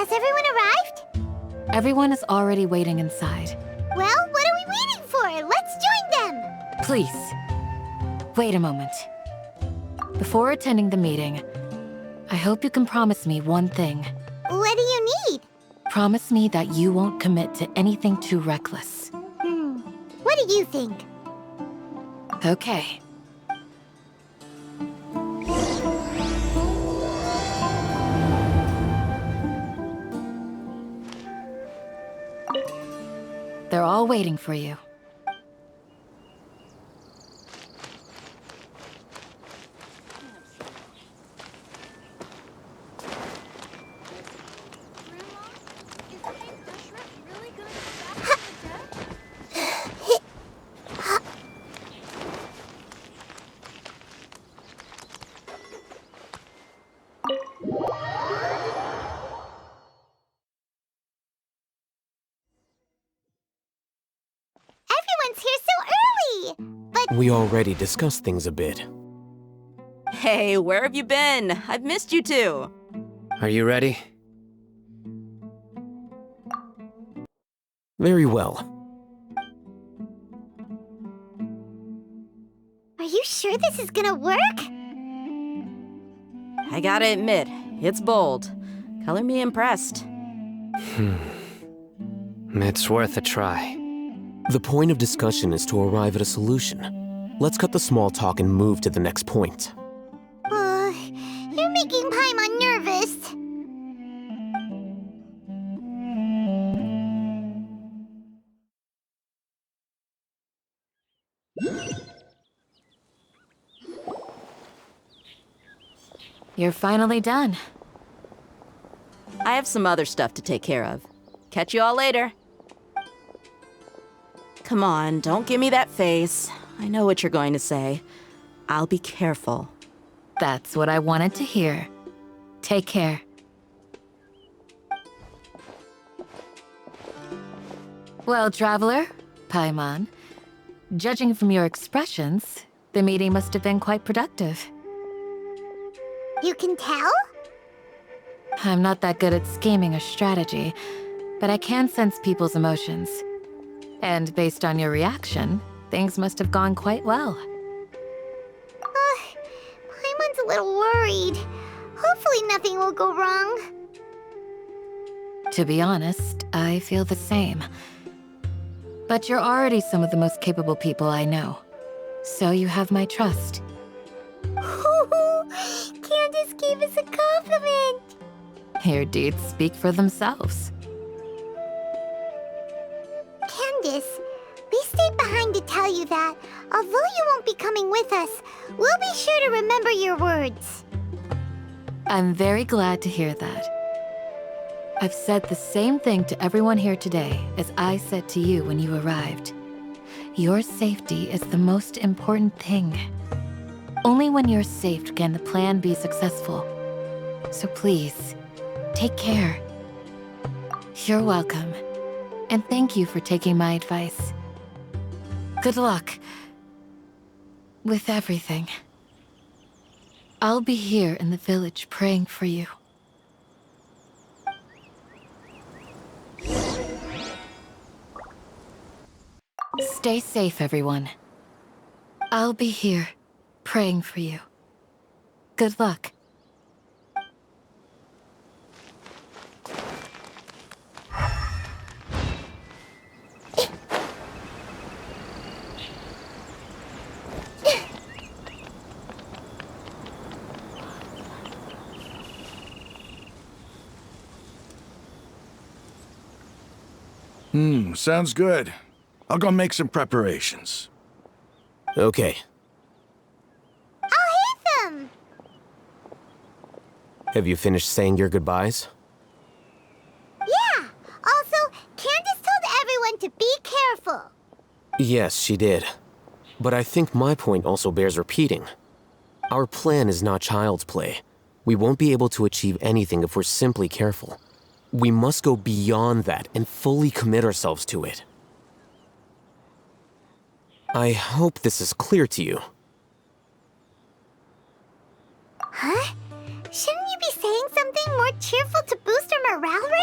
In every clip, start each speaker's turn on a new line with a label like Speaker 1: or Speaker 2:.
Speaker 1: Has everyone arrived?
Speaker 2: Everyone is already waiting inside.
Speaker 1: Well, what are we waiting for? Let's join them!
Speaker 2: Please, wait a moment. Before attending the meeting, I hope you can promise me one thing.
Speaker 1: What do you need?
Speaker 2: Promise me that you won't commit to anything too reckless.
Speaker 1: What do you think?
Speaker 2: Okay. They're all waiting for you.
Speaker 1: Everyone's here so early! But
Speaker 3: We already discussed things a bit.
Speaker 4: Hey, where have you been? I've missed you too.
Speaker 5: Are you ready?
Speaker 3: Very well.
Speaker 1: are you sure this is gonna work?
Speaker 4: I gotta admit, it's bold. Color me impressed.
Speaker 5: It's worth a try.
Speaker 3: The point of discussion is to arrive at a solution. Let's cut the small talk and move to the next point.
Speaker 1: You're making Paimon nervous.
Speaker 2: You're finally done.
Speaker 4: I have some other stuff to take care of. Catch you all later. Come on, don't give me that face. I know what you're going to say. I'll be careful.
Speaker 2: That's what I wanted to hear. Take care. Well, Traveler, Paimon, judging from your expressions, the meeting must have been quite productive.
Speaker 1: You can tell?
Speaker 2: I'm not that good at scheming or strategy, but I can sense people's emotions. And based on your reaction, things must have gone quite well.
Speaker 1: Paimon's a little worried. Hopefully nothing will go wrong.
Speaker 2: To be honest, I feel the same. But you're already some of the most capable people I know. So you have my trust.
Speaker 1: Candace gave us a compliment.
Speaker 2: Your deeds speak for themselves.
Speaker 1: Candace, we stayed behind to tell you that, although you won't be coming with us, we'll be sure to remember your words.
Speaker 2: I'm very glad to hear that. I've said the same thing to everyone here today as I said to you when you arrived. Your safety is the most important thing. Only when you're safe can the plan be successful. So please, take care. You're welcome. And thank you for taking my advice. Good luck with everything. I'll be here in the village praying for you. Stay safe, everyone. I'll be here praying for you. Good luck.
Speaker 6: Sounds good. I'll go make some preparations.
Speaker 3: Okay.
Speaker 1: I'll hit them!
Speaker 3: Have you finished saying your goodbyes?
Speaker 1: Yeah! Also, Candace told everyone to be careful.
Speaker 3: Yes, she did. But I think my point also bears repeating. Our plan is not child's play. We won't be able to achieve anything if we're simply careful. We must go beyond that and fully commit ourselves to it. I hope this is clear to you.
Speaker 1: Huh? Shouldn't you be saying something more cheerful to boost our morale right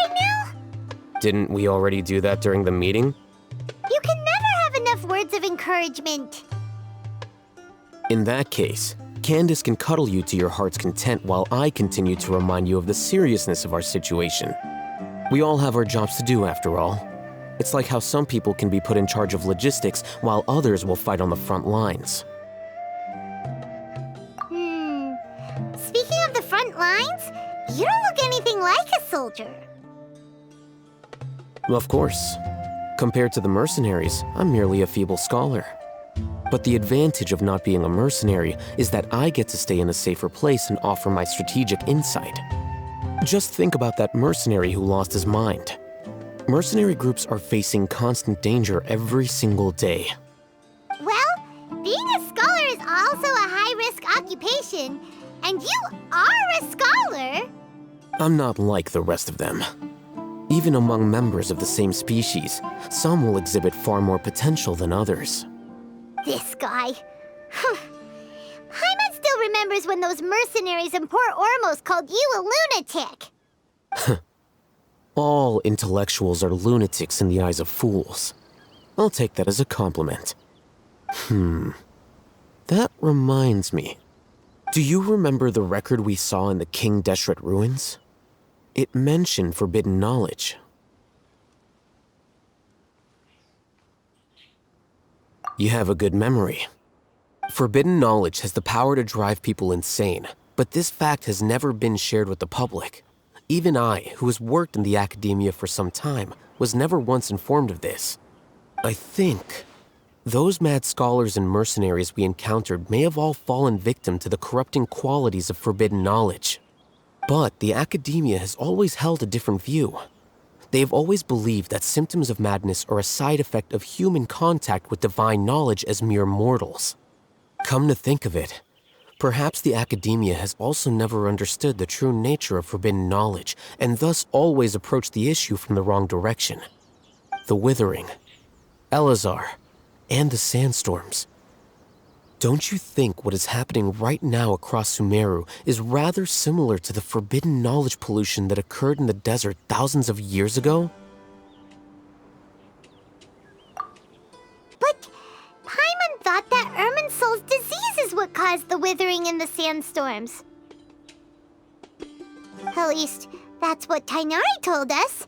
Speaker 3: Didn't we already do that during the meeting?
Speaker 1: You can never have enough words of encouragement.
Speaker 3: In that case, Candace can cuddle you to your heart's content while I continue to remind you of the seriousness of our situation. We all have our jobs to do after all. It's like how some people can be put in charge of logistics while others will fight on the front lines.
Speaker 1: Speaking of the front lines, you don't look anything like a soldier.
Speaker 3: Of course. Compared to the mercenaries, I'm merely a feeble scholar. But the advantage of not being a mercenary is that I get to stay in a safer place and offer my strategic insight. Just think about that mercenary who lost his mind. Mercenary groups are facing constant danger every single day.
Speaker 1: Well, being a scholar is also a high-risk occupation, and you are a scholar.
Speaker 3: I'm not like the rest of them. Even among members of the same species, some will exhibit far more potential than others.
Speaker 1: This guy. Paimon still remembers when those mercenaries in Port Ormos called you a lunatic.
Speaker 3: All intellectuals are lunatics in the eyes of fools. I'll take that as a compliment. That reminds me. Do you remember the record we saw in the King Deshret ruins? It mentioned forbidden knowledge. You have a good memory. Forbidden knowledge has the power to drive people insane, but this fact has never been shared with the public. Even I, who has worked in the academia for some time, was never once informed of this. I think those mad scholars and mercenaries we encountered may have all fallen victim to the corrupting qualities of forbidden knowledge. But the academia has always held a different view. They have always believed that symptoms of madness are a side effect of human contact with divine knowledge as mere mortals. Come to think of it, perhaps the academia has also never understood the true nature of forbidden knowledge, and thus always approached the issue from the wrong direction. The Withering, Elazar, and the sandstorms. Don't you think what is happening right now across Sumeru is rather similar to the forbidden knowledge pollution that occurred in the desert thousands of years ago?
Speaker 1: But Paimon thought that Irminsul's disease is what caused the withering and the sandstorms. At least, that's what Tainari told us.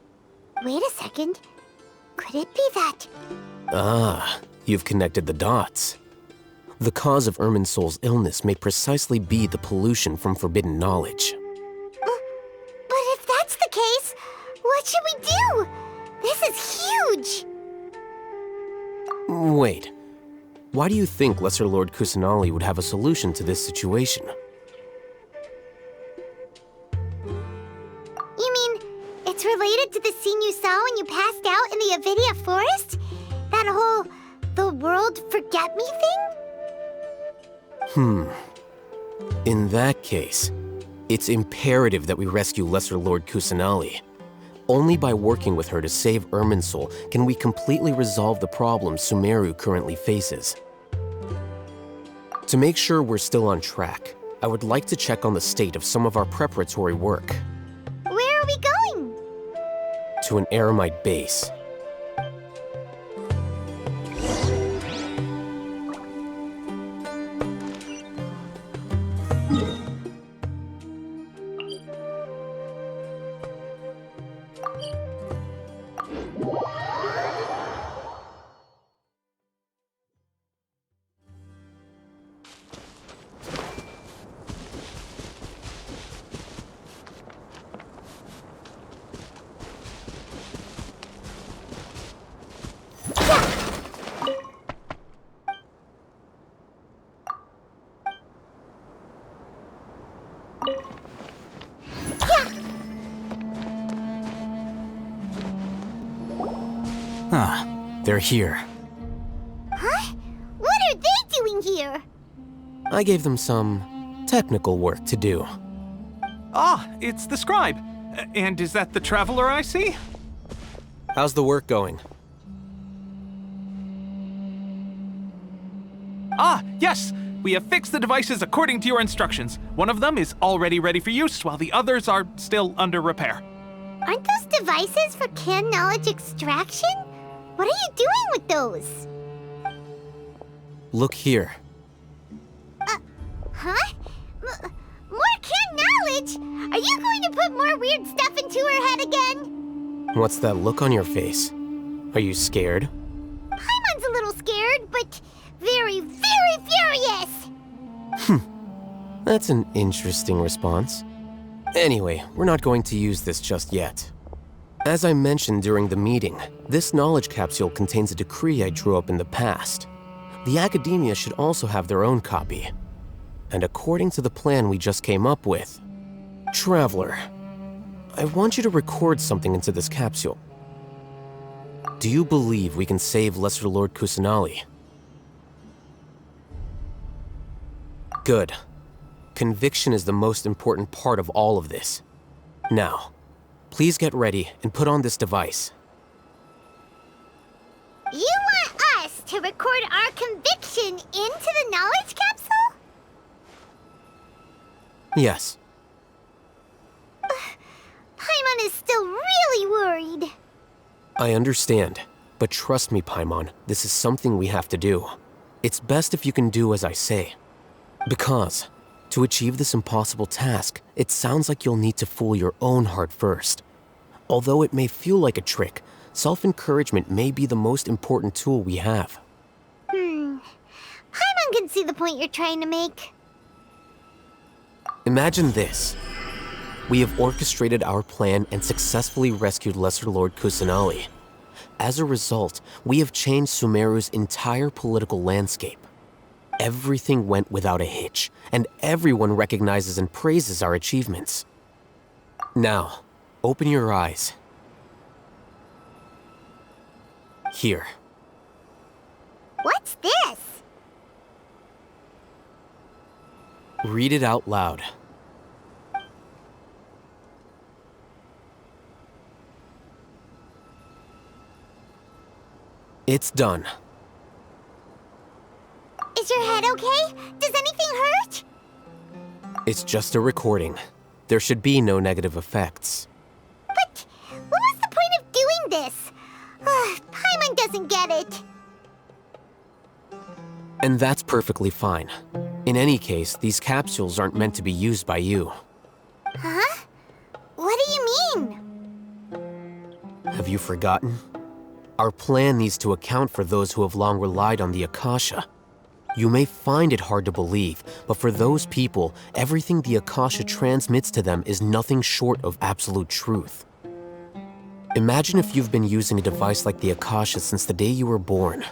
Speaker 1: Wait a second. Could it be that?
Speaker 3: Ah, you've connected the dots. The cause of Irminsul's illness may precisely be the pollution from forbidden knowledge.
Speaker 1: But if that's the case, what should we do? This is huge!
Speaker 3: Wait. Why do you think Lesser Lord Kusanali would have a solution to this situation?
Speaker 1: You mean, it's related to the scene you saw when you passed out in the Avidia forest? That whole, the world forget me thing?
Speaker 3: In that case, it's imperative that we rescue Lesser Lord Kusanali. Only by working with her to save Irminsul can we completely resolve the problems Sumeru currently faces. To make sure we're still on track, I would like to check on the state of some of our preparatory work.
Speaker 1: Where are we going?
Speaker 3: To an Eremite base. They're here.
Speaker 1: Huh? What are they doing here?
Speaker 3: I gave them some technical work to do.
Speaker 7: Ah, it's the scribe. And is that the traveler I see?
Speaker 3: How's the work going?
Speaker 7: Ah, yes! We have fixed the devices according to your instructions. One of them is already ready for use, while the others are still under repair.
Speaker 1: Aren't those devices for canned knowledge extraction? What are you doing with those?
Speaker 3: Look here.
Speaker 1: Huh? More canned knowledge? Are you going to put more weird stuff into her head again?
Speaker 3: What's that look on your face? Are you scared?
Speaker 1: Paimon's a little scared, but very, very furious!
Speaker 3: That's an interesting response. Anyway, we're not going to use this just yet. As I mentioned during the meeting, this knowledge capsule contains a decree I drew up in the past. The academia should also have their own copy. And according to the plan we just came up with, Traveler, I want you to record something into this capsule. Do you believe we can save Lesser Lord Kusanali? Good. Conviction is the most important part of all of this. Now, please get ready and put on this device.
Speaker 1: You want us to record our conviction into the knowledge capsule?
Speaker 3: Yes.
Speaker 1: Paimon is still really worried.
Speaker 3: I understand, but trust me, Paimon, this is something we have to do. It's best if you can do as I say. Because, to achieve this impossible task, it sounds like you'll need to fool your own heart first. Although it may feel like a trick, self-encouragement may be the most important tool we have.
Speaker 1: Paimon can see the point you're trying to make.
Speaker 3: Imagine this. We have orchestrated our plan and successfully rescued Lesser Lord Kusanali. As a result, we have changed Sumeru's entire political landscape. Everything went without a hitch, and everyone recognizes and praises our achievements. Now, open your eyes. Here.
Speaker 1: What's this?
Speaker 3: Read it out loud. It's done.
Speaker 1: Is your head okay? Does anything hurt?
Speaker 3: It's just a recording. There should be no negative effects.
Speaker 1: But what was the point of doing this? Paimon doesn't get it.
Speaker 3: And that's perfectly fine. In any case, these capsules aren't meant to be used by you.
Speaker 1: Huh? What do you mean?
Speaker 3: Have you forgotten? Our plan needs to account for those who have long relied on the Akasha. You may find it hard to believe, but for those people, everything the Akasha transmits to them is nothing short of absolute truth. Imagine if you've been using a device like the Akasha since the day you were born,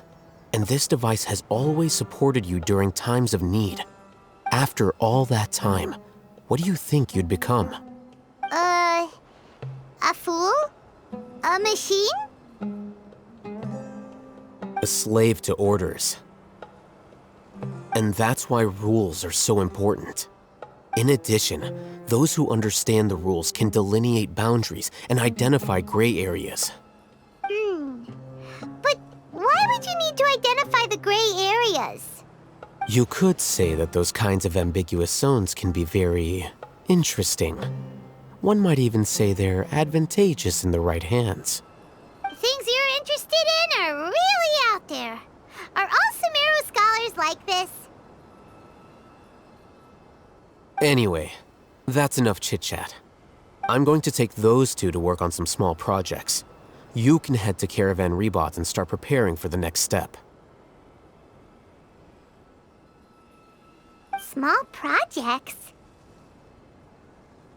Speaker 3: and this device has always supported you during times of need. After all that time, what do you think you'd become?
Speaker 1: A fool? A machine?
Speaker 3: A slave to orders. And that's why rules are so important. In addition, those who understand the rules can delineate boundaries and identify gray areas.
Speaker 1: But why would you need to identify the gray areas?
Speaker 3: You could say that those kinds of ambiguous zones can be very interesting. One might even say they're advantageous in the right hands.
Speaker 1: The things you're interested in are really out there. Are all Sumeru scholars like this?
Speaker 3: Anyway, that's enough chit-chat. I'm going to take those two to work on some small projects. You can head to Caravan Rebot and start preparing for the next step.
Speaker 1: Small projects?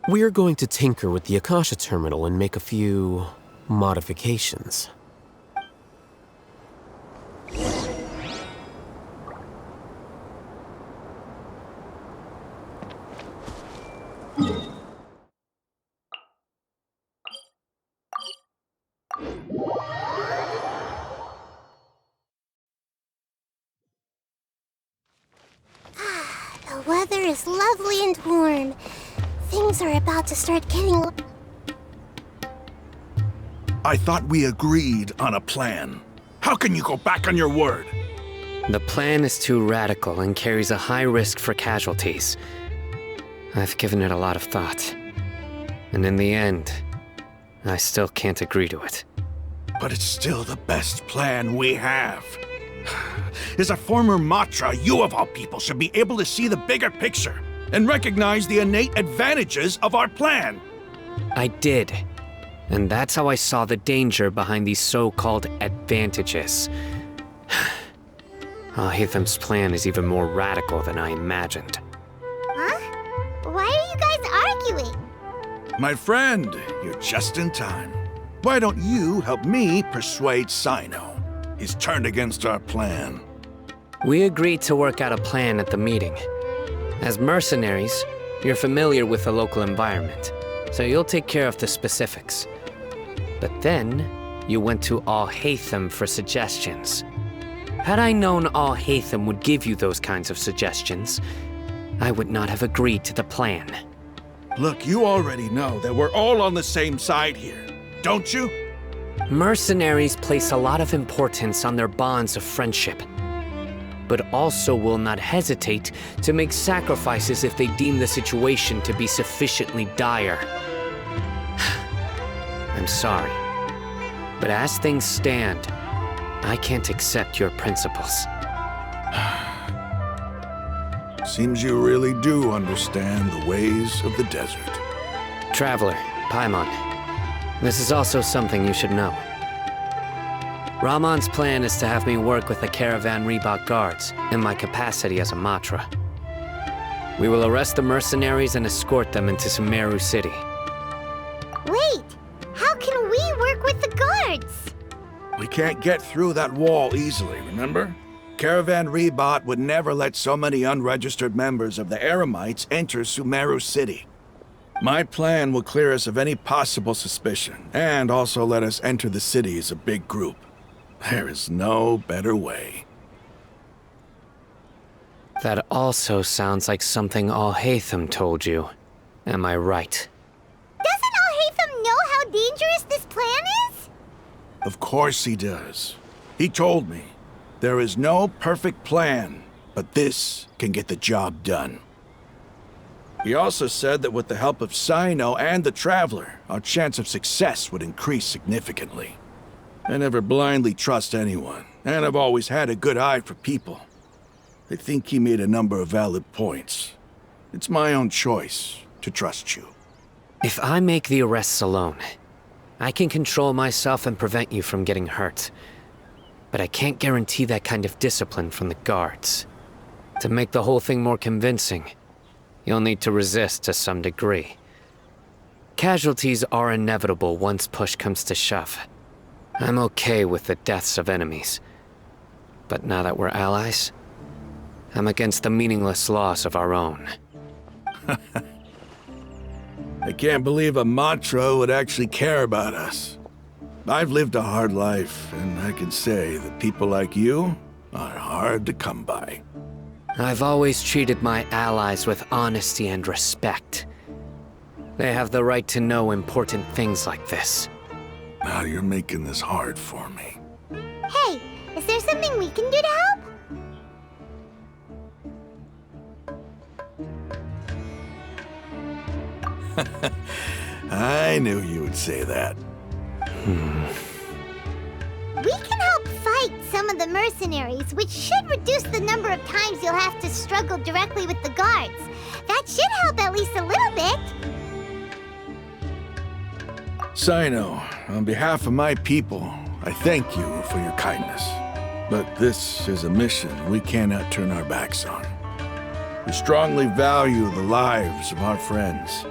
Speaker 3: We're going to tinker with the Akasha terminal and make a few modifications.
Speaker 1: The weather is lovely and warm. Things are about to start getting...
Speaker 6: I thought we agreed on a plan. How can you go back on your word?
Speaker 5: The plan is too radical and carries a high risk for casualties. I've given it a lot of thought. And in the end, I still can't agree to it.
Speaker 6: But it's still the best plan we have. As a former Matra, you of all people should be able to see the bigger picture and recognize the innate advantages of our plan.
Speaker 5: I did. And that's how I saw the danger behind these so-called advantages. Alhaitham's plan is even more radical than I imagined.
Speaker 1: Huh? Why are you guys arguing?
Speaker 6: My friend, you're just in time. Why don't you help me persuade Sino? He's turned against our plan.
Speaker 5: We agreed to work out a plan at the meeting. As mercenaries, you're familiar with the local environment, so you'll take care of the specifics. But then, you went to Alhaitham for suggestions. Had I known Alhaitham would give you those kinds of suggestions, I would not have agreed to the plan.
Speaker 6: Look, you already know that we're all on the same side here, don't you?
Speaker 5: Mercenaries place a lot of importance on their bonds of friendship, but also will not hesitate to make sacrifices if they deem the situation to be sufficiently dire. I'm sorry, but as things stand, I can't accept your principles.
Speaker 6: Seems you really do understand the ways of the desert.
Speaker 5: Traveler, Paimon, this is also something you should know. Ramon's plan is to have me work with the Caravan Reebok guards in my capacity as a Matra. We will arrest the mercenaries and escort them into Sumeru City.
Speaker 1: Wait, how can we work with the guards?
Speaker 6: We can't get through that wall easily, remember? Caravan Reebok would never let so many unregistered members of the Eremites enter Sumeru City. My plan will clear us of any possible suspicion, and also let us enter the city as a big group. There is no better way.
Speaker 5: That also sounds like something Alhaitham told you. Am I right?
Speaker 1: Doesn't Alhaitham know how dangerous this plan is?
Speaker 6: Of course he does. He told me, there is no perfect plan, but this can get the job done. He also said that with the help of Sino and the Traveler, our chance of success would increase significantly. I never blindly trust anyone, and I've always had a good eye for people. I think he made a number of valid points. It's my own choice to trust you.
Speaker 5: If I make the arrests alone, I can control myself and prevent you from getting hurt. But I can't guarantee that kind of discipline from the guards. To make the whole thing more convincing, you'll need to resist to some degree. Casualties are inevitable once push comes to shove. I'm okay with the deaths of enemies. But now that we're allies, I'm against the meaningless loss of our own.
Speaker 6: I can't believe a Matra would actually care about us. I've lived a hard life, and I can say that people like you are hard to come by.
Speaker 5: I've always treated my allies with honesty and respect. They have the right to know important things like this.
Speaker 6: Now you're making this hard for me.
Speaker 1: Hey, is there something we can do to help?
Speaker 6: I knew you would say that.
Speaker 1: We can help fight some of the mercenaries, which should reduce the number of times you'll have to struggle directly with the guards. That should help at least a little bit.
Speaker 6: Sino, on behalf of my people, I thank you for your kindness. But this is a mission we cannot turn our backs on. We strongly value the lives of our friends,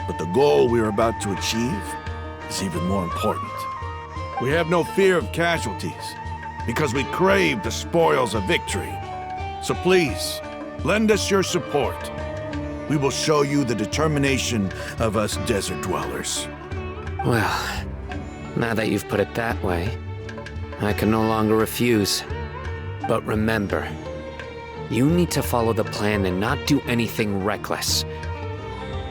Speaker 6: but the goal we are about to achieve is even more important. We have no fear of casualties, because we crave the spoils of victory. So please, lend us your support. We will show you the determination of us desert dwellers.
Speaker 5: Well, now that you've put it that way, I can no longer refuse. But remember, you need to follow the plan and not do anything reckless.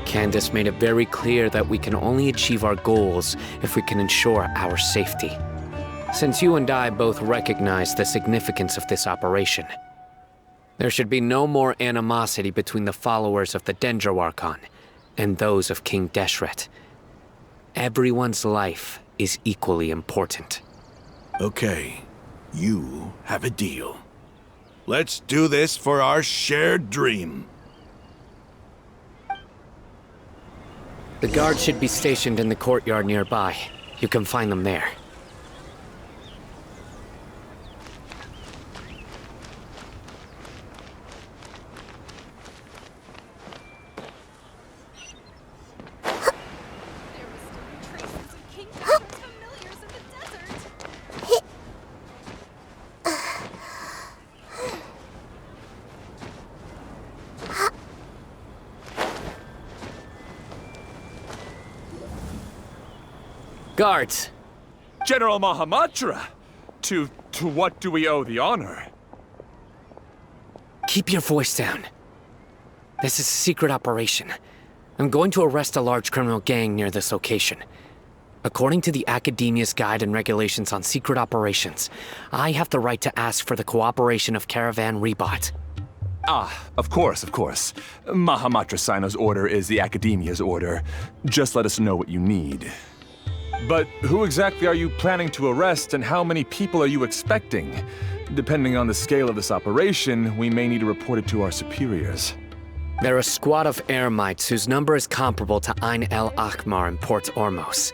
Speaker 5: Candace made it very clear that we can only achieve our goals if we can ensure our safety. Since you and I both recognize the significance of this operation, there should be no more animosity between the followers of the Dendroarchon and those of King Deshret. Everyone's life is equally important.
Speaker 6: Okay, you have a deal. Let's do this for our shared dream.
Speaker 5: The guards should be stationed in the courtyard nearby. You can find them there. Guards!
Speaker 8: General Mahamatra! To what do we owe the honor?
Speaker 5: Keep your voice down. This is a secret operation. I'm going to arrest a large criminal gang near this location. According to the Academia's Guide and Regulations on Secret Operations, I have the right to ask for the cooperation of Caravan Rebot.
Speaker 8: Ah, of course. Mahamatra Sino's order is the Academia's order. Just let us know what you need. But who exactly are you planning to arrest, and how many people are you expecting? Depending on the scale of this operation, we may need to report it to our superiors.
Speaker 5: They're a squad of Eremites whose number is comparable to Ain el Akmar in Port Ormos.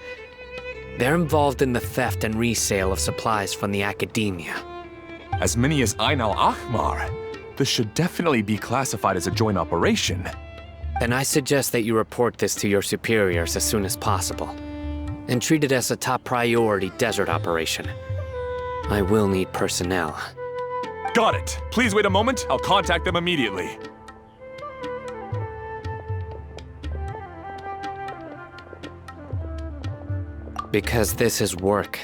Speaker 5: They're involved in the theft and resale of supplies from the Academia.
Speaker 8: As many as Ain al Akmar? This should definitely be classified as a joint operation.
Speaker 5: Then I suggest that you report this to your superiors as soon as possible, and treat it as a top priority desert operation. I will need personnel.
Speaker 8: Got it. Please wait a moment. I'll contact them immediately.
Speaker 5: Because this is work.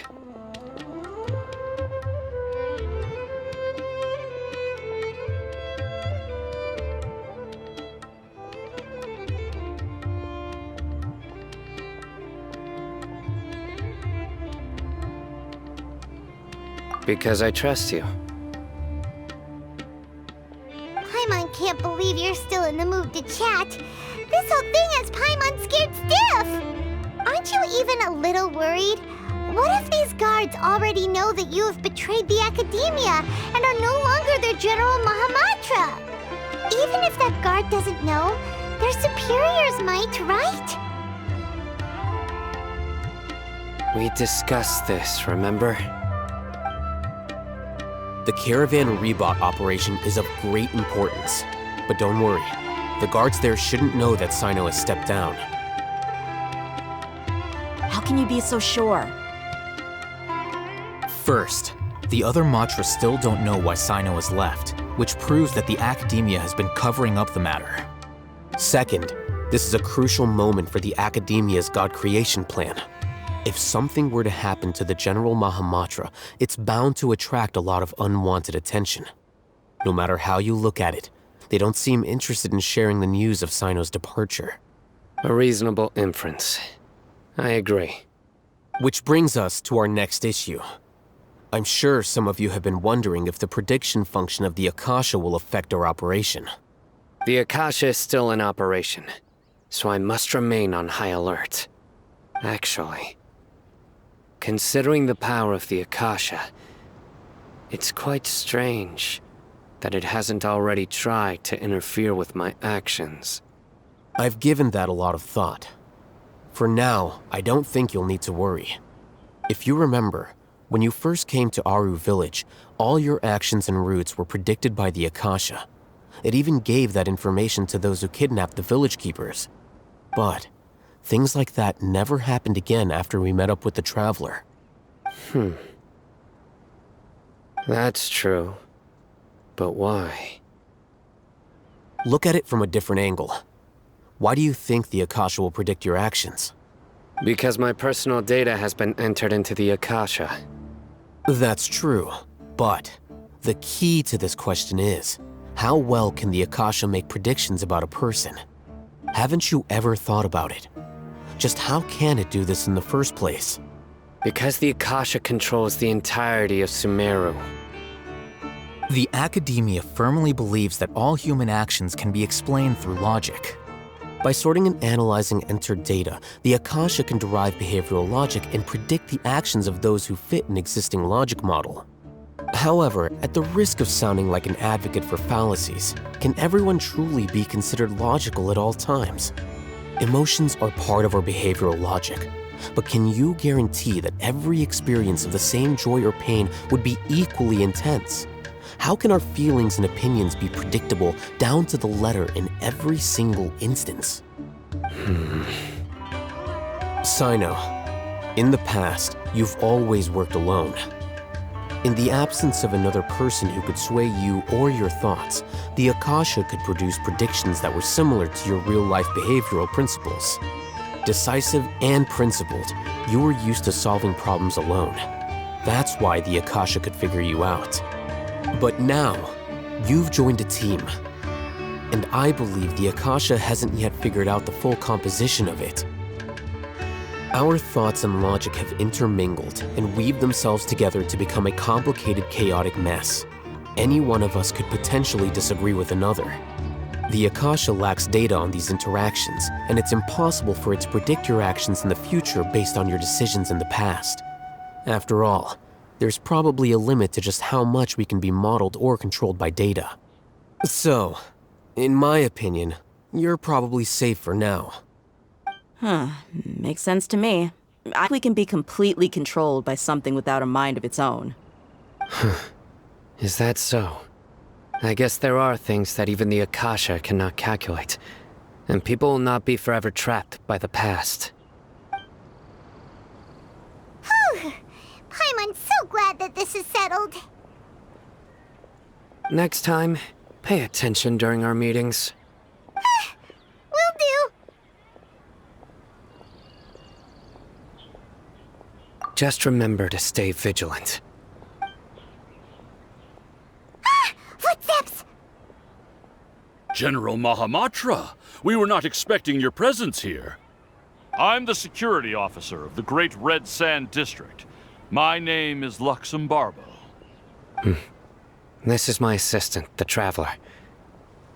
Speaker 5: Because I trust you.
Speaker 1: Paimon can't believe you're still in the mood to chat. This whole thing has Paimon scared stiff. Aren't you even a little worried? What if these guards already know that you have betrayed the Academia and are no longer their General Mahamatra? Even if that guard doesn't know, their superiors might, right?
Speaker 5: We discussed this, remember?
Speaker 3: The Caravan Rebot operation is of great importance. But don't worry, the guards there shouldn't know that Sino has stepped down.
Speaker 4: How can you be so sure?
Speaker 9: First, the other Matras still don't know why Sino has left, which proves that the Academia has been covering up the matter.
Speaker 3: Second, this is a crucial moment for the Academia's God creation plan. If something were to happen to the General Mahamatra, it's bound to attract a lot of unwanted attention. No matter how you look at it, they don't seem interested in sharing the news of Sino's departure.
Speaker 5: A reasonable inference. I agree.
Speaker 3: Which brings us to our next issue. I'm sure some of you have been wondering if the prediction function of the Akasha will affect our operation.
Speaker 5: The Akasha is still in operation, so I must remain on high alert. Actually, considering the power of the Akasha, it's quite strange that it hasn't already tried to interfere with my actions.
Speaker 3: I've given that a lot of thought. For now, I don't think you'll need to worry. If you remember, when you first came to Aru Village, all your actions and routes were predicted by the Akasha. It even gave that information to those who kidnapped the village keepers. But things like that never happened again after we met up with the Traveler.
Speaker 5: That's true. But why?
Speaker 3: Look at it from a different angle. Why do you think the Akasha will predict your actions?
Speaker 5: Because my personal data has been entered into the Akasha.
Speaker 3: That's true, but the key to this question is, how well can the Akasha make predictions about a person? Haven't you ever thought about it? Just how can it do this in the first place?
Speaker 5: Because the Akasha controls the entirety of Sumeru.
Speaker 9: The Academia firmly believes that all human actions can be explained through logic.
Speaker 3: By sorting and analyzing entered data, the Akasha can derive behavioral logic and predict the actions of those who fit an existing logic model. However, at the risk of sounding like an advocate for fallacies, can everyone truly be considered logical at all times? Emotions are part of our behavioral logic, but can you guarantee that every experience of the same joy or pain would be equally intense? How can our feelings and opinions be predictable down to the letter in every single instance? Sino, in the past, you've always worked alone. In the absence of another person who could sway you or your thoughts, the Akasha could produce predictions that were similar to your real-life behavioral principles. Decisive and principled, you were used to solving problems alone. That's why the Akasha could figure you out. But now, you've joined a team. And I believe the Akasha hasn't yet figured out the full composition of it. Our thoughts and logic have intermingled and weaved themselves together to become a complicated, chaotic mess. Any one of us could potentially disagree with another. The Akasha lacks data on these interactions, and it's impossible for it to predict your actions in the future based on your decisions in the past. After all, there's probably a limit to just how much we can be modeled or controlled by data. So, in my opinion, you're probably safe for now.
Speaker 4: Makes sense to me. We can be completely controlled by something without a mind of its own.
Speaker 5: Is that so? I guess there are things that even the Akasha cannot calculate, and people will not be forever trapped by the past.
Speaker 1: Whew! Paimon's so glad that this is settled.
Speaker 5: Next time, pay attention during our meetings.
Speaker 1: Will do.
Speaker 5: Just remember to stay vigilant.
Speaker 1: Footsteps!
Speaker 10: General Mahamatra, we were not expecting your presence here.
Speaker 11: I'm the security officer of the Great Red Sand District. My name is Luxembarbo.
Speaker 5: This is my assistant, the Traveler.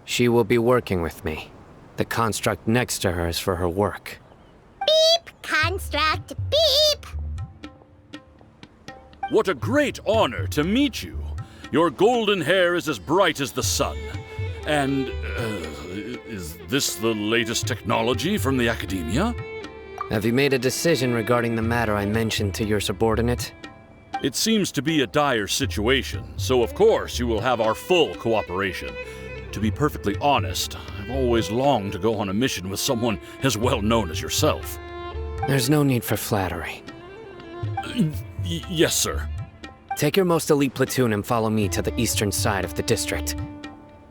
Speaker 5: She will be working with me. The construct next to her is for her work.
Speaker 1: Beep! Construct, beep!
Speaker 10: What a great honor to meet you. Your golden hair is as bright as the sun. And, is this the latest technology from the Academia?
Speaker 5: Have you made a decision regarding the matter I mentioned to your subordinate?
Speaker 10: It seems to be a dire situation, so of course you will have our full cooperation. To be perfectly honest, I've always longed to go on a mission with someone as well known as yourself.
Speaker 5: There's no need for flattery.
Speaker 10: Yes, sir.
Speaker 5: Take your most elite platoon and follow me to the eastern side of the district.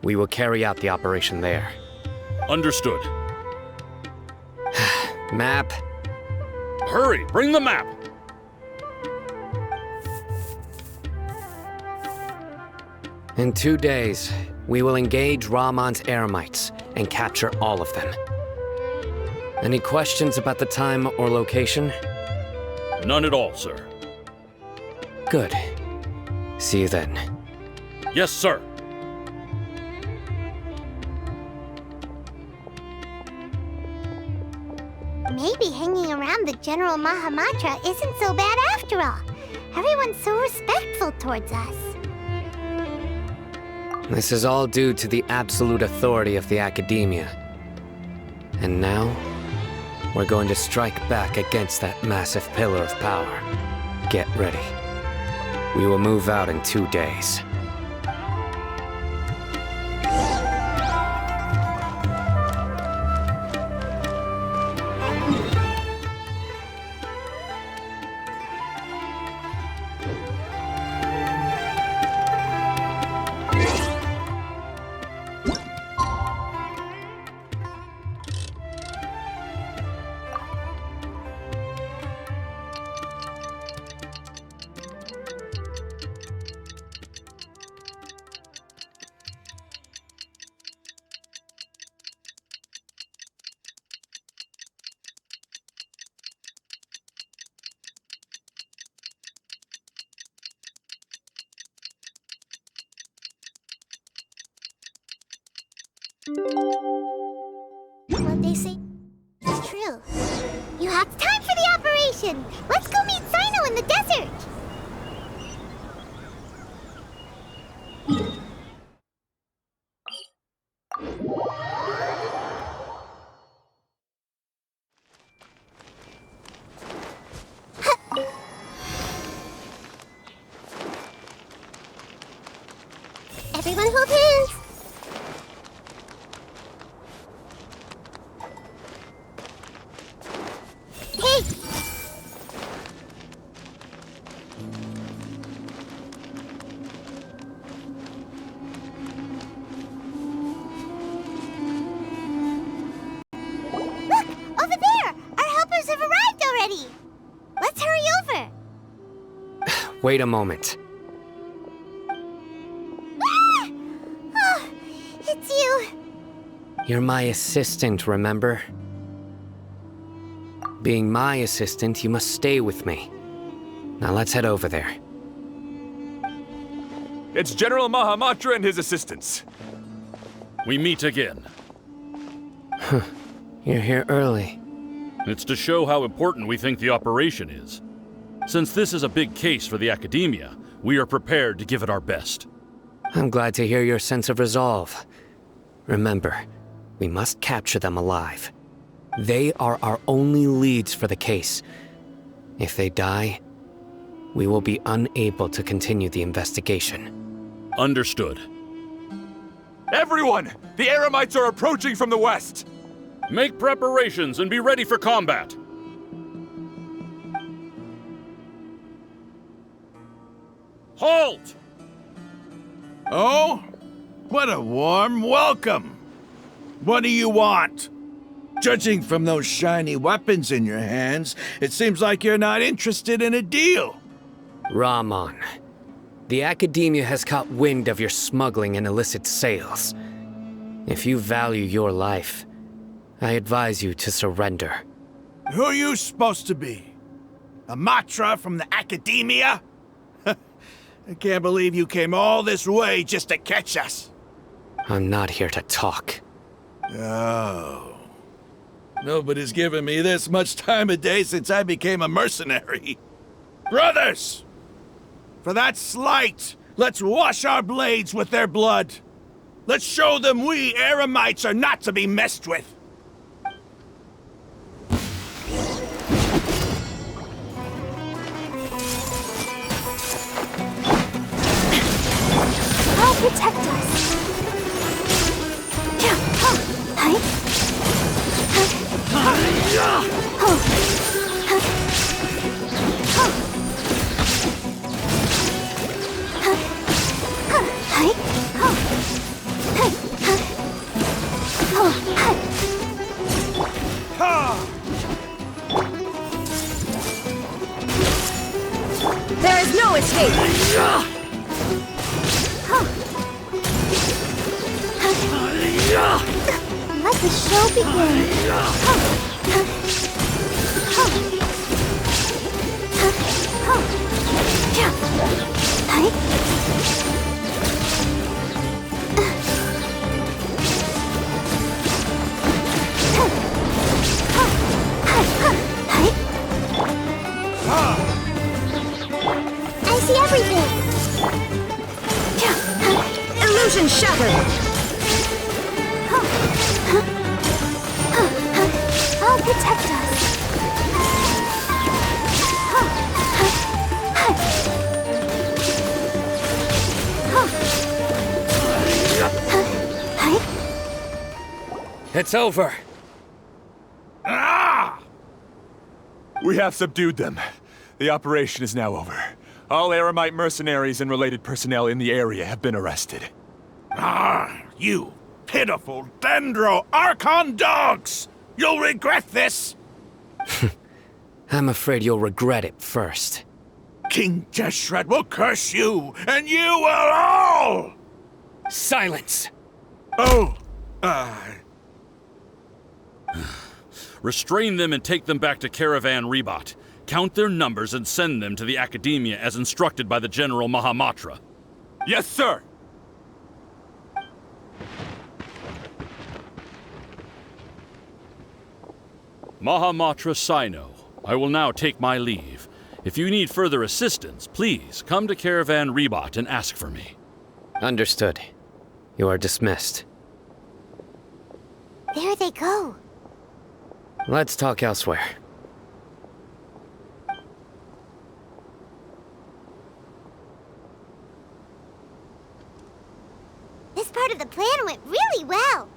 Speaker 5: We will carry out the operation there.
Speaker 10: Understood.
Speaker 5: Map.
Speaker 10: Hurry, bring the map!
Speaker 5: In 2 days, we will engage Ramon's Eremites and capture all of them. Any questions about the time or location?
Speaker 10: None at all, sir.
Speaker 5: Good. See you then.
Speaker 10: Yes, sir.
Speaker 1: Maybe hanging around the General Mahamatra isn't so bad after all. Everyone's so respectful towards us.
Speaker 5: This is all due to the absolute authority of the Academia. And now, we're going to strike back against that massive pillar of power. Get ready. We will move out in 2 days.
Speaker 1: What'd they say mission. Let's go meet Sino in the desert. Everyone hold hands. Hey! Look! Over there! Our helpers have arrived already! Let's hurry over!
Speaker 5: Wait a moment.
Speaker 1: Ah! Oh, it's you!
Speaker 5: You're my assistant, remember? Being my assistant, you must stay with me. Now let's head over there.
Speaker 8: It's General Mahamatra and his assistants.
Speaker 10: We meet again.
Speaker 5: You're here early.
Speaker 10: It's to show how important we think the operation is. Since this is a big case for the Academia, we are prepared to give it our best.
Speaker 5: I'm glad to hear your sense of resolve. Remember, we must capture them alive. They are our only leads for the case. If they die, we will be unable to continue the investigation.
Speaker 10: Understood.
Speaker 8: Everyone! The Eremites are approaching from the west!
Speaker 10: Make preparations and be ready for combat. Halt!
Speaker 6: Oh? What a warm welcome! What do you want? Judging from those shiny weapons in your hands, it seems like you're not interested in a deal.
Speaker 5: Rahman, the Academia has caught wind of your smuggling and illicit sales. If you value your life, I advise you to surrender.
Speaker 6: Who are you supposed to be? A Matra from the Academia? I can't believe you came all this way just to catch us.
Speaker 5: I'm not here to talk.
Speaker 6: Oh. Nobody's given me this much time of day since I became a mercenary. Brothers! For that slight, let's wash our blades with their blood. Let's show them we Eremites are not to be messed with.
Speaker 1: I'll protect us.
Speaker 12: There is no escape!
Speaker 1: Let the show begin. I see everything.
Speaker 12: Illusion shattered!
Speaker 1: I'll protect us.
Speaker 5: It's over.
Speaker 6: Ah!
Speaker 8: We have subdued them. The operation is now over. All Eremite mercenaries and related personnel in the area have been arrested.
Speaker 6: Ah, you pitiful Dendro Archon dogs! You'll regret this!
Speaker 5: I'm afraid you'll regret it first.
Speaker 6: King Jeshret will curse you, and you will all!
Speaker 5: Silence!
Speaker 6: Oh,
Speaker 10: Restrain them and take them back to Caravan Rebot. Count their numbers and send them to the Academia as instructed by the General Mahamatra.
Speaker 8: Yes, sir!
Speaker 10: Mahamatra Sino, I will now take my leave. If you need further assistance, please come to Caravan Rebot and ask for me.
Speaker 5: Understood. You are dismissed.
Speaker 1: There they go.
Speaker 5: Let's talk elsewhere.
Speaker 1: This part of the plan went really well.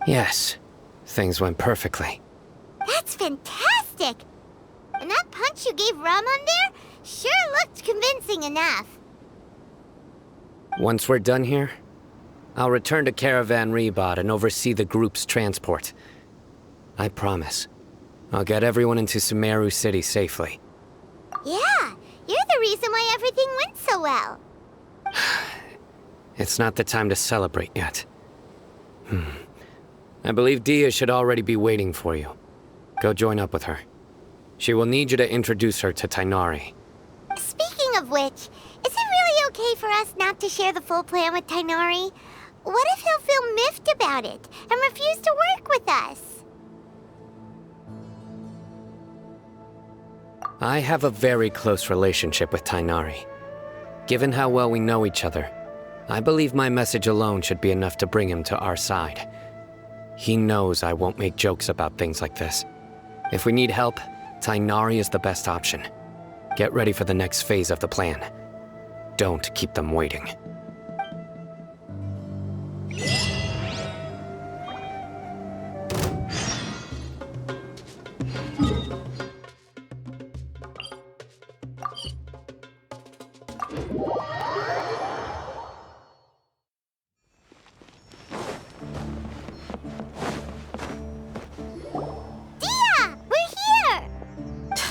Speaker 5: Yes, things went perfectly.
Speaker 1: That's fantastic! And that punch you gave Ramon there sure looked convincing enough.
Speaker 5: Once we're done here, I'll return to Caravan Rebot and oversee the group's transport. I promise. I'll get everyone into Sumeru City safely.
Speaker 1: Yeah, you're the reason why everything went so well.
Speaker 5: It's not the time to celebrate yet. I believe Dia should already be waiting for you. Go join up with her. She will need you to introduce her to Tainari.
Speaker 1: Speaking of which, is it really okay for us not to share the full plan with Tainari? What if he'll feel miffed about it and refuse to work with us?
Speaker 5: I have a very close relationship with Tainari. Given how well we know each other, I believe my message alone should be enough to bring him to our side. He knows I won't make jokes about things like this. If we need help, Tainari is the best option. Get ready for the next phase of the plan. Don't keep them waiting.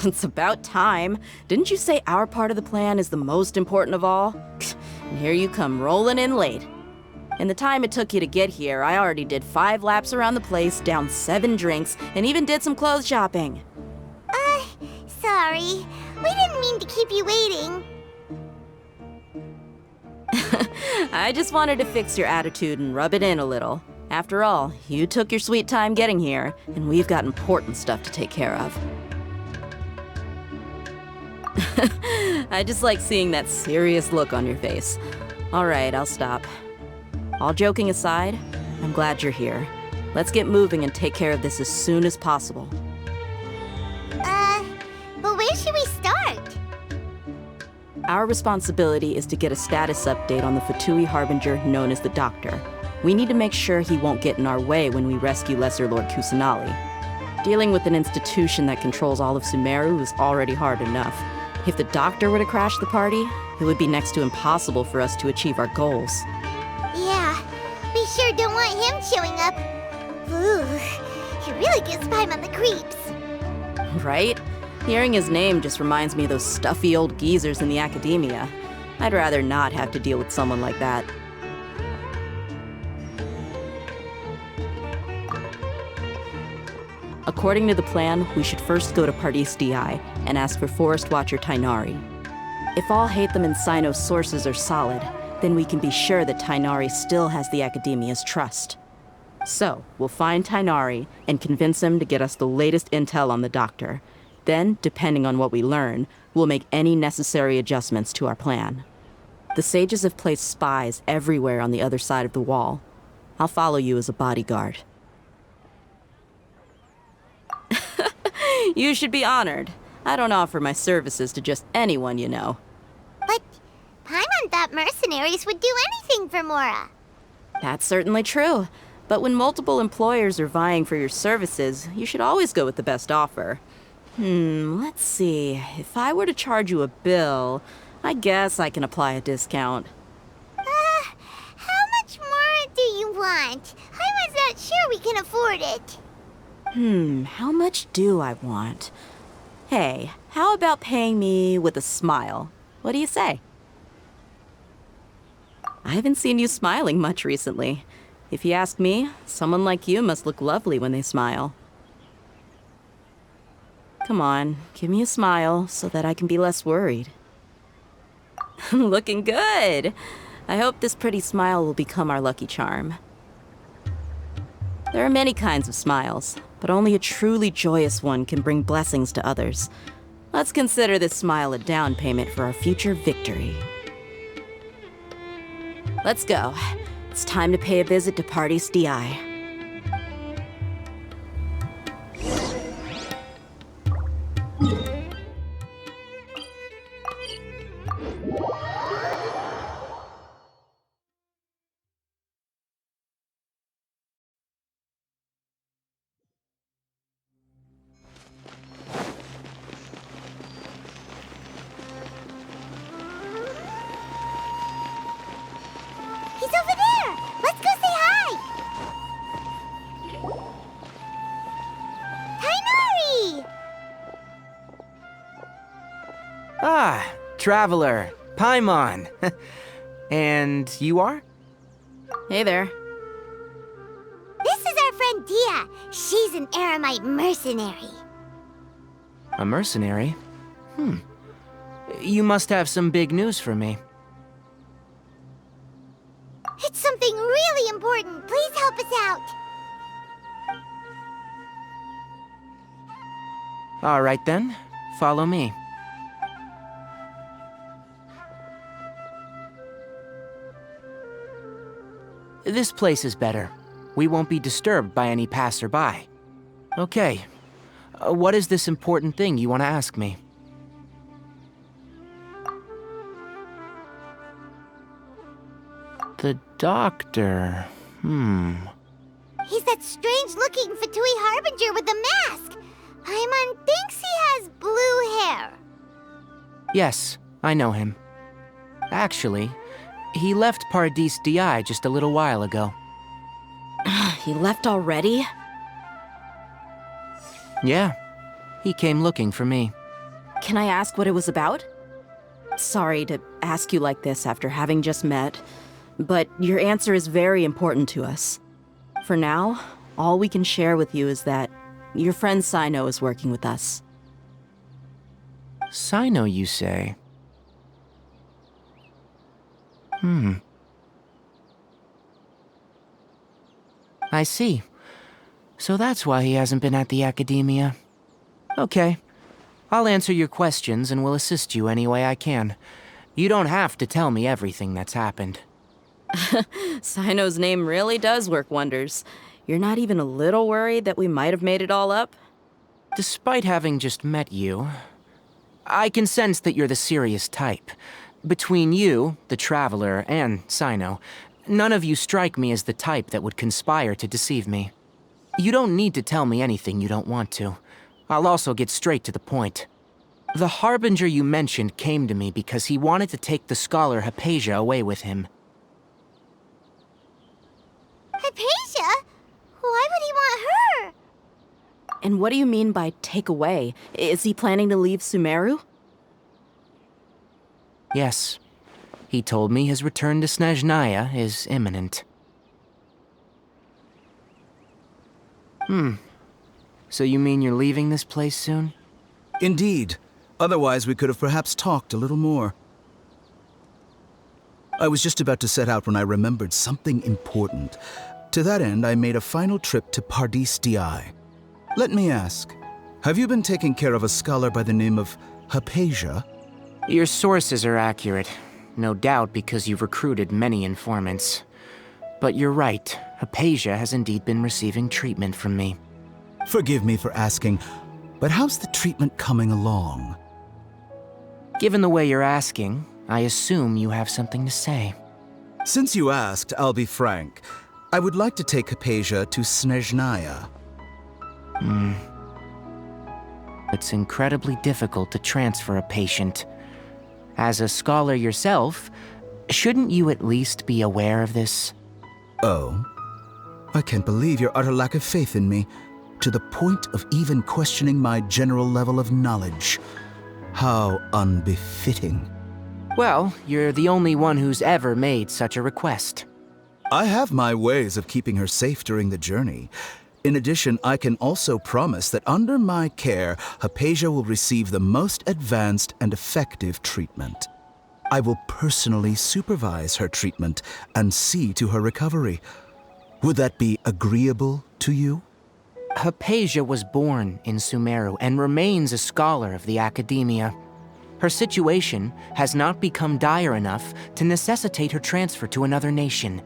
Speaker 4: It's about time. Didn't you say our part of the plan is the most important of all? And here you come rolling in late. In the time it took you to get here, I already did 5 laps around the place, downed 7 drinks, and even did some clothes shopping.
Speaker 1: Sorry. We didn't mean to keep you waiting.
Speaker 4: I just wanted to fix your attitude and rub it in a little. After all, you took your sweet time getting here, and we've got important stuff to take care of. I just like seeing that serious look on your face. All right, I'll stop. All joking aside, I'm glad you're here. Let's get moving and take care of this as soon as possible.
Speaker 1: But where should we start?
Speaker 4: Our responsibility is to get a status update on the Fatui Harbinger known as the Doctor. We need to make sure he won't get in our way when we rescue Lesser Lord Kusanali. Dealing with an institution that controls all of Sumeru is already hard enough. If the Doctor were to crash the party, it would be next to impossible for us to achieve our goals.
Speaker 1: Yeah, we sure don't want him showing up. Ooh, he really gives Paimon the creeps.
Speaker 4: Right? Hearing his name just reminds me of those stuffy old geezers in the academia. I'd rather not have to deal with someone like that. According to the plan, we should first go to Pardis DI and ask for Forest Watcher Tainari. If all Hatham and Sino's sources are solid, then we can be sure that Tainari still has the Academia's trust. So, we'll find Tainari and convince him to get us the latest intel on the Doctor. Then, depending on what we learn, we'll make any necessary adjustments to our plan. The sages have placed spies everywhere on the other side of the wall. I'll follow you as a bodyguard. You should be honored. I don't offer my services to just anyone, you know.
Speaker 1: But Paimon thought mercenaries would do anything for Mora.
Speaker 4: That's certainly true. But when multiple employers are vying for your services, you should always go with the best offer. Let's see. If I were to charge you a bill, I guess I can apply a discount.
Speaker 1: How much more do you want? Paimon's not sure we can afford it.
Speaker 4: How much do I want? Hey, how about paying me with a smile? What do you say? I haven't seen you smiling much recently. If you ask me, someone like you must look lovely when they smile. Come on, give me a smile so that I can be less worried. Looking good! I hope this pretty smile will become our lucky charm. There are many kinds of smiles, but only a truly joyous one can bring blessings to others. Let's consider this smile a down payment for our future victory. Let's go. It's time to pay a visit to Party's DI.
Speaker 1: He's over there! Let's go say hi! Tainari!
Speaker 13: Ah, Traveler, Paimon. And you are?
Speaker 4: Hey there.
Speaker 1: This is our friend Dia. She's an Aramite mercenary.
Speaker 13: A mercenary? You must have some big news for me.
Speaker 1: It's something really important. Please help us out.
Speaker 13: All right then, follow me. This place is better. We won't be disturbed by any passerby. Okay, what is this important thing you want to ask me? The doctor.
Speaker 1: He's that strange-looking Fatui Harbinger with the mask. Paimon thinks he has blue hair.
Speaker 13: Yes, I know him. Actually, he left Paradis DI just a little while ago.
Speaker 4: He left already?
Speaker 13: Yeah, he came looking for me.
Speaker 4: Can I ask what it was about? Sorry to ask you like this after having just met, but your answer is very important to us. For now, all we can share with you is that your friend Sino is working with us.
Speaker 13: Sino, you say? I see. So that's why he hasn't been at the Academia. Okay. I'll answer your questions and will assist you any way I can. You don't have to tell me everything that's happened.
Speaker 4: Sino's name really does work wonders. You're not even a little worried that we might have made it all up?
Speaker 13: Despite having just met you, I can sense that you're the serious type. Between you, the Traveler, and Sino, none of you strike me as the type that would conspire to deceive me. You don't need to tell me anything you don't want to. I'll also get straight to the point. The Harbinger you mentioned came to me because he wanted to take the scholar Hypatia away with him.
Speaker 1: Hypatia? Why would he want her?
Speaker 4: And what do you mean by take away? Is he planning to leave Sumeru?
Speaker 13: Yes. He told me his return to Snezhnaya is imminent. So you mean you're leaving this place soon?
Speaker 14: Indeed. Otherwise, we could have perhaps talked a little more. I was just about to set out when I remembered something important. To that end, I made a final trip to Paradis DI. Let me ask, have you been taking care of a scholar by the name of Hypatia?
Speaker 13: Your sources are accurate. No doubt because you've recruited many informants. But you're right, Hypatia has indeed been receiving treatment from me.
Speaker 14: Forgive me for asking, but how's the treatment coming along?
Speaker 13: Given the way you're asking, I assume you have something to say.
Speaker 14: Since you asked, I'll be frank. I would like to take Hypatia to Snezhnaya.
Speaker 13: It's incredibly difficult to transfer a patient. As a scholar yourself, shouldn't you at least be aware of this?
Speaker 14: Oh? I can't believe your utter lack of faith in me, to the point of even questioning my general level of knowledge. How unbefitting.
Speaker 13: Well, you're the only one who's ever made such a request.
Speaker 14: I have my ways of keeping her safe during the journey. In addition, I can also promise that under my care, Hypatia will receive the most advanced and effective treatment. I will personally supervise her treatment and see to her recovery. Would that be agreeable to you?
Speaker 13: Hypatia was born in Sumeru and remains a scholar of the Academia. Her situation has not become dire enough to necessitate her transfer to another nation.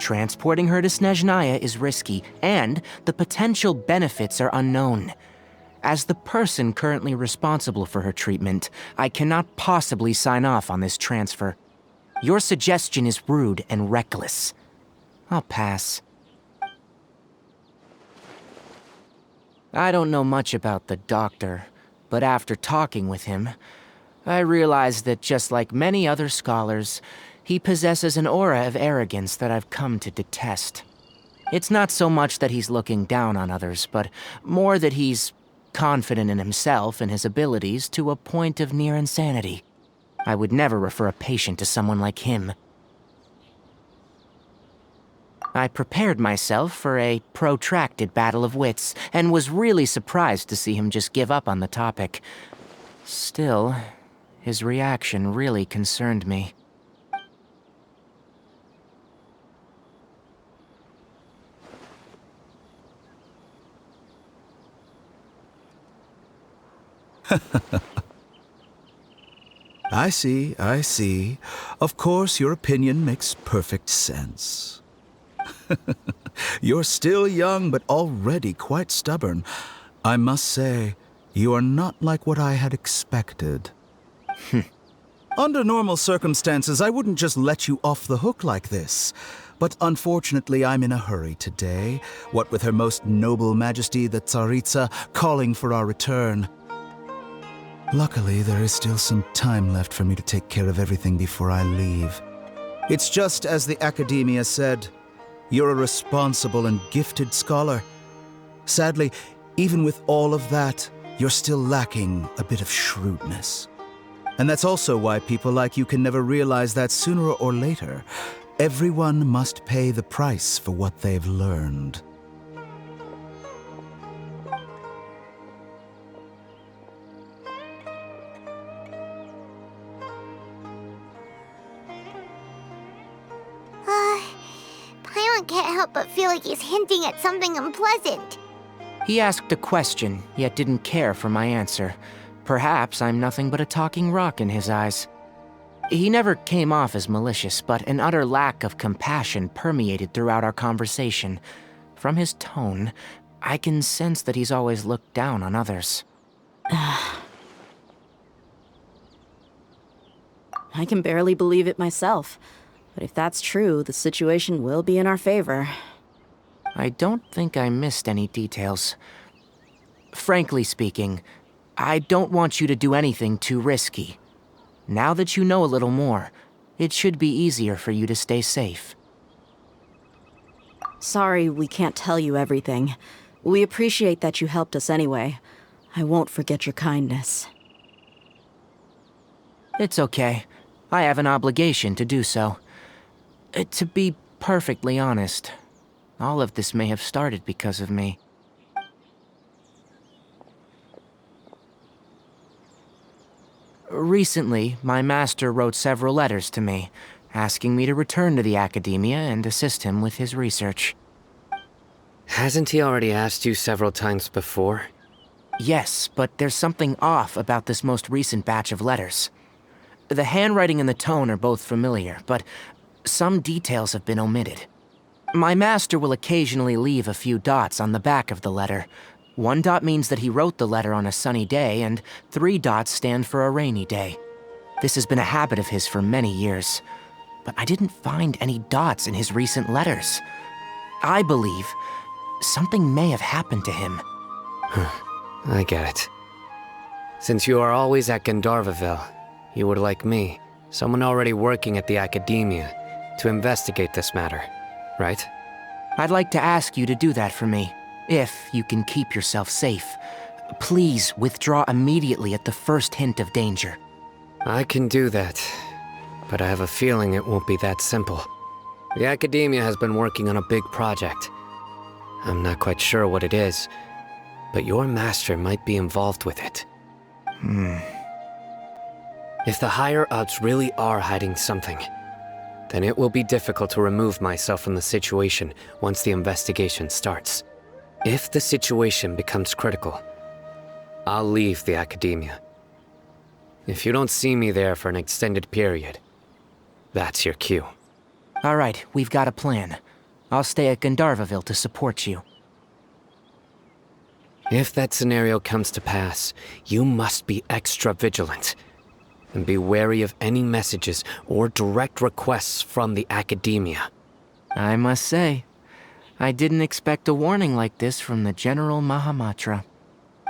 Speaker 13: Transporting her to Snezhnaya is risky, and the potential benefits are unknown. As the person currently responsible for her treatment, I cannot possibly sign off on this transfer. Your suggestion is rude and reckless. I'll pass. I don't know much about the doctor, but after talking with him, I realized that just like many other scholars, he possesses an aura of arrogance that I've come to detest. It's not so much that he's looking down on others, but more that he's confident in himself and his abilities to a point of near insanity. I would never refer a patient to someone like him. I prepared myself for a protracted battle of wits, and was really surprised to see him just give up on the topic. Still, his reaction really concerned me.
Speaker 14: I see. Of course, your opinion makes perfect sense. You're still young, but already quite stubborn. I must say, you are not like what I had expected. Under normal circumstances, I wouldn't just let you off the hook like this. But unfortunately, I'm in a hurry today, what with Her Most Noble Majesty the Tsaritsa calling for our return. Luckily, there is still some time left for me to take care of everything before I leave. It's just as the Academia said, you're a responsible and gifted scholar. Sadly, even with all of that, you're still lacking a bit of shrewdness. And that's also why people like you can never realize that sooner or later, everyone must pay the price for what they've learned.
Speaker 1: Paimon can't help but feel like he's hinting at something unpleasant.
Speaker 13: He asked a question, yet didn't care for my answer. Perhaps I'm nothing but a talking rock in his eyes. He never came off as malicious, but an utter lack of compassion permeated throughout our conversation. From his tone, I can sense that he's always looked down on others.
Speaker 4: I can barely believe it myself. But if that's true, the situation will be in our favor.
Speaker 13: I don't think I missed any details. Frankly speaking, I don't want you to do anything too risky. Now that you know a little more, it should be easier for you to stay safe.
Speaker 4: Sorry we can't tell you everything. We appreciate that you helped us anyway. I won't forget your kindness.
Speaker 13: It's okay. I have an obligation to do so. To be perfectly honest, all of this may have started because of me. Recently, my master wrote several letters to me, asking me to return to the Academia and assist him with his research.
Speaker 5: Hasn't he already asked you several times before?
Speaker 13: Yes, but there's something off about this most recent batch of letters. The handwriting and the tone are both familiar, but some details have been omitted. My master will occasionally leave a few dots on the back of the letter. 1 dot means that he wrote the letter on a sunny day, and 3 dots stand for a rainy day. This has been a habit of his for many years, but I didn't find any dots in his recent letters. I believe something may have happened to him.
Speaker 5: I get it. Since you are always at Gandharvaville, you would like me, someone already working at the Academia, to investigate this matter, right?
Speaker 13: I'd like to ask you to do that for me, if you can keep yourself safe. Please withdraw immediately at the first hint of danger.
Speaker 5: I can do that, but I have a feeling it won't be that simple. The Academia has been working on a big project. I'm not quite sure what it is, but your master might be involved with it. If the higher-ups really are hiding something, then it will be difficult to remove myself from the situation once the investigation starts. If the situation becomes critical, I'll leave the academia. If you don't see me there for an extended period, that's your cue.
Speaker 13: All right, we've got a plan. I'll stay at Gandharvaville to support you.
Speaker 5: If that scenario comes to pass, you must be extra vigilant. And be wary of any messages or direct requests from the academia.
Speaker 13: I must say, I didn't expect a warning like this from the General Mahamatra.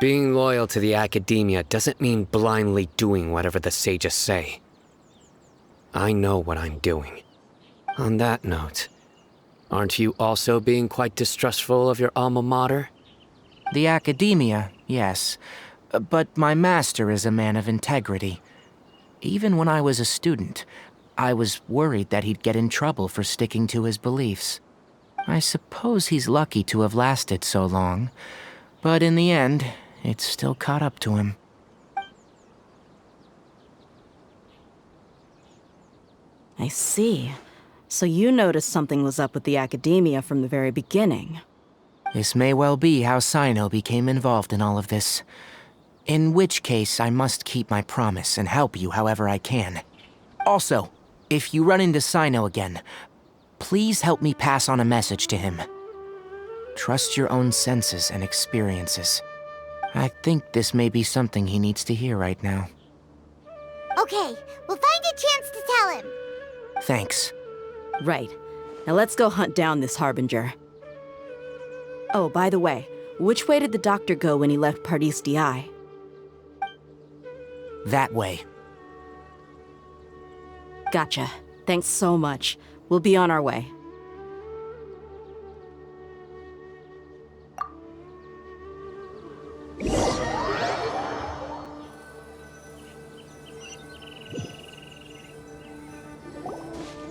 Speaker 5: Being loyal to the academia doesn't mean blindly doing whatever the sages say. I know what I'm doing. On that note, aren't you also being quite distrustful of your alma mater?
Speaker 13: The academia, yes. But my master is a man of integrity. Even when I was a student, I was worried that he'd get in trouble for sticking to his beliefs. I suppose he's lucky to have lasted so long, but in the end, it's still caught up to him.
Speaker 4: I see. So you noticed something was up with the academia from the very beginning.
Speaker 13: This may well be how Sino became involved in all of this. In which case, I must keep my promise and help you however I can. Also, if you run into Sino again, please help me pass on a message to him. Trust your own senses and experiences. I think this may be something he needs to hear right now.
Speaker 1: Okay, we'll find a chance to tell him.
Speaker 13: Thanks.
Speaker 4: Right. Now let's go hunt down this Harbinger. Oh, by the way, which way did the doctor go when he left Pardis Di?
Speaker 13: That way.
Speaker 4: Gotcha. Thanks so much. We'll be on our way.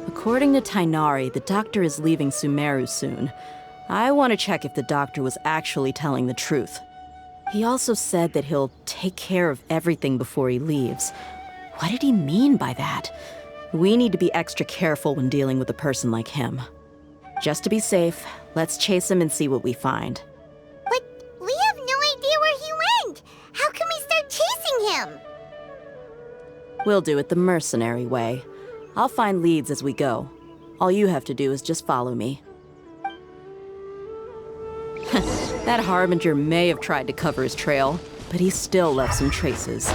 Speaker 4: According to Tainari, the doctor is leaving Sumeru soon. I want to check if the doctor was actually telling the truth. He also said that he'll take care of everything before he leaves. What did he mean by that? We need to be extra careful when dealing with a person like him. Just to be safe, let's chase him and see what we find.
Speaker 1: But we have no idea where he went! How can we start chasing him?
Speaker 4: We'll do it the mercenary way. I'll find leads as we go. All you have to do is just follow me. That Harbinger may have tried to cover his trail, but he still left some traces.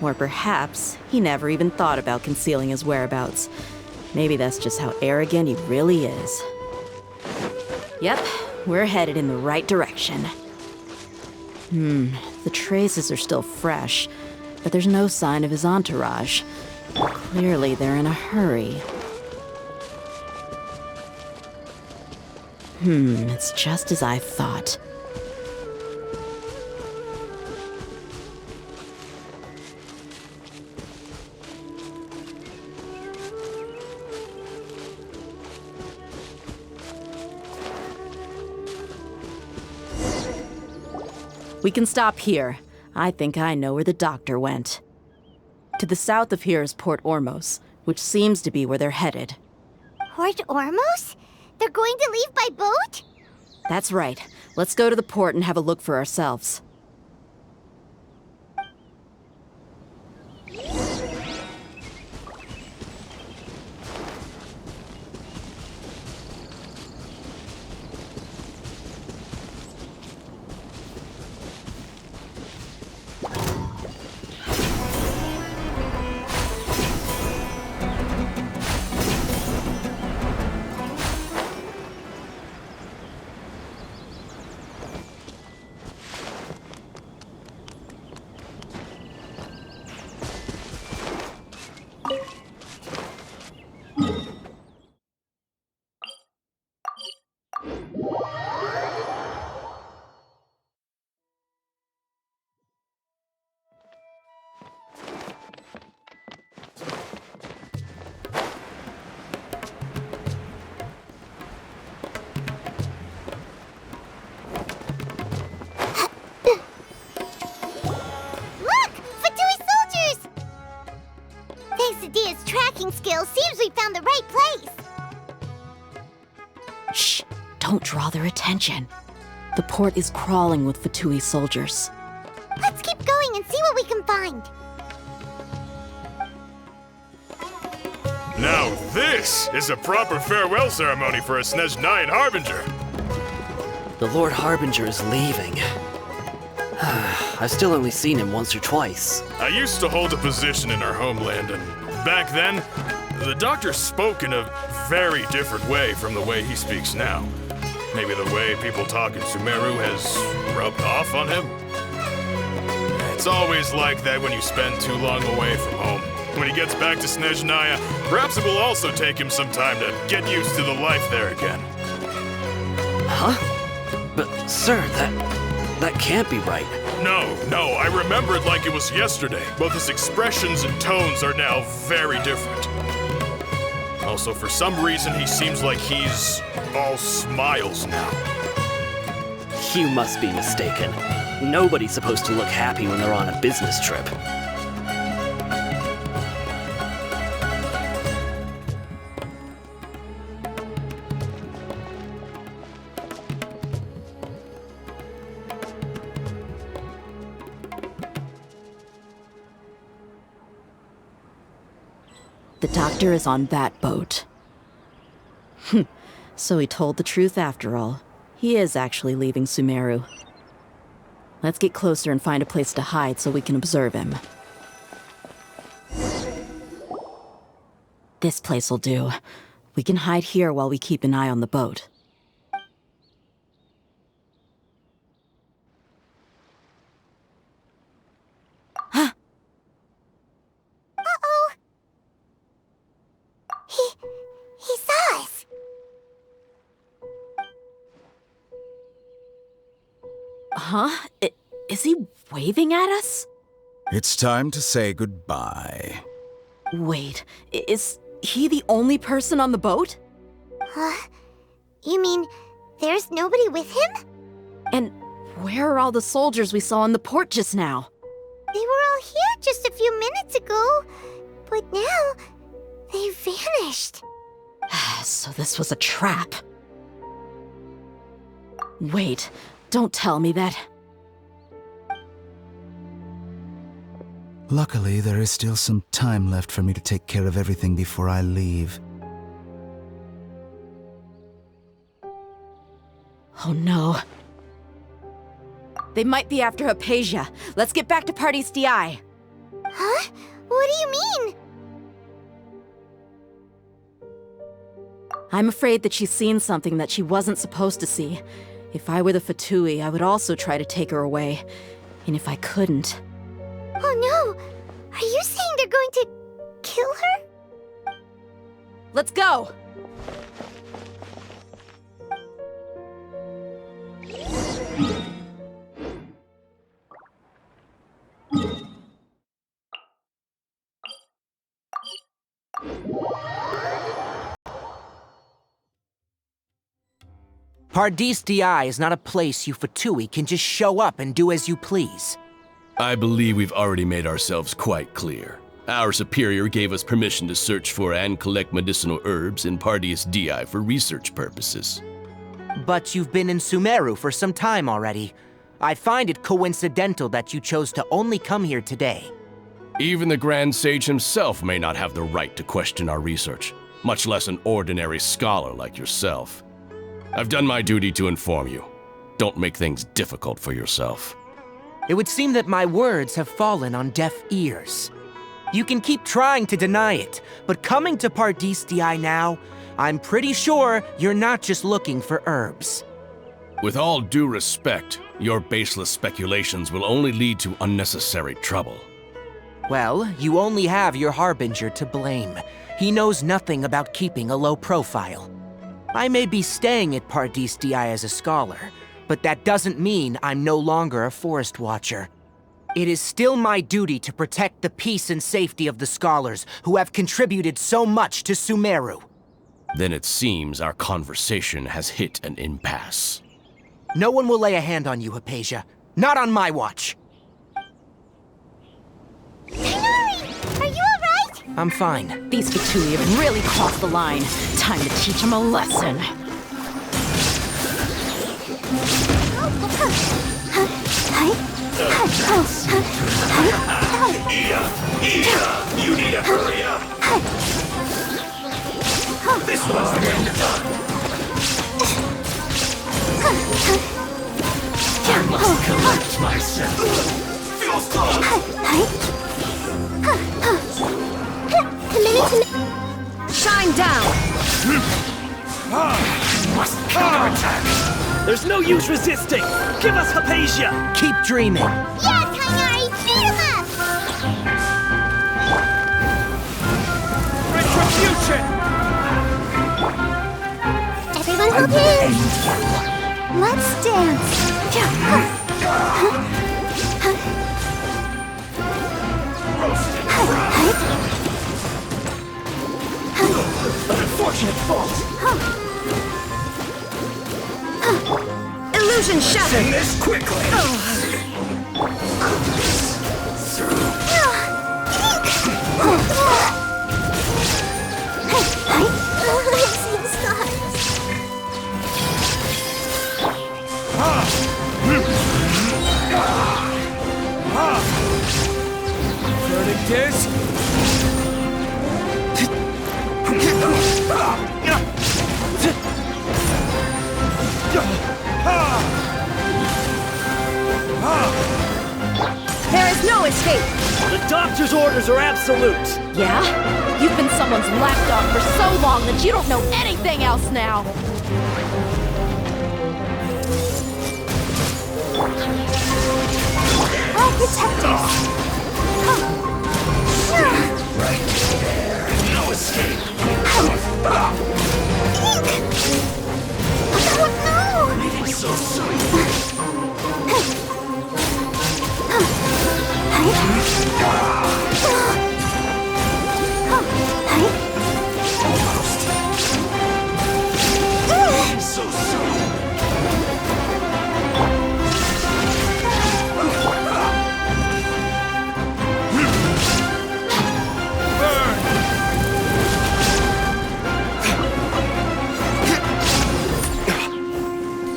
Speaker 4: Or perhaps he never even thought about concealing his whereabouts. Maybe that's just how arrogant he really is. Yep, we're headed in the right direction. The traces are still fresh, but there's no sign of his entourage. Clearly they're in a hurry. It's just as I thought. We can stop here. I think I know where the doctor went. To the south of here is Port Ormos, which seems to be where they're headed.
Speaker 1: Port Ormos? They're going to leave by boat?
Speaker 4: That's right. Let's go to the port and have a look for ourselves.
Speaker 1: Skill seems we found the right place.
Speaker 4: Shh! Don't draw their attention. The port is crawling with Fatui soldiers.
Speaker 1: Let's keep going and see what we can find.
Speaker 15: Now this is a proper farewell ceremony for a Snezhnayan Harbinger.
Speaker 16: The Lord Harbinger is leaving. I've still only seen him once or twice.
Speaker 15: I used to hold a position in our homeland, and back then, the doctor spoke in a very different way from the way he speaks now. Maybe the way people talk in Sumeru has rubbed off on him? It's always like that when you spend too long away from home. When he gets back to Snezhnaya, perhaps it will also take him some time to get used to the life there again.
Speaker 16: Huh? But, sir, that can't be right.
Speaker 15: No, I remember it like it was yesterday. Both his expressions and tones are now very different. Also, for some reason, he seems like he's all smiles now.
Speaker 16: You must be mistaken. Nobody's supposed to look happy when they're on a business trip.
Speaker 4: The doctor is on that boat. So he told the truth after all. He is actually leaving Sumeru. Let's get closer and find a place to hide so we can observe him. This place will do. We can hide here while we keep an eye on the boat.
Speaker 1: Uh-oh! He saw us!
Speaker 4: Huh? Is he waving at us?
Speaker 14: It's time to say goodbye.
Speaker 4: Wait, is he the only person on the boat?
Speaker 1: Huh? You mean there's nobody with him?
Speaker 4: And where are all the soldiers we saw in the port just now?
Speaker 1: They were all here just a few minutes ago, but now they vanished.
Speaker 4: So this was a trap. Wait, don't tell me that.
Speaker 14: Luckily, there is still some time left for me to take care of everything before I leave.
Speaker 4: Oh no. They might be after Hypatia. Let's get back to Party's DI.
Speaker 1: Huh? What do you mean?
Speaker 4: I'm afraid that she's seen something that she wasn't supposed to see. If I were the Fatui, I would also try to take her away. And if I couldn't...
Speaker 1: Oh no! Are you saying they're going to kill her?
Speaker 4: Let's go!
Speaker 13: Paradis DI is not a place you Fatui can just show up and do as you please.
Speaker 17: I believe we've already made ourselves quite clear. Our superior gave us permission to search for and collect medicinal herbs in Paradis DI for research purposes.
Speaker 13: But you've been in Sumeru for some time already. I find it coincidental that you chose to only come here today.
Speaker 17: Even the Grand Sage himself may not have the right to question our research, much less an ordinary scholar like yourself. I've done my duty to inform you. Don't make things difficult for yourself.
Speaker 13: It would seem that my words have fallen on deaf ears. You can keep trying to deny it, but coming to Paradis DI now, I'm pretty sure you're not just looking for herbs.
Speaker 17: With all due respect, your baseless speculations will only lead to unnecessary trouble.
Speaker 13: Well, you only have your Harbinger to blame. He knows nothing about keeping a low profile. I may be staying at Paradis DI as a scholar, but that doesn't mean I'm no longer a forest watcher. It is still my duty to protect the peace and safety of the scholars who have contributed so much to Sumeru.
Speaker 17: Then it seems our conversation has hit an impasse.
Speaker 13: No one will lay a hand on you, Hypatia. Not on my watch.
Speaker 1: Tighnari! Are you alright?
Speaker 13: I'm fine.
Speaker 4: These Fatui have really crossed the line. Time to teach them a lesson.
Speaker 1: Oh
Speaker 18: You need to hurry up! This one's the way you're done! I must collect myself! Feels close!
Speaker 12: Shine down!
Speaker 18: Must counterattack!
Speaker 16: There's no use resisting! Give us Hypatia!
Speaker 13: Keep dreaming!
Speaker 1: Yeah, Tainari, shoot him up!
Speaker 18: Retribution!
Speaker 1: Everyone okay? Let's dance!
Speaker 18: Unfortunate fault!
Speaker 12: Illusion shattered!
Speaker 18: Send this quickly!
Speaker 7: Verdict is...
Speaker 12: There is no escape!
Speaker 16: The doctor's orders are absolute!
Speaker 2: Yeah? You've been someone's lapdog for so long that you don't know anything else now!
Speaker 1: Our protectors!
Speaker 18: Right there! No escape!
Speaker 1: Oh no!
Speaker 18: Leaving so soon! So soon!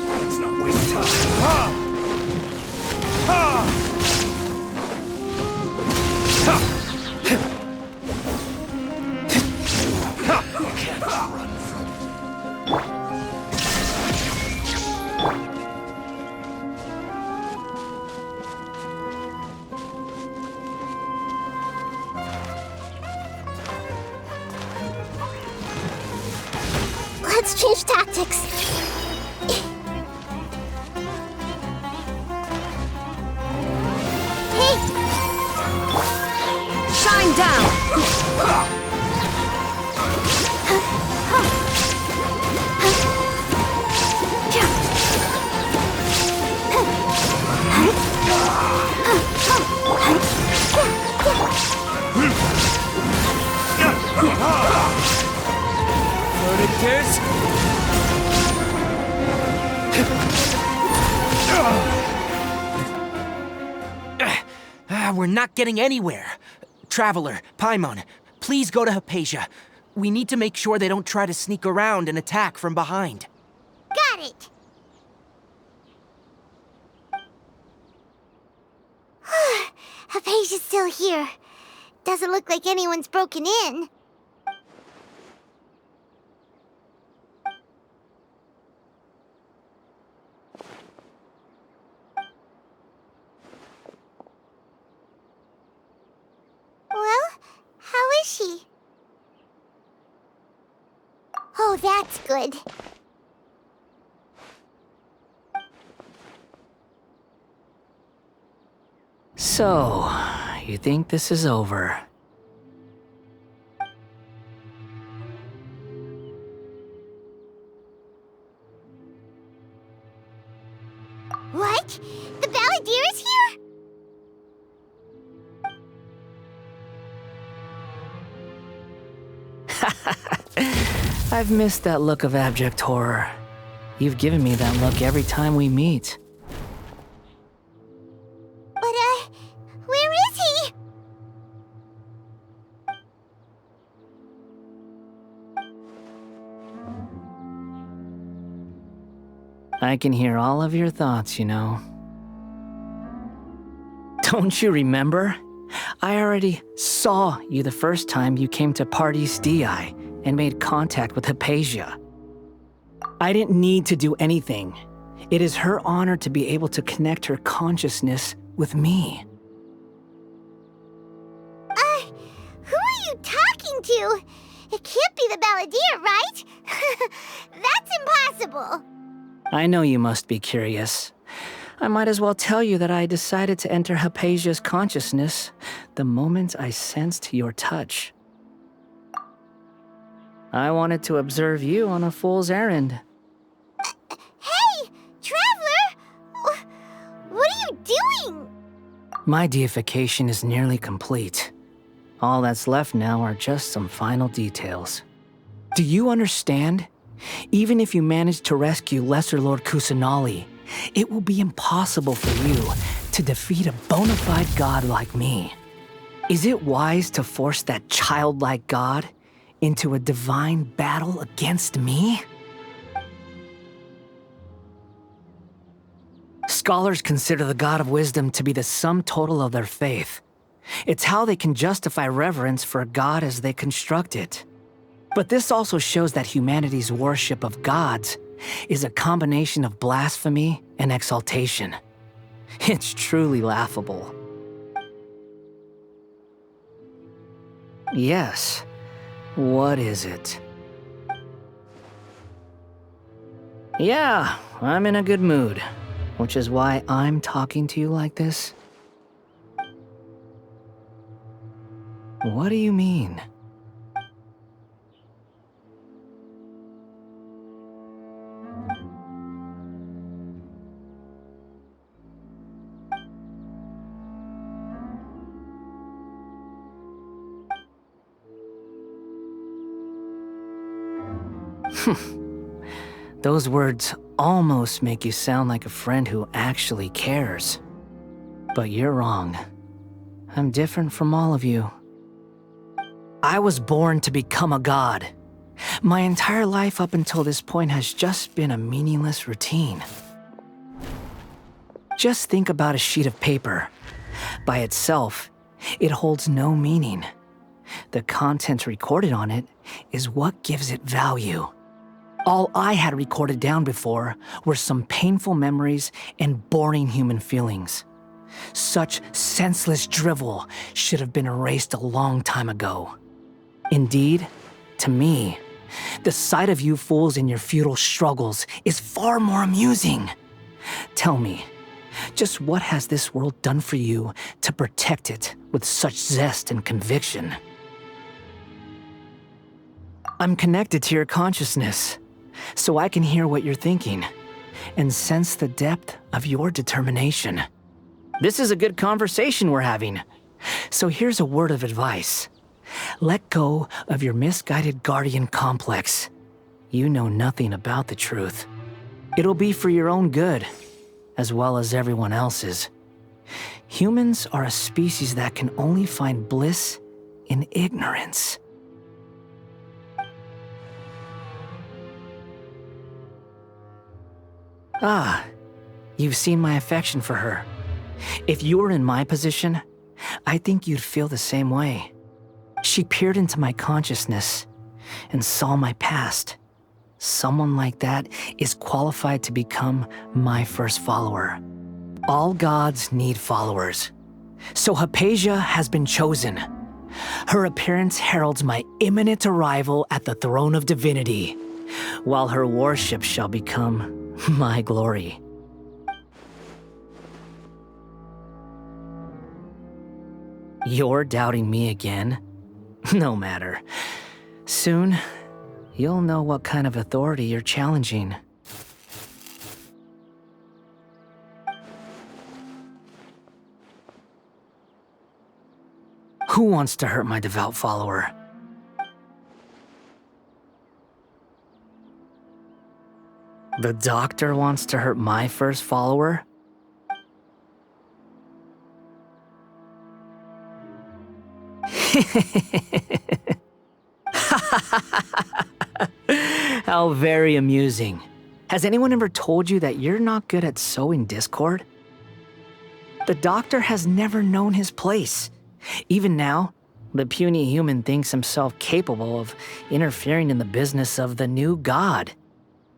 Speaker 18: Let's not waste time. Can't run from
Speaker 1: Let's change tactics. Hey!
Speaker 12: Shine down!
Speaker 7: Verdict is...
Speaker 13: We're not getting anywhere. Traveler, Paimon, please go to Hypatia. We need to make sure they don't try to sneak around and attack from behind.
Speaker 1: Got it! Hypatia's still here. Doesn't look like anyone's broken in. Well, how is she? Oh, that's good.
Speaker 5: So, you think this is over?
Speaker 1: What? The Balladeer is here?
Speaker 5: I've missed that look of abject horror. You've given me that look every time we meet.
Speaker 1: But, where is he?
Speaker 5: I can hear all of your thoughts, you know.
Speaker 19: Don't you remember? I already saw you the first time you came to Party's DI and made contact with Hypatia. I didn't need to do anything. It is her honor to be able to connect her consciousness with me.
Speaker 1: Who are you talking to? It can't be the Balladeer, right? That's impossible.
Speaker 19: I know you must be curious. I might as well tell you that I decided to enter Hypatia's consciousness the moment I sensed your touch. I wanted to observe you on a fool's errand.
Speaker 1: Hey, Traveler! What are you doing?
Speaker 19: My deification is nearly complete. All that's left now are just some final details. Do you understand? Even if you manage to rescue Lesser Lord Kusanali, it will be impossible for you to defeat a bona fide god like me. Is it wise to force that childlike god into a divine battle against me? Scholars consider the God of Wisdom to be the sum total of their faith. It's how they can justify reverence for a god as they construct it. But this also shows that humanity's worship of gods is a combination of blasphemy and exaltation. It's truly laughable. Yes. What is it? Yeah, I'm in a good mood, which is why I'm talking to you like this. What do you mean? Those words almost make you sound like a friend who actually cares. But you're wrong. I'm different from all of you. I was born to become a god. My entire life up until this point has just been a meaningless routine. Just think about a sheet of paper. By itself, it holds no meaning. The content recorded on it is what gives it value. All I had recorded down before were some painful memories and boring human feelings. Such senseless drivel should have been erased a long time ago. Indeed, to me, the sight of you fools in your futile struggles is far more amusing. Tell me, just what has this world done for you to protect it with such zest and conviction? I'm connected to your consciousness, so I can hear what you're thinking and sense the depth of your determination. This is a good conversation we're having. So here's a word of advice. Let go of your misguided guardian complex. You know nothing about the truth. It'll be for your own good, as well as everyone else's. Humans are a species that can only find bliss in ignorance. Ah, you've seen my affection for her. If you were in my position, I think you'd feel the same way. She peered into my consciousness and saw my past. Someone like that is qualified to become my first follower. All gods need followers. So Hypatia has been chosen. Her appearance heralds my imminent arrival at the throne of divinity, while her worship shall become my glory. You're doubting me again? No matter. Soon, you'll know what kind of authority you're challenging. Who wants to hurt my devout follower? The doctor wants to hurt my first follower? How very amusing. Has anyone ever told you that you're not good at sowing discord? The doctor has never known his place. Even now, the puny human thinks himself capable of interfering in the business of the new god.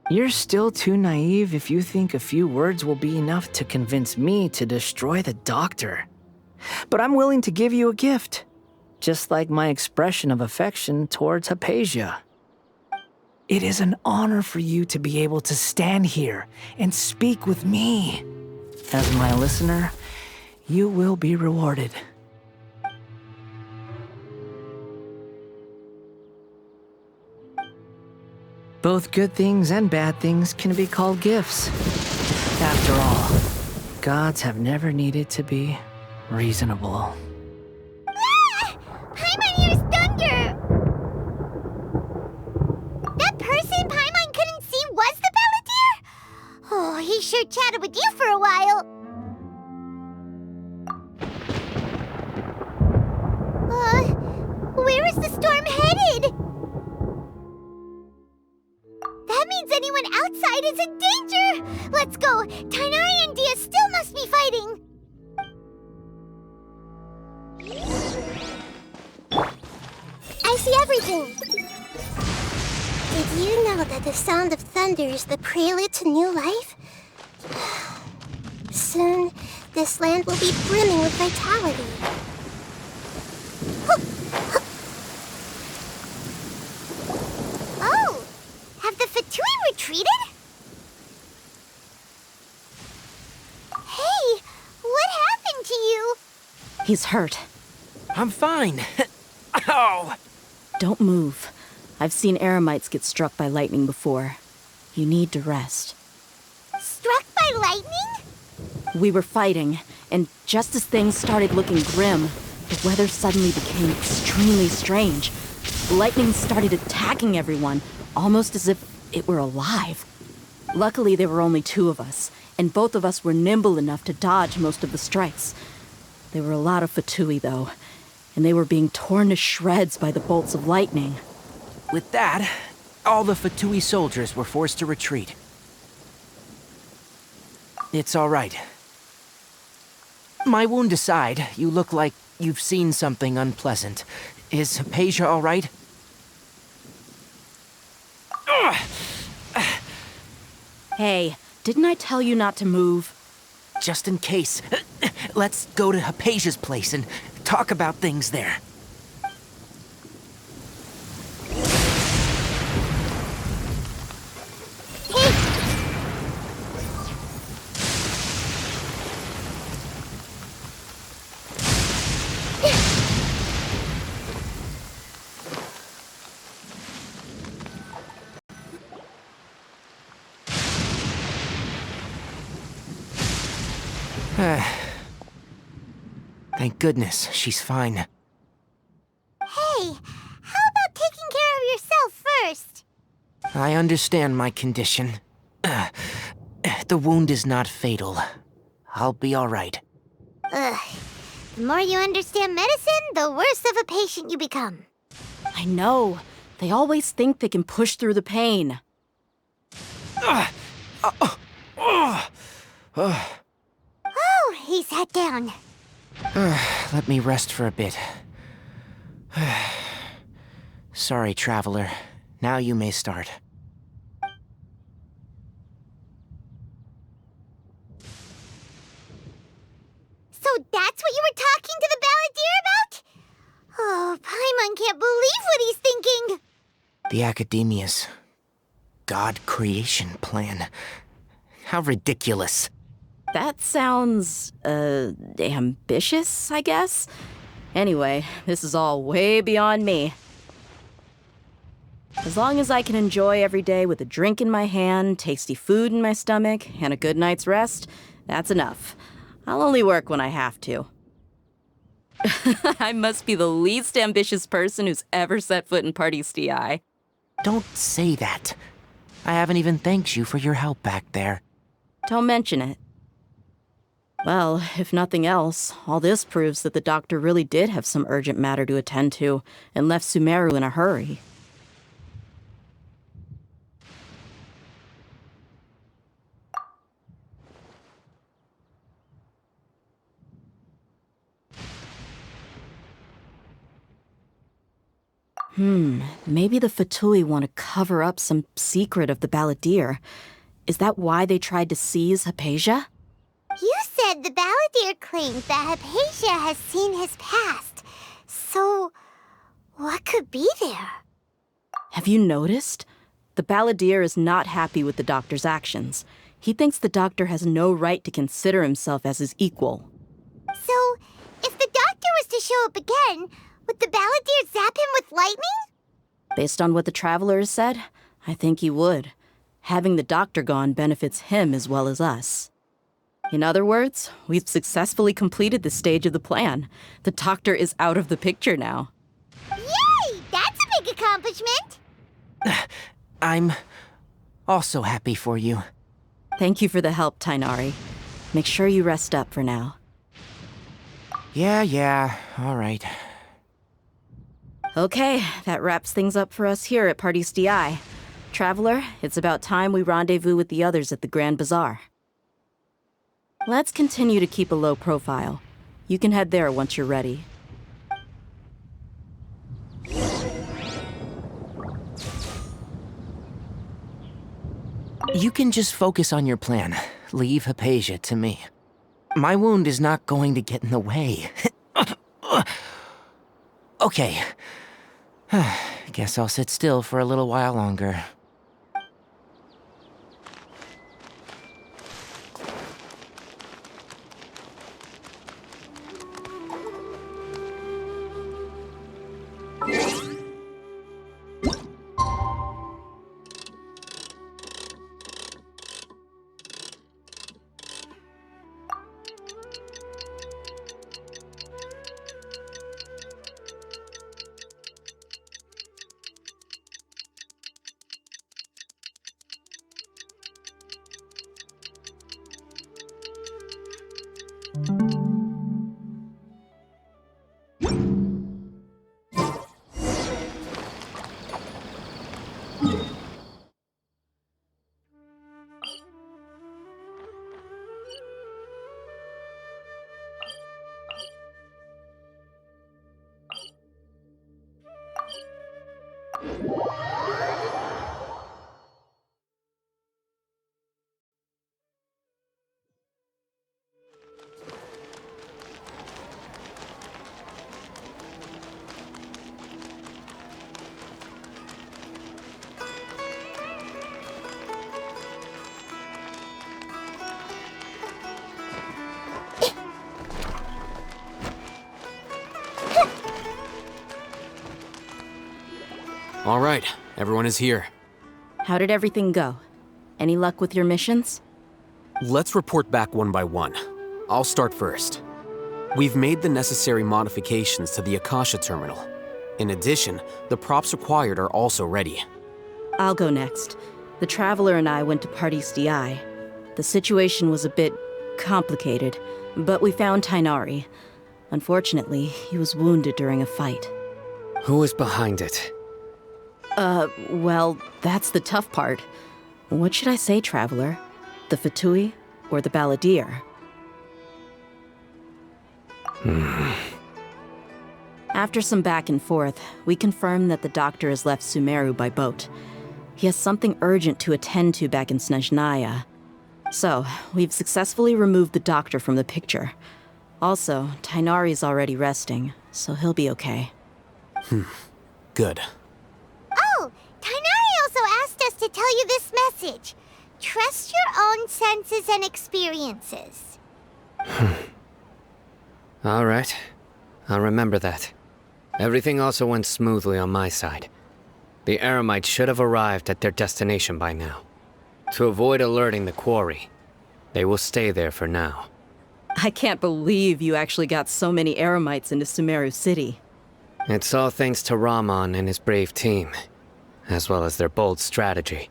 Speaker 19: You're still too naive if you think a few words will be enough to convince me to destroy the doctor. But I'm willing to give you a gift, just like my expression of affection towards Hypatia. It is an honor for you to be able to stand here and speak with me. As my listener, you will be rewarded. Both good things and bad things can be called gifts. After all, gods have never needed to be reasonable.
Speaker 1: Ah! Paimon hears thunder! That person Paimon couldn't see was the Balladeer? Oh, he sure chatted with you for a while. Where is the storm headed? That means anyone outside is in danger! Let's go! Tighnari and Dia still must be fighting! I see everything! Did you know that the sound of thunder is the prelude to new life? Soon, this land will be brimming with vitality. Oh! Have the Fatui retreated? Hey! What happened to you?
Speaker 4: He's hurt.
Speaker 13: I'm fine. Ow!
Speaker 4: Don't move. I've seen eremites get struck by lightning before. You need to rest.
Speaker 1: Struck by lightning?
Speaker 4: We were fighting, and just as things started looking grim, the weather suddenly became extremely strange. Lightning started attacking everyone, almost as if it were alive. Luckily, there were only two of us, and both of us were nimble enough to dodge most of the strikes. There were a lot of Fatui, though, and they were being torn to shreds by the bolts of lightning.
Speaker 13: With that, all the Fatui soldiers were forced to retreat. It's all right. My wound aside, you look like you've seen something unpleasant. Is Hypatia all right?
Speaker 4: Hey, didn't I tell you not to move?
Speaker 13: Just in case. Let's go to Hypatia's place and talk about things there. Thank goodness she's fine.
Speaker 1: Hey, how about taking care of yourself first?
Speaker 13: I understand my condition. The wound is not fatal. I'll be all right.
Speaker 1: Ugh. The more you understand medicine, the worse of a patient you become.
Speaker 4: I know. They always think they can push through the pain.
Speaker 1: Oh, he sat down.
Speaker 13: Let me rest for a bit. Sorry, traveler. Now you may start.
Speaker 1: So that's what you were talking to the Balladeer about? Oh, Paimon can't believe what he's thinking.
Speaker 13: The Academia's God creation plan. How ridiculous.
Speaker 4: That sounds, ambitious, I guess? Anyway, this is all way beyond me. As long as I can enjoy every day with a drink in my hand, tasty food in my stomach, and a good night's rest, that's enough. I'll only work when I have to. I must be the least ambitious person who's ever set foot in Party STI.
Speaker 13: Don't say that. I haven't even thanked you for your help back there.
Speaker 4: Don't mention it. Well, if nothing else, all this proves that the doctor really did have some urgent matter to attend to and left Sumeru in a hurry. Maybe the Fatui want to cover up some secret of the Balladeer. Is that why they tried to seize Hypatia?
Speaker 1: You said the Balladeer claims that Hypatia has seen his past. So, what could be there?
Speaker 4: Have you noticed? The Balladeer is not happy with the Doctor's actions. He thinks the Doctor has no right to consider himself as his equal.
Speaker 1: So, if the Doctor was to show up again, would the Balladeer zap him with lightning?
Speaker 4: Based on what the Traveler has said, I think he would. Having the Doctor gone benefits him as well as us. In other words, we've successfully completed this stage of the plan. The Doctor is out of the picture now.
Speaker 1: Yay! That's a big accomplishment!
Speaker 13: I'm also happy for you.
Speaker 4: Thank you for the help, Tainari. Make sure you rest up for now.
Speaker 13: Yeah, all right.
Speaker 4: Okay, that wraps things up for us here at Party's DI. Traveler, it's about time we rendezvous with the others at the Grand Bazaar. Let's continue to keep a low profile. You can head there once you're ready.
Speaker 13: You can just focus on your plan. Leave Hypatia to me. My wound is not going to get in the way. Okay. Guess I'll sit still for a little while longer.
Speaker 3: All right, everyone is here.
Speaker 4: How did everything go? Any luck with your missions?
Speaker 3: Let's report back one by one. I'll start first. We've made the necessary modifications to the Akasha terminal. In addition, the props required are also ready.
Speaker 4: I'll go next. The Traveler and I went to Party's DI. The situation was a bit complicated, but we found Tainari. Unfortunately, he was wounded during a fight.
Speaker 5: Who was behind it?
Speaker 4: Well, that's the tough part. What should I say, Traveler? The Fatui or the Balladeer? After some back and forth, we confirmed that the Doctor has left Sumeru by boat. He has something urgent to attend to back in Snezhnaya. So, we've successfully removed the Doctor from the picture. Also, Tainari's already resting, so he'll be okay.
Speaker 3: Good.
Speaker 1: Oh, Tainari also asked us to tell you this message. Trust your own senses and experiences.
Speaker 5: All right. I'll remember that. Everything also went smoothly on my side. The Eremites should have arrived at their destination by now. To avoid alerting the quarry, they will stay there for now.
Speaker 4: I can't believe you actually got so many Eremites into Sumeru City.
Speaker 5: It's all thanks to Rahman and his brave team, as well as their bold strategy.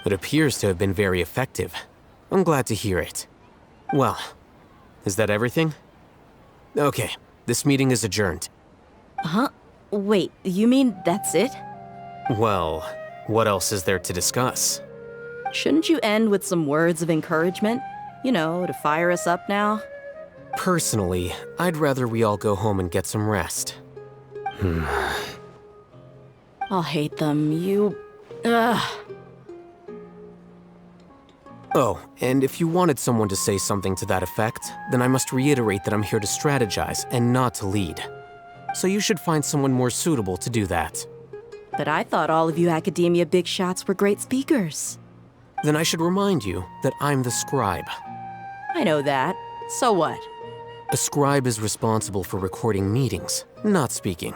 Speaker 3: It appears to have been very effective. I'm glad to hear it. Well, is that everything? Okay, this meeting is adjourned.
Speaker 4: Huh? Wait, you mean that's it?
Speaker 3: Well, what else is there to discuss?
Speaker 4: Shouldn't you end with some words of encouragement? You know, to fire us up now?
Speaker 3: Personally, I'd rather we all go home and get some rest.
Speaker 4: I'll hate them. Ugh.
Speaker 3: Oh, and if you wanted someone to say something to that effect, then I must reiterate that I'm here to strategize and not to lead. So you should find someone more suitable to do that.
Speaker 4: But I thought all of you academia big shots were great speakers.
Speaker 3: Then I should remind you that I'm the scribe.
Speaker 4: I know that. So what?
Speaker 3: A scribe is responsible for recording meetings, not speaking.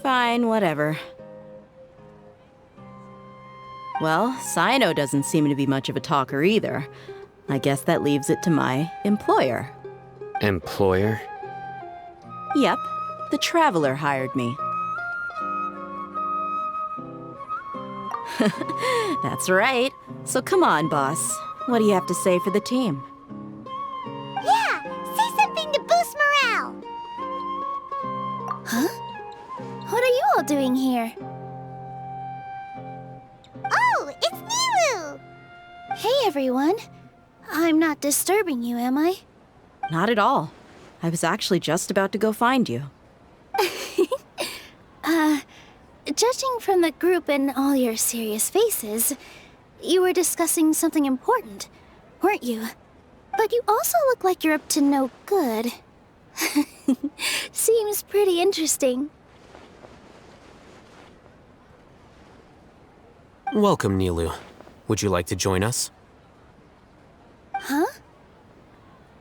Speaker 4: Fine, whatever. Well, Sino doesn't seem to be much of a talker either. I guess that leaves it to my employer.
Speaker 5: Employer?
Speaker 4: Yep, the Traveler hired me. That's right. So come on, boss. What do you have to say for the team?
Speaker 1: Yeah, say something to boost morale. Huh? What are you all doing here? Oh, it's Nilu! Hey, everyone. I'm not disturbing you, am I?
Speaker 4: Not at all. I was actually just about to go find you.
Speaker 1: Judging from the group and all your serious faces, you were discussing something important, weren't you? But you also look like you're up to no good. Seems pretty interesting.
Speaker 3: Welcome, Nilu. Would you like to join us?
Speaker 1: Huh?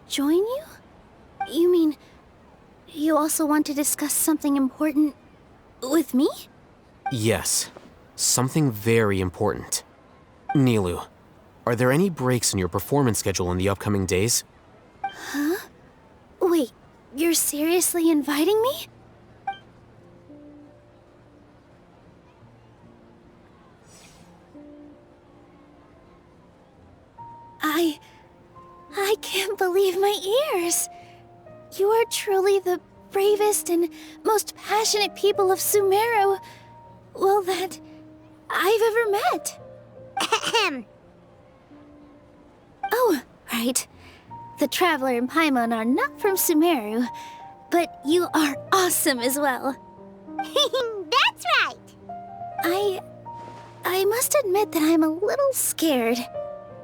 Speaker 1: Join you? You mean, you also want to discuss something important with me?
Speaker 3: Yes, something very important. Nilu, are there any breaks in your performance schedule in the upcoming days?
Speaker 1: Huh? Wait, you're seriously inviting me? I can't believe my ears. You are truly the bravest and most passionate people of Sumeru, well, that I've ever met. Ahem. Oh, right. The Traveler and Paimon are not from Sumeru, but you are awesome as well. That's right! I must admit that I'm a little scared,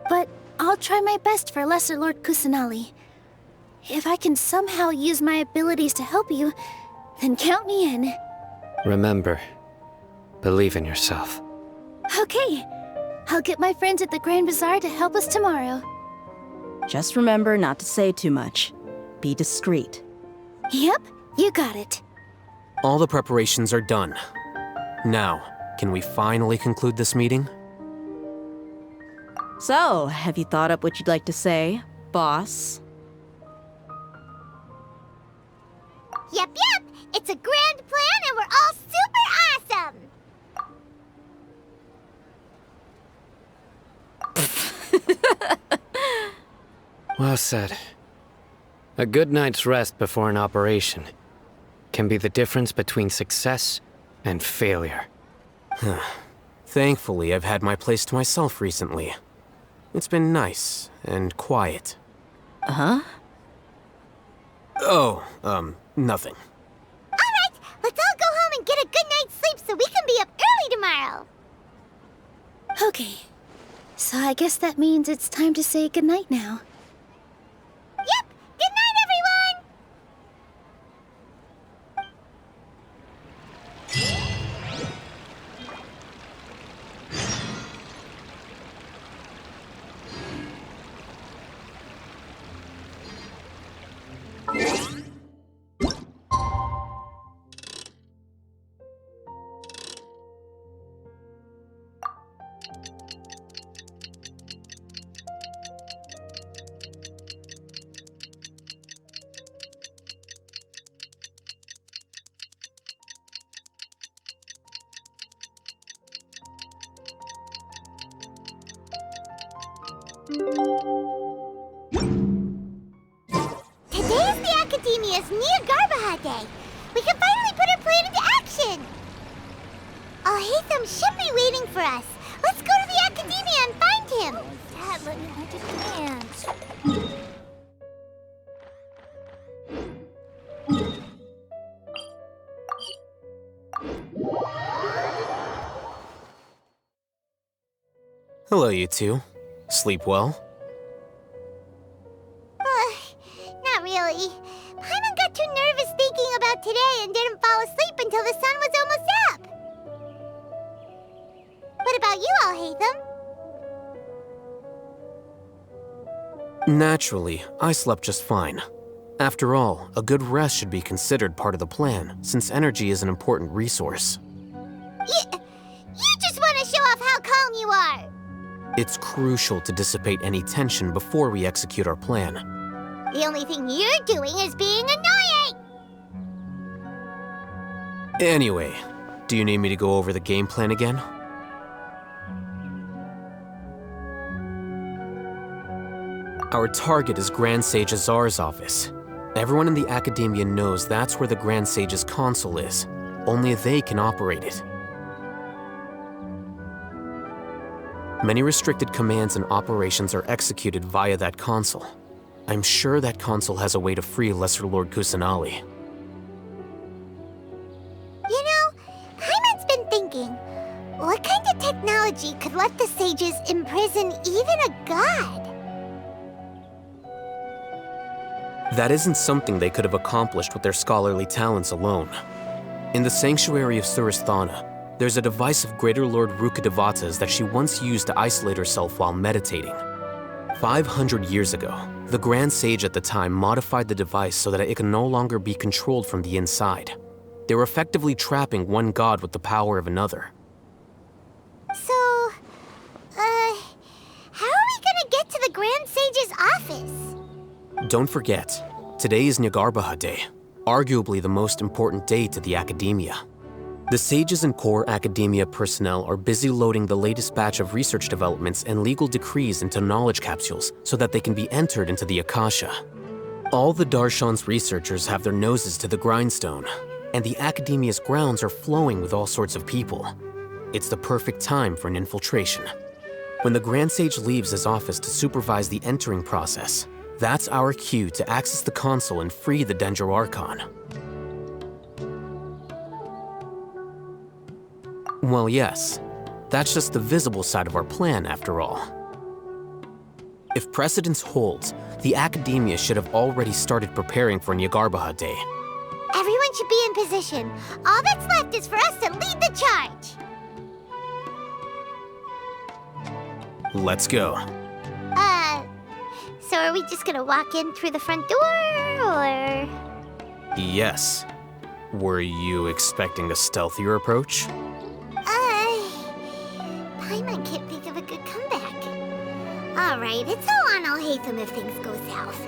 Speaker 1: but I'll try my best for Lesser Lord Kusanali. If I can somehow use my abilities to help you, then count me in.
Speaker 5: Remember, believe in yourself.
Speaker 1: Okay, I'll get my friends at the Grand Bazaar to help us tomorrow.
Speaker 4: Just remember not to say too much. Be discreet.
Speaker 1: Yep, you got it.
Speaker 3: All the preparations are done. Now, can we finally conclude this meeting?
Speaker 4: So, have you thought up what you'd like to say, boss?
Speaker 1: Yep, it's a grand plan and we're all super awesome!
Speaker 5: Well said. A good night's rest before an operation can be the difference between success and failure.
Speaker 3: Thankfully, I've had my place to myself recently. It's been nice and quiet.
Speaker 4: Huh?
Speaker 3: Oh, nothing.
Speaker 1: Alright, let's all go home and get a good night's sleep so we can be up early tomorrow. Okay, so I guess that means it's time to say goodnight now. Yep, good night, everyone! Today is the Academia's Nia Garbaha Day. We can finally put our plan into action. Al-Haytham should be waiting for us. Let's go to the Academia and find him. Dad, let me hold your hands.
Speaker 3: Hello, you two. Sleep well?
Speaker 1: Not really. Paimon got too nervous thinking about today and didn't fall asleep until the sun was almost up. What about you, Alhaitham?
Speaker 3: Naturally, I slept just fine. After all, a good rest should be considered part of the plan, since energy is an important resource.
Speaker 1: You just want to show off how calm you are!
Speaker 3: It's crucial to dissipate any tension before we execute our plan.
Speaker 1: The only thing you're doing is being annoying!
Speaker 3: Anyway, do you need me to go over the game plan again? Our target is Grand Sage Azar's office. Everyone in the Academia knows that's where the Grand Sage's console is. Only they can operate it. Many restricted commands and operations are executed via that console. I'm sure that console has a way to free Lesser Lord Kusanali.
Speaker 1: You know, Paimon's been thinking, what kind of technology could let the sages imprison even a god?
Speaker 3: That isn't something they could have accomplished with their scholarly talents alone. In the Sanctuary of Suristhana, there's a device of Greater Lord Rukkhadevata's that she once used to isolate herself while meditating. 500 years ago, the Grand Sage at the time modified the device so that it could no longer be controlled from the inside. They were effectively trapping one god with the power of another.
Speaker 1: So, how are we gonna get to the Grand Sage's office?
Speaker 3: Don't forget, today is Nyagarbha Day, arguably the most important day to the Academia. The sages and core Academia personnel are busy loading the latest batch of research developments and legal decrees into knowledge capsules so that they can be entered into the Akasha. All the Darshan's researchers have their noses to the grindstone, and the Academia's grounds are flowing with all sorts of people. It's the perfect time for an infiltration. When the Grand Sage leaves his office to supervise the entering process, that's our cue to access the console and free the Dendro Archon. Well, yes, that's just the visible side of our plan, after all. If precedence holds, the Academia should have already started preparing for Nyagarbha Day.
Speaker 1: Everyone should be in position. All that's left is for us to lead the charge.
Speaker 3: Let's go.
Speaker 1: So are we just gonna walk in through the front door, or...?
Speaker 3: Yes. Were you expecting a stealthier approach?
Speaker 1: Paimon can't think of a good comeback. Alright, it's all on Alhaitham if things go south.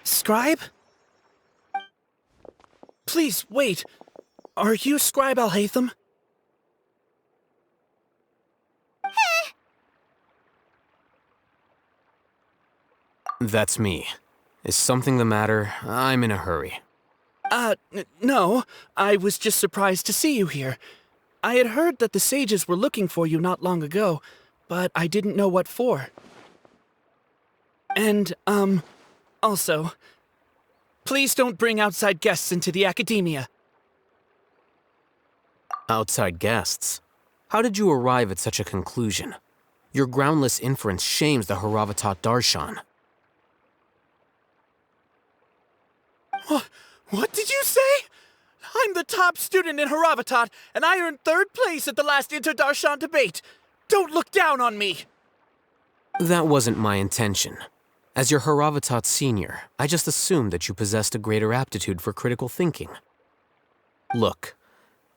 Speaker 13: Scribe? Please, wait. Are you Scribe Alhaitham?
Speaker 3: That's me. Is something the matter? I'm in a hurry.
Speaker 13: No. I was just surprised to see you here. I had heard that the sages were looking for you not long ago, but I didn't know what for. And, also, please don't bring outside guests into the Academia.
Speaker 3: Outside guests? How did you arrive at such a conclusion? Your groundless inference shames the Haravatat Darshan.
Speaker 13: What did you say? I'm the top student in Haravatat, and I earned 3rd place at the last Inter-Darshan debate. Don't look down on me!
Speaker 3: That wasn't my intention. As your Haravatat senior, I just assumed that you possessed a greater aptitude for critical thinking. Look,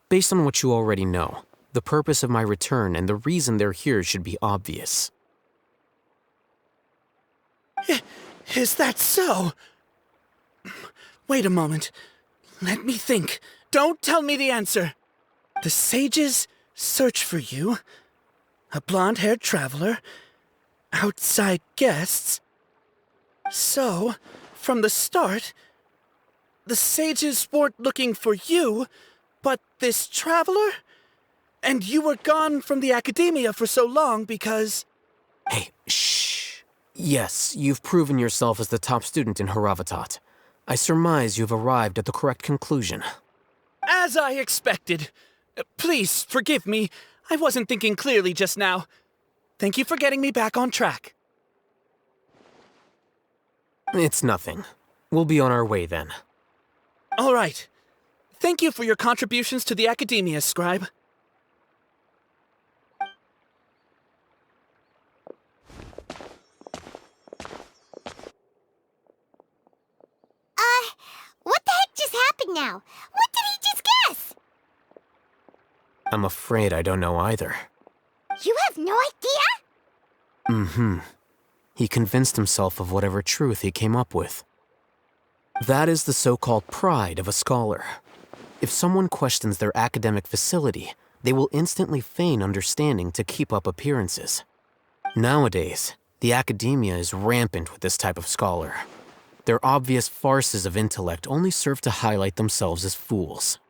Speaker 3: based on what you already know, the purpose of my return and the reason they're here should be obvious.
Speaker 13: Is that so? Wait a moment. Let me think. Don't tell me the answer. The sages search for you. A blonde-haired traveler. Outside guests. So, from the start,
Speaker 20: the sages weren't looking for you, but this traveler? And you were gone from the academia for so long because...
Speaker 3: Hey, shh. Yes, you've proven yourself as the top student in Haravatat. I surmise you've arrived at the correct conclusion.
Speaker 20: As I expected. Please, forgive me. I wasn't thinking clearly just now. Thank you for getting me back on track.
Speaker 3: It's nothing. We'll be on our way then.
Speaker 20: All right. Thank you for your contributions to the academia, Scribe.
Speaker 1: What the heck just happened now? What did he just guess?
Speaker 3: I'm afraid I don't know either.
Speaker 1: You have no idea?
Speaker 3: Mm-hmm. He convinced himself of whatever truth he came up with. That is the so-called pride of a scholar. If someone questions their academic facility, they will instantly feign understanding to keep up appearances. Nowadays, the academia is rampant with this type of scholar. Their obvious farces of intellect only serve to highlight themselves as fools.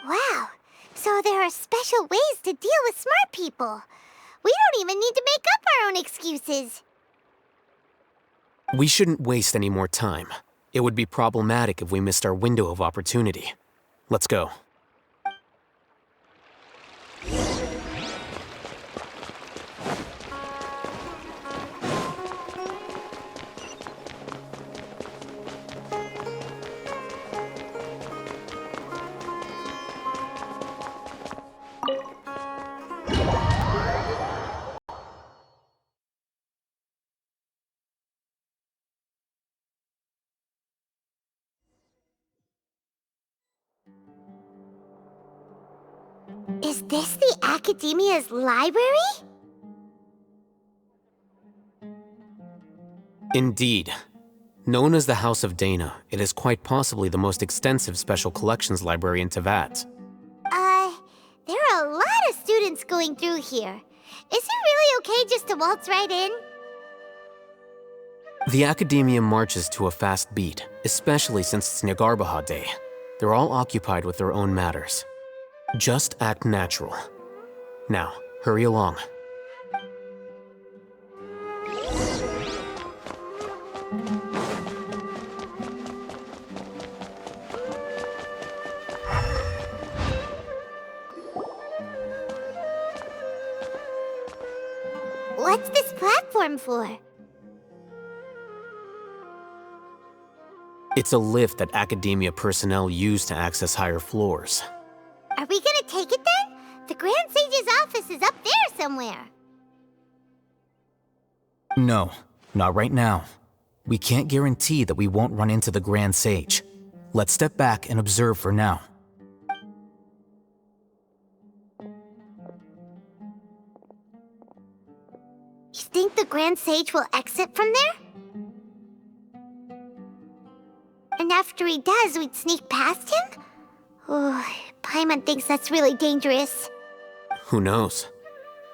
Speaker 1: Wow, so there are special ways to deal with smart people. We don't even need to make up our own excuses.
Speaker 3: We shouldn't waste any more time. It would be problematic if we missed our window of opportunity. Let's go.
Speaker 1: Is this the Academia's library?
Speaker 3: Indeed. Known as the House of Dana, it is quite possibly the most extensive special collections library in Teyvat.
Speaker 1: There are a lot of students going through here. Is it really okay just to waltz right in?
Speaker 3: The Academia marches to a fast beat, especially since it's Nagarbaha Day. They're all occupied with their own matters. Just act natural. Now, hurry along.
Speaker 1: What's this platform for?
Speaker 3: It's a lift that Academia personnel use to access higher floors.
Speaker 1: Are we gonna take it then? The Grand Sage's office is up there somewhere.
Speaker 9: No, not right now. We can't guarantee that we won't run into the Grand Sage. Let's step back and observe for now.
Speaker 1: You think the Grand Sage will exit from there? And after he does, we'd sneak past him? Oh, Paimon thinks that's really dangerous.
Speaker 3: Who knows?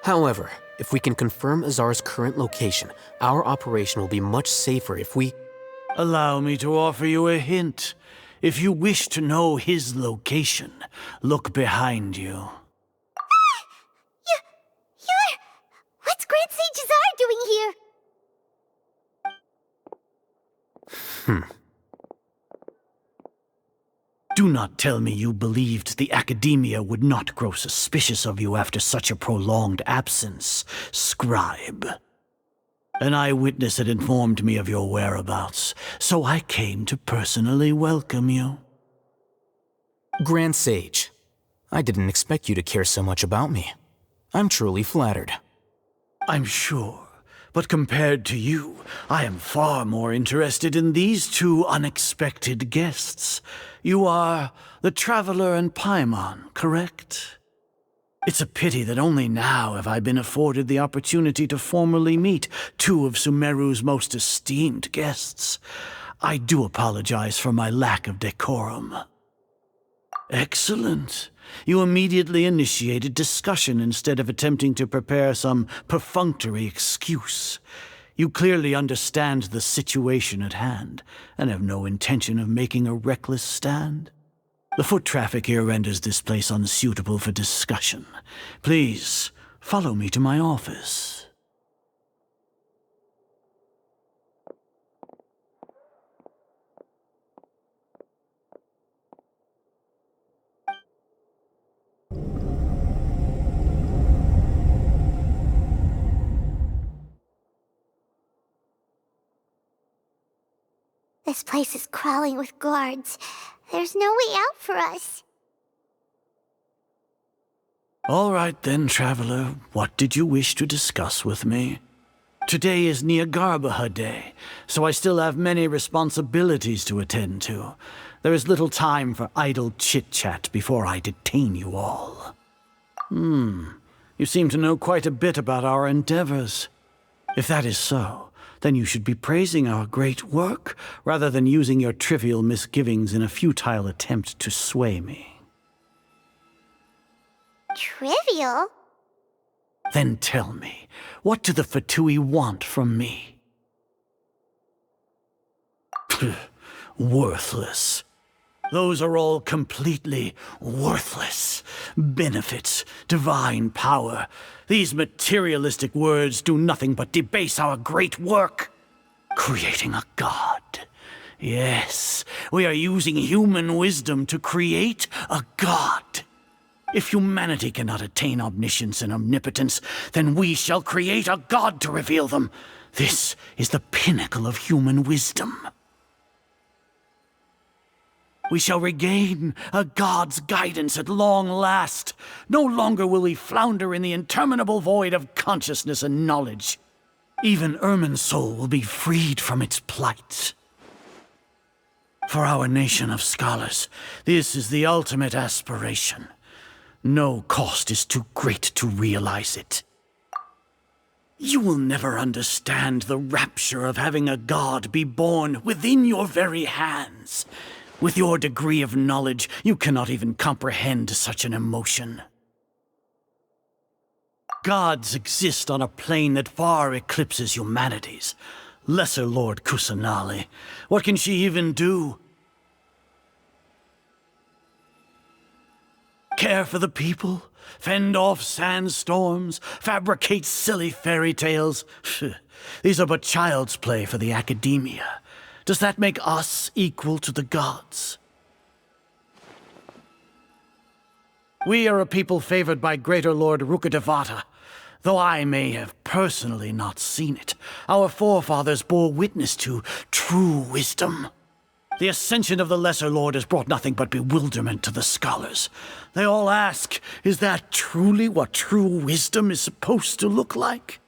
Speaker 3: However, if we can confirm Azar's current location, our operation will be much safer if we...
Speaker 21: Allow me to offer you a hint. If you wish to know his location, look behind you.
Speaker 1: What's Grand Sage Azar doing here?
Speaker 21: Do not tell me you believed the Academia would not grow suspicious of you after such a prolonged absence, Scribe. An eyewitness had informed me of your whereabouts, so I came to personally welcome you.
Speaker 9: Grand Sage, I didn't expect you to care so much about me. I'm truly flattered.
Speaker 21: I'm sure, but compared to you, I am far more interested in these two unexpected guests. You are the Traveler and Paimon, correct? It's a pity that only now have I been afforded the opportunity to formally meet two of Sumeru's most esteemed guests. I do apologize for my lack of decorum. Excellent. You immediately initiated discussion instead of attempting to prepare some perfunctory excuse. You clearly understand the situation at hand, and have no intention of making a reckless stand. The foot traffic here renders this place unsuitable for discussion. Please, follow me to my office.
Speaker 1: This place is crawling with guards. There's no way out for us.
Speaker 21: All right then, traveler. What did you wish to discuss with me? Today is Niagarbaha Day, so I still have many responsibilities to attend to. There is little time for idle chit-chat before I detain you all. You seem to know quite a bit about our endeavors. If that is so, then you should be praising our great work, rather than using your trivial misgivings in a futile attempt to sway me.
Speaker 1: Trivial?
Speaker 21: Then tell me, what do the Fatui want from me? Worthless. Those are all completely worthless. Benefits, divine power. These materialistic words do nothing but debase our great work. Creating a god. Yes, we are using human wisdom to create a god. If humanity cannot attain omniscience and omnipotence, then we shall create a god to reveal them. This is the pinnacle of human wisdom. We shall regain a god's guidance at long last. No longer will we flounder in the interminable void of consciousness and knowledge. Even Irminsul will be freed from its plight. For our nation of scholars, this is the ultimate aspiration. No cost is too great to realize it. You will never understand the rapture of having a god be born within your very hands. With your degree of knowledge, you cannot even comprehend such an emotion. Gods exist on a plane that far eclipses humanity's. Lesser Lord Kusanali, what can she even do? Care for the people? Fend off sandstorms? Fabricate silly fairy tales? These are but child's play for the academia. Does that make us equal to the gods? We are a people favored by Greater Lord Rukadevata. Though I may have personally not seen it, our forefathers bore witness to true wisdom. The ascension of the Lesser Lord has brought nothing but bewilderment to the scholars. They all ask, is that truly what true wisdom is supposed to look like?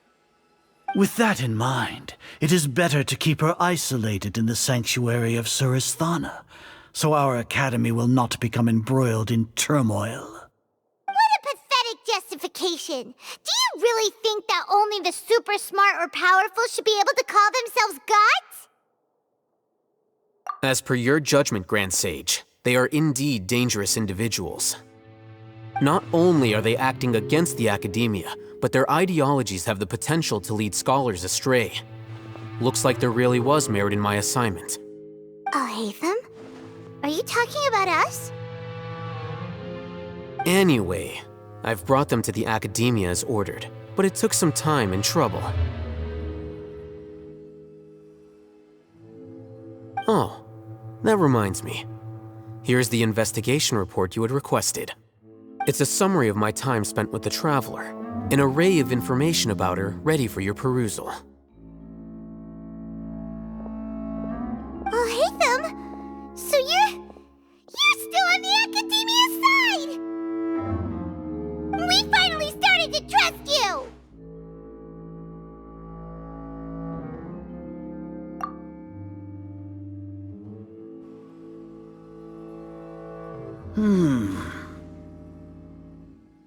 Speaker 21: With that in mind, it is better to keep her isolated in the sanctuary of Suristhana, so our academy will not become embroiled in turmoil.
Speaker 1: What a pathetic justification! Do you really think that only the super smart or powerful should be able to call themselves gods?
Speaker 3: As per your judgment, Grand Sage, they are indeed dangerous individuals. Not only are they acting against the academia, but their ideologies have the potential to lead scholars astray. Looks like there really was merit in my assignment.
Speaker 1: Alhaitham? Are you talking about us?
Speaker 3: Anyway, I've brought them to the academia as ordered, but it took some time and trouble. Oh, that reminds me. Here's the investigation report you had requested. It's a summary of my time spent with the Traveler, an array of information about her ready for your perusal.
Speaker 1: Alhaitham? So you're still on the academia side! We finally started to trust you!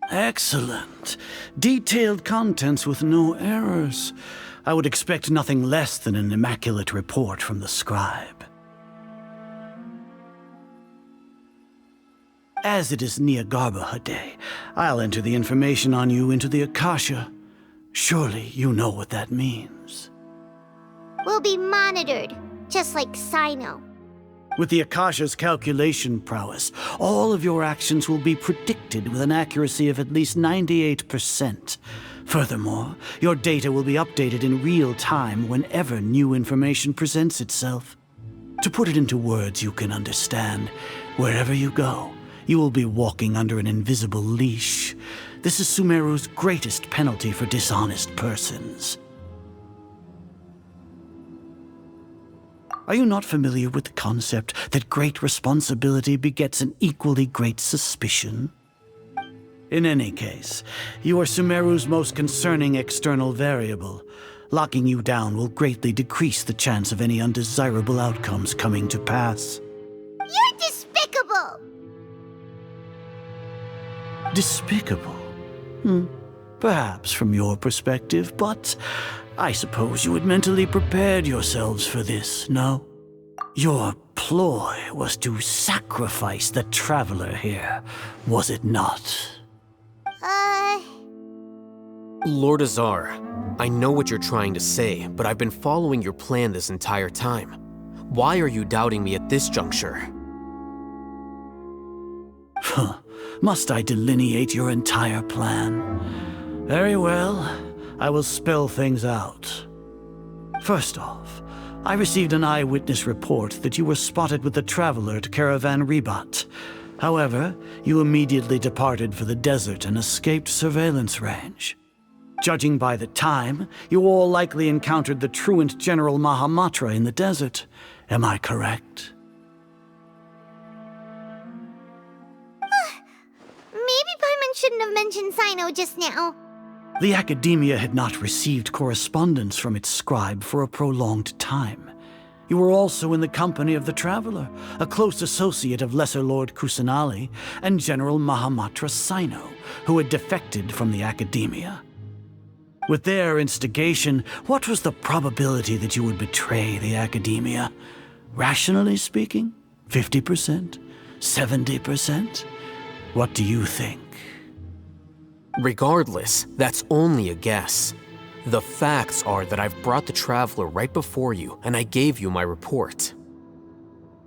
Speaker 21: Excellent. Detailed contents with no errors. I would expect nothing less than an immaculate report from the scribe. As it is Niagarbaha Day, I'll enter the information on you into the Akasha. Surely you know what that means.
Speaker 1: will be monitored, just like Sino.
Speaker 21: With the Akasha's calculation prowess, all of your actions will be predicted with an accuracy of at least 98%. Furthermore, your data will be updated in real time whenever new information presents itself. To put it into words you can understand, wherever you go, you will be walking under an invisible leash. This is Sumeru's greatest penalty for dishonest persons. Are you not familiar with the concept that great responsibility begets an equally great suspicion? In any case, you are Sumeru's most concerning external variable. Locking you down will greatly decrease the chance of any undesirable outcomes coming to pass.
Speaker 1: You're despicable!
Speaker 21: Despicable? Perhaps from your perspective, but I suppose you had mentally prepared yourselves for this, no? Your ploy was to sacrifice the traveler here, was it not?
Speaker 3: Lord Azar, I know what you're trying to say, but I've been following your plan this entire time. Why are you doubting me at this juncture?
Speaker 21: Must I delineate your entire plan? Very well, I will spell things out. First off, I received an eyewitness report that you were spotted with the traveler at Caravan Ribat. However, you immediately departed for the desert and escaped surveillance range. Judging by the time, you all likely encountered the truant General Mahamatra in the desert. Am I correct?
Speaker 1: Maybe Paimon shouldn't have mentioned Sino just now.
Speaker 21: The Academia had not received correspondence from its scribe for a prolonged time. You were also in the company of the Traveler, a close associate of Lesser Lord Kusanali and General Mahamatra Sino, who had defected from the Academia. With their instigation, what was the probability that you would betray the Academia? Rationally speaking, 50%? 70%? What do you think?
Speaker 3: Regardless, that's only a guess. The facts are that I've brought the Traveler right before you, and I gave you my report.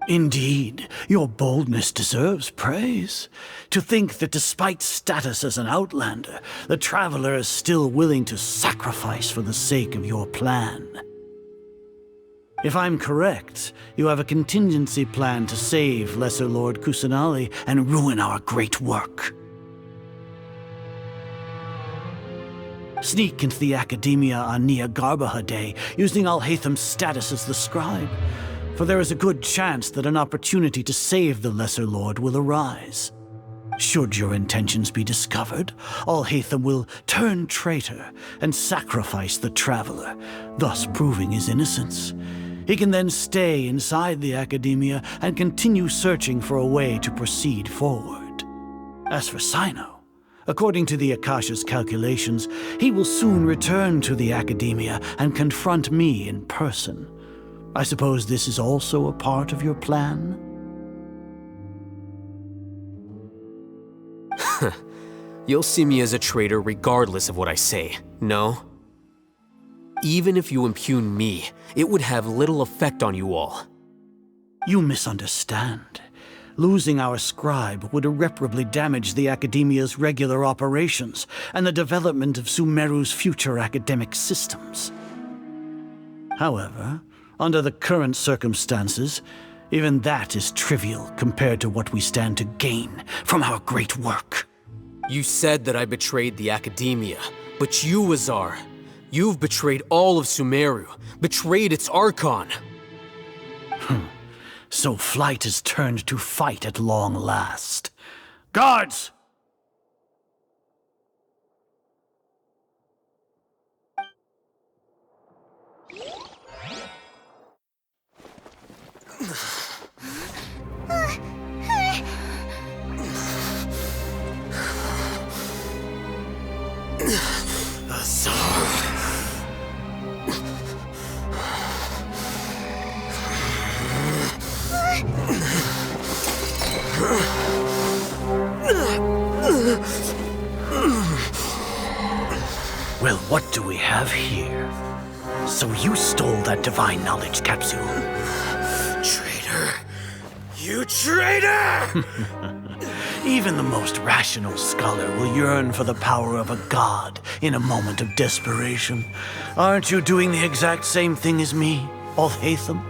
Speaker 21: Indeed, your boldness deserves praise. To think that despite status as an outlander, the Traveler is still willing to sacrifice for the sake of your plan. If I'm correct, you have a contingency plan to save Lesser Lord Kusanali and ruin our great work. Sneak into the Academia on Nia Garbaha Day, using Alhaitham's status as the scribe, for there is a good chance that an opportunity to save the Lesser Lord will arise. Should your intentions be discovered, Alhaitham will turn traitor and sacrifice the Traveler, thus proving his innocence. He can then stay inside the Academia and continue searching for a way to proceed forward. As for Sino, according to the Akasha's calculations, he will soon return to the Academia and confront me in person. I suppose this is also a part of your plan?
Speaker 3: You'll see me as a traitor regardless of what I say, no? Even if you impugn me, it would have little effect on you all.
Speaker 21: You misunderstand. Losing our scribe would irreparably damage the Academia's regular operations and the development of Sumeru's future academic systems. However, under the current circumstances, even that is trivial compared to what we stand to gain from our great work.
Speaker 3: You said that I betrayed the Academia, but you, Azar, you've betrayed all of Sumeru, betrayed its Archon.
Speaker 21: So flight has turned to fight at long last. Guards! Well, what do we have here? So you stole that divine knowledge capsule.
Speaker 18: Traitor! You traitor!
Speaker 21: Even the most rational scholar will yearn for the power of a god in a moment of desperation. Aren't you doing the exact same thing as me, Alhaitham?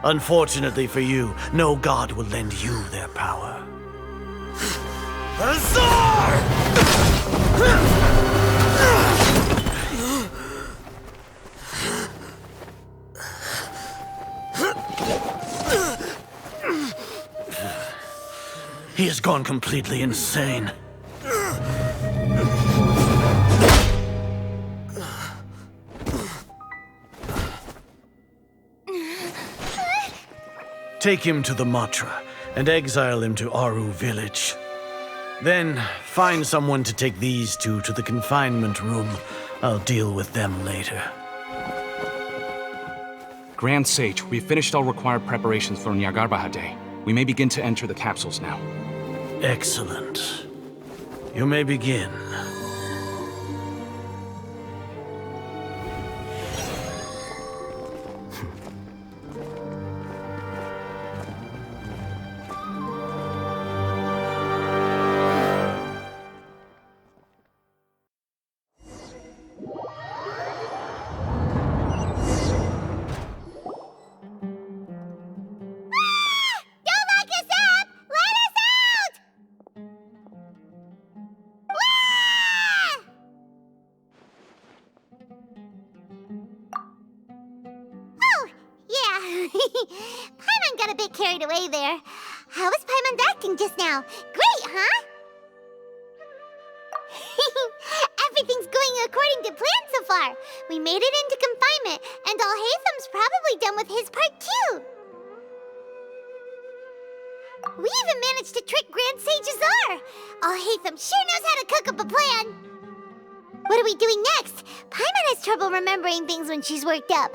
Speaker 21: Unfortunately for you, no god will lend you their power. He has gone completely insane. Take him to the Matra and exile him to Aru village. Then find someone to take these two to the confinement room. I'll deal with them later.
Speaker 11: Grand Sage, we've finished all required preparations for Nyagarbha Day. We may begin to enter the capsules now.
Speaker 21: Excellent. You may begin.
Speaker 1: Paimon got a bit carried away there. How was Paimon acting just now? Great, huh? Everything's going according to plan so far. We made it into confinement, and Alhaitham's probably done with his part too. We even managed to trick Grand Sage Azar. Alhaitham sure knows how to cook up a plan. What are we doing next? Paimon has trouble remembering things when she's worked up.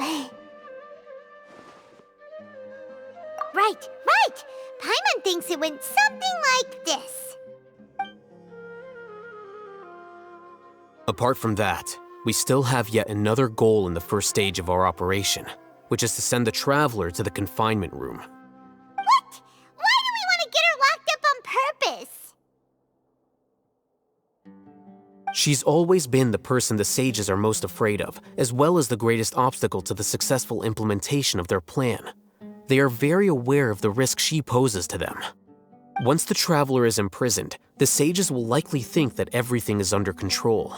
Speaker 1: Right. Paimon thinks it went something like this.
Speaker 3: Apart from that, we still have yet another goal in the first stage of our operation, which is to send the Traveler to the confinement room.
Speaker 1: What? Why do we want to get her locked up on purpose?
Speaker 3: She's always been the person the sages are most afraid of, as well as the greatest obstacle to the successful implementation of their plan. They are very aware of the risk she poses to them. Once the Traveler is imprisoned, the sages will likely think that everything is under control.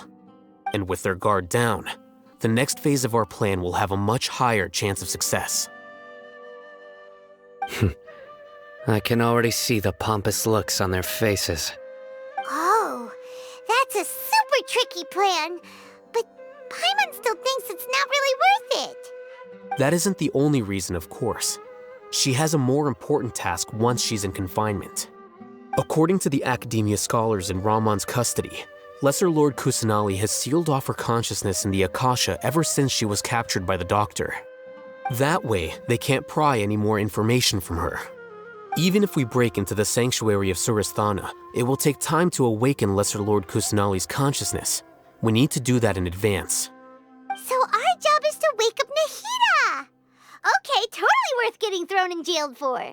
Speaker 3: And with their guard down, the next phase of our plan will have a much higher chance of success.
Speaker 5: I can already see the pompous looks on their faces.
Speaker 1: Oh, that's a super tricky plan. But Paimon still thinks it's not really worth it.
Speaker 3: That isn't the only reason, of course. She has a more important task once she's in confinement. According to the Academia scholars in Ramon's custody, Lesser Lord Kusanali has sealed off her consciousness in the Akasha ever since she was captured by the Doctor. That way, they can't pry any more information from her. Even if we break into the sanctuary of Suristhana, it will take time to awaken Lesser Lord Kusanali's consciousness. We need to do that in advance.
Speaker 1: So our job is to wake up Nahida! Okay, totally worth getting thrown in jail for.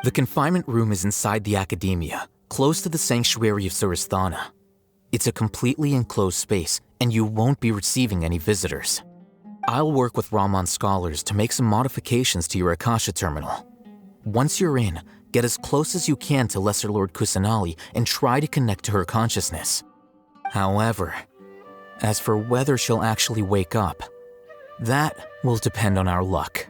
Speaker 9: The confinement room is inside the Academia, close to the sanctuary of Suristhana. It's a completely enclosed space, and you won't be receiving any visitors. I'll work with Ramon's scholars to make some modifications to your Akasha terminal. Once you're in, get as close as you can to Lesser Lord Kusanali and try to connect to her consciousness. However, as for whether she'll actually wake up, that will depend on our luck.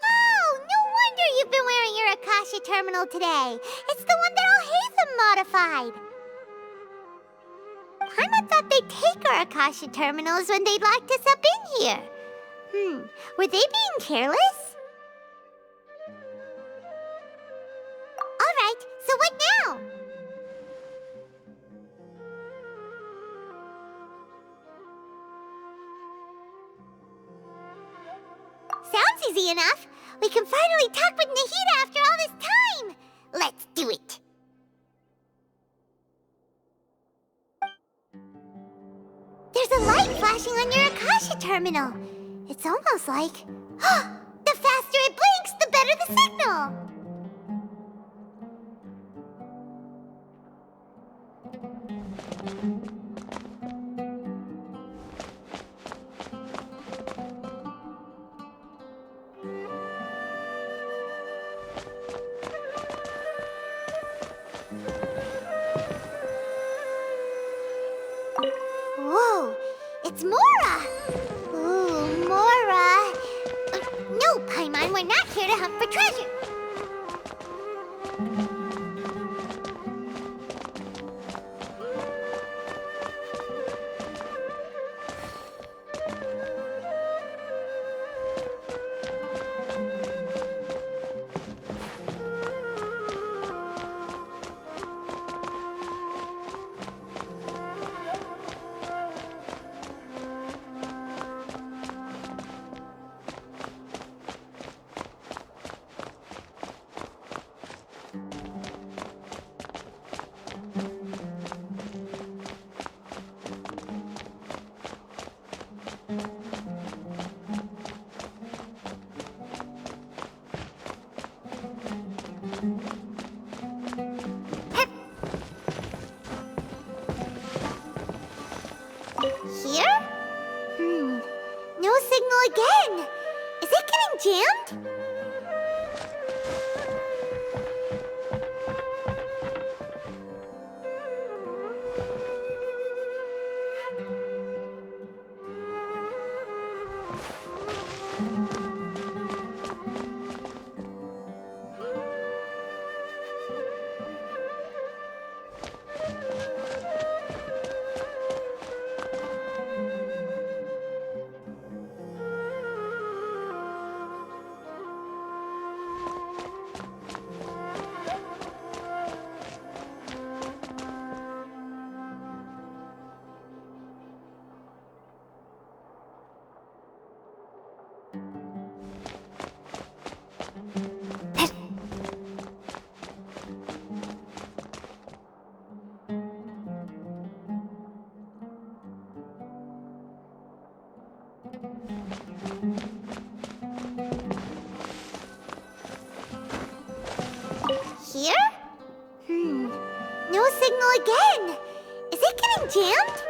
Speaker 1: Oh, no wonder you've been wearing your Akasha terminal today. It's the one that Alhaitham modified. Paimon thought they'd take our Akasha terminals when they locked us up in here. Were they being careless? Alright, so what now? Sounds easy enough. We can finally talk with Nahida after all this time. Let's do it. There's a light flashing on your Akasha terminal. It's almost like... the faster it blinks, the better the signal! Whoa, it's Mora! Ooh, Mora! No, Paimon, we're not here to hunt for treasure. Here? No signal again. Is it getting jammed? Here? No signal again. Is it getting jammed?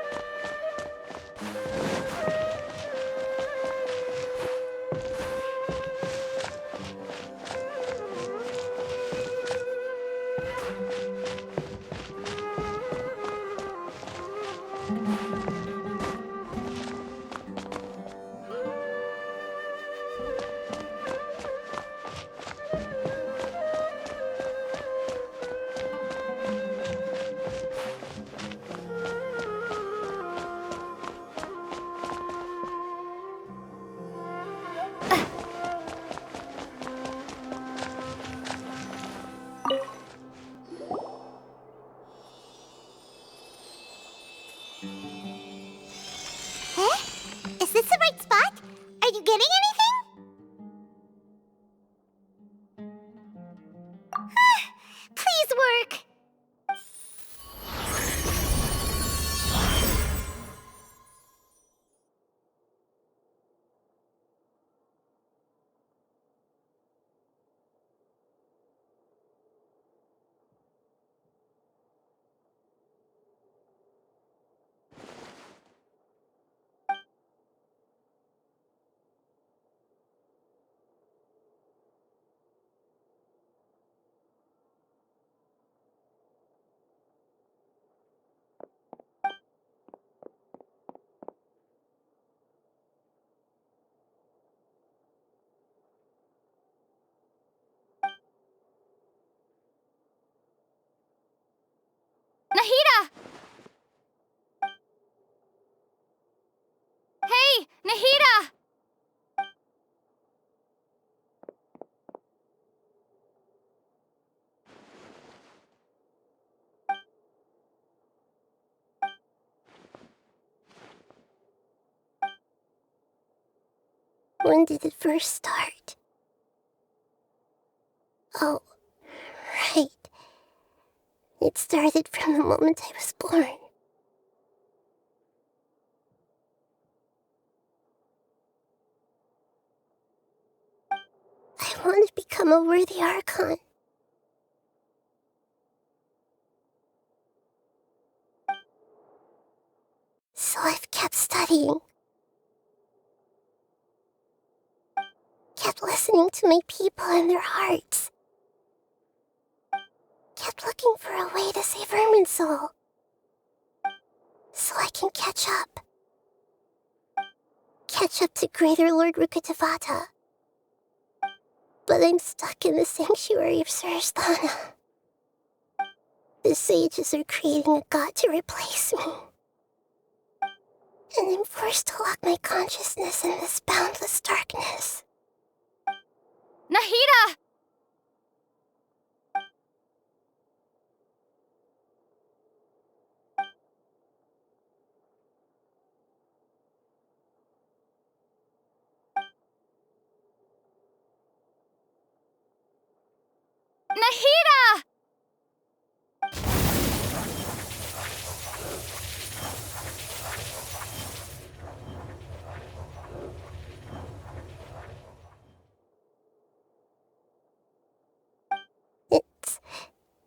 Speaker 1: Is this the right spot? Are you getting anything? Please work.
Speaker 6: Nahida! Hey, Nahida!
Speaker 1: When did it first start? Oh, right. It started from the moment I was born. want to become a worthy Archon. So I've kept studying. Kept listening to my people and their hearts. Kept looking for a way to save Irminsul. So I can catch up. Catch up to Greater Lord Rukkhadevata. But I'm stuck in the sanctuary of Surasthana. The sages are creating a god to replace me. And I'm forced to lock my consciousness in this boundless darkness.
Speaker 6: Nahida! Nahida!
Speaker 1: It's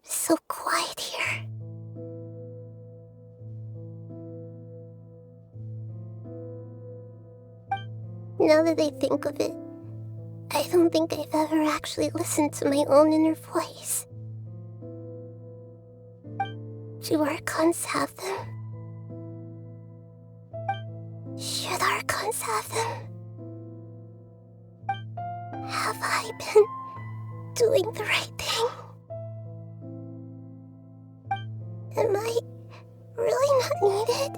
Speaker 1: so quiet here. Now that I think of it, I don't think I've ever actually listened to my own inner voice. Do Archons have them? Should Archons have them? Have I been doing the right thing? Am I really not needed?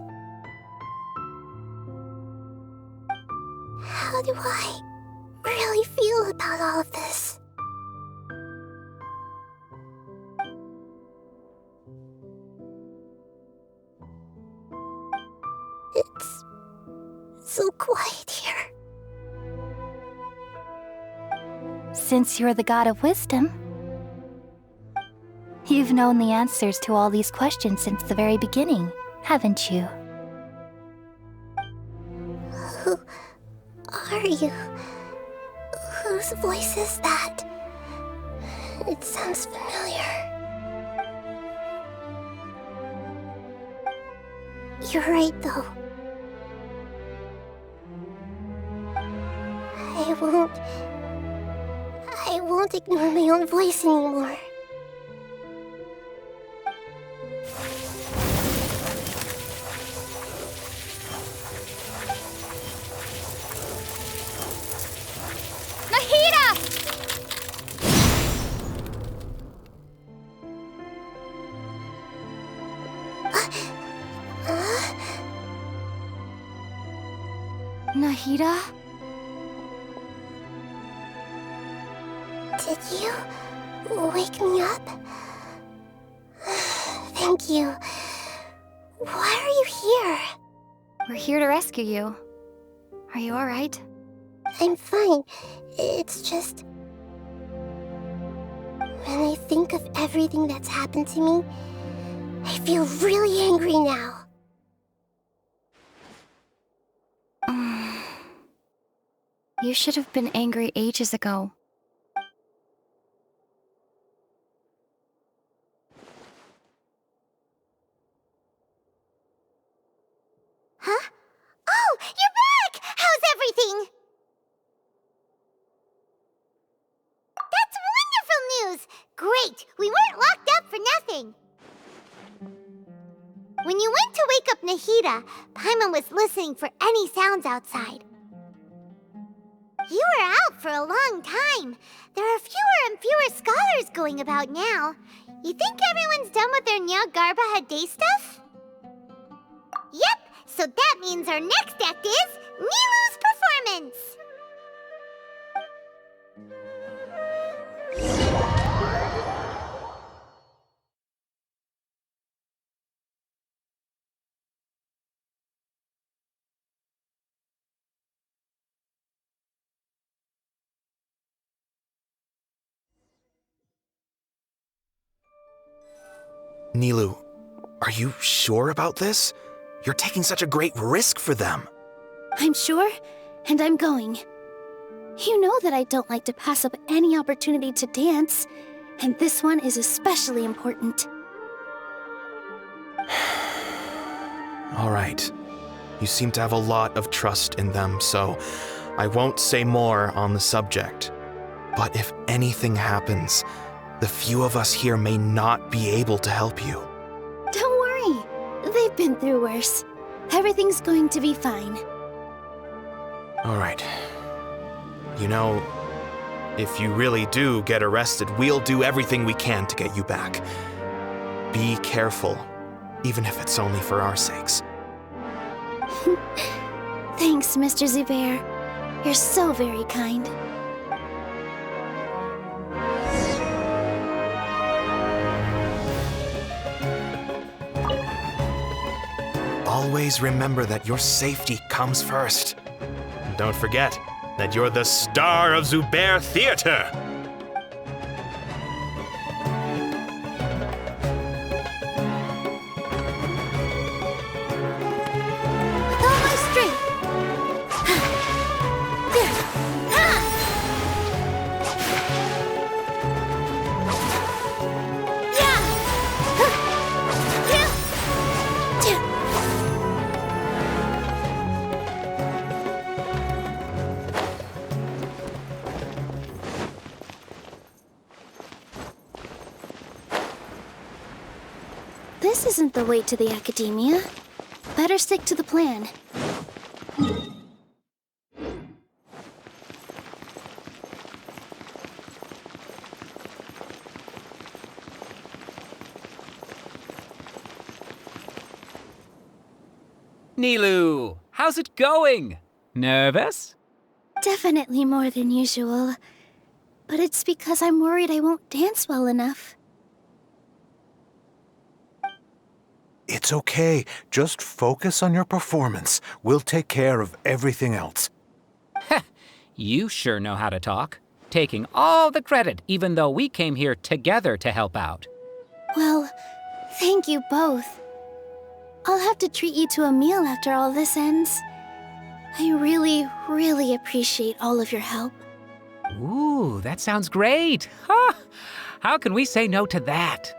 Speaker 1: How do I really feel about all of this? It's so quiet here.
Speaker 8: Since you're the god of wisdom, you've known the answers to all these questions since the very beginning, haven't you?
Speaker 1: Who are you? Whose voice is that? It sounds familiar. You're right, though. I won't ignore my own voice anymore.
Speaker 8: Nahida?
Speaker 1: Did you wake me up? Thank you. Why are you here?
Speaker 8: We're here to rescue you. Are you alright?
Speaker 1: I'm fine. It's just... when I think of everything that's happened to me, I feel really angry now.
Speaker 8: You should have been angry ages ago.
Speaker 1: Huh? Oh, you're back! How's everything? That's wonderful news! Great! We weren't locked up for nothing. When you went to wake up Nahida, Paimon was listening for any sounds outside. You were out for a long time. There are fewer and fewer scholars going about now. You think everyone's done with their Nyagarbha Day stuff? Yep, so that means our next act is Nilu's performance!
Speaker 22: Nilu, are you sure about this? You're taking such a great risk for them.
Speaker 8: I'm sure, and I'm going.
Speaker 10: You know that I don't like to pass up any opportunity to dance, and this one is especially important.
Speaker 22: All right. You seem to have a lot of trust in them, so I won't say more on the subject. But if anything happens, the few of us here may not be able to help you.
Speaker 10: Don't worry. They've been through worse. Everything's going to be fine.
Speaker 22: All right. You know, if you really do get arrested, we'll do everything we can to get you back. Be careful, even if it's only for our sakes.
Speaker 10: Thanks, Mr. Zubair. You're so very kind.
Speaker 22: Always remember that your safety comes first. And don't forget that you're the star of Zubair Theater!
Speaker 10: With all my strength! This isn't the way to the Academia. Better stick to the plan.
Speaker 15: Nilou, how's it going? Nervous?
Speaker 10: Definitely more than usual. But it's because I'm worried I won't dance well enough.
Speaker 23: It's okay. Just focus on your performance. We'll take care of everything else.
Speaker 15: You sure know how to talk. Taking all the credit, even though we came here together to help out.
Speaker 10: Well, thank you both. I'll have to treat you to a meal after all this ends. I really, really appreciate all of your help.
Speaker 15: Ooh, that sounds great. Huh? How can we say no to that?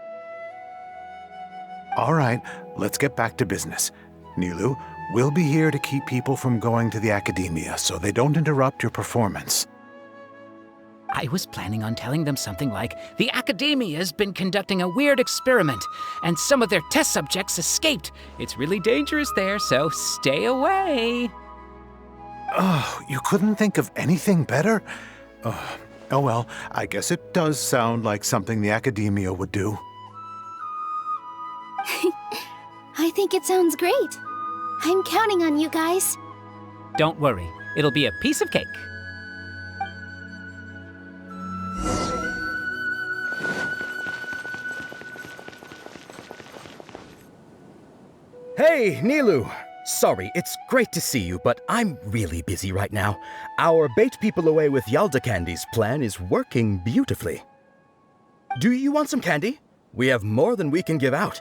Speaker 23: All right, let's get back to business. Nilou, we'll be here to keep people from going to the Academia so they don't interrupt your performance.
Speaker 15: I was planning on telling them something like, the Academia's been conducting a weird experiment, and some of their test subjects escaped. It's really dangerous there, so stay away.
Speaker 23: Oh, you couldn't think of anything better? Oh well, I guess it does sound like something the Academia would do.
Speaker 10: I think it sounds great. I'm counting on you guys.
Speaker 15: Don't worry, it'll be a piece of cake.
Speaker 24: Hey, Nilou! Sorry, it's great to see you, but I'm really busy right now. Our Bait People Away with Yalda Candies plan is working beautifully. Do you want some candy? We have more than we can give out.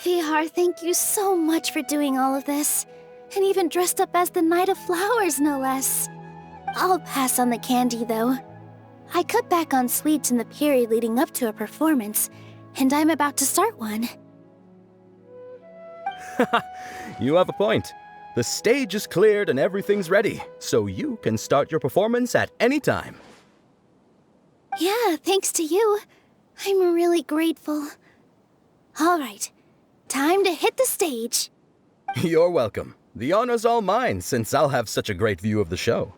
Speaker 10: Vihar, thank you so much for doing all of this. And even dressed up as the Knight of Flowers, no less. I'll pass on the candy, though. I cut back on sweets in the period leading up to a performance, and I'm about to start one.
Speaker 24: You have a point. The stage is cleared and everything's ready, so you can start your performance at any time.
Speaker 10: Yeah, thanks to you. I'm really grateful. All right, time to hit the stage.
Speaker 24: You're welcome. The honor's all mine, since I'll have such a great view of the show.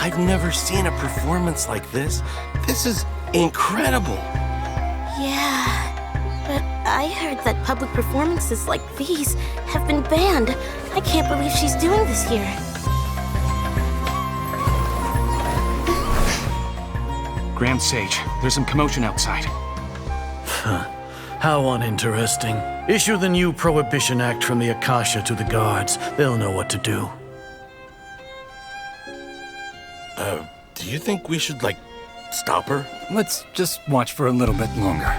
Speaker 2: I've never seen a performance like this. This is incredible.
Speaker 10: Yeah, but I heard that public performances like these have been banned. I can't believe she's doing this here.
Speaker 11: Grand Sage, there's some commotion outside.
Speaker 21: How uninteresting. Issue the new Prohibition Act from the Akasha to the guards. They'll know what to do.
Speaker 2: Do you think we should, stop her?
Speaker 14: Let's just watch for a little bit longer.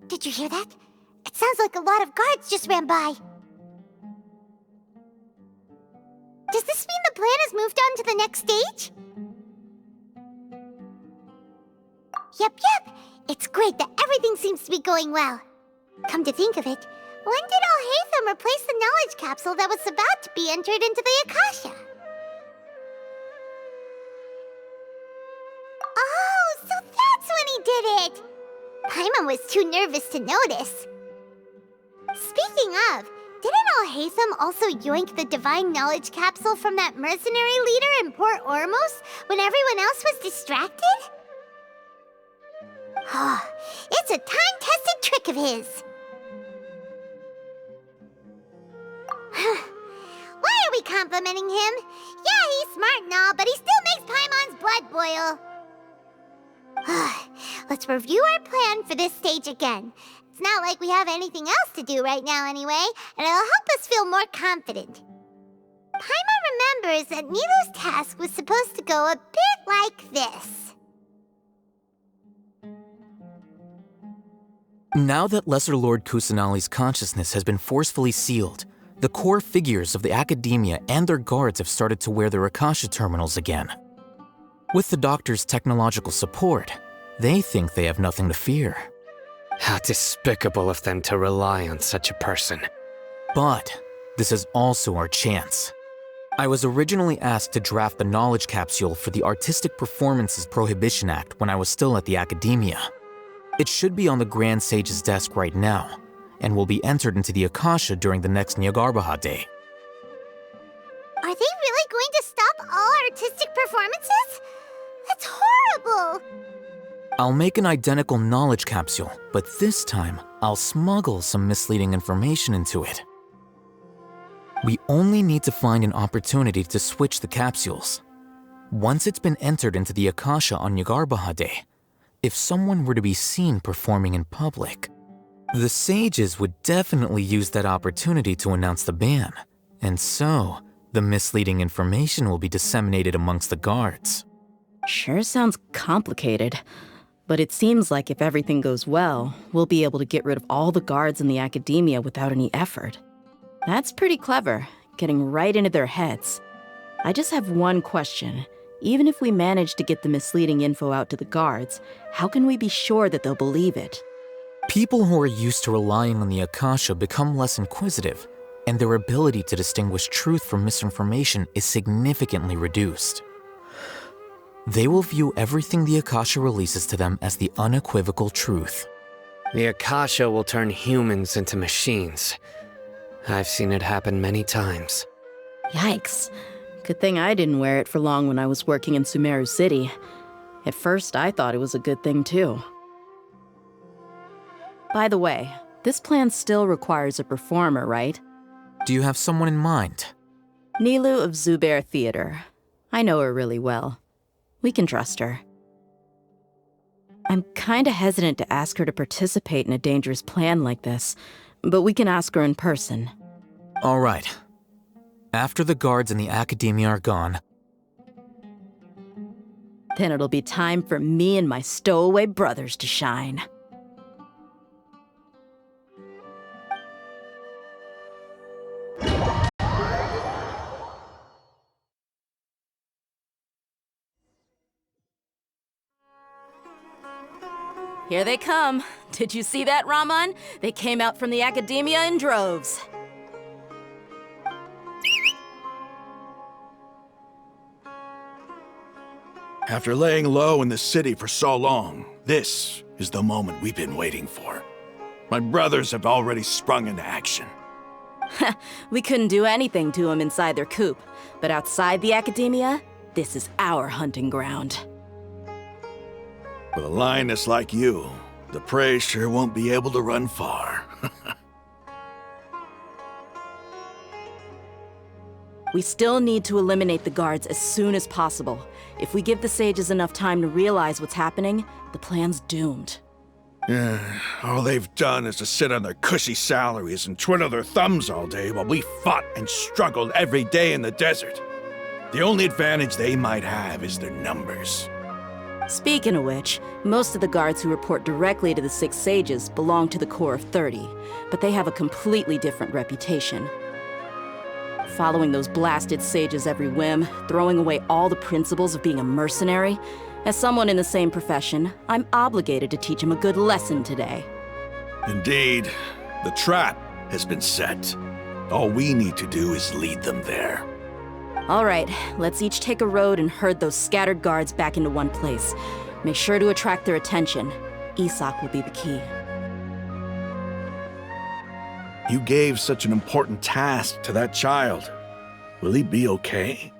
Speaker 1: Did you hear that? It sounds like a lot of guards just ran by. Does this mean the plan has moved on to the next stage? Yep. It's great that everything seems to be going well. Come to think of it, when did Alhaitham replace the knowledge capsule that was about to be entered into the Akasha? Oh, so that's when he did it! Paimon was too nervous to notice. Speaking of, didn't Alhaitham also yoink the divine knowledge capsule from that mercenary leader in Port Ormos when everyone else was distracted? Oh, it's a time-tested trick of his. Why are we complimenting him? Yeah, he's smart and all, but he still makes Paimon's blood boil. Let's review our plan for this stage again. It's not like we have anything else to do right now anyway, and it'll help us feel more confident. Paimon remembers that Nilou's task was supposed to go a bit like this.
Speaker 9: Now that Lesser Lord Kusanali's consciousness has been forcefully sealed, the core figures of the Academia and their guards have started to wear their Akasha terminals again. With the Doctor's technological support, they think they have nothing to fear.
Speaker 5: How despicable of them to rely on such a person.
Speaker 9: But this is also our chance. I was originally asked to draft the knowledge capsule for the Artistic Performances Prohibition Act when I was still at the Academia. It should be on the Grand Sage's desk right now, and will be entered into the Akasha during the next Nyargarbaha Day.
Speaker 1: Are they really going to stop all artistic performances? That's horrible!
Speaker 9: I'll make an identical knowledge capsule, but this time I'll smuggle some misleading information into it. We only need to find an opportunity to switch the capsules. Once it's been entered into the Akasha on Nyargarbaha Day, if someone were to be seen performing in public, the sages would definitely use that opportunity to announce the ban, and so the misleading information will be disseminated amongst the guards.
Speaker 4: Sure sounds complicated, but it seems like if everything goes well, we'll be able to get rid of all the guards in the Academia without any effort. That's pretty clever, getting right into their heads. I just have one question. Even if we manage to get the misleading info out to the guards, how can we be sure that they'll believe it?
Speaker 9: People who are used to relying on the Akasha become less inquisitive, and their ability to distinguish truth from misinformation is significantly reduced. They will view everything the Akasha releases to them as the unequivocal truth.
Speaker 5: The Akasha will turn humans into machines. I've seen it happen many times.
Speaker 4: Yikes. Good thing I didn't wear it for long when I was working in Sumeru City. At first, I thought it was a good thing too. By the way, this plan still requires a performer, right?
Speaker 9: Do you have someone in mind?
Speaker 4: Nilou of Zubair Theater. I know her really well. We can trust her. I'm kinda hesitant to ask her to participate in a dangerous plan like this, but we can ask her in person.
Speaker 9: All right. After the guards in the Academia are gone,
Speaker 4: Then it'll be time for me and my stowaway brothers to shine. Here they come. Did you see that, Raman? They came out from the Academia in droves.
Speaker 7: After laying low in the city for so long, this is the moment we've been waiting for. My brothers have already sprung into action.
Speaker 4: We couldn't do anything to them inside their coop, but outside the Academia, this is our hunting ground.
Speaker 7: With a lioness like you, the prey sure won't be able to run far.
Speaker 4: We still need to eliminate the guards as soon as possible. If we give the sages enough time to realize what's happening, the plan's doomed.
Speaker 7: Yeah, all they've done is to sit on their cushy salaries and twiddle their thumbs all day while we fought and struggled every day in the desert. The only advantage they might have is their numbers.
Speaker 4: Speaking of which, most of the guards who report directly to the Six Sages belong to the Corps of 30, but they have a completely different reputation. Following those blasted sages every whim, throwing away all the principles of being a mercenary. As someone in the same profession, I'm obligated to teach him a good lesson today.
Speaker 7: Indeed, the trap has been set. All we need to do is lead them there.
Speaker 4: All right, let's each take a road and herd those scattered guards back into one place. Make sure to attract their attention. Isak will be the key.
Speaker 7: You gave such an important task to that child. Will he be okay?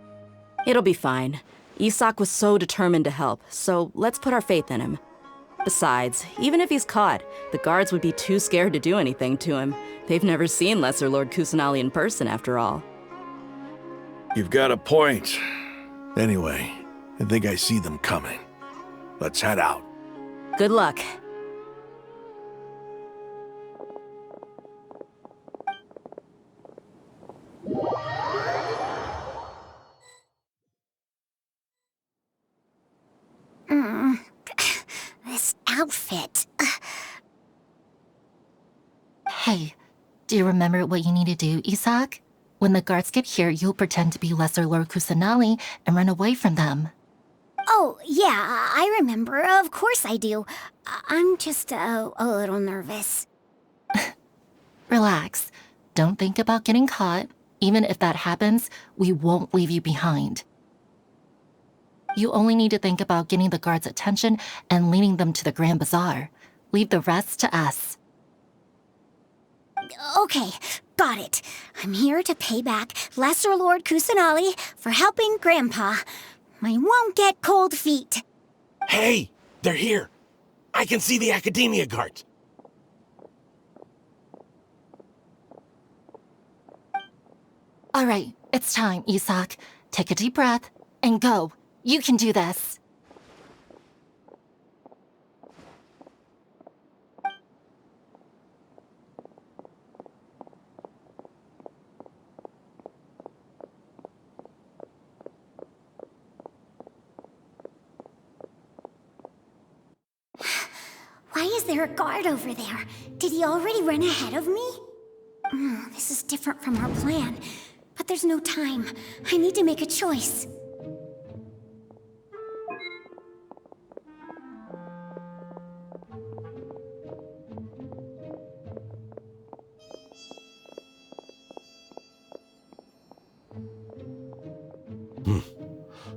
Speaker 4: It'll be fine. Isak was so determined to help, so let's put our faith in him. Besides, even if he's caught, the guards would be too scared to do anything to him. They've never seen Lesser Lord Kusanali in person, after all.
Speaker 7: You've got a point. Anyway, I think I see them coming. Let's head out.
Speaker 4: Good luck.
Speaker 1: This outfit.
Speaker 8: Hey, do you remember what you need to do, Isak? When the guards get here, you'll pretend to be Lesser Lord Kusanali and run away from them.
Speaker 1: Oh, yeah, I remember. Of course I do. I'm just a little nervous.
Speaker 8: Relax. Don't think about getting caught. Even if that happens, we won't leave you behind. You only need to think about getting the guards' attention and leading them to the Grand Bazaar. Leave the rest to us.
Speaker 1: Okay, got it. I'm here to pay back Lesser Lord Kusanali for helping Grandpa. I won't get cold feet.
Speaker 2: Hey, they're here. I can see the Academia guards.
Speaker 8: All right, it's time, Isak. Take a deep breath and go. You can do this.
Speaker 1: Why is there a guard over there? Did he already run ahead of me? This is different from our plan. But there's no time. I need to make a choice.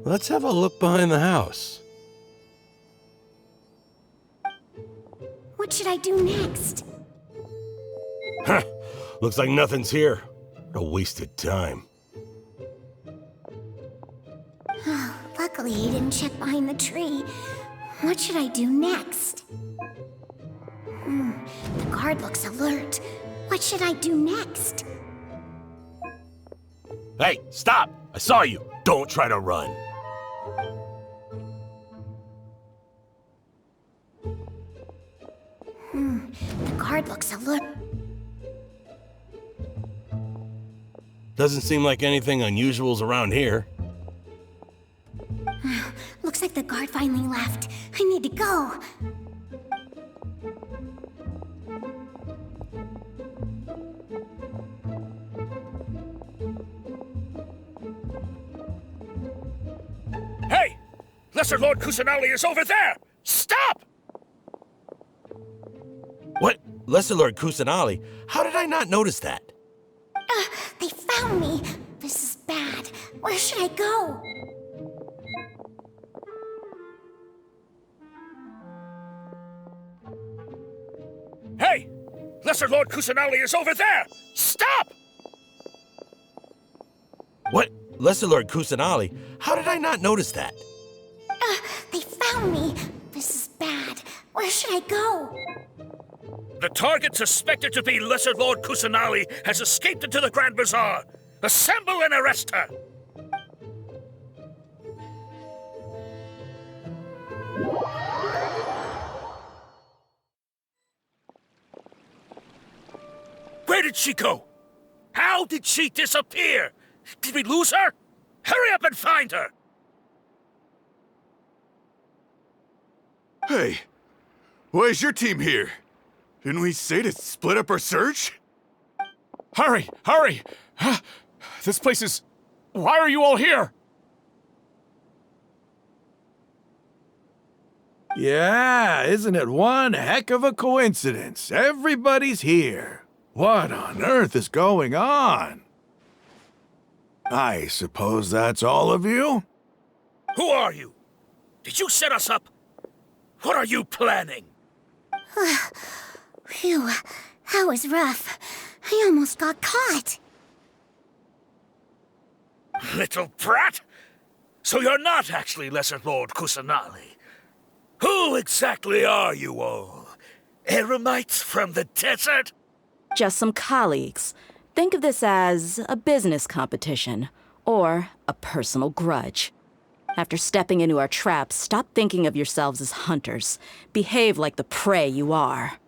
Speaker 2: Let's have a look behind the house.
Speaker 1: What should I do next?
Speaker 2: Huh. Looks like nothing's here. A wasted time.
Speaker 1: Luckily, he didn't check behind the tree. What should I do next? The guard looks alert. What should I do next?
Speaker 2: Hey, stop! I saw you. Don't try to run.
Speaker 10: guard looks alert.
Speaker 2: Doesn't seem like anything unusual's around here.
Speaker 1: Looks like the guard finally left. I need to go.
Speaker 12: Hey! Lesser Lord Kusanali is over there! Stop!
Speaker 2: What? Lesser Lord Kusanali? How did I not notice that?
Speaker 1: They found me. This is bad. Where should I go?
Speaker 12: Hey! Lesser Lord Kusanali is over there! Stop!
Speaker 2: What? Lesser Lord Kusanali? How did I not notice that?
Speaker 1: They found me. This is bad. Where should I go?
Speaker 12: The target suspected to be Lesser Lord Kusanali has escaped into the Grand Bazaar. Assemble and arrest her! Where did she go? How did she disappear? Did we lose her? Hurry up and find her!
Speaker 16: Hey, why is your team here? Didn't we say to split up our search?
Speaker 11: Hurry! Hurry! This place is... Why are you all here?
Speaker 7: Yeah, isn't it one heck of a coincidence? Everybody's here. What on earth is going on? I suppose that's all of you?
Speaker 12: Who are you? Did you set us up? What are you planning?
Speaker 1: Phew, that was rough. I almost got caught.
Speaker 12: Little brat! So you're not actually Lesser Lord Kusanali. Who exactly are you all? Eremites from the desert?
Speaker 4: Just some colleagues. Think of this as a business competition, or a personal grudge. After stepping into our traps, stop thinking of yourselves as hunters. Behave like the prey you are.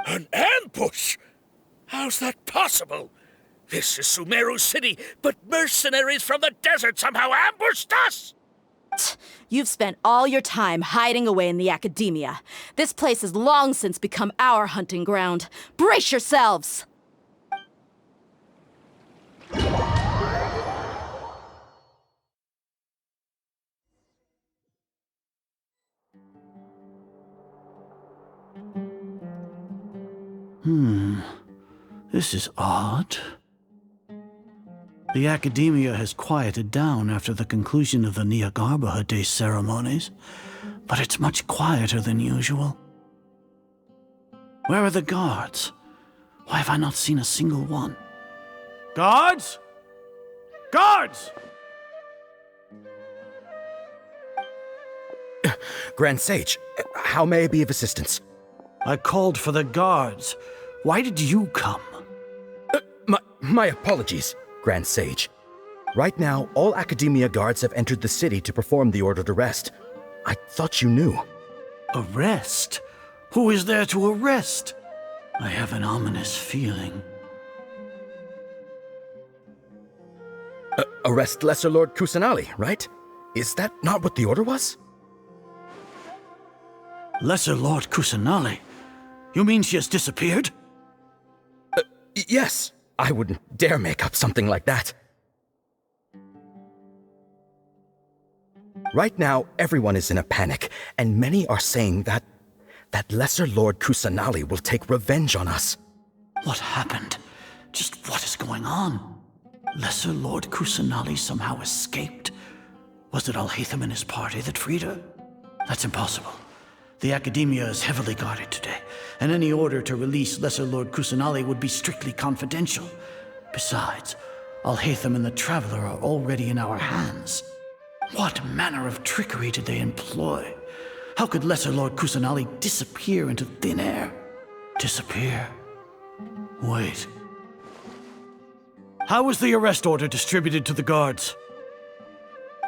Speaker 12: An ambush? How's that possible? This is Sumeru City, but mercenaries from the desert somehow ambushed us!
Speaker 4: You've spent all your time hiding away in the academia. This place has long since become our hunting ground. Brace yourselves!
Speaker 21: This is odd. The academia has quieted down after the conclusion of the Nyagarbha Day ceremonies, but it's much quieter than usual. Where are the guards? Why have I not seen a single one? Guards? Guards!
Speaker 24: Grand Sage, how may I be of assistance?
Speaker 21: I called for the guards. Why did you come?
Speaker 24: My apologies, Grand Sage. Right now, all Academia guards have entered the city to perform the ordered arrest. I thought you knew.
Speaker 21: Arrest? Who is there to arrest? I have an ominous feeling.
Speaker 24: Arrest Lesser Lord Kusanali, right? Is that not what the order was?
Speaker 21: Lesser Lord Kusanali? You mean she has disappeared?
Speaker 24: Yes. I wouldn't dare make up something like that. Right now, everyone is in a panic, and many are saying that Lesser Lord Kusanali will take revenge on us.
Speaker 21: What happened? Just what is going on? Lesser Lord Kusanali somehow escaped? Was it Alhaitham and his party that freed her? That's impossible. The Academia is heavily guarded today, and any order to release Lesser Lord Kusanali would be strictly confidential. Besides, Alhaitham and the Traveler are already in our hands. What manner of trickery did they employ? How could Lesser Lord Kusanali disappear into thin air? Disappear? Wait. How was the arrest order distributed to the guards?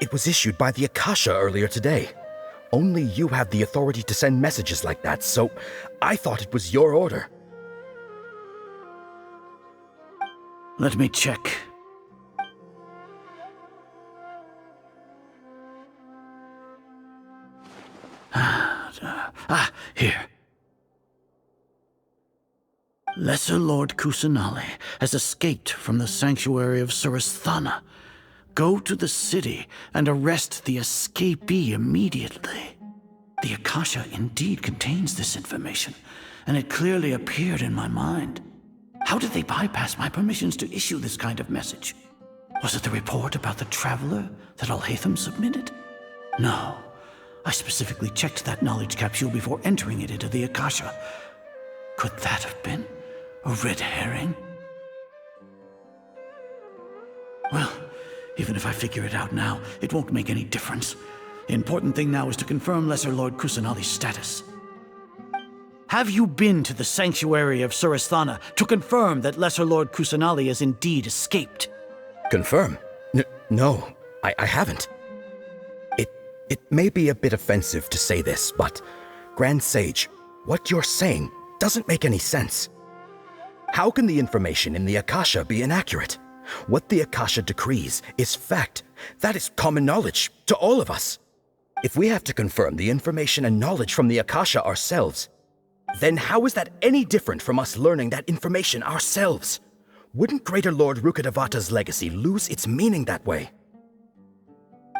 Speaker 24: It was issued by the Akasha earlier today. Only you have the authority to send messages like that, so I thought it was your order.
Speaker 21: Let me check. Here. Lesser Lord Kusanali has escaped from the sanctuary of Surasthana. Go to the city and arrest the escapee immediately. The Akasha indeed contains this information, and it clearly appeared in my mind. How did they bypass my permissions to issue this kind of message? Was it the report about the traveler that Alhaitham submitted? No. I specifically checked that knowledge capsule before entering it into the Akasha. Could that have been a red herring? Well, even if I figure it out now, it won't make any difference. The important thing now is to confirm Lesser Lord Kusanali's status. Have you been to the sanctuary of Surasthana to confirm that Lesser Lord Kusanali has indeed escaped?
Speaker 24: Confirm? No, I haven't. It may be a bit offensive to say this, but Grand Sage, what you're saying doesn't make any sense. How can the information in the Akasha be inaccurate? What the Akasha decrees is fact. That is common knowledge to all of us. If we have to confirm the information and knowledge from the Akasha ourselves, then how is that any different from us learning that information ourselves? Wouldn't Greater Lord Rukkhadevata's legacy lose its meaning that way?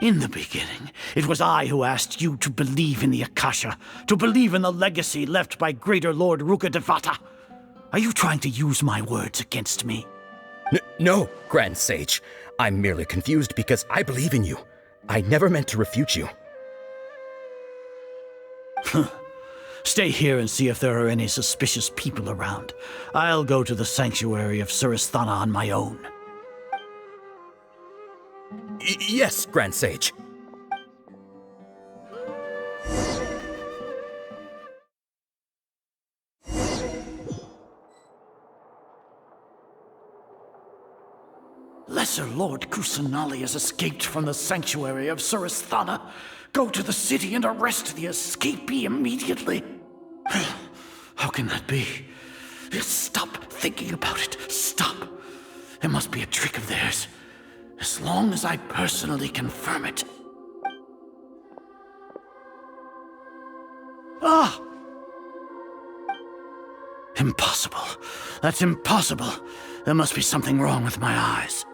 Speaker 21: In the beginning, it was I who asked you to believe in the Akasha, to believe in the legacy left by Greater Lord Rukkhadevata. Are you trying to use my words against me?
Speaker 24: No, Grand Sage. I'm merely confused because I believe in you. I never meant to refute you.
Speaker 21: Stay here and see if there are any suspicious people around. I'll go to the sanctuary of Surasthana on my own.
Speaker 24: Yes, Grand Sage.
Speaker 21: Lesser Lord Kusanali has escaped from the sanctuary of Surasthana. Go to the city and arrest the escapee immediately. How can that be? Stop thinking about it. Stop. It must be a trick of theirs. As long as I personally confirm it. Ah! Impossible. That's impossible. There must be something wrong with my eyes.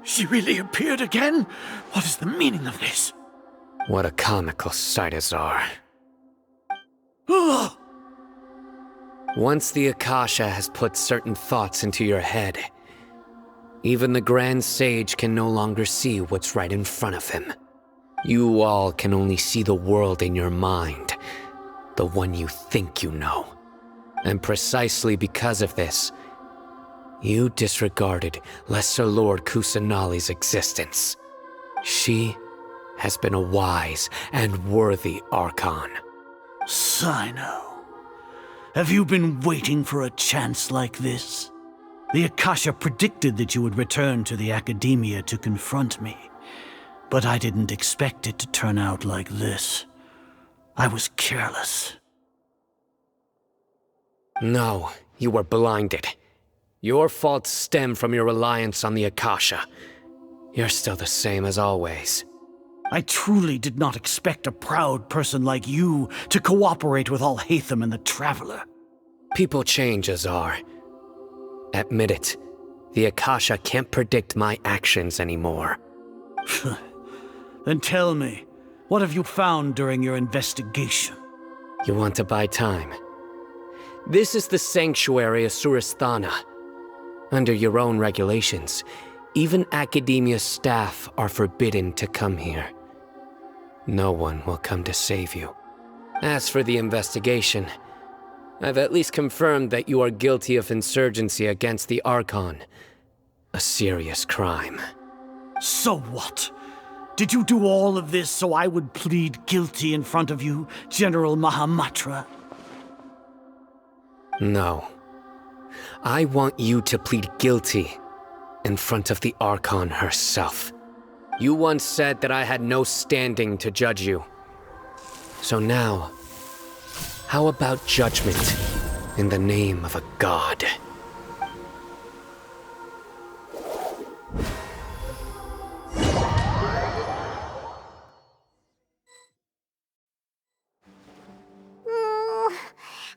Speaker 21: She really appeared again? What is the meaning of this?
Speaker 5: What a comical sight, Azar. Once the Akasha has put certain thoughts into your head, even the Grand Sage can no longer see what's right in front of him. You all can only see the world in your mind, the one you think you know. And precisely because of this, you disregarded Lesser Lord Kusanali's existence. She has been a wise and worthy Archon.
Speaker 21: Sino, have you been waiting for a chance like this? The Akasha predicted that you would return to the Academia to confront me, but I didn't expect it to turn out like this. I was careless.
Speaker 5: No, you were blinded. Your faults stem from your reliance on the Akasha. You're still the same as always.
Speaker 21: I truly did not expect a proud person like you to cooperate with Alhaitham and the Traveler.
Speaker 5: People change, Azar. Admit it. The Akasha can't predict my actions anymore.
Speaker 21: Then tell me, what have you found during your investigation?
Speaker 5: You want to buy time? This is the sanctuary of Surasthana. Under your own regulations, even Academia staff are forbidden to come here. No one will come to save you. As for the investigation, I've at least confirmed that you are guilty of insurgency against the Archon. A serious crime.
Speaker 21: So what? Did you do all of this so I would plead guilty in front of you, General Mahamatra?
Speaker 5: No. I want you to plead guilty in front of the Archon herself. You once said that I had no standing to judge you. So now, how about judgment in the name of a god?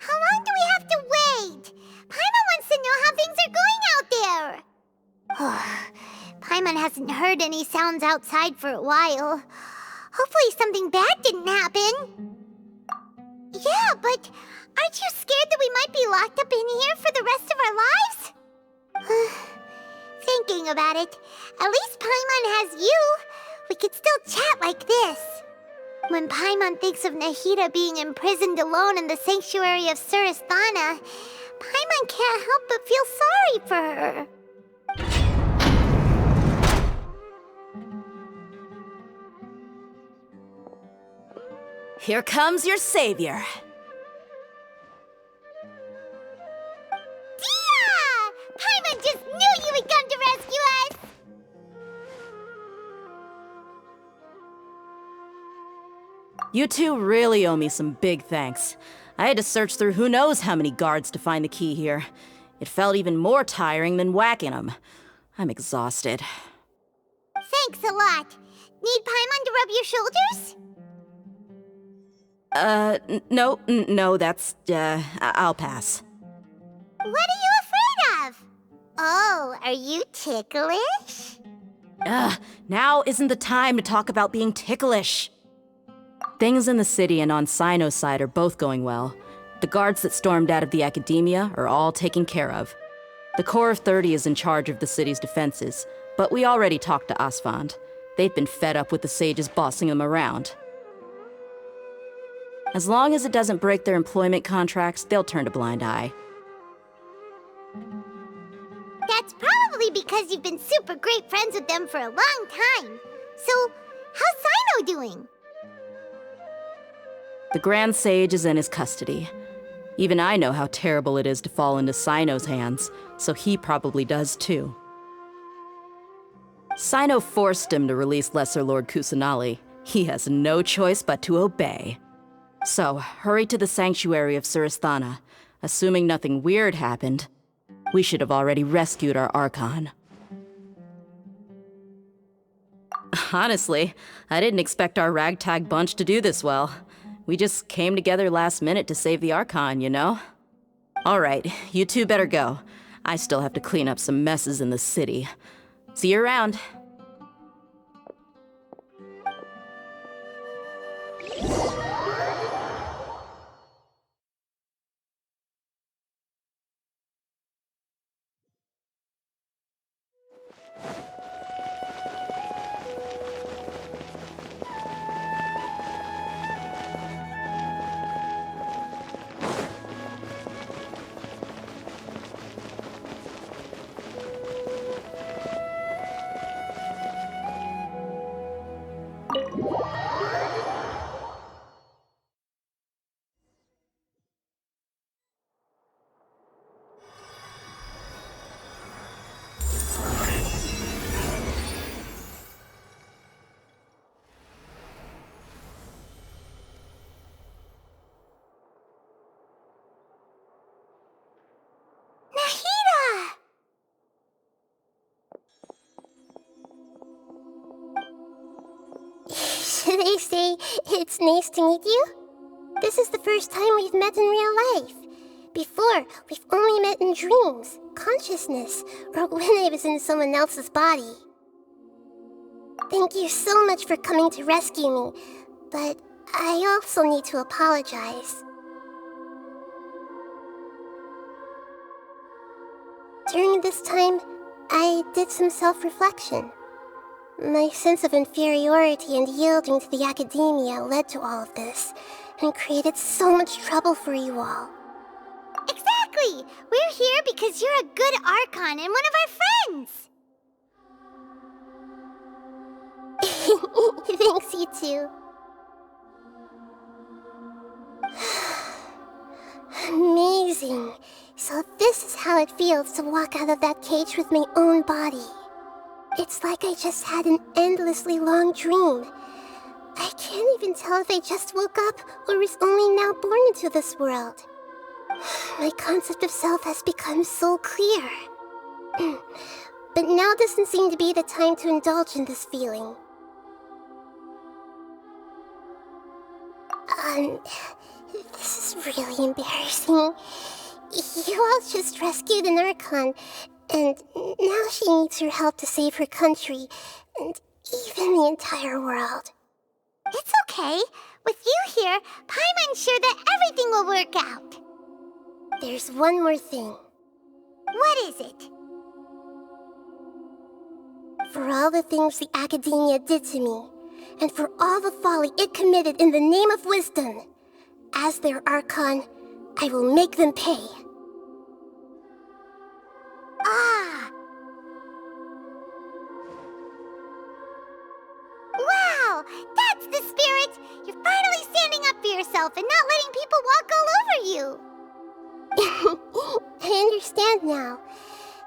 Speaker 1: How long do we have to wait? Paimon wants to know how things are going out there. Paimon hasn't heard any sounds outside for a while. Hopefully something bad didn't happen. Yeah, but aren't you scared that we might be locked up in here for the rest of our lives? Thinking about it, at least Paimon has you. We could still chat like this. When Paimon thinks of Nahida being imprisoned alone in the sanctuary of Surasthana, Paimon can't help but feel sorry for her.
Speaker 4: Here comes your savior.
Speaker 1: Dia! Paimon just knew you would come to rescue us!
Speaker 4: You two really owe me some big thanks. I had to search through who knows how many guards to find the key here. It felt even more tiring than whacking them. I'm exhausted.
Speaker 1: Thanks a lot. Need Paimon to rub your shoulders?
Speaker 4: No, that's, I'll pass.
Speaker 1: What are you afraid of? Oh, are you ticklish?
Speaker 4: Now isn't the time to talk about being ticklish. Things in the city and on Sino's side are both going well. The guards that stormed out of the academia are all taken care of. The Corps of 30 is in charge of the city's defenses, but we already talked to Asfand. They've been fed up with the sages bossing them around. As long as it doesn't break their employment contracts, they'll turn a blind eye.
Speaker 1: That's probably because you've been super great friends with them for a long time. So, how's Sino doing?
Speaker 4: The Grand Sage is in his custody. Even I know how terrible it is to fall into Sino's hands, so he probably does too. Sino forced him to release Lesser Lord Kusanali. He has no choice but to obey. So, hurry to the sanctuary of Surasthana. Assuming nothing weird happened, we should have already rescued our Archon. Honestly, I didn't expect our ragtag bunch to do this well. We just came together last minute to save the Archon, you know? Alright, you two better go. I still have to clean up some messes in the city. See you around.
Speaker 13: They say it's nice to meet you. This is the first time we've met in real life. Before, we've only met in dreams, consciousness, or when I was in someone else's body. Thank you so much for coming to rescue me, but I also need to apologize. During this time, I did some self-reflection. My sense of inferiority and yielding to the academia led to all of this, and created so much trouble for you all.
Speaker 1: Exactly! We're here because you're a good Archon and one of our friends!
Speaker 13: Thanks, you too. Amazing. So this is how it feels to walk out of that cage with my own body. It's like I just had an endlessly long dream. I can't even tell if I just woke up or was only now born into this world. My concept of self has become so clear. But now doesn't seem to be the time to indulge in this feeling. This is really embarrassing. You all just rescued an Archon, and now she needs your help to save her country, and even the entire world.
Speaker 1: It's okay. With you here, Paimon's sure that everything will work out.
Speaker 13: There's one more thing.
Speaker 1: What is it?
Speaker 13: For all the things the Academia did to me, and for all the folly it committed in the name of wisdom, as their Archon, I will make them pay.
Speaker 1: Ah! Wow! That's the spirit! You're finally standing up for yourself and not letting people walk all over you!
Speaker 13: I understand now.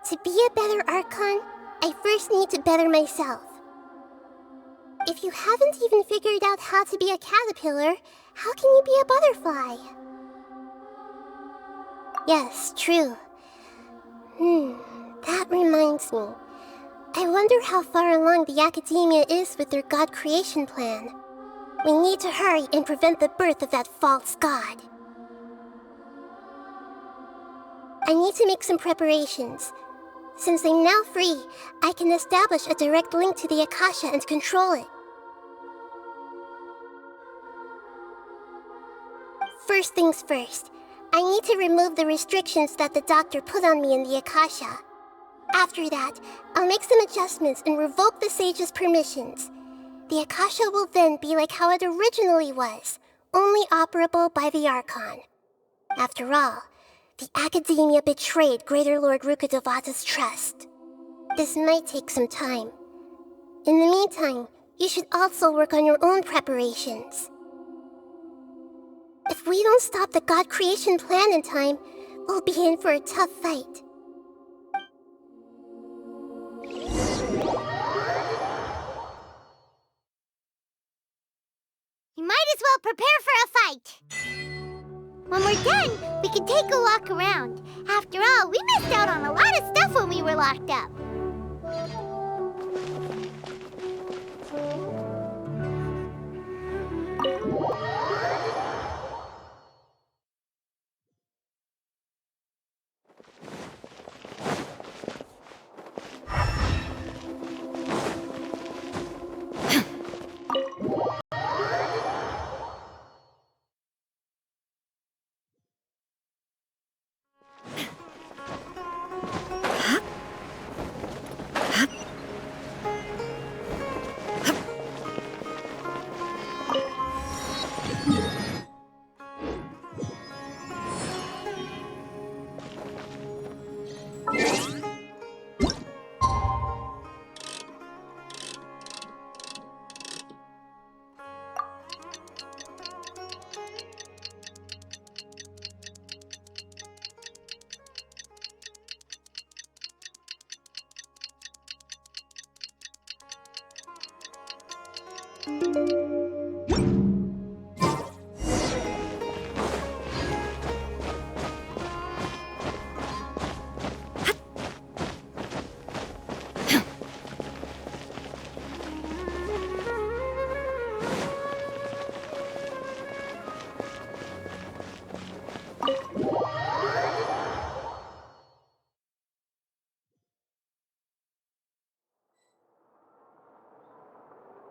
Speaker 13: To be a better Archon, I first need to better myself. If you haven't even figured out how to be a caterpillar, how can you be a butterfly? Yes, true. That reminds me. I wonder how far along the Academia is with their god creation plan. We need to hurry and prevent the birth of that false god. I need to make some preparations. Since I'm now free, I can establish a direct link to the Akasha and control it. First things first, I need to remove the restrictions that the doctor put on me in the Akasha. After that, I'll make some adjustments and revoke the sage's permissions. The Akasha will then be like how it originally was, only operable by the Archon. After all, the Academia betrayed Greater Lord Rukkhadevata's trust. This might take some time. In the meantime, you should also work on your own preparations. If we don't stop the god creation plan in time, we'll be in for a tough fight.
Speaker 1: You might as well prepare for a fight. When we're done, we can take a walk around. After all, we missed out on a lot of stuff when we were locked up.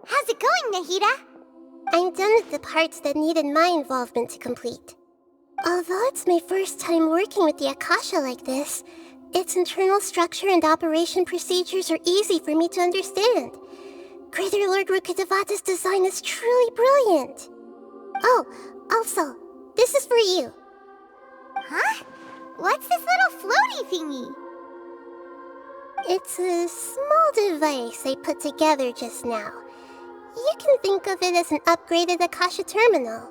Speaker 1: How's it going, Nahida?
Speaker 13: I'm done with the parts that needed my involvement to complete. Although it's my first time working with the Akasha like this, its internal structure and operation procedures are easy for me to understand. Greater Lord Rukkhadevata's design is truly brilliant. Oh, also, this is for you.
Speaker 1: Huh? What's this little floaty thingy?
Speaker 13: It's a small device I put together just now. You can think of it as an upgraded Akasha terminal.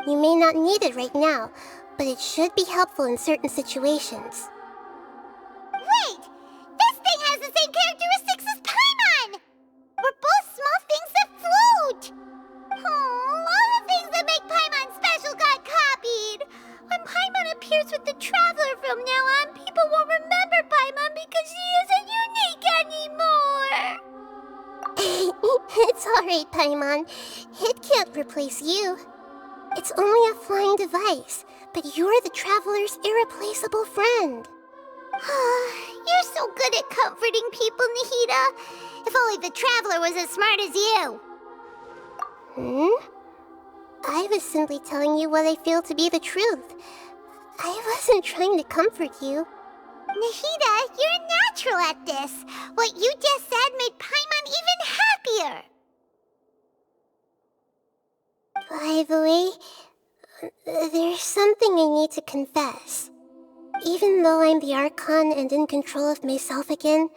Speaker 13: You may not need it right now, but it should be helpful in certain situations.
Speaker 1: Wait! This thing has the same characteristics as Paimon! We're both small things that float! Oh, all the things that make Paimon special got copied! When Paimon appears with the Traveler from now on, people won't remember Paimon because she isn't unique anymore!
Speaker 13: It's alright, Paimon. It can't replace you. It's only a flying device, but you're the Traveler's irreplaceable friend.
Speaker 1: You're so good at comforting people, Nahida. If only the Traveler was as smart as you.
Speaker 13: I was simply telling you what I feel to be the truth. I wasn't trying to comfort you.
Speaker 1: Nahida, you're natural at this. What you just said made Paimon even happier.
Speaker 13: By the way, there's something I need to confess. Even though I'm the Archon and in control of myself again,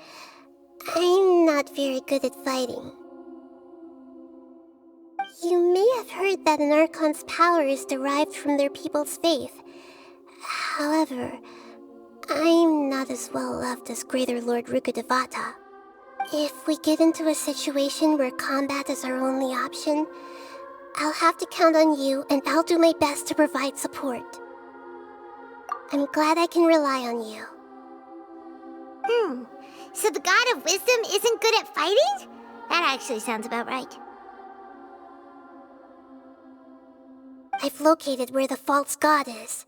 Speaker 13: I'm not very good at fighting. You may have heard that an Archon's power is derived from their people's faith. However, I'm not as well loved as Greater Lord Rukkhadevata. If we get into a situation where combat is our only option, I'll have to count on you, and I'll do my best to provide support. I'm glad I can rely on you.
Speaker 1: So the God of Wisdom isn't good at fighting? That actually sounds about right.
Speaker 13: I've located where the false god is.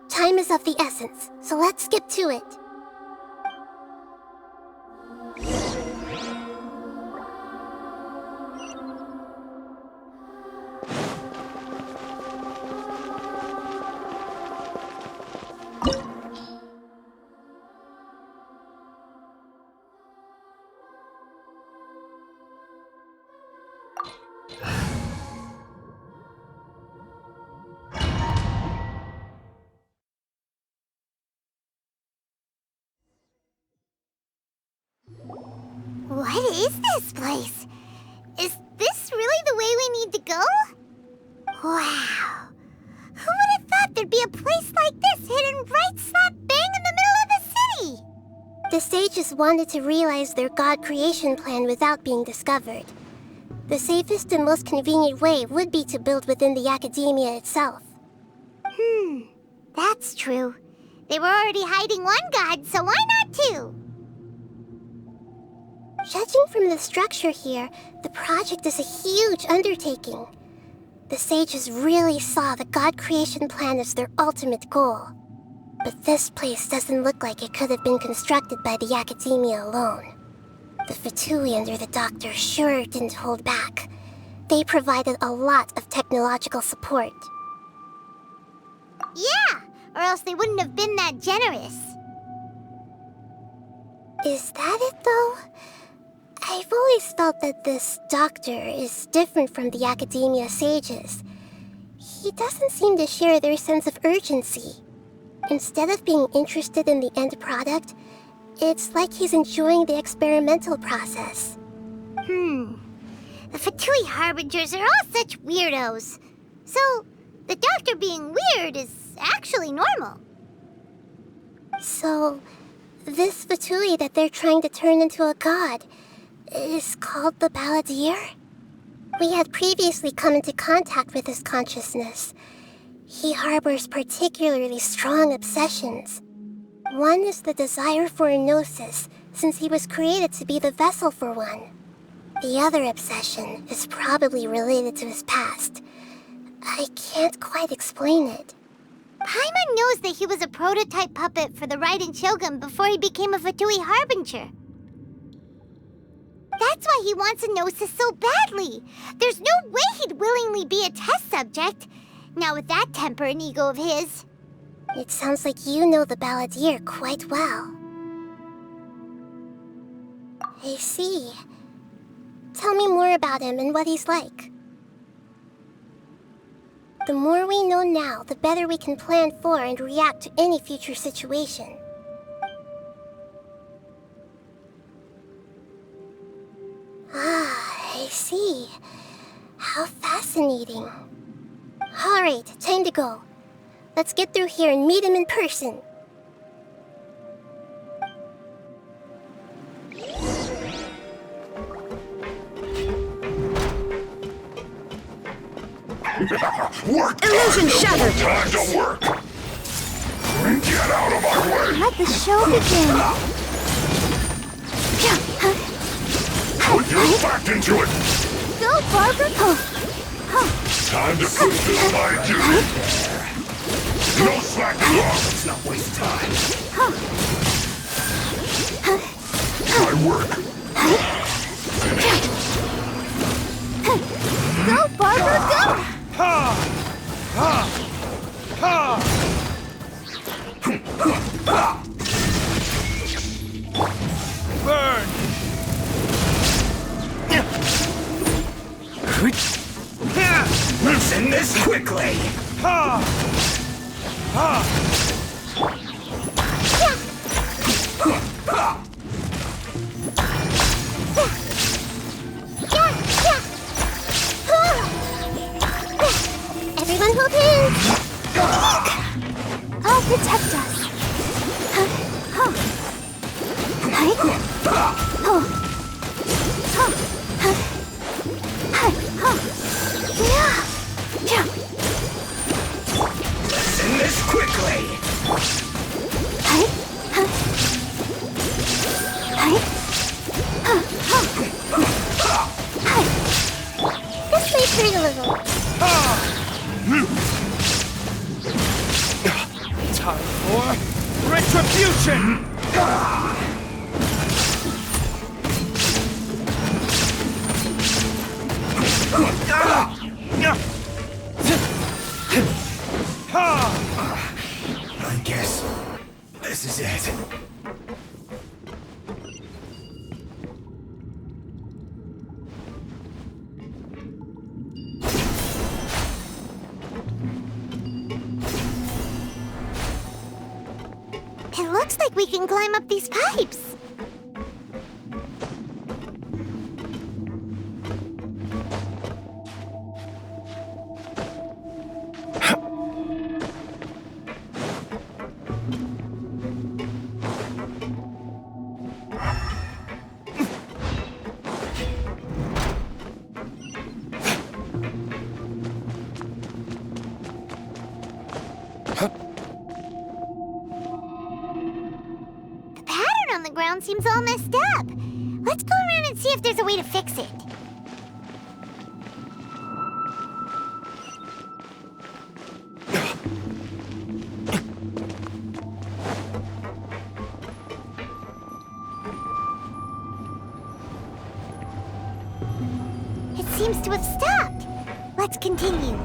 Speaker 13: Time is of the essence, so let's skip to it.
Speaker 1: What is this place? Is this really the way we need to go? Wow. Who would have thought there'd be a place like this hidden right slap bang in the middle of the city?
Speaker 13: The sages wanted to realize their god creation plan without being discovered. The safest and most convenient way would be to build within the academia itself.
Speaker 1: That's true. They were already hiding one god, so why not two?
Speaker 13: Judging from the structure here, the project is a huge undertaking. The sages really saw the god creation plan as their ultimate goal. But this place doesn't look like it could have been constructed by the academia alone. The Fatui under the Doctor sure didn't hold back. They provided a lot of technological support.
Speaker 1: Yeah, or else they wouldn't have been that generous.
Speaker 13: Is that it, though? I've always felt that this Doctor is different from the academia sages. He doesn't seem to share their sense of urgency. Instead of being interested in the end product, it's like he's enjoying the experimental process.
Speaker 1: The Fatui Harbingers are all such weirdos. So, the Doctor being weird is actually normal.
Speaker 13: So, this Fatui that they're trying to turn into a god is called the Balladeer? We had previously come into contact with his consciousness. He harbors particularly strong obsessions. One is the desire for a gnosis, since he was created to be the vessel for one. The other obsession is probably related to his past. I can't quite explain it.
Speaker 1: Paimon knows that he was a prototype puppet for the Raiden Shogun before he became a Fatui Harbinger. That's why he wants a gnosis so badly. There's no way he'd willingly be a test subject. Now with that temper and ego of his.
Speaker 13: It sounds like you know the Balladeer quite well. I see. Tell me more about him and what he's like. The more we know now, the better we can plan for and react to any future situation. I see. How fascinating. Alright, time to go. Let's get through here and meet him in person.
Speaker 17: Work
Speaker 1: Illusion shattered.
Speaker 17: Time to work. Get out of my way.
Speaker 1: Let the show begin.
Speaker 17: Put your back into it.
Speaker 1: Go, Barbara.
Speaker 17: Time to put this my duty. No slacking off. Let's not waste time. My work.
Speaker 1: Go, Barbara, go!
Speaker 12: Burn!
Speaker 17: Loosen this quickly.
Speaker 13: Everyone hold hands.
Speaker 1: I'll protect us.
Speaker 17: Listen this quickly.
Speaker 13: This may hurt a little.
Speaker 12: Time for retribution!
Speaker 17: I guess this is it.
Speaker 1: It looks like we can climb up these pipes. On the ground seems all messed up. Let's go around and see if there's a way to fix it. It seems to have stopped. Let's continue.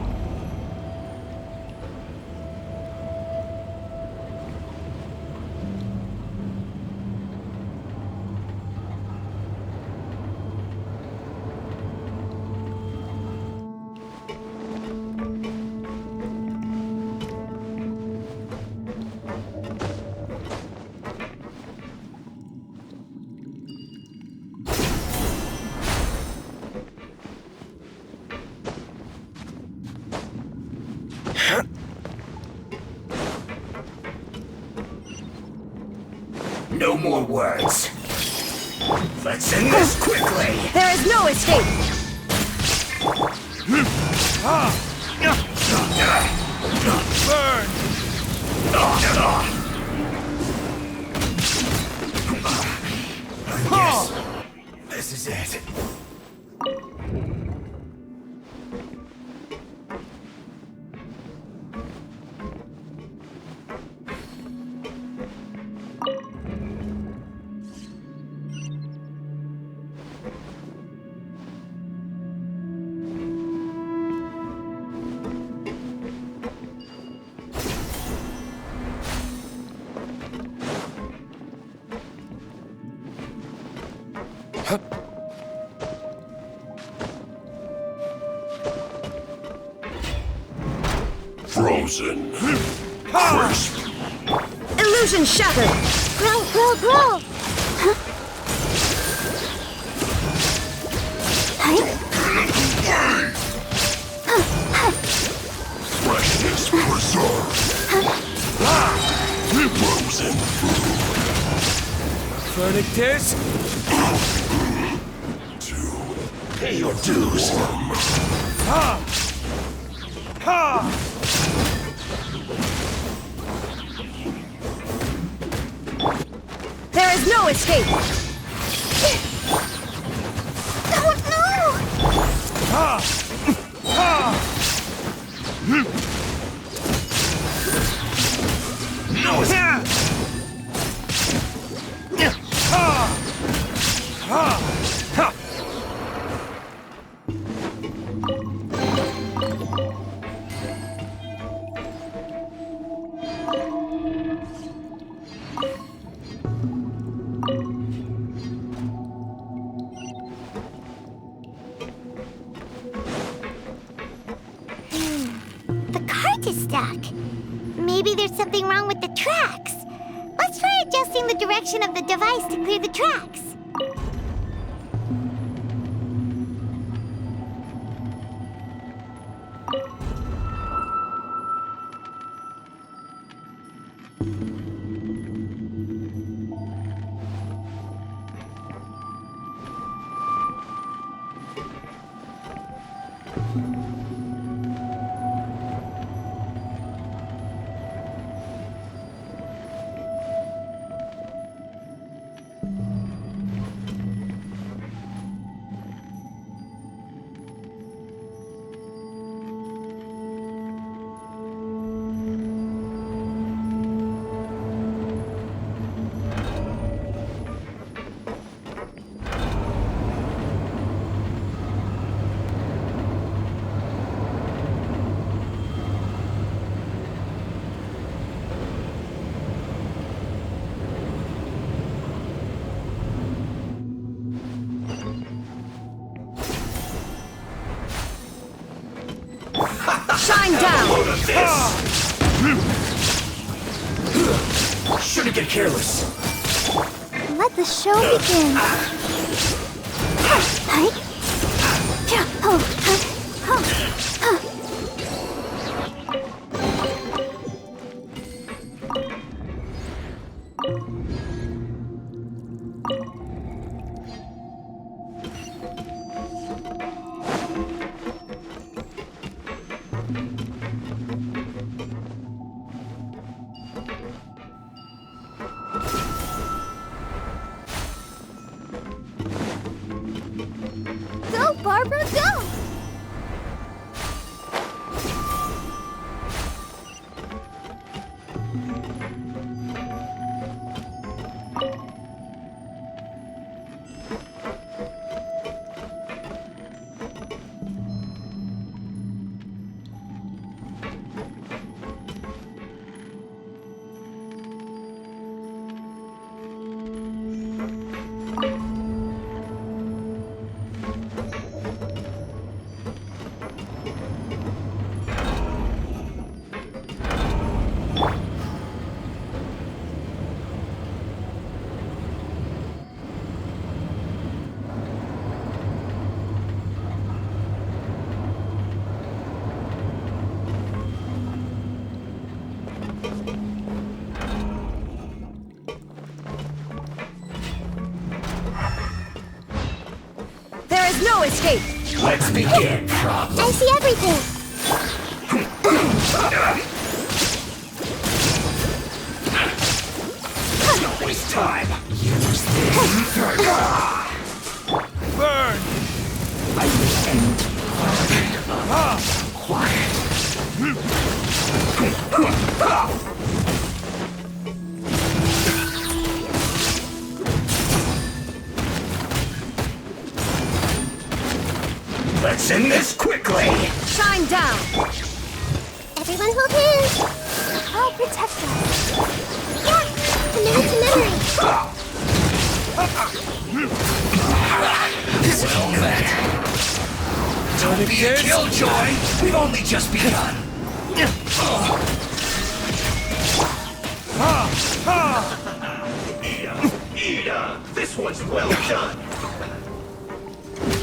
Speaker 17: No more words. Let's end this quickly.
Speaker 1: There is no escape.
Speaker 12: Burn!
Speaker 17: I guess this is it.
Speaker 18: Frozen. Crisp.
Speaker 1: Illusion shattered.
Speaker 13: Grow, grow, grow.
Speaker 1: Huh?
Speaker 12: Verdict is...
Speaker 17: Pay your dues.
Speaker 12: Ha! Ha!
Speaker 3: There is no escape!
Speaker 1: Oh no!
Speaker 12: Ha! Ha!
Speaker 17: No escape!
Speaker 12: Ha! Ha! Ha!
Speaker 1: The cart is stuck. Maybe there's something wrong with the tracks. Let's try adjusting the direction of the device to clear the tracks.
Speaker 3: Shine down!
Speaker 17: Load of this! Shouldn't get careless.
Speaker 10: Let the show begin.
Speaker 1: Go, Barbara, go!
Speaker 3: There is no escape!
Speaker 17: Let's begin, problem.
Speaker 13: I see everything.
Speaker 17: Don't waste time. Use this.
Speaker 12: Burn!
Speaker 17: I will end. Quiet. Let's end this quickly.
Speaker 3: Shine down!
Speaker 13: Everyone hold hands. I'll protect us. Yeah, commit to memory.
Speaker 17: This is all that. Don't be a killjoy. We've only just begun. Ida, this one's well done.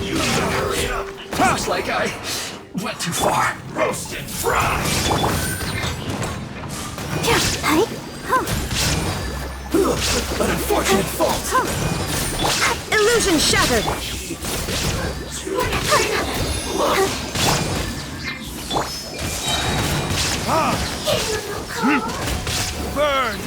Speaker 17: You need to hurry up. Looks like I went too far. Roast and fry. An unfortunate fault.
Speaker 3: Illusion shattered.
Speaker 7: Burn!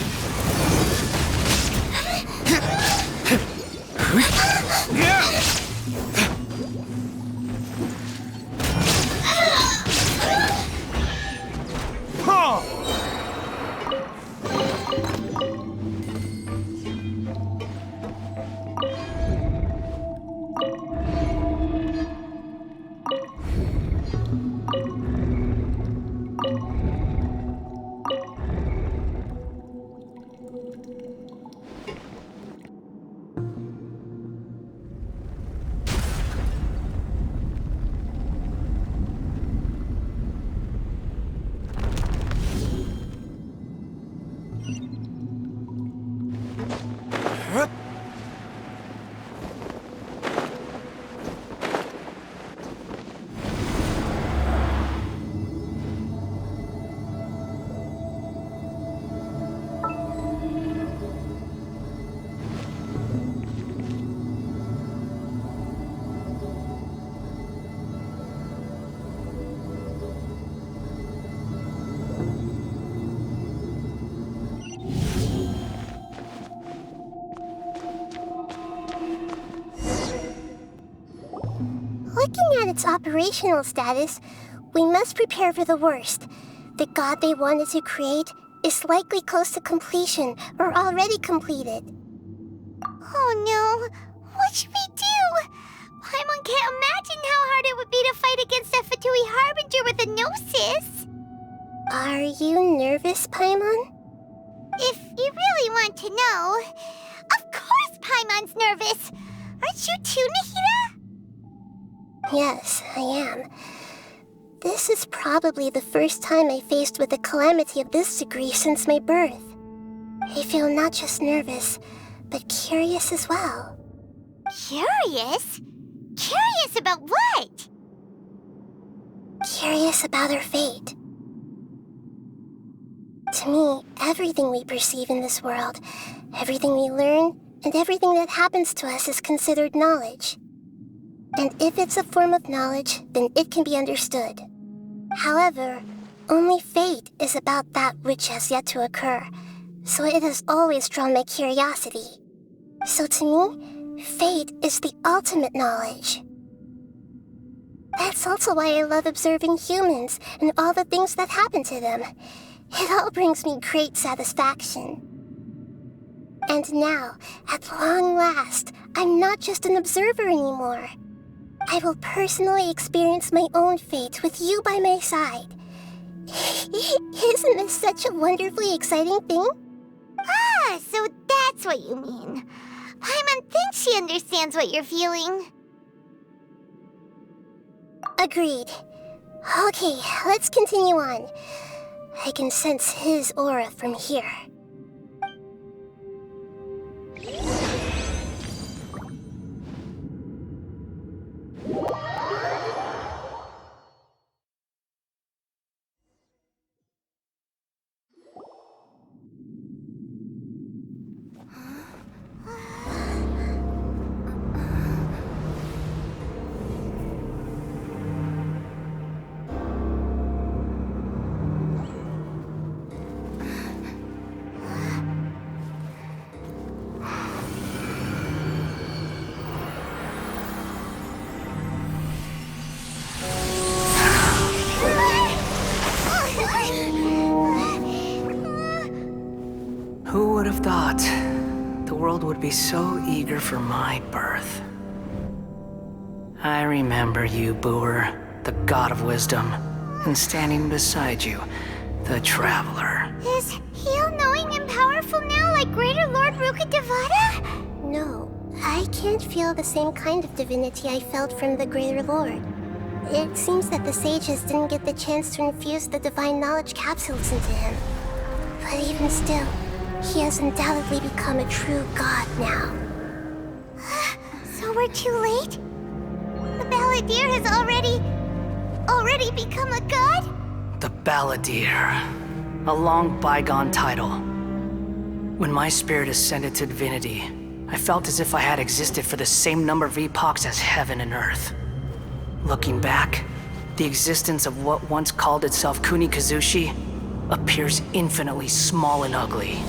Speaker 13: Looking at its operational status, we must prepare for the worst. The god they wanted to create is likely close to completion or already completed.
Speaker 1: Oh no! What should we do? Paimon can't imagine how hard it would be to fight against a Fatui Harbinger with a Gnosis!
Speaker 13: Are you nervous, Paimon?
Speaker 1: If you really want to know, of course Paimon's nervous! Aren't you too, Nahida?
Speaker 13: Yes, I am. This is probably the first time I faced with a calamity of this degree since my birth. I feel not just nervous, but curious as well.
Speaker 1: Curious? Curious about what?
Speaker 13: Curious about our fate. To me, everything we perceive in this world, everything we learn, and everything that happens to us is considered knowledge. And if it's a form of knowledge, then it can be understood. However, only fate is about that which has yet to occur, so it has always drawn my curiosity. So to me, fate is the ultimate knowledge. That's also why I love observing humans and all the things that happen to them. It all brings me great satisfaction. And now, at long last, I'm not just an observer anymore. I will personally experience my own fate with you by my side. Isn't this such a wonderfully exciting thing?
Speaker 1: Ah, so that's what you mean. Paimon thinks she understands what you're feeling.
Speaker 13: Agreed. Okay, let's continue on. I can sense his aura from here.
Speaker 15: Who would have thought the world would be so eager for my birth? I remember you, Booer, the god of wisdom, and standing beside you, the traveler.
Speaker 1: Is he all-knowing and powerful now like Greater Lord Rukkhadevata?
Speaker 13: No, I can't feel the same kind of divinity I felt from the Greater Lord. It seems that the sages didn't get the chance to infuse the divine knowledge capsules into him. But even still, he has undoubtedly become a true god now.
Speaker 1: So we're too late? The Balladeer has already become a god?
Speaker 15: The Balladeer. A long bygone title.
Speaker 6: When my spirit ascended to divinity, I felt as if I had existed for the same number of epochs as heaven and earth. Looking back, the existence of what once called itself Kunikazushi appears infinitely small and ugly.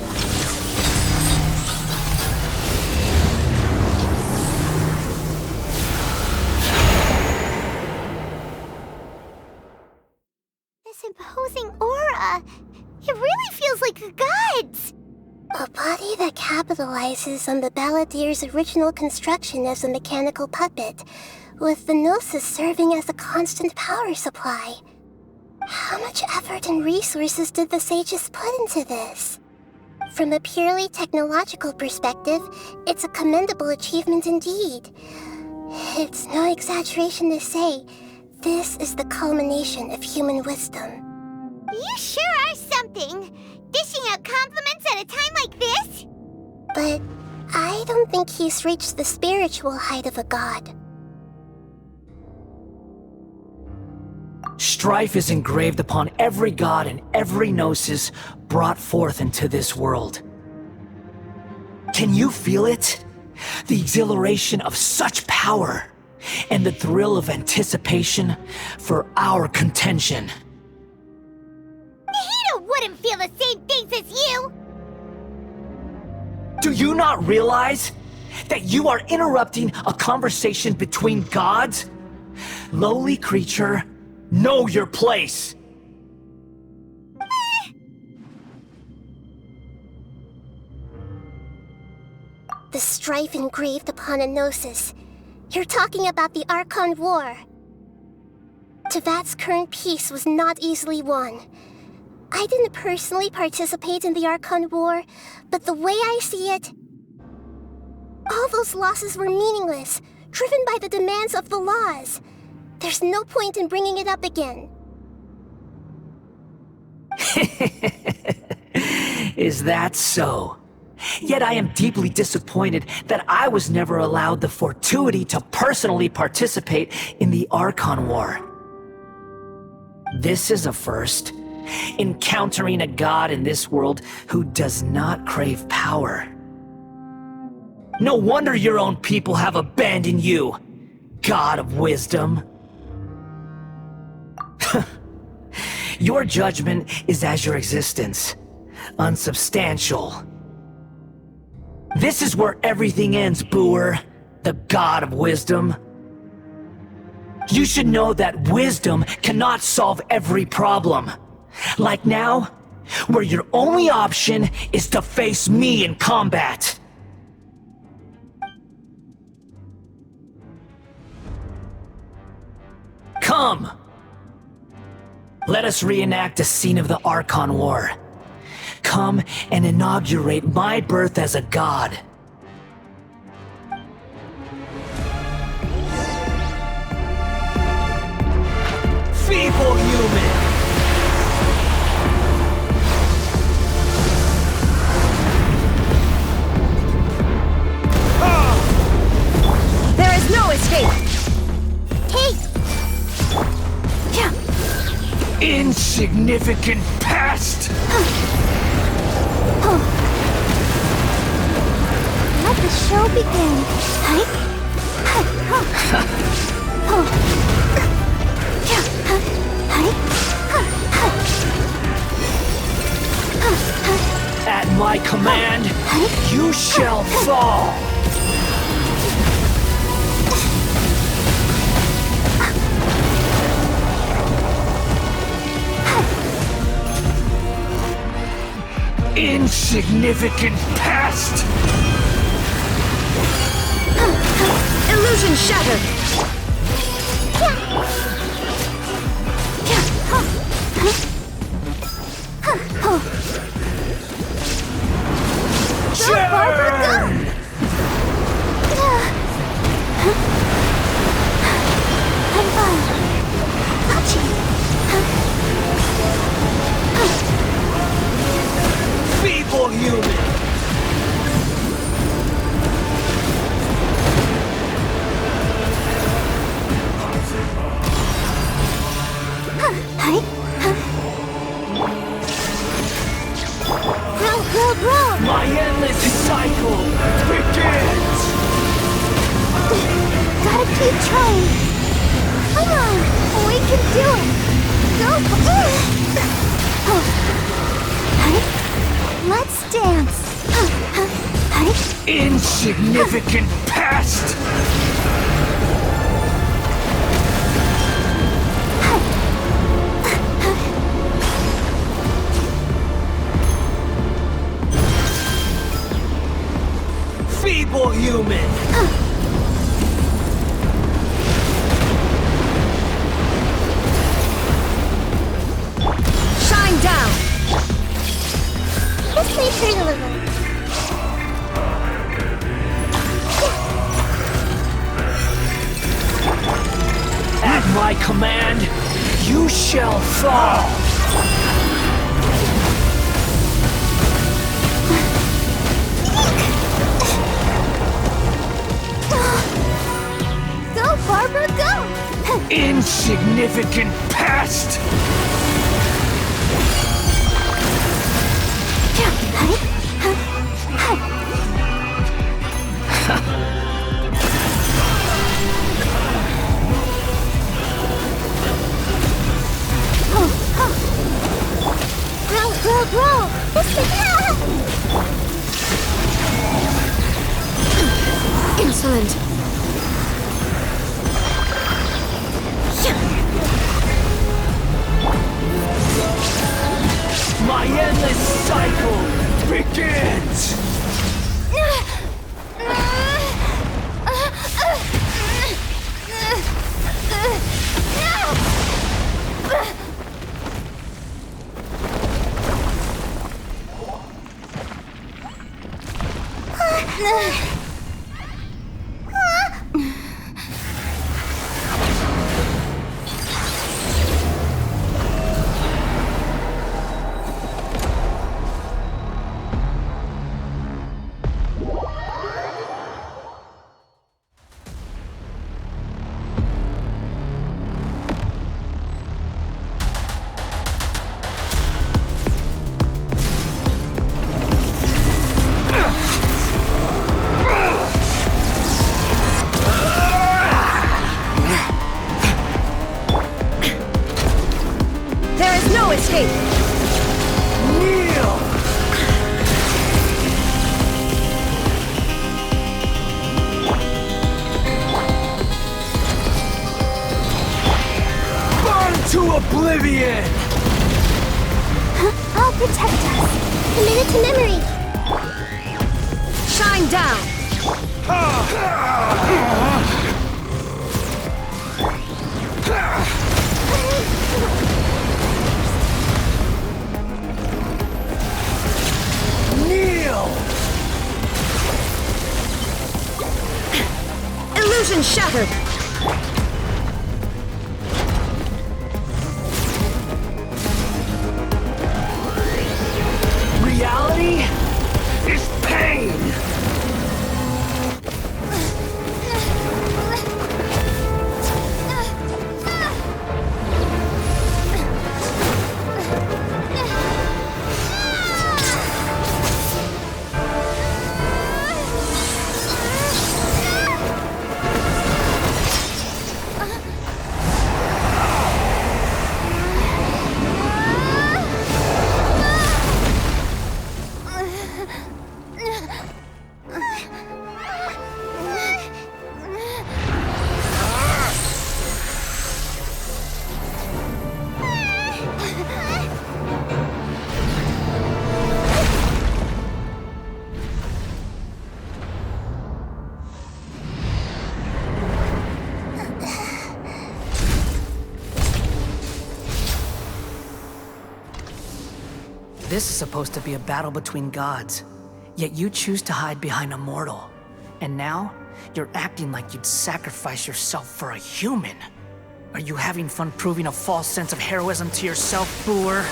Speaker 1: This imposing aura, it really feels like the gods!
Speaker 13: A body that capitalizes on the Balladeer's original construction as a mechanical puppet, with the Gnosis serving as a constant power supply. How much effort and resources did the sages put into this? From a purely technological perspective, it's a commendable achievement indeed. It's no exaggeration to say, this is the culmination of human wisdom.
Speaker 1: You sure are something! Dishing out compliments at a time like this?
Speaker 13: But I don't think he's reached the spiritual height of a god.
Speaker 6: Strife is engraved upon every god and every gnosis brought forth into this world. Can you feel it? The exhilaration of such power, and the thrill of anticipation for our contention.
Speaker 1: Nahida wouldn't feel the same things as you!
Speaker 6: Do you not realize that you are interrupting a conversation between gods? Lowly creature, know your place!
Speaker 13: The strife engraved upon a gnosis. You're talking about the Archon War. Tevat's current peace was not easily won. I didn't personally participate in the Archon War, but the way I see it, all those losses were meaningless, driven by the demands of the laws. There's no point in bringing it up again.
Speaker 6: Is that so? Yet I am deeply disappointed that I was never allowed the fortuity to personally participate in the Archon War. This is a first. Encountering a god in this world who does not crave power. No wonder your own people have abandoned you, god of wisdom. Your judgment is as your existence, unsubstantial. This is where everything ends, Booer, the god of wisdom. You should know that wisdom cannot solve every problem. Like now, where your only option is to face me in combat. Come! Let us reenact a scene of the Archon War. Come and inaugurate my birth as a god. Feeble human!
Speaker 3: There is no escape!
Speaker 6: Insignificant past!
Speaker 1: Let the show begin.
Speaker 6: At my command, you shall fall! Insignificant past!
Speaker 3: Illusion shattered!
Speaker 6: Feeble human!
Speaker 1: can do it! Go for it! Let's dance!
Speaker 6: Insignificant pest! Feeble human!
Speaker 3: Shine down!
Speaker 13: This may hurt a little.
Speaker 6: At my command, you shall fall!
Speaker 1: Go, Barbara, go!
Speaker 6: Insignificant pest!
Speaker 1: Grow! This is
Speaker 3: Insolent.
Speaker 6: My endless cycle begins!
Speaker 3: There is no escape!
Speaker 6: Kneel! Burn to oblivion!
Speaker 1: I'll protect us.
Speaker 13: Commit it to memory.
Speaker 3: Shine down!
Speaker 6: Kneel!
Speaker 3: Illusion shattered!
Speaker 6: Reality is pain! This is supposed to be a battle between gods, yet you choose to hide behind a mortal. And now, you're acting like you'd sacrifice yourself for a human. Are you having fun proving a false sense of heroism to yourself, Boor?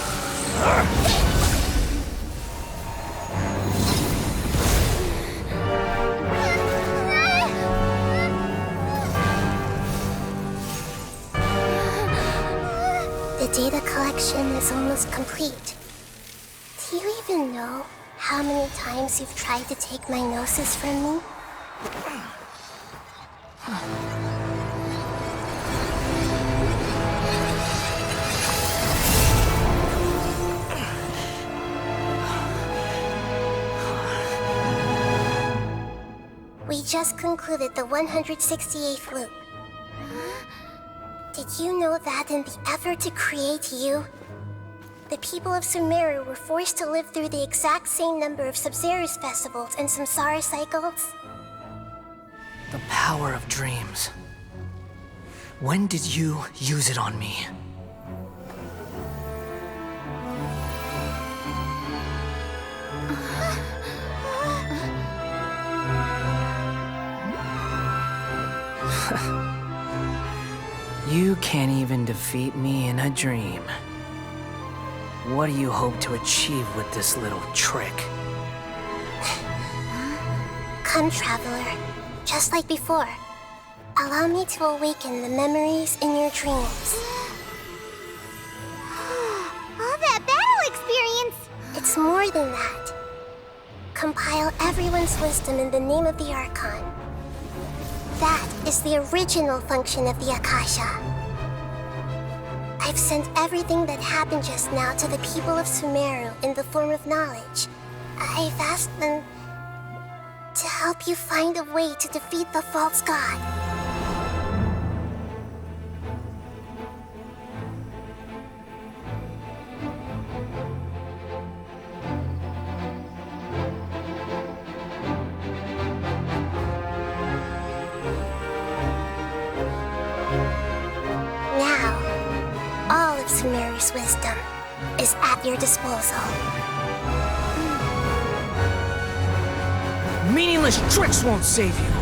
Speaker 13: The data collection is almost complete. Do you even know how many times you've tried to take my gnosis from me? We just concluded the 168th loop. Did you know that in the effort to create you, the people of Sumeru were forced to live through the exact same number of Sabzeruz festivals and Samsara cycles?
Speaker 6: The power of dreams. When did you use it on me? You can't even defeat me in a dream. What do you hope to achieve with this little trick?
Speaker 13: Come, Traveler. Just like before. Allow me to awaken the memories in your dreams.
Speaker 1: All that battle experience!
Speaker 13: It's more than that. Compile everyone's wisdom in the name of the Archon. That is the original function of the Akasha. I've sent everything that happened just now to the people of Sumeru in the form of knowledge. I've asked them to help you find a way to defeat the false god. Sumeru's wisdom is at your disposal.
Speaker 6: Meaningless tricks won't save you.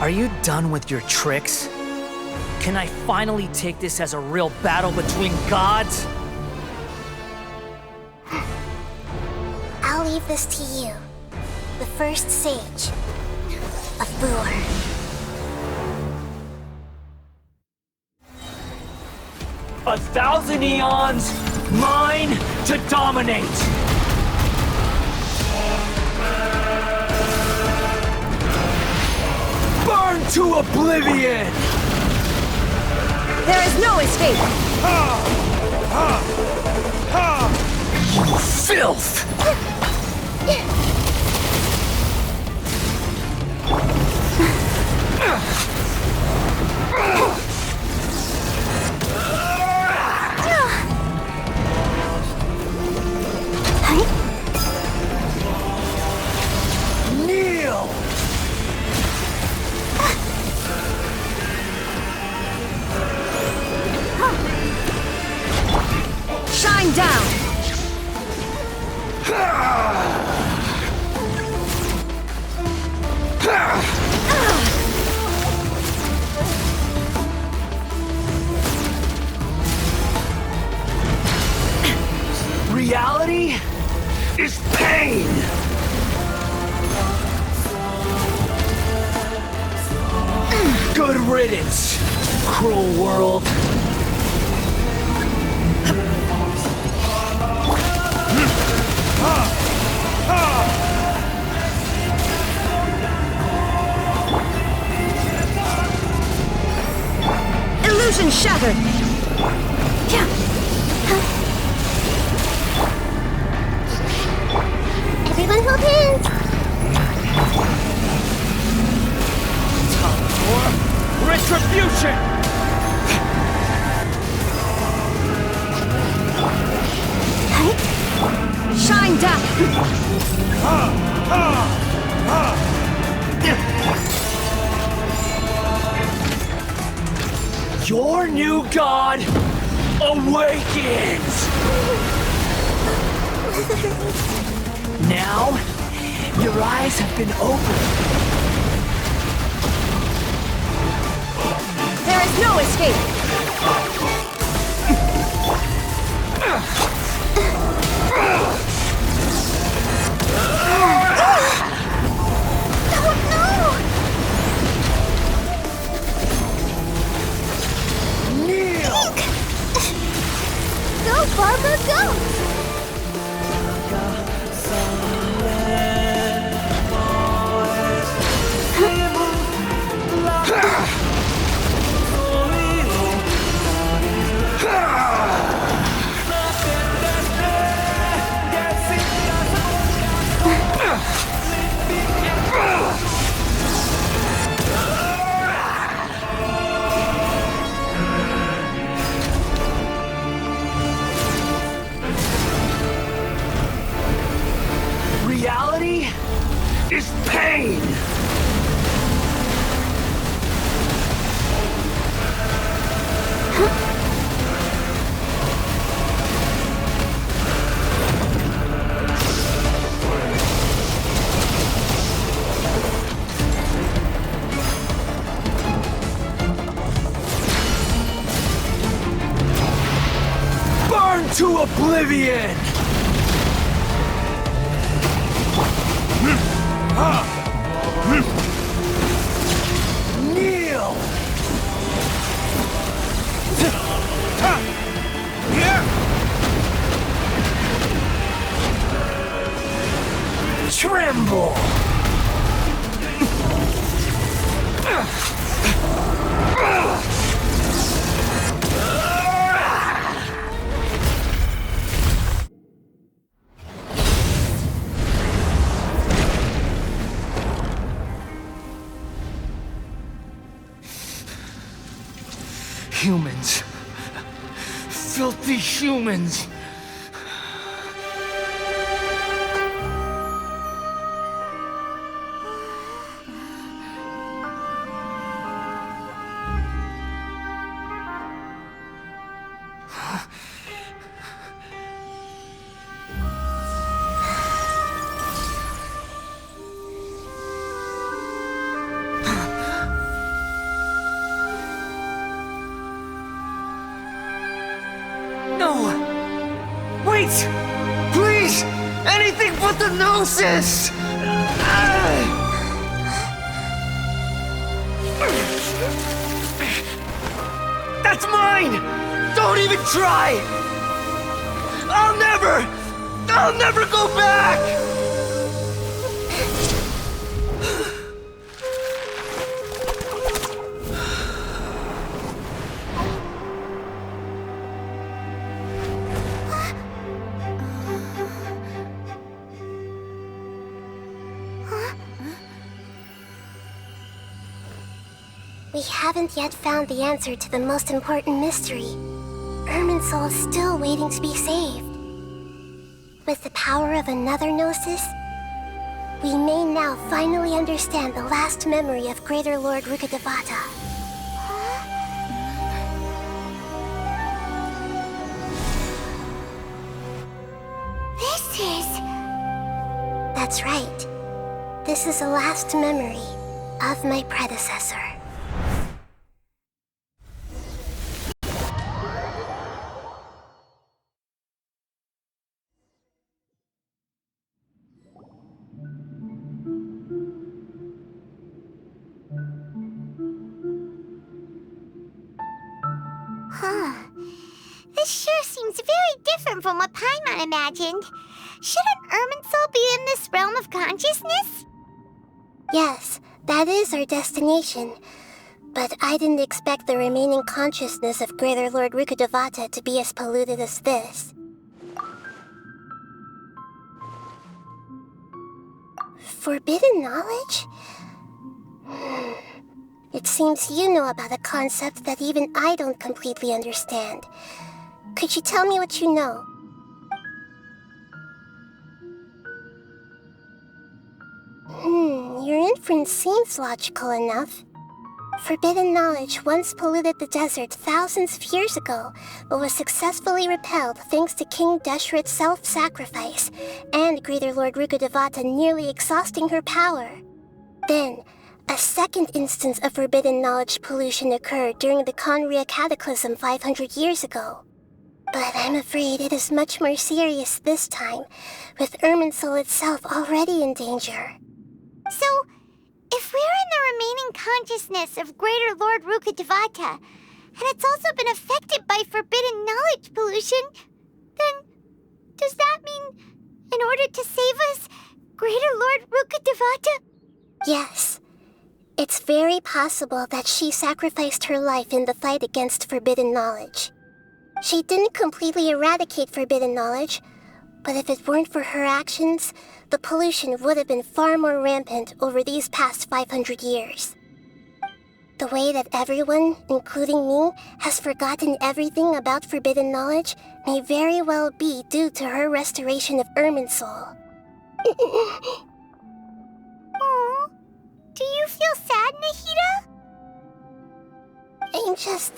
Speaker 6: Are you done with your tricks? Can I finally take this as a real battle between gods?
Speaker 13: I'll leave this to you, the first sage of Boor.
Speaker 6: 1,000 eons, mine to dominate! Burn to oblivion!
Speaker 3: There is no escape!
Speaker 6: You filth! Kneel!
Speaker 3: Shine down!
Speaker 6: Reality is pain! Good riddance, cruel world.
Speaker 3: Illusion shattered!
Speaker 13: Everyone hold hands!
Speaker 6: Time for retribution!
Speaker 3: Shine down!
Speaker 6: Your new god awakens! Now, your eyes have been opened.
Speaker 3: There is no escape!
Speaker 6: reality is pain! Burn to oblivion! Kneel! Tremble! Humans. Filthy humans. No! Wait! Please! Anything but the Gnosis! That's mine! Don't even try! I'll never go back!
Speaker 13: We haven't yet found the answer to the most important mystery. Irminsul is still waiting to be saved. With the power of another Gnosis, we may now finally understand the last memory of Greater Lord Rukkhadevata.
Speaker 1: This is...
Speaker 13: That's right. This is the last memory of my predecessor.
Speaker 1: Huh. This sure seems very different from what Paimon imagined. Shouldn't Irminsul be in this realm of consciousness?
Speaker 13: Yes, that is our destination. But I didn't expect the remaining consciousness of Greater Lord Rukkhadevata to be as polluted as this. Forbidden knowledge? It seems you know about a concept that even I don't completely understand. Could you tell me what you know? Your inference seems logical enough. Forbidden knowledge once polluted the desert thousands of years ago, but was successfully repelled thanks to King Deshret's self-sacrifice, and Greater Lord Rukkhadevata nearly exhausting her power. Then, a second instance of forbidden knowledge pollution occurred during the Conria Cataclysm 500 years ago. But I'm afraid it is much more serious this time, with Irminsul itself already in danger.
Speaker 1: So, if we're in the remaining consciousness of Greater Lord Rukkhadevata, and it's also been affected by forbidden knowledge pollution, then does that mean, in order to save us, Greater Lord Rukkhadevata?
Speaker 13: Yes. It's very possible that she sacrificed her life in the fight against forbidden knowledge. She didn't completely eradicate forbidden knowledge, but if it weren't for her actions, the pollution would have been far more rampant over these past 500 years. The way that everyone, including me, has forgotten everything about forbidden knowledge may very well be due to her restoration of Irminsul.
Speaker 1: Aw, do you feel sad, Nahida?
Speaker 13: I'm just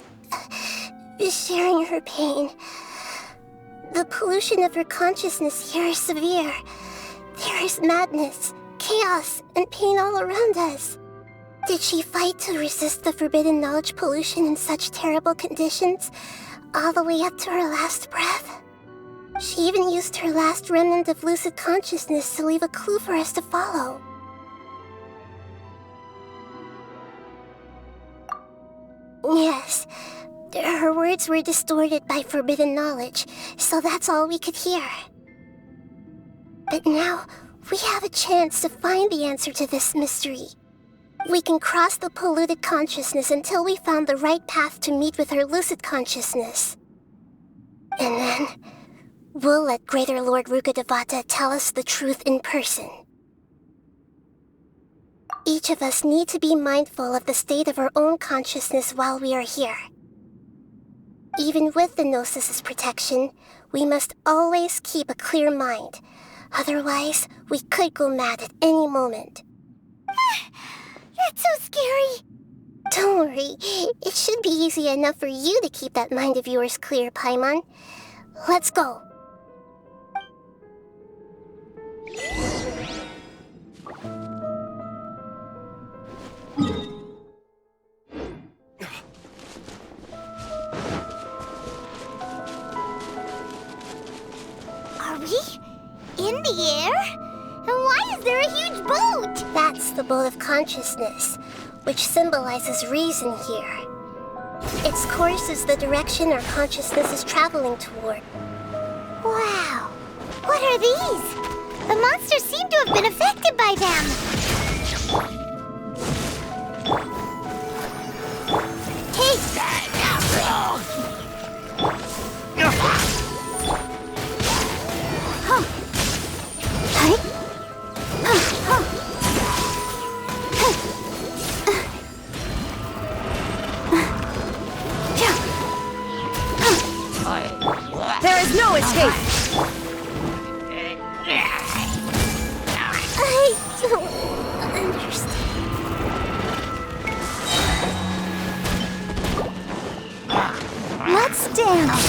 Speaker 13: sharing her pain. The pollution of her consciousness here is severe. There is madness, chaos, and pain all around us. Did she fight to resist the forbidden knowledge pollution in such terrible conditions, all the way up to her last breath? She even used her last remnant of lucid consciousness to leave a clue for us to follow. Yes, her words were distorted by forbidden knowledge, so that's all we could hear. But now, we have a chance to find the answer to this mystery. We can cross the polluted consciousness until we found the right path to meet with her lucid consciousness. And then, we'll let Greater Lord Rukkhadevata tell us the truth in person. Each of us need to be mindful of the state of our own consciousness while we are here. Even with the Gnosis' protection, we must always keep a clear mind. Otherwise, we could go mad at any moment.
Speaker 1: That's so scary.
Speaker 13: Don't worry, it should be easy enough for you to keep that mind of yours clear, Paimon. Let's go.
Speaker 1: Are we in the air? And why is there a huge boat?
Speaker 13: That's the boat of consciousness, which symbolizes reason here. Its course is the direction our consciousness is traveling toward.
Speaker 1: Wow. What are these? The monsters seem to have been affected by them. Take that, Afro!
Speaker 3: There is no escape!
Speaker 13: I don't understand.
Speaker 1: Let's dance.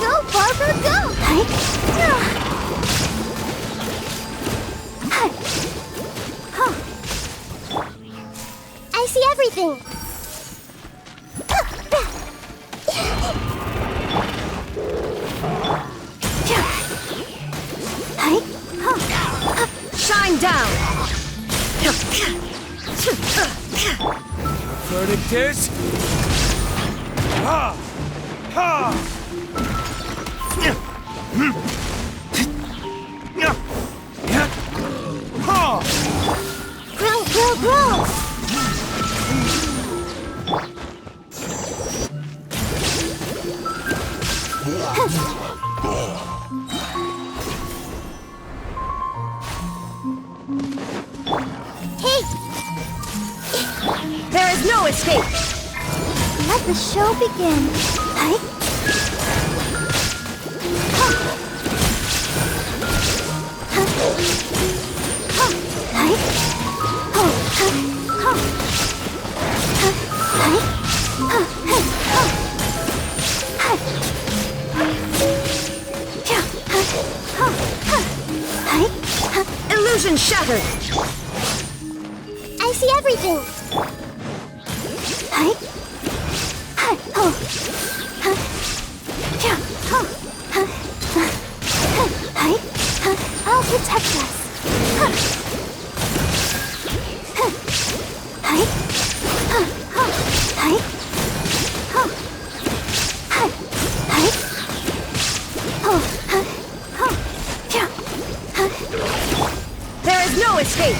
Speaker 1: Go, Barbara, go!
Speaker 13: I see everything.
Speaker 3: Shine down!
Speaker 12: Verdict is... Ha! Ha!
Speaker 1: Grow, grow, grow!
Speaker 13: Hey!
Speaker 3: There is no escape!
Speaker 1: Let the show begin.
Speaker 3: Illusion shattered!
Speaker 13: I see everything.
Speaker 1: I'll protect us.
Speaker 3: There is no escape!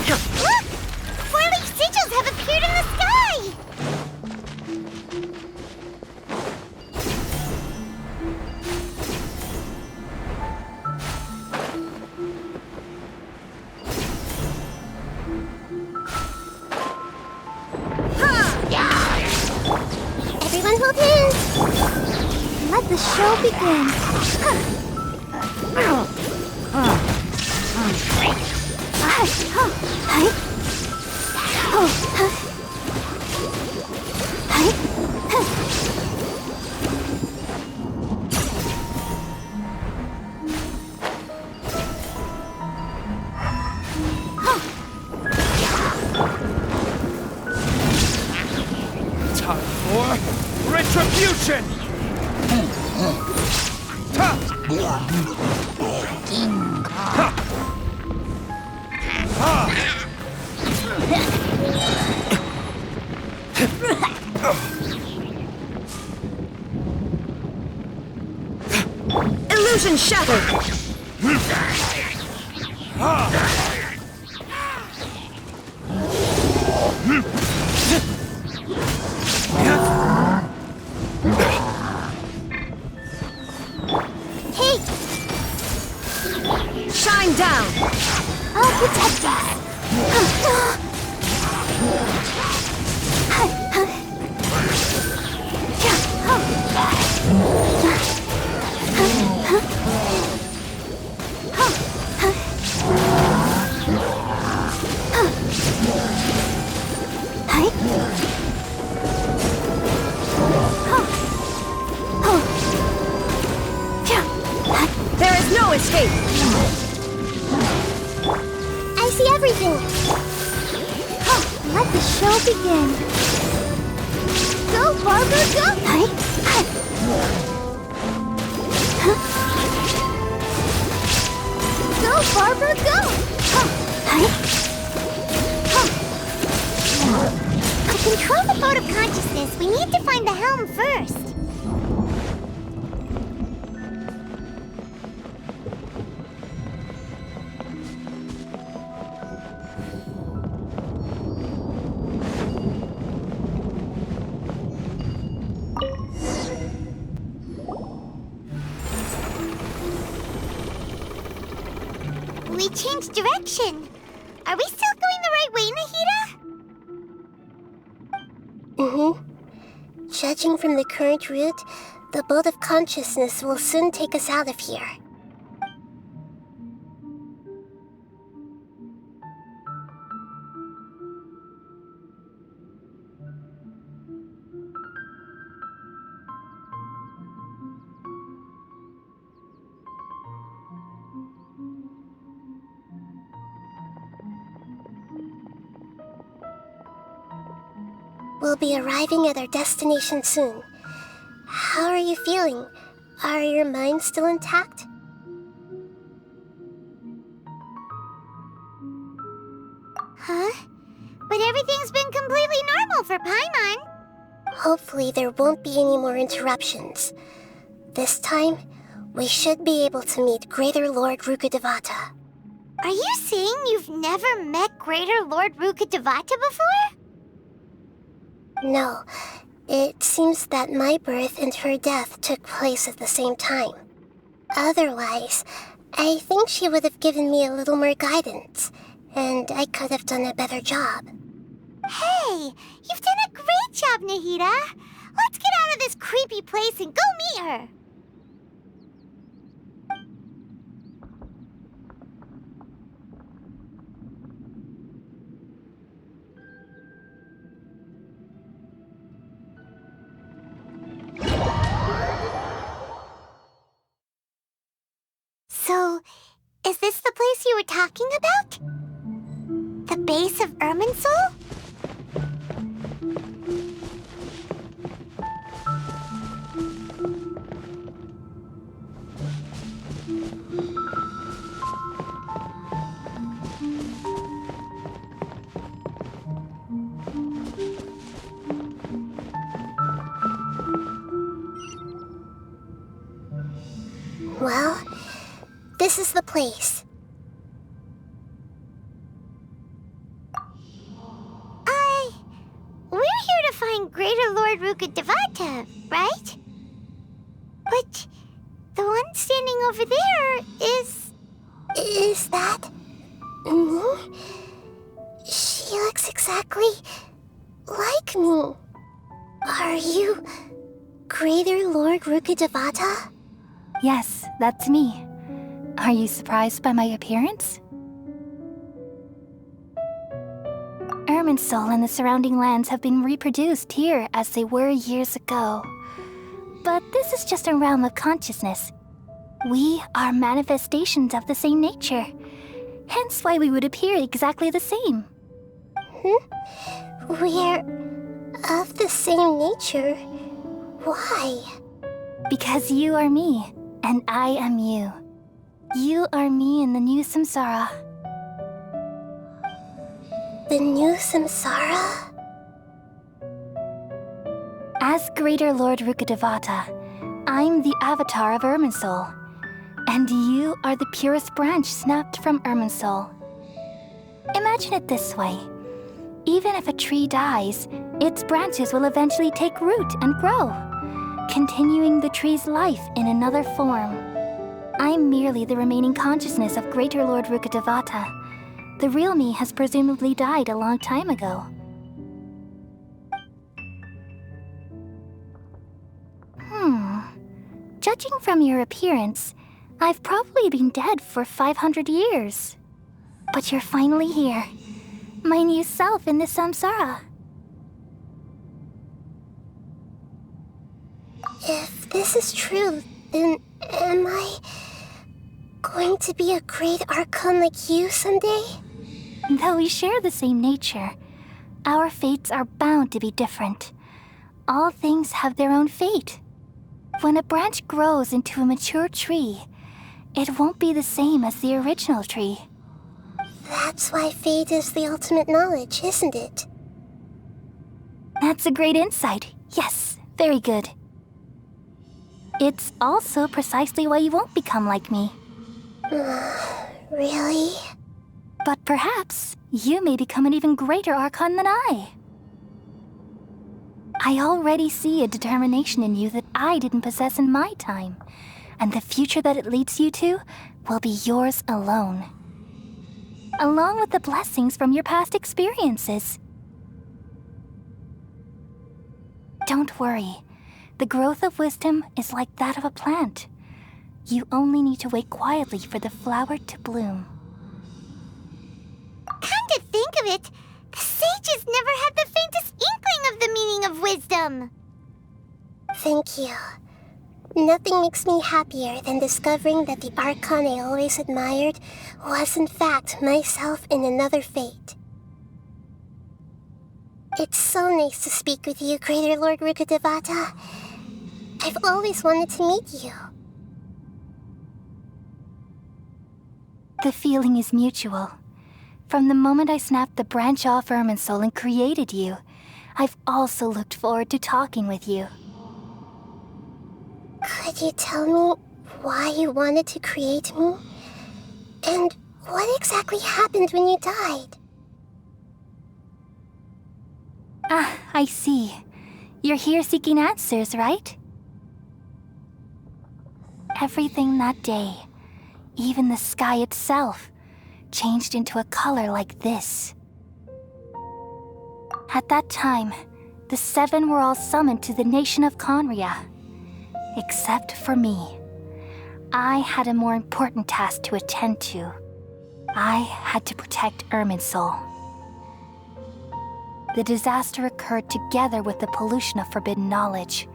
Speaker 1: Look! 4-leaf sigils have appeared in the sky!
Speaker 13: Everyone hold hands.
Speaker 1: Let the show begin.
Speaker 12: Time for retribution!
Speaker 3: Illusion shattered!
Speaker 1: Hey!
Speaker 3: Shine down!
Speaker 1: I'll protect us!
Speaker 3: There is no escape!
Speaker 13: I see everything.
Speaker 1: Let the show begin. Go, Barbara, go! Go, Barbara, go! To control the boat of consciousness, we need to find the helm first. We changed direction. Are we still going the right way, Nahida?
Speaker 13: Judging from the current route, the boat of consciousness will soon take us out of here. We'll be arriving at our destination soon. How are you feeling? Are your minds still intact?
Speaker 1: Huh? But everything's been completely normal for Paimon.
Speaker 13: Hopefully there won't be any more interruptions. This time, we should be able to meet Greater Lord Rukkhadevata.
Speaker 1: Are you saying you've never met Greater Lord Rukkhadevata before?
Speaker 13: No, it seems that my birth and her death took place at the same time. Otherwise, I think she would have given me a little more guidance, and I could have done a better job.
Speaker 1: Hey, you've done a great job, Nahida. Let's get out of this creepy place and go meet her. So, is this the place you were talking about? The base of Irminsul?
Speaker 13: Well, this is the place.
Speaker 1: We're here to find Greater Lord Rukkhadevata, right? But the one standing over there is...
Speaker 13: Is that... me? She looks exactly like me. Are you Greater Lord Rukkhadevata?
Speaker 10: Yes, that's me. Are you surprised by my appearance? Irminsul and the surrounding lands have been reproduced here as they were years ago. But this is just a realm of consciousness. We are manifestations of the same nature, hence why we would appear exactly the same.
Speaker 13: We're of the same nature? Why?
Speaker 10: Because you are me, and I am you. You are me in the new samsara.
Speaker 13: The new samsara?
Speaker 10: As Greater Lord Rukkhadevata, I'm the avatar of Irminsul, and you are the purest branch snapped from Irminsul. Imagine it this way. Even if a tree dies, its branches will eventually take root and grow, continuing the tree's life in another form. I'm merely the remaining consciousness of Greater Lord Rukkhadevata. The real me has presumably died a long time ago. Judging from your appearance, I've probably been dead for 500 years. But you're finally here. My new self in the samsara.
Speaker 13: If this is true, then am I going to be a great Archon like you someday?
Speaker 10: Though we share the same nature, our fates are bound to be different. All things have their own fate. When a branch grows into a mature tree, it won't be the same as the original tree.
Speaker 13: That's why fate is the ultimate knowledge, isn't it?
Speaker 10: That's a great insight. Yes, very good. It's also precisely why you won't become like me.
Speaker 13: Really?
Speaker 10: But perhaps you may become an even greater Archon than I. I already see a determination in you that I didn't possess in my time, and the future that it leads you to will be yours alone, along with the blessings from your past experiences. Don't worry. The growth of wisdom is like that of a plant. You only need to wait quietly for the flower to bloom.
Speaker 1: Come to think of it, the sages never had the faintest inkling of the meaning of wisdom.
Speaker 13: Thank you. Nothing makes me happier than discovering that the Archon I always admired was in fact myself in another fate. It's so nice to speak with you, Greater Lord Rukkhadevata. I've always wanted to meet you.
Speaker 10: The feeling is mutual. From the moment I snapped the branch off Irminsul and created you, I've also looked forward to talking with you.
Speaker 13: Could you tell me why you wanted to create me? And what exactly happened when you died?
Speaker 10: Ah, I see. You're here seeking answers, right? Everything that day, even the sky itself, changed into a color like this. At that time, the seven were all summoned to the nation of Conria. Except for me. I had a more important task to attend to. I had to protect Irminsul. The disaster occurred together with the pollution of forbidden knowledge.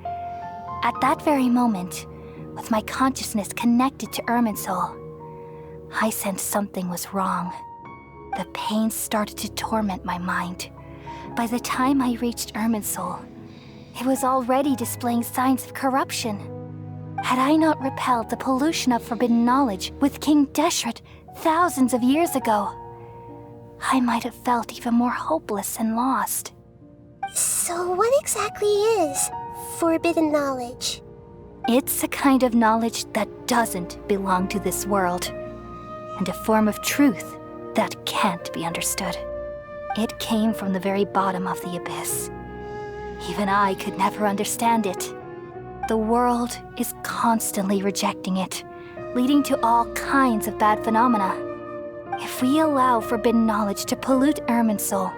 Speaker 10: At that very moment, with my consciousness connected to Irminsul, I sensed something was wrong. The pain started to torment my mind. By the time I reached Irminsul, it was already displaying signs of corruption. Had I not repelled the pollution of forbidden knowledge with King Deshret thousands of years ago, I might have felt even more hopeless and lost.
Speaker 13: So what exactly is forbidden knowledge?
Speaker 10: It's a kind of knowledge that doesn't belong to this world, and a form of truth that can't be understood. It came from the very bottom of the abyss. Even I could never understand it. The world is constantly rejecting it, leading to all kinds of bad phenomena. If we allow forbidden knowledge to pollute Irminsul,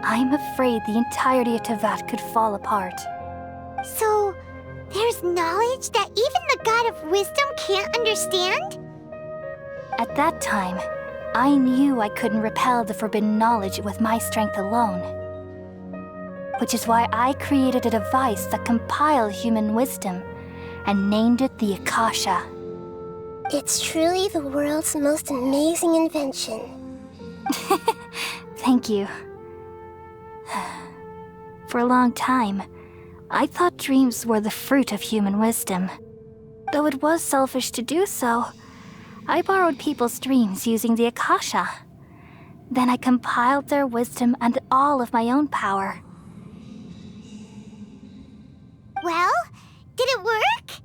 Speaker 10: I'm afraid the entirety of Tevat could fall apart.
Speaker 1: So, there's knowledge that even the God of Wisdom can't understand?
Speaker 10: At that time, I knew I couldn't repel the forbidden knowledge with my strength alone. Which is why I created a device that compiled human wisdom and named it the Akasha.
Speaker 13: It's truly the world's most amazing invention.
Speaker 10: Thank you. For a long time, I thought dreams were the fruit of human wisdom. Though it was selfish to do so, I borrowed people's dreams using the Akasha. Then I compiled their wisdom and all of my own power.
Speaker 1: Well, did it work?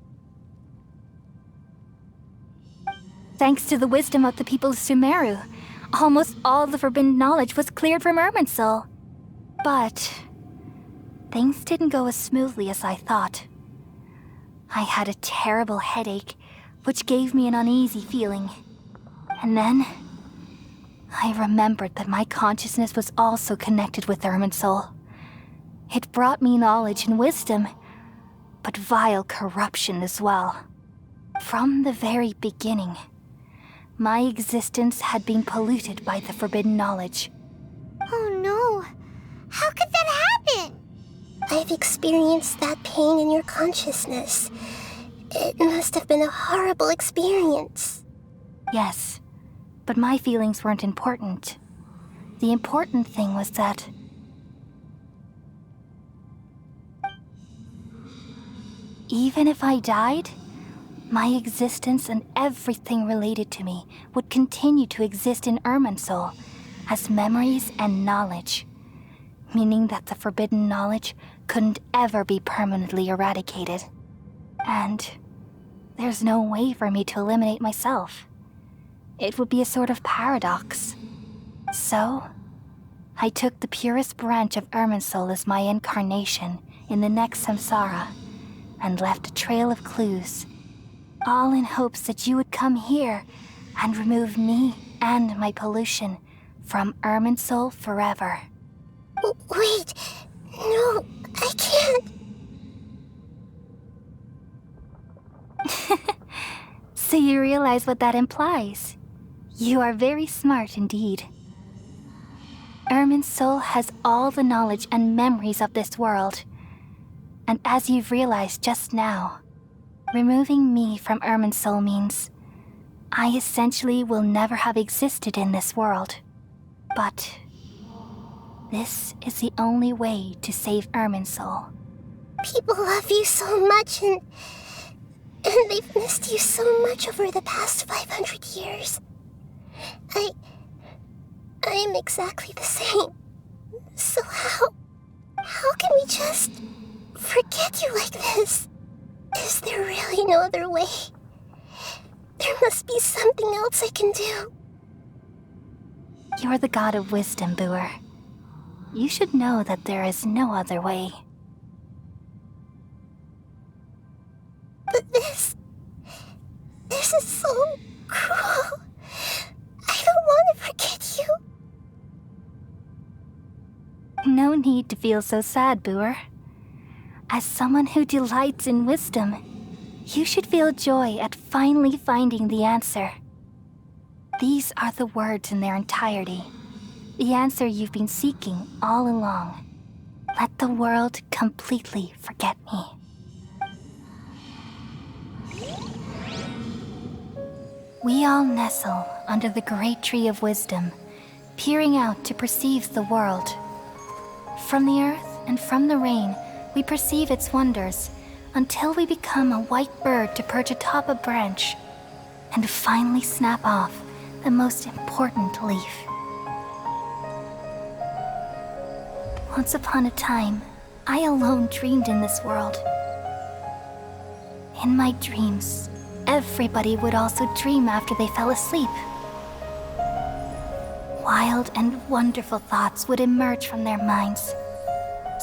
Speaker 10: Thanks to the wisdom of the people of Sumeru, almost all the forbidden knowledge was cleared from Irminsul. But things didn't go as smoothly as I thought. I had a terrible headache, which gave me an uneasy feeling. And then I remembered that my consciousness was also connected with Irminsul. It brought me knowledge and wisdom, but vile corruption as well. From the very beginning, my existence had been polluted by the forbidden knowledge.
Speaker 1: Oh no! How could that happen?
Speaker 13: I've experienced that pain in your consciousness. It must have been a horrible experience.
Speaker 10: Yes, but my feelings weren't important. The important thing was that even if I died, my existence and everything related to me would continue to exist in Irminsul as memories and knowledge, meaning that the forbidden knowledge couldn't ever be permanently eradicated. And there's no way for me to eliminate myself. It would be a sort of paradox. So, I took the purest branch of Irminsul as my incarnation in the next samsara and left a trail of clues, all in hopes that you would come here and remove me and my pollution from Irminsul forever.
Speaker 13: Wait, no, I can't.
Speaker 10: So you realize what that implies. You are very smart indeed. Irminsul has all the knowledge and memories of this world. And as you've realized just now, removing me from Irminsul means I essentially will never have existed in this world. But this is the only way to save Irminsul.
Speaker 13: People love you so much and they've missed you so much over the past 500 years. I am exactly the same. So how can we just forget you like this? Is there really no other way? There must be something else I can do.
Speaker 10: You're the god of wisdom, Boer. You should know that there is no other way.
Speaker 13: But this is so cruel. I don't want to forget you.
Speaker 10: No need to feel so sad, Boer. As someone who delights in wisdom, you should feel joy at finally finding the answer. These are the words in their entirety. The answer you've been seeking all along. Let the world completely forget me. We all nestle under the great tree of wisdom, peering out to perceive the world. From the earth and from the rain, we perceive its wonders until we become a white bird to perch atop a branch and finally snap off the most important leaf. Once upon a time, I alone dreamed in this world. In my dreams, everybody would also dream after they fell asleep. Wild and wonderful thoughts would emerge from their minds.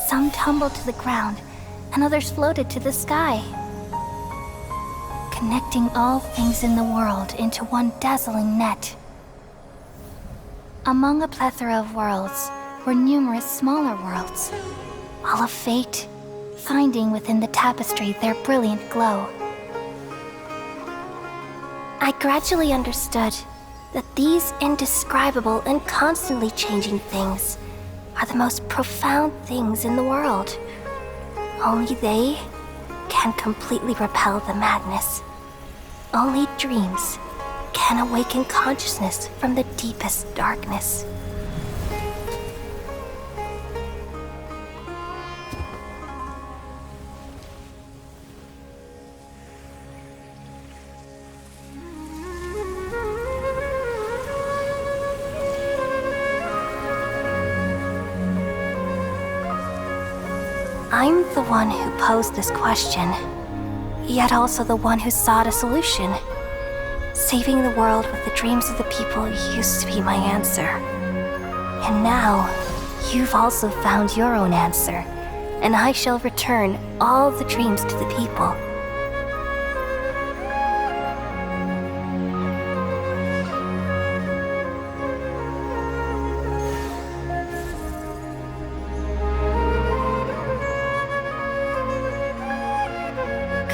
Speaker 10: Some tumbled to the ground, and others floated to the sky, connecting all things in the world into one dazzling net. Among a plethora of worlds were numerous smaller worlds, all of fate, finding within the tapestry their brilliant glow. I gradually understood that these indescribable and constantly changing things are the most profound things in the world. Only they can completely repel the madness. Only dreams can awaken consciousness from the deepest darkness. I'm the one who posed this question, yet also the one who sought a solution. Saving the world with the dreams of the people used to be my answer. And now, you've also found your own answer, and I shall return all the dreams to the people.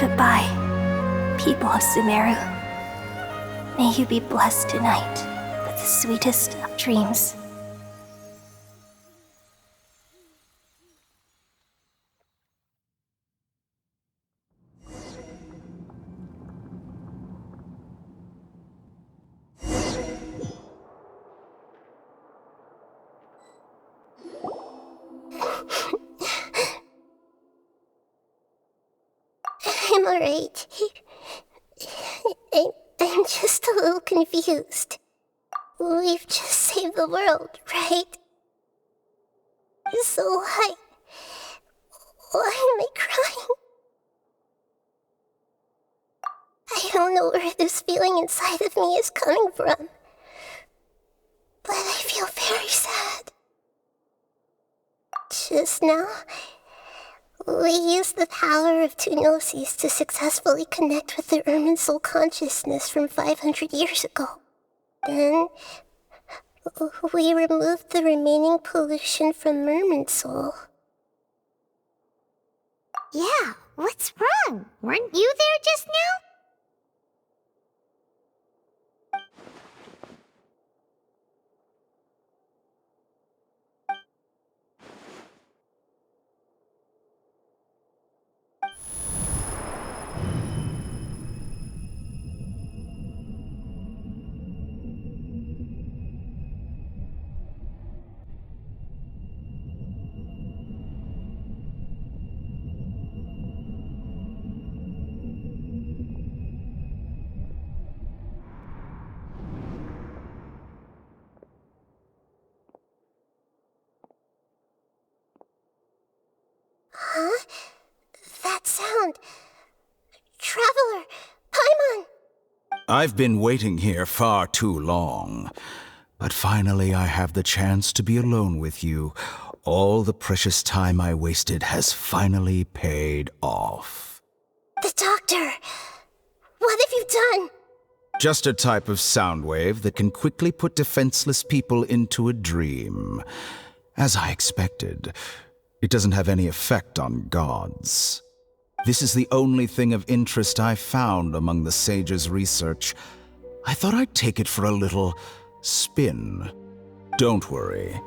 Speaker 10: Goodbye, people of Sumeru. May you be blessed tonight with the sweetest of dreams.
Speaker 13: I'm alright. I'm just a little confused. We've just saved the world, right? So why am I crying? I don't know where this feeling inside of me is coming from, but I feel very sad. Just now, we used the power of two gnosis to successfully connect with the Ermin soul consciousness from 500 years ago. Then, we removed the remaining pollution from Merman soul.
Speaker 1: Yeah, what's wrong? Weren't you there just now?
Speaker 13: Huh? That sound. Traveler! Paimon!
Speaker 19: I've been waiting here far too long. But finally I have the chance to be alone with you. All the precious time I wasted has finally paid off.
Speaker 13: The doctor! What have you done?
Speaker 19: Just a type of sound wave that can quickly put defenseless people into a dream. As I expected, it doesn't have any effect on gods. This is the only thing of interest I found among the sage's research. I thought I'd take it for a little spin. Don't worry.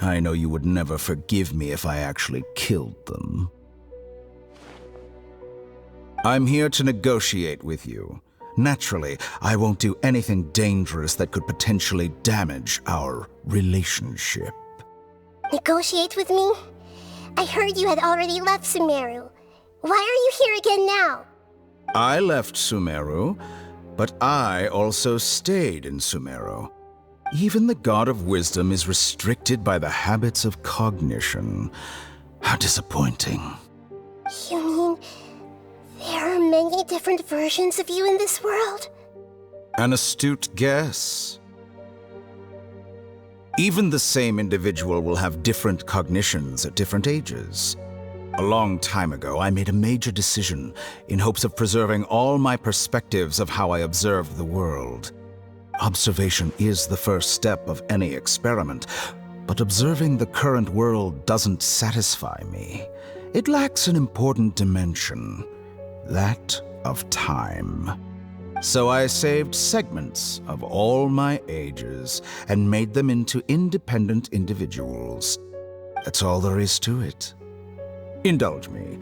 Speaker 19: I know you would never forgive me if I actually killed them. I'm here to negotiate with you. Naturally, I won't do anything dangerous that could potentially damage our relationship.
Speaker 13: Negotiate with me? I heard you had already left Sumeru. Why are you here again now?
Speaker 19: I left Sumeru, but I also stayed in Sumeru. Even the God of Wisdom is restricted by the habits of cognition. How disappointing.
Speaker 13: You mean there are many different versions of you in this world?
Speaker 19: An astute guess. Even the same individual will have different cognitions at different ages. A long time ago, I made a major decision in hopes of preserving all my perspectives of how I observed the world. Observation is the first step of any experiment, but observing the current world doesn't satisfy me. It lacks an important dimension, that of time. So I saved segments of all my ages and made them into independent individuals. That's all there is to it. Indulge me.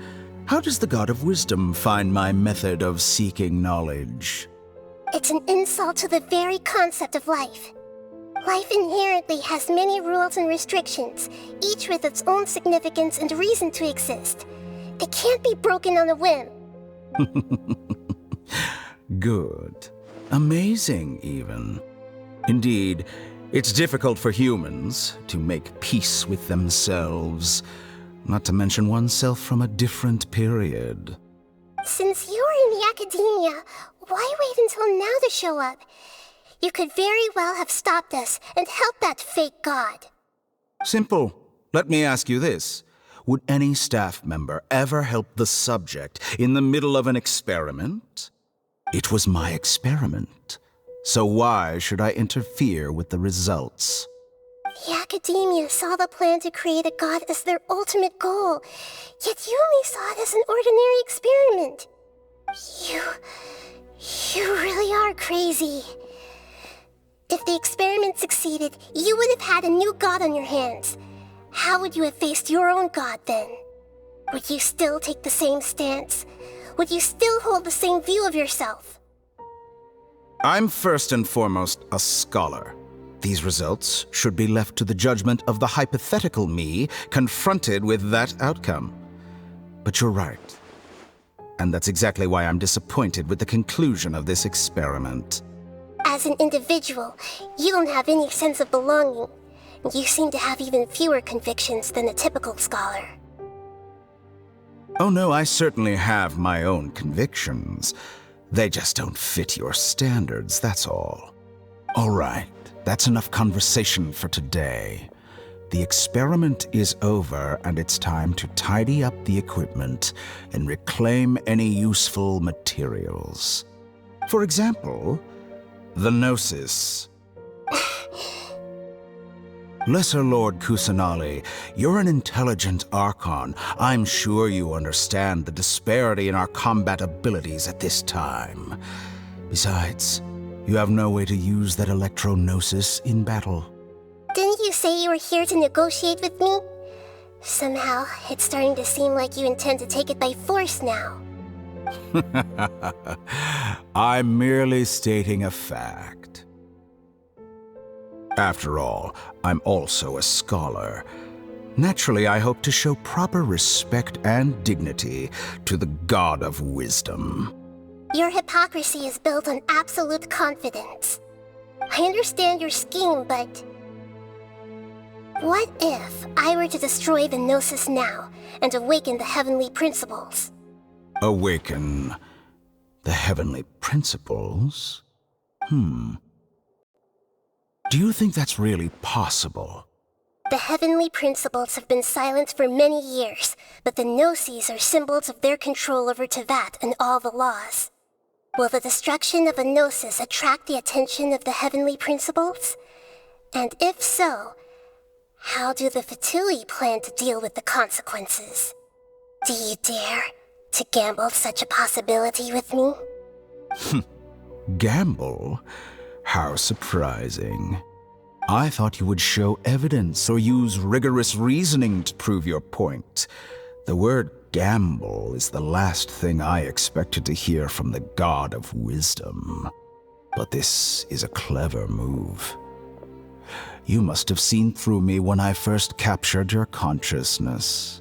Speaker 19: How does the God of Wisdom find my method of seeking knowledge?
Speaker 13: It's an insult to the very concept of life. Life inherently has many rules and restrictions, each with its own significance and reason to exist. It can't be broken on a whim.
Speaker 19: Good. Amazing, even. Indeed, it's difficult for humans to make peace with themselves, not to mention oneself from a different period.
Speaker 13: Since you're in the academia, why wait until now to show up? You could very well have stopped us and helped that fake god.
Speaker 19: Simple. Let me ask you this. Would any staff member ever help the subject in the middle of an experiment? It was my experiment. So why should I interfere with the results?
Speaker 13: The academia saw the plan to create a god as their ultimate goal, yet you only saw it as an ordinary experiment. You really are crazy. If the experiment succeeded, you would have had a new god on your hands. How would you have faced your own god then? Would you still take the same stance? Would you still hold the same view of yourself?
Speaker 19: I'm first and foremost a scholar. These results should be left to the judgment of the hypothetical me confronted with that outcome. But you're right. And that's exactly why I'm disappointed with the conclusion of this experiment.
Speaker 13: As an individual, you don't have any sense of belonging. You seem to have even fewer convictions than a typical scholar.
Speaker 19: Oh no, I certainly have my own convictions. They just don't fit your standards, that's all. All right, that's enough conversation for today. The experiment is over, and it's time to tidy up the equipment and reclaim any useful materials. For example, the Gnosis. Lesser Lord Kusanali, you're an intelligent Archon. I'm sure you understand the disparity in our combat abilities at this time. Besides, you have no way to use that Electro-Gnosis in battle.
Speaker 13: Didn't you say you were here to negotiate with me? Somehow, it's starting to seem like you intend to take it by force now.
Speaker 19: I'm merely stating a fact. After all, I'm also a scholar. Naturally, I hope to show proper respect and dignity to the God of Wisdom.
Speaker 13: Your hypocrisy is built on absolute confidence. I understand your scheme, but... what if I were to destroy the Gnosis now and awaken the heavenly principles?
Speaker 19: Awaken the heavenly principles? Do you think that's really possible?
Speaker 13: The heavenly principles have been silent for many years, but the Gnosis are symbols of their control over Tevat and all the laws. Will the destruction of a Gnosis attract the attention of the heavenly principles? And if so, how do the Fatui plan to deal with the consequences? Do you dare to gamble such a possibility with me?
Speaker 19: Gamble? How surprising. I thought you would show evidence or use rigorous reasoning to prove your point. The word gamble is the last thing I expected to hear from the God of Wisdom. But this is a clever move. You must have seen through me when I first captured your consciousness.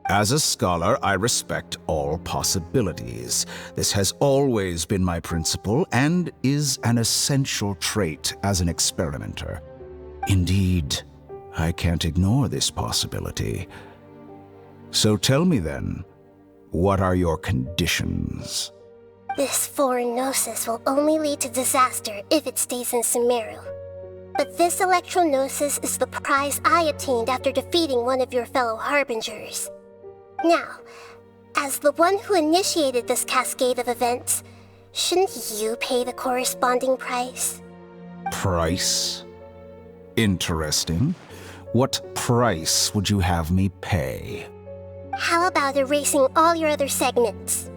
Speaker 19: As a scholar, I respect all possibilities. This has always been my principle and is an essential trait as an experimenter. Indeed, I can't ignore this possibility. So tell me then, what are your conditions?
Speaker 13: This foreign Gnosis will only lead to disaster if it stays in Sumeru. But this Electro-Gnosis is the prize I obtained after defeating one of your fellow Harbingers. Now, as the one who initiated this cascade of events, shouldn't you pay the corresponding price?
Speaker 19: Price? Interesting. What price would you have me pay?
Speaker 13: How about erasing all your other segments?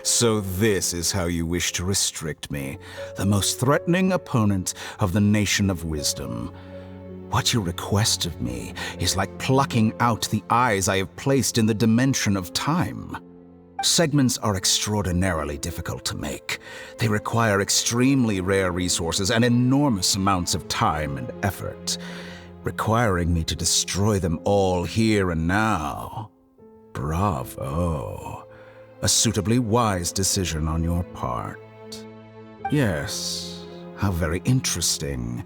Speaker 19: So this is how you wish to restrict me, the most threatening opponent of the Nation of Wisdom. What you request of me is like plucking out the eyes I have placed in the dimension of time. Segments are extraordinarily difficult to make. They require extremely rare resources and enormous amounts of time and effort, requiring me to destroy them all here and now. Bravo. A suitably wise decision on your part. Yes, how very interesting.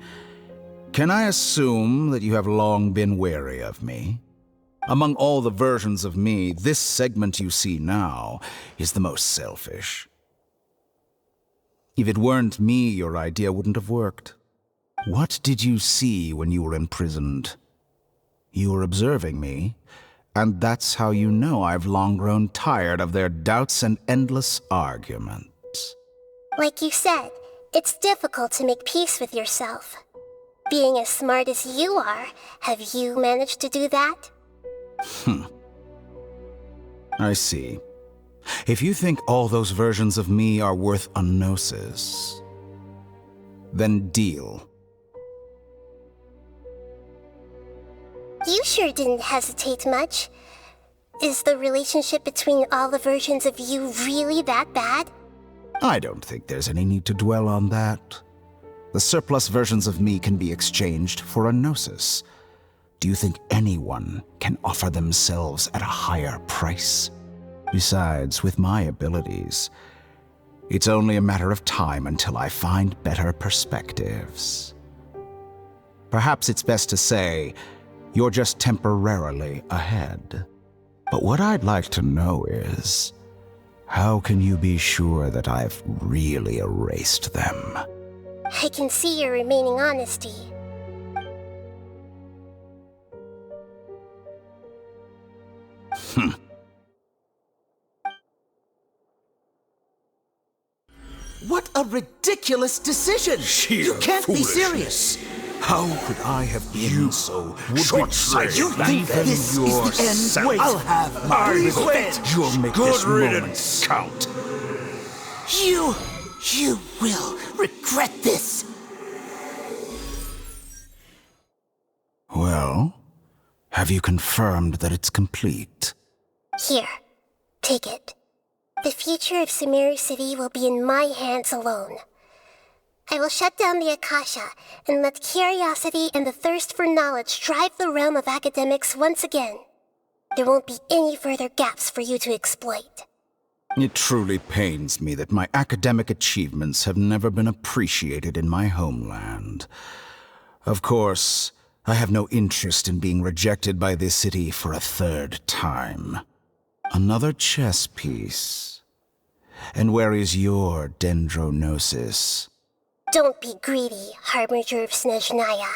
Speaker 19: Can I assume that you have long been wary of me? Among all the versions of me, this segment you see now is the most selfish. If it weren't me, your idea wouldn't have worked. What did you see when you were imprisoned? You were observing me, and that's how you know I've long grown tired of their doubts and endless arguments.
Speaker 13: Like you said, it's difficult to make peace with yourself. Being as smart as you are, have you managed to do that?
Speaker 19: I see. If you think all those versions of me are worth a gnosis, then deal.
Speaker 13: You sure didn't hesitate much. Is the relationship between all the versions of you really that bad?
Speaker 19: I don't think there's any need to dwell on that. The surplus versions of me can be exchanged for a gnosis. Do you think anyone can offer themselves at a higher price? Besides, with my abilities, it's only a matter of time until I find better perspectives. Perhaps it's best to say, you're just temporarily ahead. But what I'd like to know is, how can you be sure that I've really erased them?
Speaker 13: I can see your remaining honesty.
Speaker 6: What a ridiculous decision! You can't be serious!
Speaker 19: How could I have been so
Speaker 6: short-sighted? You think this is the end? Wait, I'll have my revenge!
Speaker 19: You'll make
Speaker 12: Good
Speaker 19: this moment
Speaker 12: riddance.
Speaker 19: count.
Speaker 6: You will regret this!
Speaker 19: Well, have you confirmed that it's complete?
Speaker 13: Here, take it. The future of Sumeru City will be in my hands alone. I will shut down the Akasha and let curiosity and the thirst for knowledge drive the realm of academics once again. There won't be any further gaps for you to exploit.
Speaker 19: It truly pains me that my academic achievements have never been appreciated in my homeland. Of course, I have no interest in being rejected by this city for a third time. Another chess piece. And where is your dendronosis?
Speaker 13: Don't be greedy, Harbinger of Snezhnaya.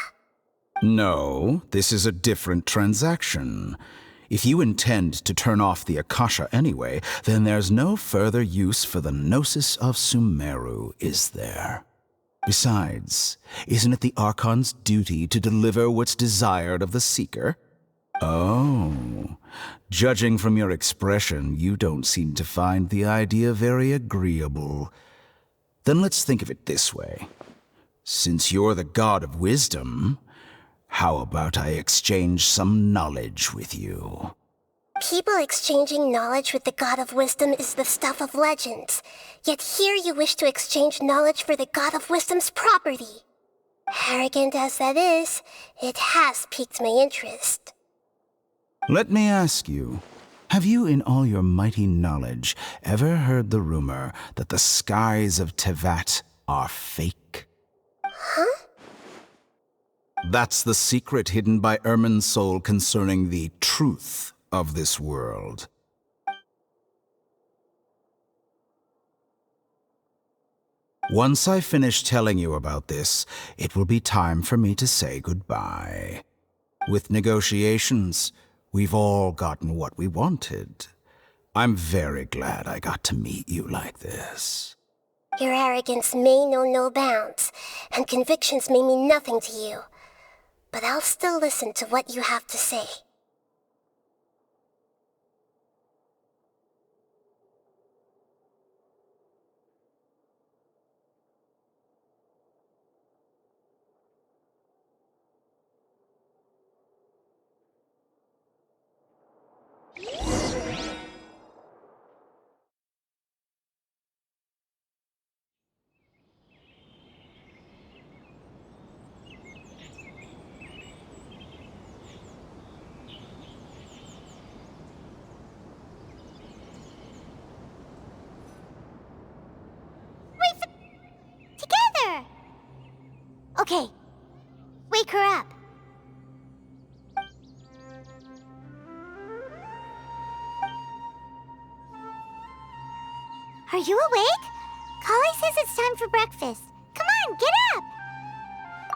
Speaker 19: No, this is a different transaction. If you intend to turn off the Akasha anyway, then there's no further use for the Gnosis of Sumeru, is there? Besides, isn't it the Archon's duty to deliver what's desired of the Seeker? Oh, judging from your expression, you don't seem to find the idea very agreeable. Then let's think of it this way. Since you're the God of Wisdom, how about I exchange some knowledge with you?
Speaker 13: People exchanging knowledge with the God of Wisdom is the stuff of legends. Yet here you wish to exchange knowledge for the God of Wisdom's property. Arrogant as that is, it has piqued my interest.
Speaker 19: Let me ask you, have you in all your mighty knowledge ever heard the rumor that the skies of Tevat are fake?
Speaker 13: Huh?
Speaker 19: That's the secret hidden by Irminsul concerning the truth of this world. Once I finish telling you about this, it will be time for me to say goodbye. With negotiations, we've all gotten what we wanted. I'm very glad I got to meet you like this.
Speaker 13: Your arrogance may know no bounds, and convictions may mean nothing to you. But I'll still listen to what you have to say.
Speaker 1: Okay. Wake her up. Are you awake? Kali says it's time for breakfast. Come on, get up!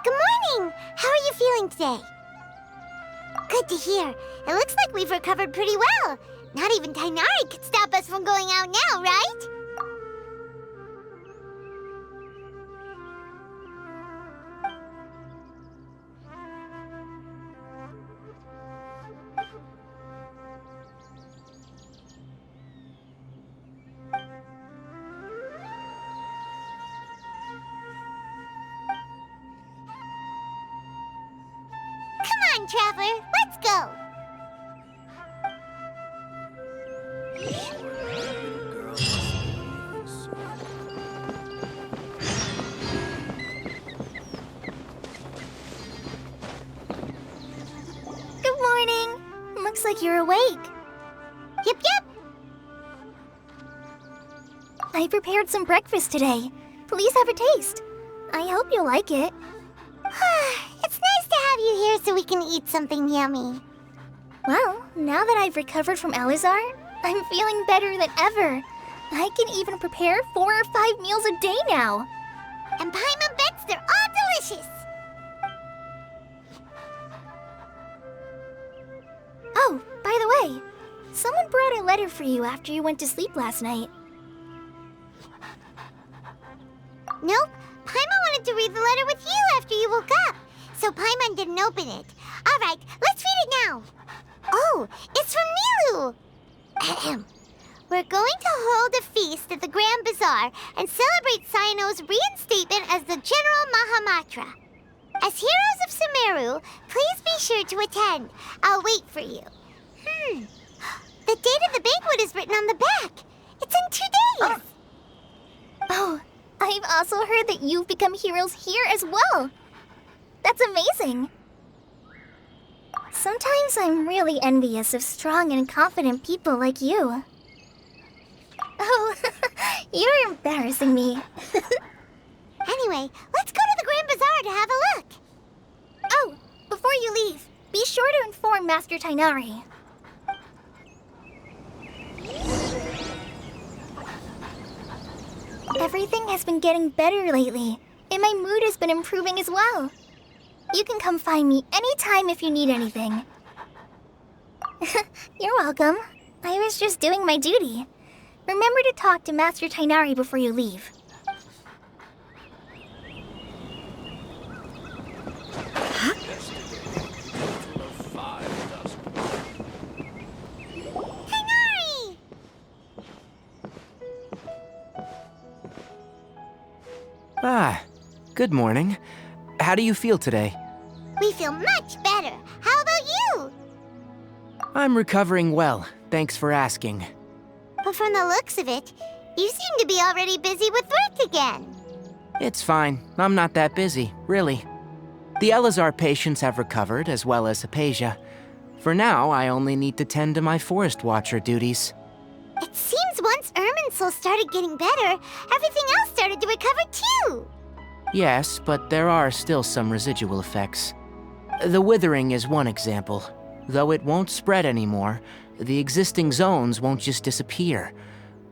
Speaker 1: Good morning! How are you feeling today? Good to hear. It looks like we've recovered pretty well. Not even Tighnari could stop us from going out now, right? Come on, Traveler, let's go!
Speaker 10: Good morning. Looks like you're awake.
Speaker 1: Yep.
Speaker 10: I prepared some breakfast today. Please have a taste. I hope you'll like it.
Speaker 1: It's nice to have you here so we can eat something yummy.
Speaker 10: Well, now that I've recovered from Elazar, I'm feeling better than ever. I can even prepare 4 or 5 meals a day now.
Speaker 1: And Paimon bets they're all delicious.
Speaker 10: Oh, by the way, someone brought a letter for you after you went to sleep last night.
Speaker 1: Nope. Paimon wanted to read the letter with you after you woke up, so Paimon didn't open it. All right, let's read it now. Oh, it's from Nilu. Ahem. We're going to hold a feast at the Grand Bazaar and celebrate Cyno's reinstatement as the General Mahamatra. As heroes of Sumeru, please be sure to attend. I'll wait for you. The date of the banquet is written on the back. It's in 2 days.
Speaker 10: Oh, I've also heard that you've become heroes here as well. That's amazing. Sometimes I'm really envious of strong and confident people like you. Oh, you're embarrassing me.
Speaker 1: Anyway, let's go to the Grand Bazaar to have a look.
Speaker 10: Oh, before you leave, be sure to inform Master Tighnari. Everything has been getting better lately, and my mood has been improving as well. You can come find me anytime if you need anything. You're welcome. I was just doing my duty. Remember to talk to Master Tighnari before you leave.
Speaker 1: Tighnari!
Speaker 14: Ah, good morning. How do you feel today?
Speaker 1: We feel much better. How about you?
Speaker 14: I'm recovering well, thanks for asking.
Speaker 1: But from the looks of it, you seem to be already busy with work again.
Speaker 14: It's fine. I'm not that busy, really. The Elazar patients have recovered, as well as Hypatia. For now, I only need to tend to my Forest Watcher duties.
Speaker 1: It seems once Irminsul started getting better, everything else started to recover too.
Speaker 14: Yes, but there are still some residual effects. The withering is one example. Though it won't spread anymore, the existing zones won't just disappear.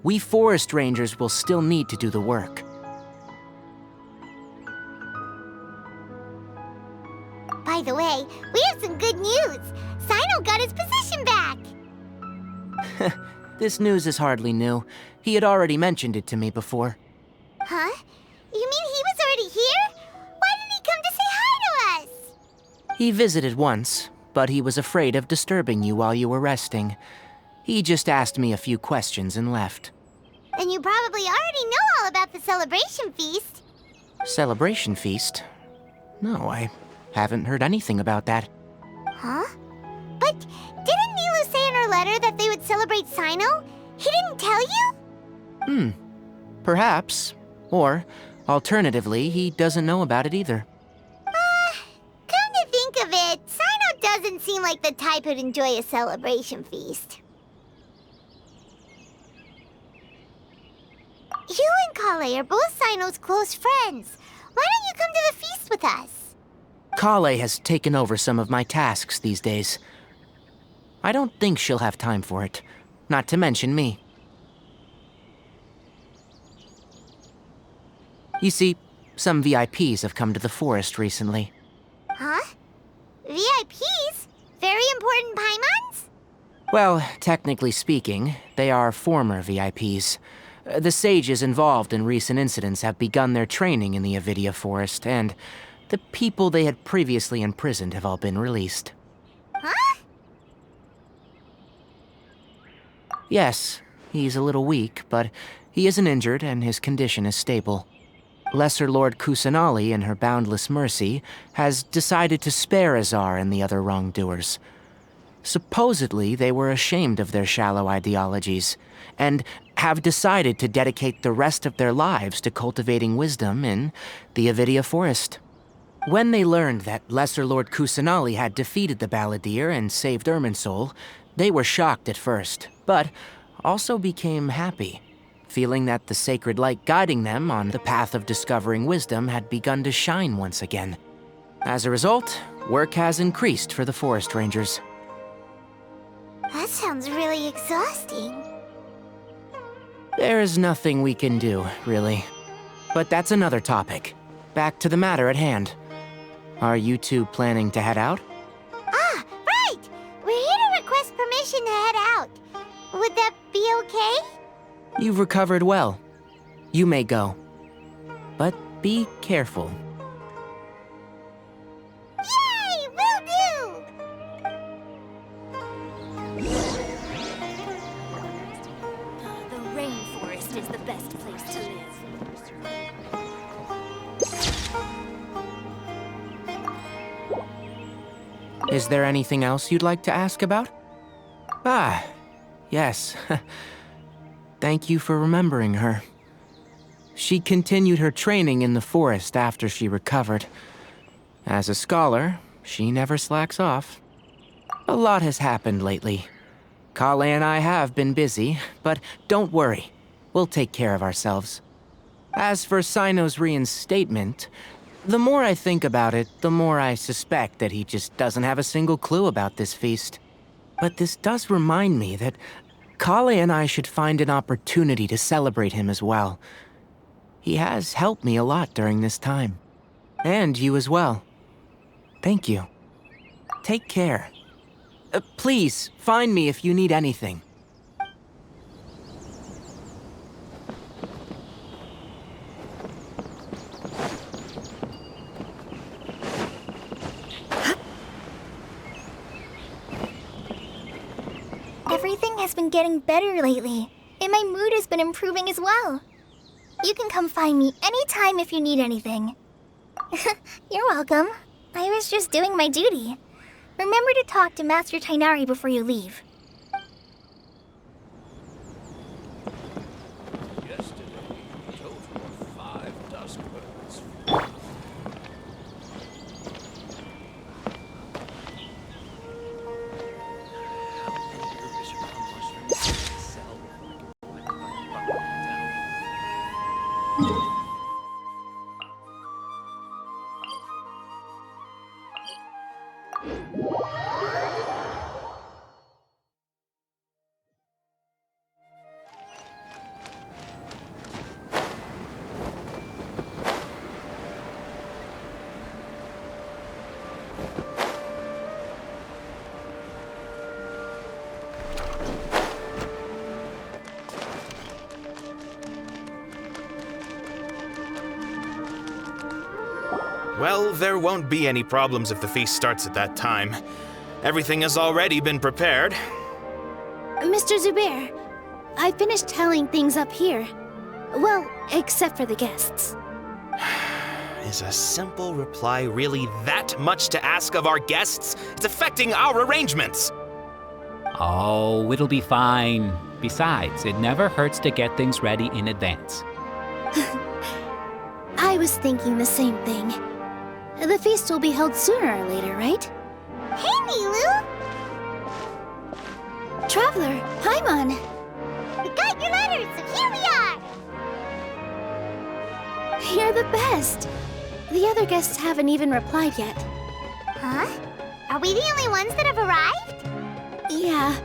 Speaker 14: We forest rangers will still need to do the work.
Speaker 1: By the way, we have some good news. Cyno got his position back.
Speaker 14: This news is hardly new. He had already mentioned it to me before.
Speaker 1: Huh? You mean he was already here? Why didn't he come to say hi to us?
Speaker 14: He visited once, but he was afraid of disturbing you while you were resting. He just asked me a few questions and left.
Speaker 1: Then you probably already know all about the celebration feast.
Speaker 14: Celebration feast? No, I haven't heard anything about that.
Speaker 1: Huh? But didn't Nilu say in her letter that they would celebrate Cyno? He didn't tell you?
Speaker 14: Perhaps. Or, alternatively, he doesn't know about it either.
Speaker 1: Come to think of it, Cyno doesn't seem like the type who'd enjoy a celebration feast. You and Kale are both Cyno's close friends. Why don't you come to the feast mess with us.
Speaker 14: Kale has taken over some of my tasks these days. I don't think she'll have time for it, not to mention me. You see, some VIPs have come to the forest recently.
Speaker 1: Huh? VIPs? Very important Paimons?
Speaker 14: Well, technically speaking, they are former VIPs. The sages involved in recent incidents have begun their training in the Avidia Forest, and the people they had previously imprisoned have all been released.
Speaker 1: Huh?
Speaker 14: Yes, he's a little weak, but he isn't injured and his condition is stable. Lesser Lord Kusanali, in her boundless mercy, has decided to spare Azar and the other wrongdoers. Supposedly, they were ashamed of their shallow ideologies, and have decided to dedicate the rest of their lives to cultivating wisdom in the Avidia Forest. When they learned that Lesser Lord Kusanali had defeated the Balladeer and saved Irminsul, they were shocked at first, but also became happy, feeling that the sacred light guiding them on the path of discovering wisdom had begun to shine once again. As a result, work has increased for the forest rangers.
Speaker 1: That sounds really exhausting.
Speaker 14: There's nothing we can do, really. But that's another topic. Back to the matter at hand. Are you two planning to head out?
Speaker 1: Ah, right! We're here to request permission to head out. Would that be okay?
Speaker 14: You've recovered well. You may go. But be careful.
Speaker 1: Yay! Will do!
Speaker 10: The rainforest is the best place to live.
Speaker 14: Is there anything else you'd like to ask about? Ah, yes. Thank you for remembering her. She continued her training in the forest after she recovered. As a scholar, she never slacks off. A lot has happened lately. Kale and I have been busy, but don't worry. We'll take care of ourselves. As for Sino's reinstatement, the more I think about it, the more I suspect that he just doesn't have a single clue about this feast. But this does remind me that Kale and I should find an opportunity to celebrate him as well. He has helped me a lot during this time. And you as well. Thank you. Take care. Please, find me if you need anything.
Speaker 10: Everything has been getting better lately, and my mood has been improving as well. You can come find me anytime if you need anything. You're welcome. I was just doing my duty. Remember to talk to Master Tainari before you leave.
Speaker 17: Yesterday, a total of 5 dusk birds.
Speaker 9: Well, there won't be any problems if the feast starts at that time. Everything has already been prepared.
Speaker 10: Mr. Zubair, I finished tallying things up here. Well, except for the guests.
Speaker 9: Is a simple reply really that much to ask of our guests? It's affecting our arrangements.
Speaker 15: Oh, it'll be fine. Besides, it never hurts to get things ready in advance.
Speaker 10: I was thinking the same thing. The feast will be held sooner or later, right?
Speaker 1: Hey, Milu!
Speaker 10: Traveler, Paimon!
Speaker 1: We got your letters, so here we are!
Speaker 10: You're the best! The other guests haven't even replied yet.
Speaker 1: Huh? Are we the only ones that have arrived?
Speaker 10: Yeah,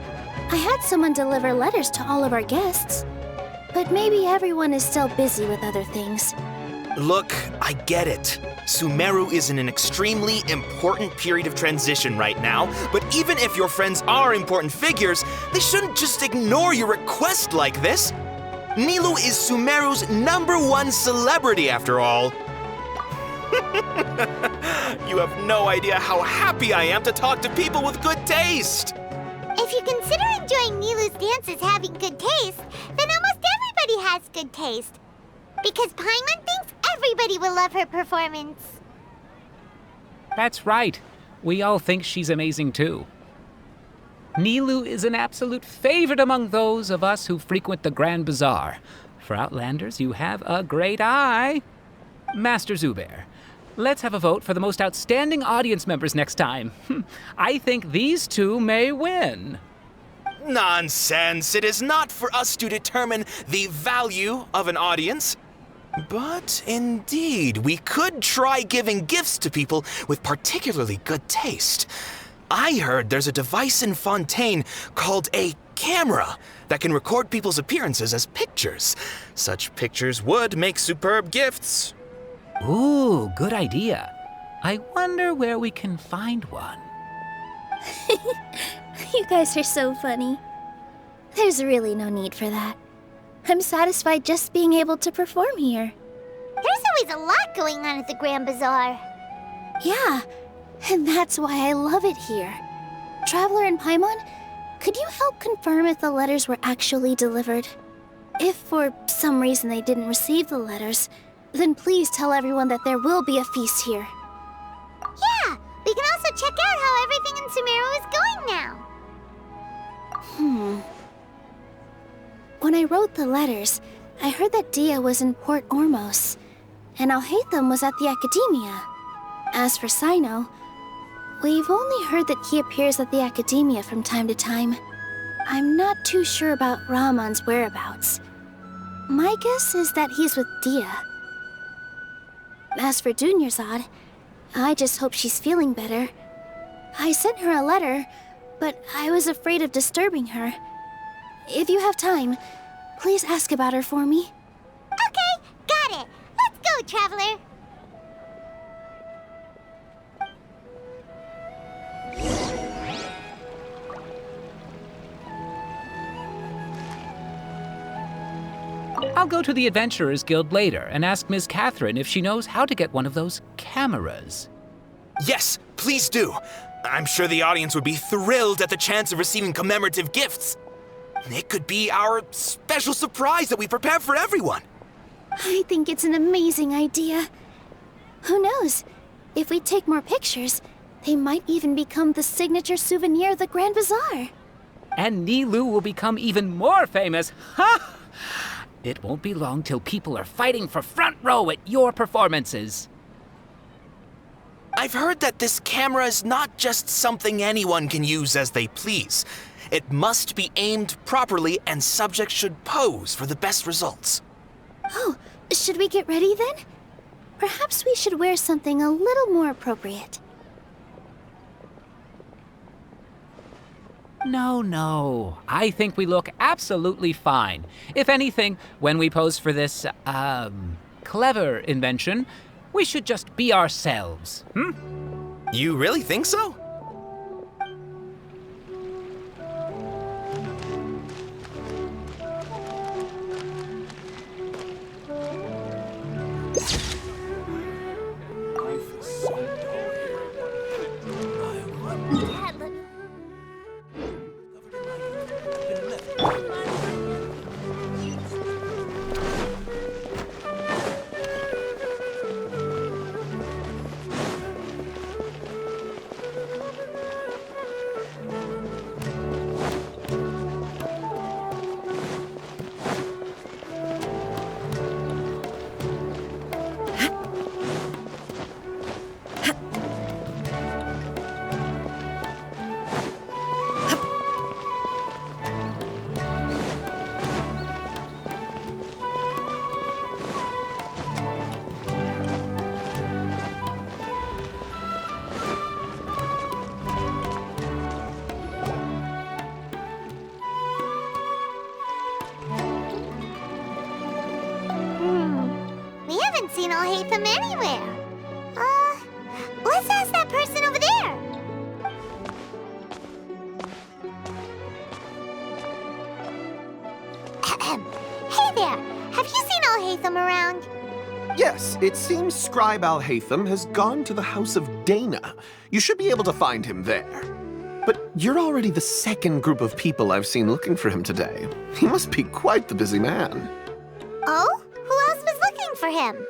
Speaker 10: I had someone deliver letters to all of our guests. But maybe everyone is still busy with other things.
Speaker 9: Look, I get it. Sumeru is in an extremely important period of transition right now, but even if your friends are important figures, they shouldn't just ignore your request like this. Nilou is Sumeru's #1 celebrity after all. You have no idea how happy I am to talk to people with good taste.
Speaker 1: If you consider enjoying Nilou's dances having good taste, then almost everybody has good taste. Because Paimon thinks everybody will love her performance.
Speaker 15: That's right. We all think she's amazing too. Nilou is an absolute favorite among those of us who frequent the Grand Bazaar. For Outlanders, you have a great eye. Master Zubair, let's have a vote for the most outstanding audience members next time. I think these two may win.
Speaker 9: Nonsense! It is not for us to determine the value of an audience. But indeed, we could try giving gifts to people with particularly good taste. I heard there's a device in Fontaine called a camera that can record people's appearances as pictures. Such pictures would make superb gifts.
Speaker 15: Ooh, good idea. I wonder where we can find one.
Speaker 10: You guys are so funny. There's really no need for that. I'm satisfied just being able to perform here.
Speaker 1: There's always a lot going on at the Grand Bazaar.
Speaker 10: Yeah, and that's why I love it here. Traveler and Paimon, could you help confirm if the letters were actually delivered? If for some reason they didn't receive the letters, then please tell everyone that there will be a feast here.
Speaker 1: Yeah, we can also check out how everything in Sumeru is going now.
Speaker 10: When I wrote the letters, I heard that Dia was in Port Ormos, and Alhaitham was at the Academia. As for Sino, we've only heard that he appears at the Academia from time to time. I'm not too sure about Rahman's whereabouts. My guess is that he's with Dia. As for Dunyarzad, I just hope she's feeling better. I sent her a letter, but I was afraid of disturbing her. If you have time, please ask about her for me.
Speaker 1: Okay, got it. Let's go, Traveler.
Speaker 15: I'll go to the Adventurers Guild later and ask Ms. Catherine if she knows how to get one of those cameras.
Speaker 9: Yes, please do. I'm sure the audience would be thrilled at the chance of receiving commemorative gifts. It could be our special surprise that we prepare for everyone.
Speaker 10: I think it's an amazing idea. Who knows? If we take more pictures, they might even become the signature souvenir of the Grand Bazaar.
Speaker 15: And Nilou will become even more famous. Ha! It won't be long till people are fighting for front row at your performances.
Speaker 9: I've heard that this camera is not just something anyone can use as they please. It must be aimed properly, and subjects should pose for the best results.
Speaker 10: Oh, should we get ready then? Perhaps we should wear something a little more appropriate.
Speaker 15: No. I think we look absolutely fine. If anything, when we pose for this, clever invention, we should just be ourselves,
Speaker 9: You really think so?
Speaker 1: haven't seen Alhaitham anywhere. Let's ask that person over there. Hey there, have you seen Alhaitham around?
Speaker 8: Yes, it seems Scribe Alhaitham has gone to the House of Dana. You should be able to find him there. But you're already the second group of people I've seen looking for him today. He must be quite the busy man.
Speaker 1: Oh? Who else was looking for him?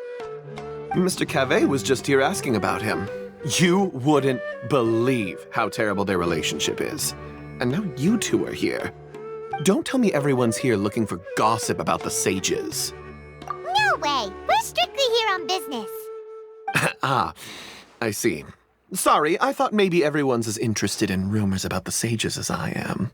Speaker 8: Mr. Cavey was just here asking about him. You wouldn't believe how terrible their relationship is. And now you two are here. Don't tell me everyone's here looking for gossip about the sages.
Speaker 1: No way! We're strictly here on business.
Speaker 8: Ah, I see. Sorry, I thought maybe everyone's as interested in rumors about the sages as I am.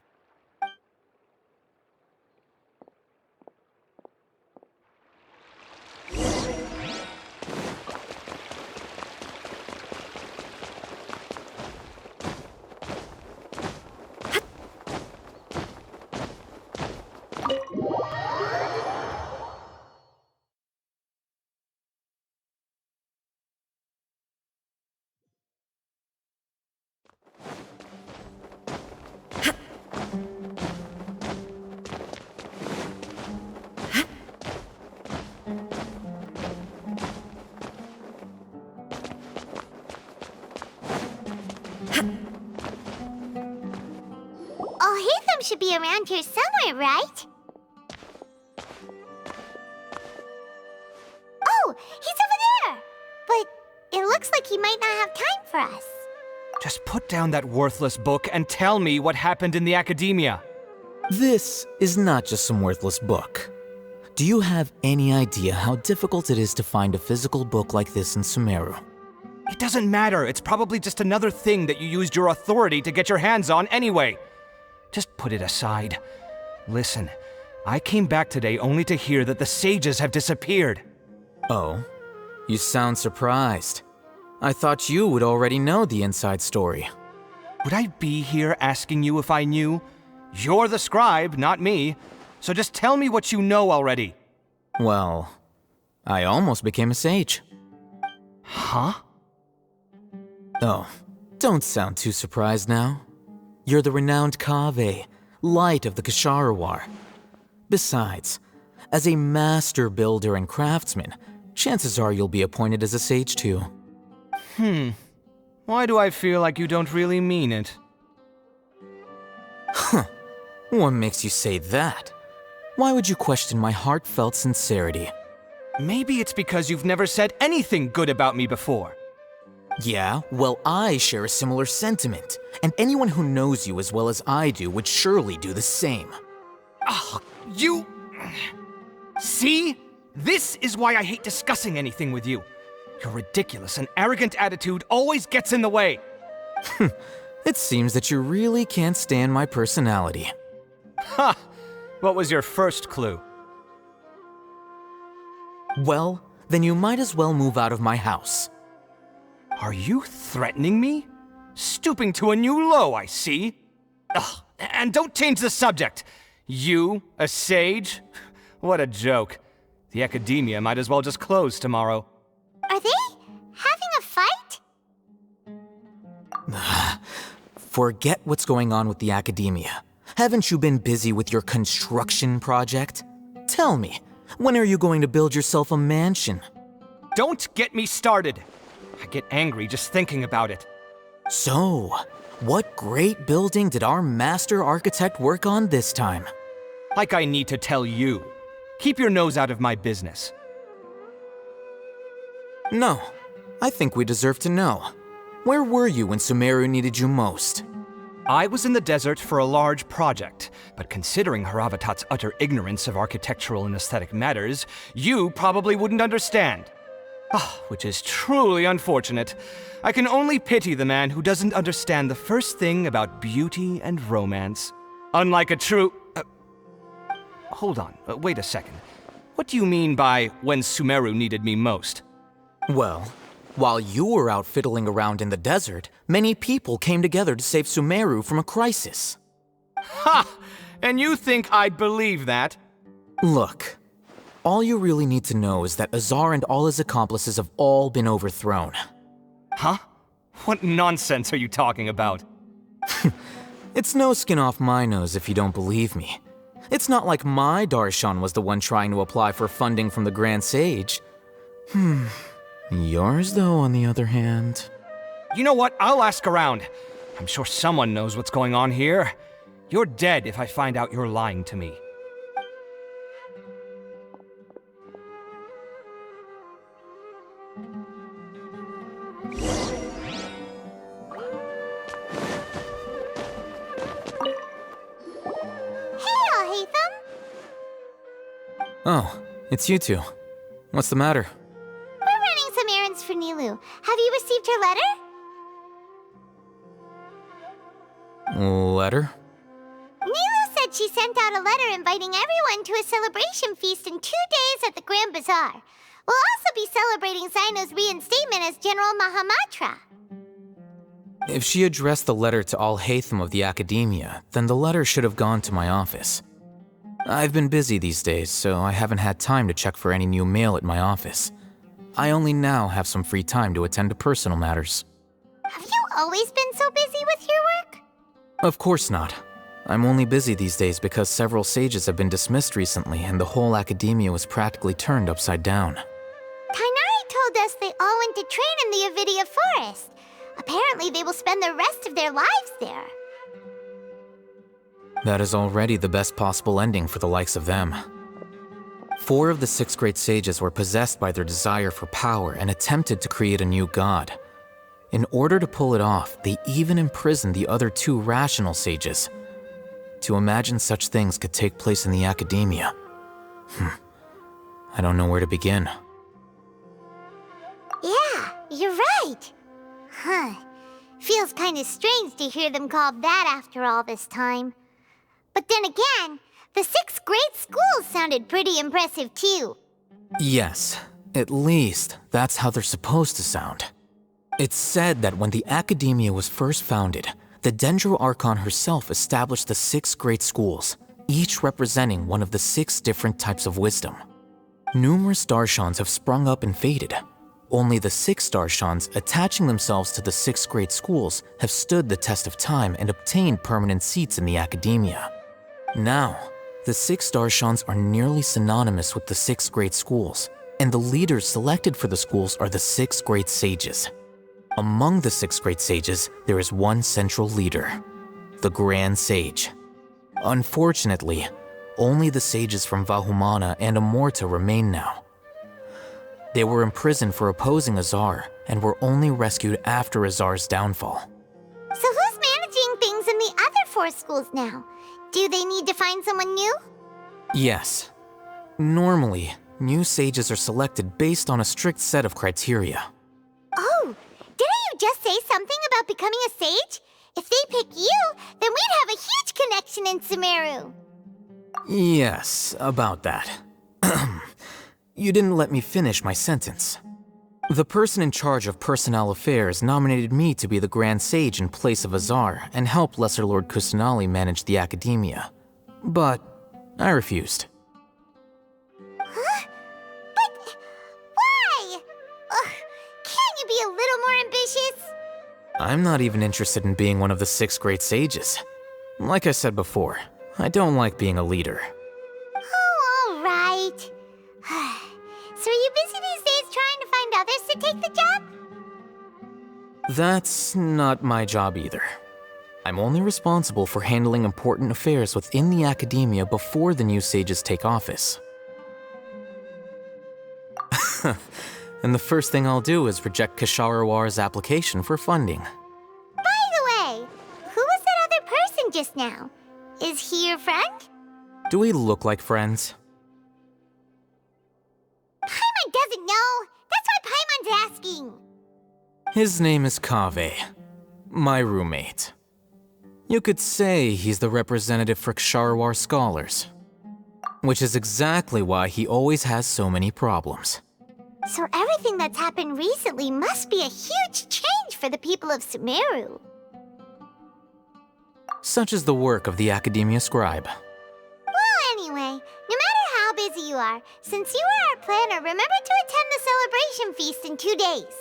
Speaker 1: Alhaitham should be around here somewhere, right? Oh, he's over there! But it looks like he might not have time for us.
Speaker 20: Just put down that worthless book and tell me what happened in the academia.
Speaker 22: This is not just some worthless book. Do you have any idea how difficult it is to find a physical book like this in Sumeru?
Speaker 20: It doesn't matter. It's probably just another thing that you used your authority to get your hands on anyway. Just put it aside. Listen, I came back today only to hear that the sages have disappeared.
Speaker 22: Oh, you sound surprised. I thought you would already know the inside story.
Speaker 20: Would I be here asking you if I knew? You're the scribe, not me. So just tell me what you know already.
Speaker 22: Well, I almost became a sage.
Speaker 20: Huh?
Speaker 22: Oh, don't sound too surprised now. You're the renowned Kaveh, light of the Ksharawar. Besides, as a master builder and craftsman, chances are you'll be appointed as a sage too.
Speaker 20: Why do I feel like you don't really mean it?
Speaker 22: Huh. What makes you say that? Why would you question my heartfelt sincerity?
Speaker 20: Maybe it's because you've never said anything good about me before.
Speaker 22: Yeah, well, I share a similar sentiment, and anyone who knows you as well as I do would surely do the same.
Speaker 20: Oh, you... See? This is why I hate discussing anything with you. Your ridiculous and arrogant attitude always gets in the way.
Speaker 22: It seems that you really can't stand my personality.
Speaker 20: Ha! What was your first clue?
Speaker 22: Well, then you might as well move out of my house.
Speaker 20: Are you threatening me? Stooping to a new low, I see. Ugh, and don't change the subject. You, a sage? What a joke. The academia might as well just close tomorrow.
Speaker 1: Are they having a fight?
Speaker 22: Forget what's going on with the academia. Haven't you been busy with your construction project? Tell me, when are you going to build yourself a mansion?
Speaker 20: Don't get me started. I get angry just thinking about it.
Speaker 22: So, what great building did our master architect work on this time?
Speaker 20: Like I need to tell you. Keep your nose out of my business.
Speaker 22: No, I think we deserve to know. Where were you when Sumeru needed you most?
Speaker 20: I was in the desert for a large project, but considering Haravatat's utter ignorance of architectural and aesthetic matters, you probably wouldn't understand. Which is truly unfortunate. I can only pity the man who doesn't understand the first thing about beauty and romance. Unlike a true... Hold on, wait a second. What do you mean by when Sumeru needed me most?
Speaker 22: Well, while you were out fiddling around in the desert, many people came together to save Sumeru from a crisis.
Speaker 20: Ha! And you think I'd believe that?
Speaker 22: Look, All you really need to know is that Azar and all his accomplices have all been overthrown.
Speaker 20: Huh? What nonsense are you talking about?
Speaker 22: It's no skin off my nose if you don't believe me. It's not like my Darshan was the one trying to apply for funding from the Grand Sage. Yours, though, on the other hand...
Speaker 20: You know what? I'll ask around. I'm sure someone knows what's going on here. You're dead if I find out you're lying to me.
Speaker 22: Oh, it's you two. What's the matter?
Speaker 1: We're running some errands for Nilu. Have you received her letter?
Speaker 22: Letter?
Speaker 1: Nilu said she sent out a letter inviting everyone to a celebration feast in 2 days at the Grand Bazaar. We'll also be celebrating Sino's reinstatement as General Mahamatra.
Speaker 22: If she addressed the letter to all Hatham of the Academia, then the letter should have gone to my office. I've been busy these days, so I haven't had time to check for any new mail at my office. I only now have some free time to attend to personal matters.
Speaker 1: Have you always been so busy with your work?
Speaker 22: Of course not. I'm only busy these days because several sages have been dismissed recently and the whole academia was practically turned upside down.
Speaker 1: Tainari told us they all went to train in the Avidia Forest. Apparently they will spend the rest of their lives there.
Speaker 22: That is already the best possible ending for the likes of them. 4 of the 6 great sages were possessed by their desire for power and attempted to create a new god. In order to pull it off, they even imprisoned the other 2 rational sages. To imagine such things could take place in the academia. I don't know where to begin.
Speaker 1: Yeah, you're right. Feels kind of strange to hear them called that after all this time. But then again, the 6 great schools sounded pretty impressive too.
Speaker 22: Yes, at least that's how they're supposed to sound. It's said that when the Academia was first founded, the Dendro Archon herself established the 6 great schools, each representing one of the 6 different types of wisdom. Numerous Darshans have sprung up and faded. Only the 6 Darshans attaching themselves to the 6 great schools have stood the test of time and obtained permanent seats in the Academia. Now, the 6 Darshans are nearly synonymous with the 6 great schools, and the leaders selected for the schools are the 6 great sages. Among the 6 great sages, there is one central leader, the Grand Sage. Unfortunately, only the sages from Vahumana and Amorta remain now. They were imprisoned for opposing Azar, and were only rescued after Azar's downfall.
Speaker 1: So who's managing things in the other 4 schools now? Do they need to find someone new?
Speaker 22: Yes. Normally, new sages are selected based on a strict set of criteria.
Speaker 1: Oh, didn't you just say something about becoming a sage? If they pick you, then we'd have a huge connection in Sumeru.
Speaker 22: Yes, about that. You didn't let me finish my sentence. The person in charge of personnel affairs nominated me to be the Grand Sage in place of Azar and help Lesser Lord Kusanali manage the Academia. But I refused.
Speaker 1: Huh? But why? Can't you be a little more ambitious?
Speaker 22: I'm not even interested in being one of the 6 great sages. Like I said before, I don't like being a leader.
Speaker 1: Oh, all right. So are you busy these days trying to find others to take the job?
Speaker 22: That's not my job either. I'm only responsible for handling important affairs within the Academia before the new sages take office. And the first thing I'll do is reject Kasharawar's application for funding.
Speaker 1: By the way, who was that other person just now? Is he your friend?
Speaker 22: Do we look like friends?
Speaker 1: Paimon doesn't know. That's why Paimon's asking.
Speaker 22: His name is Kaveh, my roommate. You could say he's the representative for Ksharawar scholars. Which is exactly why he always has so many problems.
Speaker 1: So everything that's happened recently must be a huge change for the people of Sumeru.
Speaker 22: Such is the work of the Academia Scribe.
Speaker 1: Well, anyway, no matter how busy you you are. Since you are our planner, remember to attend the celebration feast in 2 days.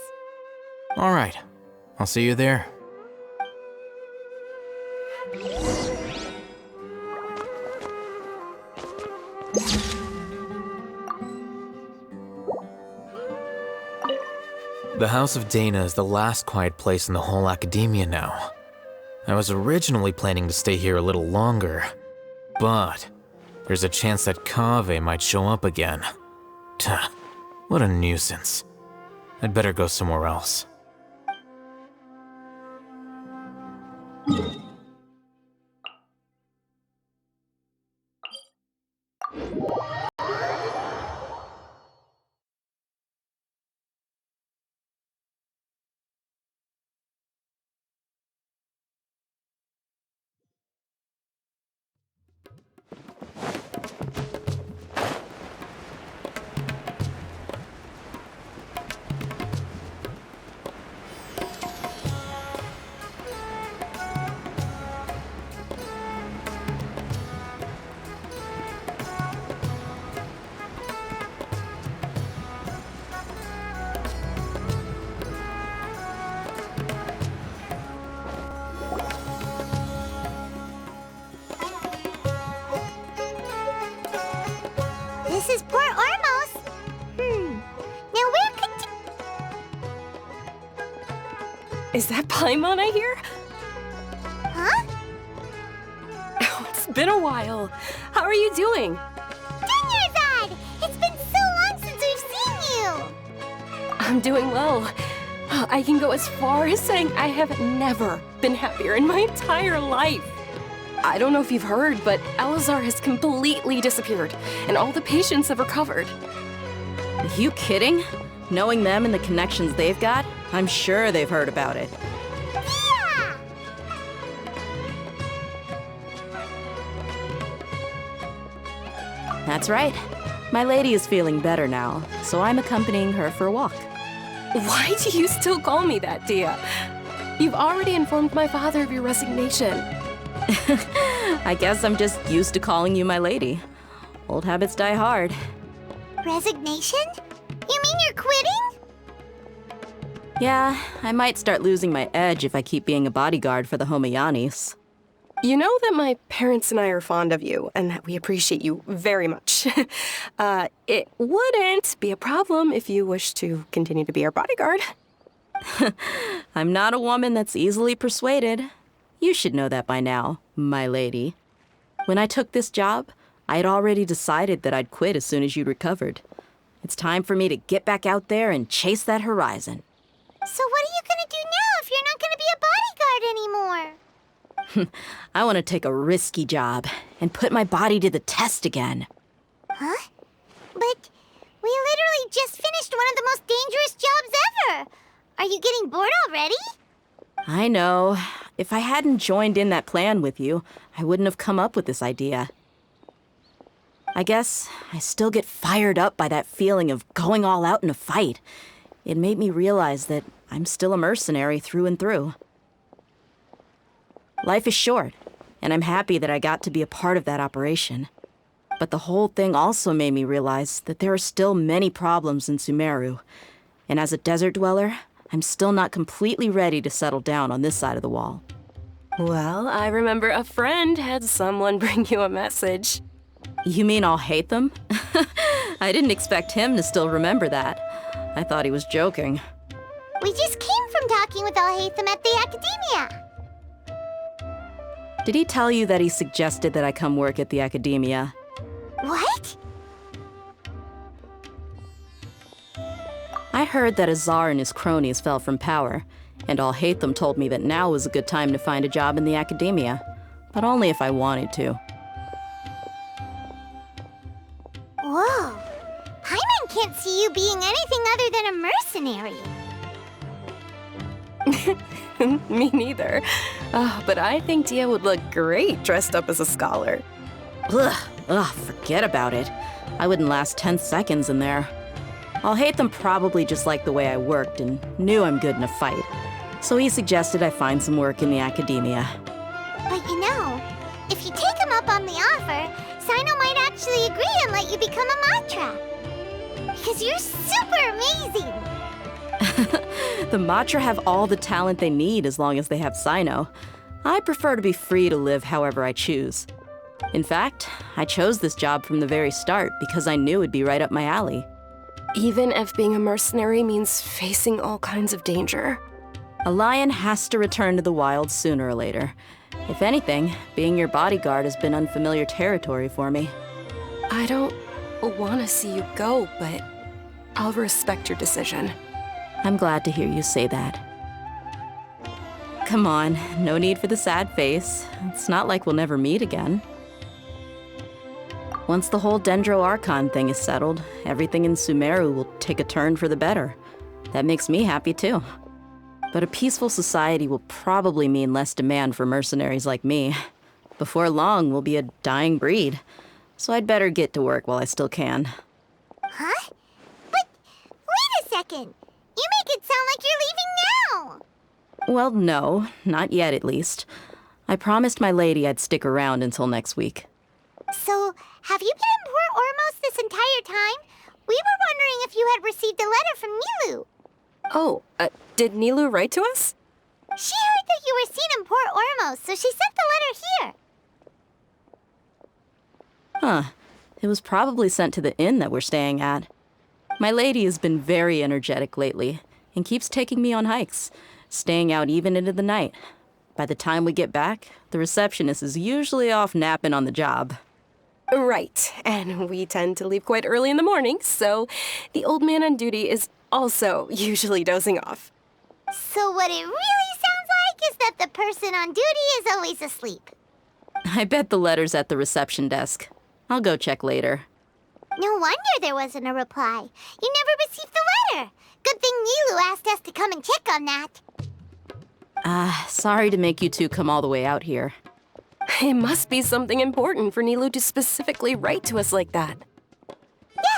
Speaker 22: All right. I'll see you there. The House of Dana is the last quiet place in the whole academia now. I was originally planning to stay here a little longer, but there's a chance that Kaveh might show up again. Tuh, what a nuisance. I'd better go somewhere else.
Speaker 1: This is Port Ormos. Now where could...
Speaker 2: Is that Paimon I hear?
Speaker 1: Huh?
Speaker 2: Oh, it's been a while. How are you doing?
Speaker 1: Dinyarzad! It's been so long since we've seen you!
Speaker 2: I'm doing well. I can go as far as saying I have never been happier in my entire life. I don't know if you've heard, but Elazar has completely disappeared, and all the patients have recovered.
Speaker 4: Are you kidding? Knowing them and the connections they've got, I'm sure they've heard about it.
Speaker 1: Yeah!
Speaker 4: That's right. My lady is feeling better now, so I'm accompanying her for a walk.
Speaker 2: Why do you still call me that, Dia? You've already informed my father of your resignation.
Speaker 4: I guess I'm just used to calling you my lady. Old habits die hard.
Speaker 1: Resignation? You mean you're quitting?
Speaker 4: Yeah, I might start losing my edge if I keep being a bodyguard for the Homayanis.
Speaker 2: You know that my parents and I are fond of you, and that we appreciate you very much. It wouldn't be a problem if you wish to continue to be our bodyguard.
Speaker 4: I'm not a woman that's easily persuaded. You should know that by now, my lady. When I took this job, I had already decided that I'd quit as soon as you'd recovered. It's time for me to get back out there and chase that horizon.
Speaker 1: So what are you gonna do now if you're not gonna be a bodyguard anymore?
Speaker 4: I want to take a risky job and put my body to the test again.
Speaker 1: Huh? But we literally just finished one of the most dangerous jobs ever! Are you getting bored already?
Speaker 4: I know. If I hadn't joined in that plan with you, I wouldn't have come up with this idea. I guess I still get fired up by that feeling of going all out in a fight. It made me realize that I'm still a mercenary through and through. Life is short, and I'm happy that I got to be a part of that operation. But the whole thing also made me realize that there are still many problems in Sumeru. And as a desert dweller, I'm still not completely ready to settle down on this side of the wall.
Speaker 2: Well, I remember a friend had someone bring you a message.
Speaker 4: You mean I'll hate them? I didn't expect him to still remember that. I thought he was joking.
Speaker 1: We just came from talking with Alhaitham at the Academia.
Speaker 4: Did he tell you that he suggested that I come work at the Academia?
Speaker 1: What?
Speaker 4: I heard that Azar and his cronies fell from power, and Alhaitham told me that now was a good time to find a job in the Academia, but only if I wanted to.
Speaker 1: Whoa. Paimon can't see you being anything other than a mercenary.
Speaker 2: Me neither. But I think Dia would look great dressed up as a scholar.
Speaker 4: Ugh, forget about it. I wouldn't last 10 seconds in there. Alhaitham probably just liked the way I worked and knew I'm good in a fight. So he suggested I find some work in the Academia.
Speaker 1: But you know, if you take him up on the offer, Sino might actually agree and let you become a Matra. Because you're super amazing.
Speaker 4: The Matra have all the talent they need as long as they have Sino. I prefer to be free to live however I choose. In fact, I chose this job from the very start because I knew it'd be right up my alley.
Speaker 2: Even if being a mercenary means facing all kinds of danger.
Speaker 4: A lion has to return to the wild sooner or later. If anything, being your bodyguard has been unfamiliar territory for me.
Speaker 2: I don't want to see you go, but I'll respect your decision.
Speaker 4: I'm glad to hear you say that. Come on, no need for the sad face. It's not like we'll never meet again. Once the whole Dendro Archon thing is settled, everything in Sumeru will take a turn for the better. That makes me happy too. But a peaceful society will probably mean less demand for mercenaries like me. Before long, we'll be a dying breed. So I'd better get to work while I still can.
Speaker 1: Huh? But wait a second. You make it sound like you're leaving now.
Speaker 4: Well, no, not yet at least. I promised my lady I'd stick around until next week.
Speaker 1: So, have you been in Port Ormos this entire time? We were wondering if you had received a letter from Nilu.
Speaker 2: Oh, did Nilu write to us?
Speaker 1: She heard that you were seen in Port Ormos, so she sent the letter here.
Speaker 4: Huh. It was probably sent to the inn that we're staying at. My lady has been very energetic lately and keeps taking me on hikes, staying out even into the night. By the time we get back, the receptionist is usually off napping on the job.
Speaker 2: Right, and we tend to leave quite early in the morning, so the old man on duty is also usually dozing off.
Speaker 1: So what it really sounds like is that the person on duty is always asleep.
Speaker 4: I bet the letter's at the reception desk. I'll go check later.
Speaker 1: No wonder there wasn't a reply. You never received the letter. Good thing Nilu asked us to come and check on that.
Speaker 4: Sorry to make you two come all the way out here.
Speaker 2: It must be something important for Nilu to specifically write to us like that.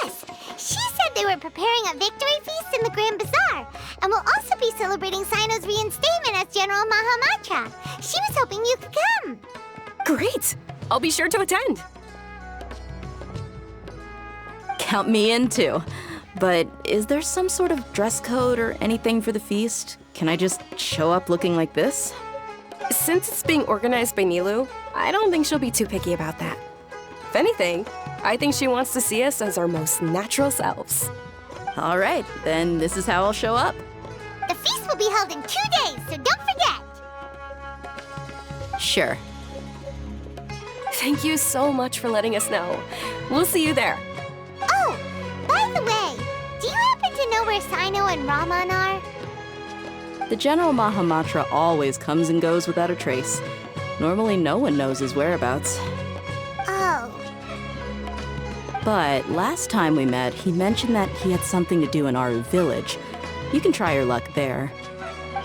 Speaker 1: Yes, she said they were preparing a victory feast in the Grand Bazaar, and will also be celebrating Sino's reinstatement as General Mahamatra. She was hoping you could come.
Speaker 2: Great! I'll be sure to attend.
Speaker 4: Count me in too. But is there some sort of dress code or anything for the feast? Can I just show up looking like this?
Speaker 2: Since it's being organized by Nilu, I don't think she'll be too picky about that. If anything, I think she wants to see us as our most natural selves.
Speaker 4: All right, then this is how I'll show up.
Speaker 1: The feast will be held in 2 days, so don't forget.
Speaker 4: Sure.
Speaker 2: Thank you so much for letting us know. We'll see you there.
Speaker 1: Oh, by the way, do you happen to know where Sino and Raman are?
Speaker 4: The General Mahamatra always comes and goes without a trace. Normally no one knows his whereabouts.
Speaker 1: Oh.
Speaker 4: But last time we met, he mentioned that he had something to do in our village. You can try your luck there.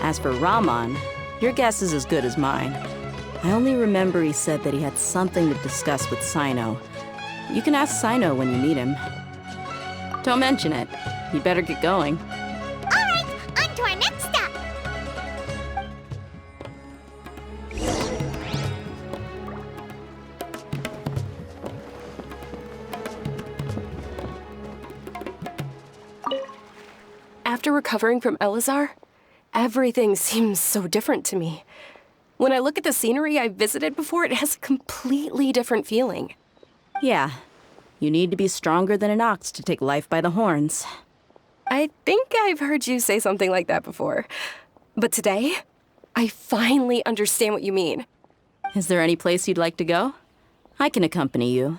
Speaker 4: As for Raman, your guess is as good as mine. I only remember he said that he had something to discuss with Sino. You can ask Sino when you meet him. Don't mention it. You better get going.
Speaker 1: All right, on to our next stop.
Speaker 2: After recovering from Elazar, everything seems so different to me. When I look at the scenery I visited before, it has a completely different feeling.
Speaker 4: Yeah. You need to be stronger than an ox to take life by the horns.
Speaker 2: I think I've heard you say something like that before. But today, I finally understand what you mean.
Speaker 4: Is there any place you'd like to go? I can accompany you.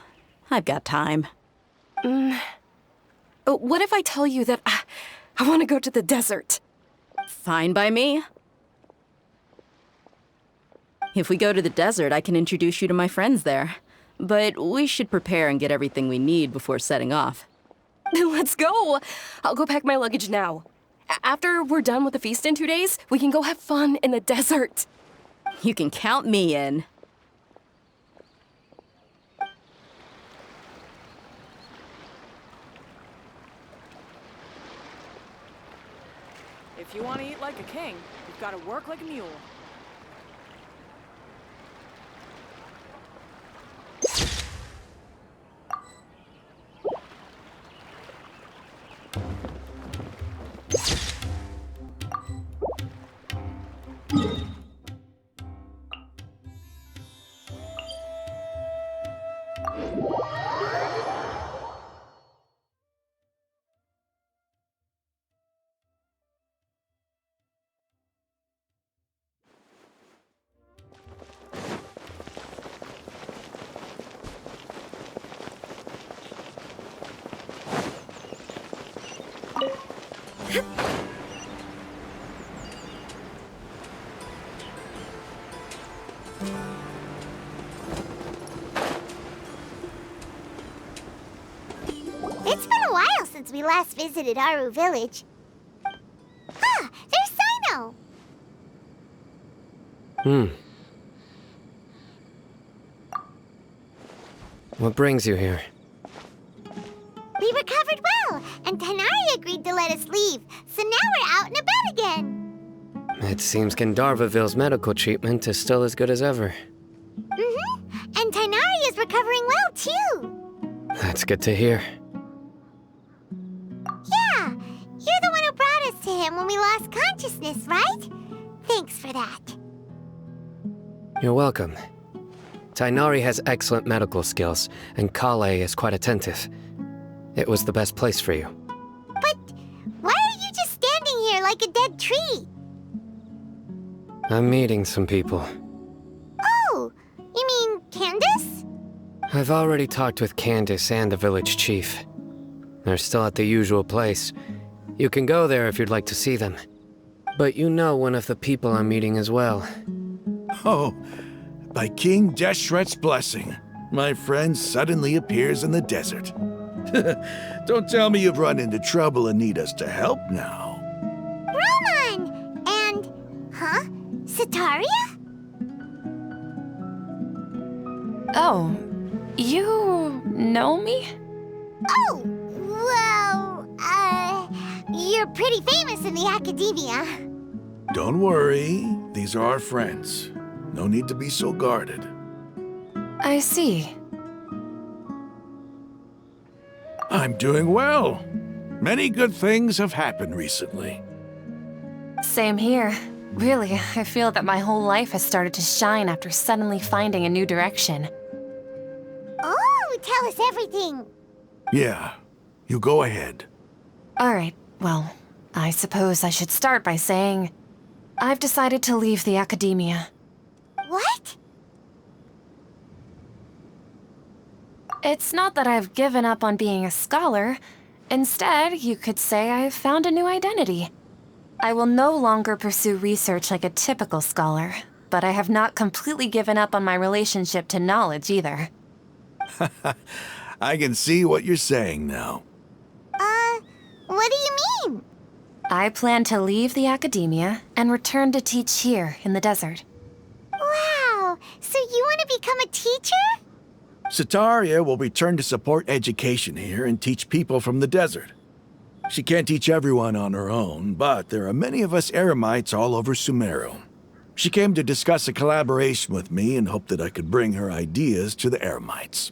Speaker 4: I've got time.
Speaker 2: What if I tell you that I want to go to the desert?
Speaker 4: Fine by me. If we go to the desert, I can introduce you to my friends there. But we should prepare and get everything we need before setting off.
Speaker 2: Let's go! I'll go pack my luggage now. After we're done with the feast in 2 days, we can go have fun in the desert.
Speaker 4: You can count me in.
Speaker 11: If you want to eat like a king, you've got to work like a mule.
Speaker 1: It's been a while since we last visited Aru Village. Ah, there's Sino!
Speaker 5: What brings you here?
Speaker 1: We recovered well, and Tanari agreed to let us leave, so now we're out and about again.
Speaker 5: It seems Gandharvaville's medical treatment is still as good as ever.
Speaker 1: And Tanari is recovering well, too.
Speaker 5: That's good to hear.
Speaker 1: Yeah, you're the one who brought us to him when we lost consciousness, right? Thanks for that.
Speaker 5: You're welcome. Tainari has excellent medical skills, and Kale is quite attentive. It was the best place for you.
Speaker 1: But why are you just standing here like a dead tree?
Speaker 5: I'm meeting some people.
Speaker 1: Oh, you mean Candace?
Speaker 5: I've already talked with Candace and the village chief. They're still at the usual place. You can go there if you'd like to see them. But you know one of the people I'm meeting as well.
Speaker 7: Oh, by King Deshret's blessing, my friend suddenly appears in the desert. Don't tell me you've run into trouble and need us to help now.
Speaker 1: Roman! And, Sataria?
Speaker 2: Oh, you know me?
Speaker 1: Oh, well, you're pretty famous in the academia.
Speaker 7: Don't worry, these are our friends. No need to be so guarded.
Speaker 2: I see.
Speaker 7: I'm doing well. Many good things have happened recently.
Speaker 2: Same here. Really, I feel that my whole life has started to shine after suddenly finding a new direction.
Speaker 1: Oh, tell us everything.
Speaker 7: Yeah, you go ahead.
Speaker 2: Alright, well, I suppose I should start by saying I've decided to leave the academia.
Speaker 1: What?
Speaker 2: It's not that I've given up on being a scholar. Instead, you could say I've found a new identity. I will no longer pursue research like a typical scholar, but I have not completely given up on my relationship to knowledge either.
Speaker 7: I can see what you're saying now.
Speaker 1: What do you mean?
Speaker 2: I plan to leave the academia and return to teach here in the desert.
Speaker 1: Wow, so you want to become a teacher?
Speaker 7: Sataria will return to support education here and teach people from the desert. She can't teach everyone on her own, but there are many of us Eremites all over Sumeru. She came to discuss a collaboration with me and hoped that I could bring her ideas to the Eremites.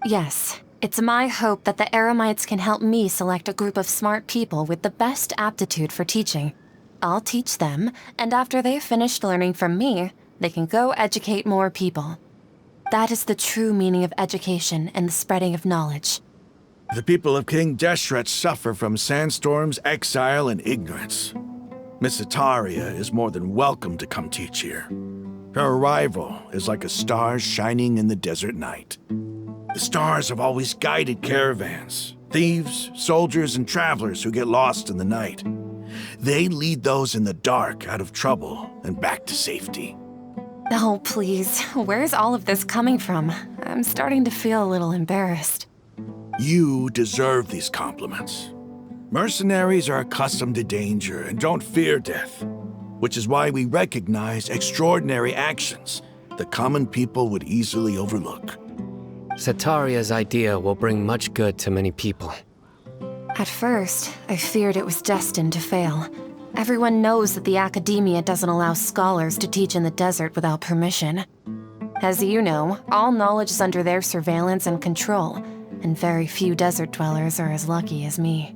Speaker 2: Yes, it's my hope that the Eremites can help me select a group of smart people with the best aptitude for teaching. I'll teach them, and after they've finished learning from me, they can go educate more people. That is the true meaning of education and the spreading of knowledge.
Speaker 7: The people of King Deshret suffer from sandstorms, exile, and ignorance. Miss Sataria is more than welcome to come teach here. Her arrival is like a star shining in the desert night. The stars have always guided caravans, thieves, soldiers, and travelers who get lost in the night. They lead those in the dark out of trouble and back to safety.
Speaker 2: Oh, please. Where's all of this coming from? I'm starting to feel a little embarrassed.
Speaker 7: You deserve these compliments. Mercenaries are accustomed to danger and don't fear death, which is why we recognize extraordinary actions that common people would easily overlook.
Speaker 5: Sataria's idea will bring much good to many people.
Speaker 2: At first, I feared it was destined to fail. Everyone knows that the academia doesn't allow scholars to teach in the desert without permission. As you know, all knowledge is under their surveillance and control, and very few desert dwellers are as lucky as me.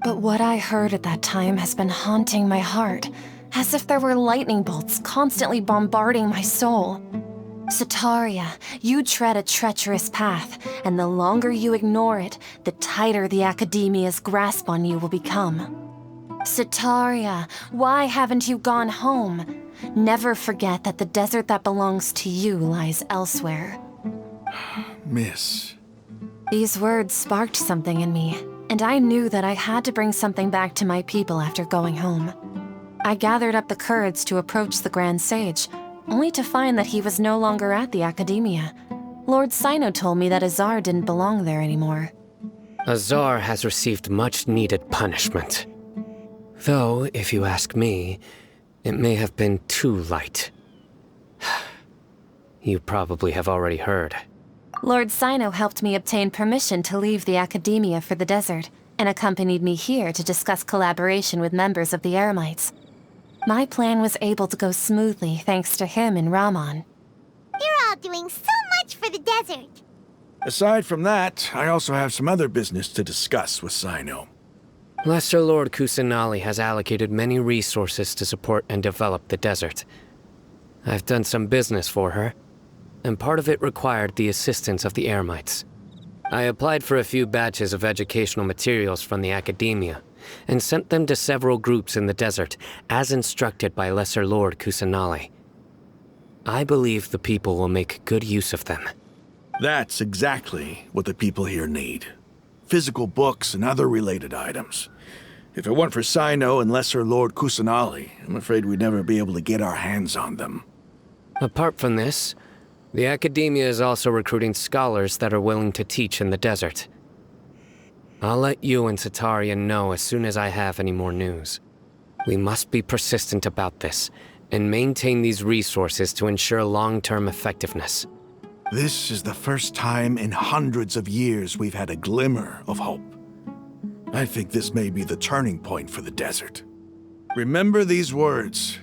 Speaker 2: But what I heard at that time has been haunting my heart, as if there were lightning bolts constantly bombarding my soul. Sataria, you tread a treacherous path, and the longer you ignore it, the tighter the Academia's grasp on you will become. Sataria, why haven't you gone home? Never forget that the desert that belongs to you lies elsewhere.
Speaker 7: Miss.
Speaker 2: These words sparked something in me, and I knew that I had to bring something back to my people after going home. I gathered up the courage to approach the Grand Sage, only to find that he was no longer at the Academia. Lord Sino told me that Azar didn't belong there anymore.
Speaker 5: Azar has received much-needed punishment. Though, if you ask me, it may have been too light. You probably have already heard.
Speaker 2: Lord Sino helped me obtain permission to leave the Academia for the desert, and accompanied me here to discuss collaboration with members of the Eremites. My plan was able to go smoothly thanks to him and Rahman.
Speaker 1: You're all doing so much for the desert.
Speaker 7: Aside from that, I also have some other business to discuss with Sino.
Speaker 5: Lesser Lord Kusanali has allocated many resources to support and develop the desert. I've done some business for her, and part of it required the assistance of the Eremites. I applied for a few batches of educational materials from the Academia, and sent them to several groups in the desert, as instructed by Lesser Lord Kusanali. I believe the people will make good use of them.
Speaker 7: That's exactly what the people here need. Physical books and other related items. If it weren't for Sino and Lesser Lord Kusanali, I'm afraid we'd never be able to get our hands on them.
Speaker 5: Apart from this, the Academia is also recruiting scholars that are willing to teach in the desert. I'll let you and Sataria know as soon as I have any more news. We must be persistent about this, and maintain these resources to ensure long-term effectiveness.
Speaker 7: This is the first time in hundreds of years we've had a glimmer of hope. I think this may be the turning point for the desert. Remember these words.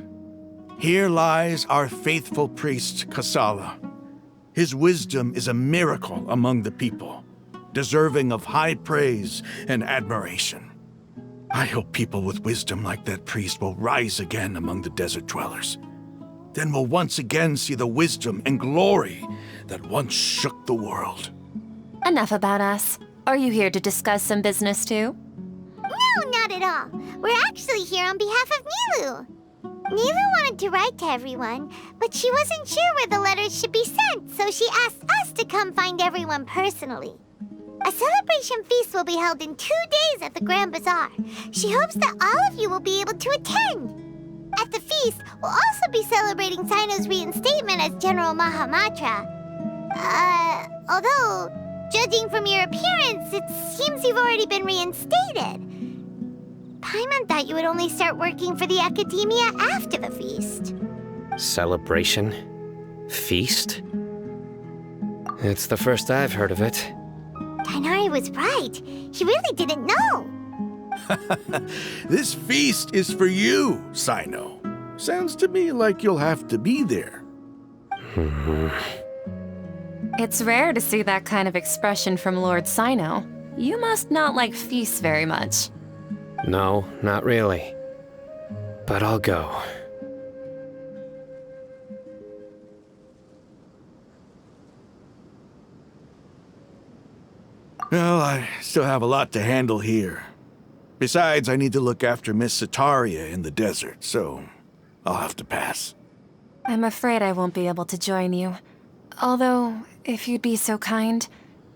Speaker 7: Here lies our faithful priest, Kasala. His wisdom is a miracle among the people, deserving of high praise and admiration. I hope people with wisdom like that priest will rise again among the desert dwellers. Then we'll once again see the wisdom and glory that once shook the world.
Speaker 2: Enough about us. Are you here to discuss some business too?
Speaker 1: No, not at all. We're actually here on behalf of Nilu. Nilu wanted to write to everyone, but she wasn't sure where the letters should be sent, so she asked us to come find everyone personally. A celebration feast will be held in 2 days at the Grand Bazaar. She hopes that all of you will be able to attend. At the feast, we'll also be celebrating Sino's reinstatement as General Mahamatra. Although, judging from your appearance, it seems you've already been reinstated. Paimon thought you would only start working for the Academia after the feast.
Speaker 5: Celebration? Feast? It's the first I've heard of it.
Speaker 1: Tighnari was right. He really didn't know.
Speaker 7: This feast is for you, Sino. Sounds to me like you'll have to be there.
Speaker 2: It's rare to see that kind of expression from Lord Sino. You must not like feasts very much.
Speaker 5: No, not really. But I'll go.
Speaker 7: Well, I still have a lot to handle here. Besides, I need to look after Miss Sataria in the desert, so I'll have to pass.
Speaker 2: I'm afraid I won't be able to join you. Although, if you'd be so kind,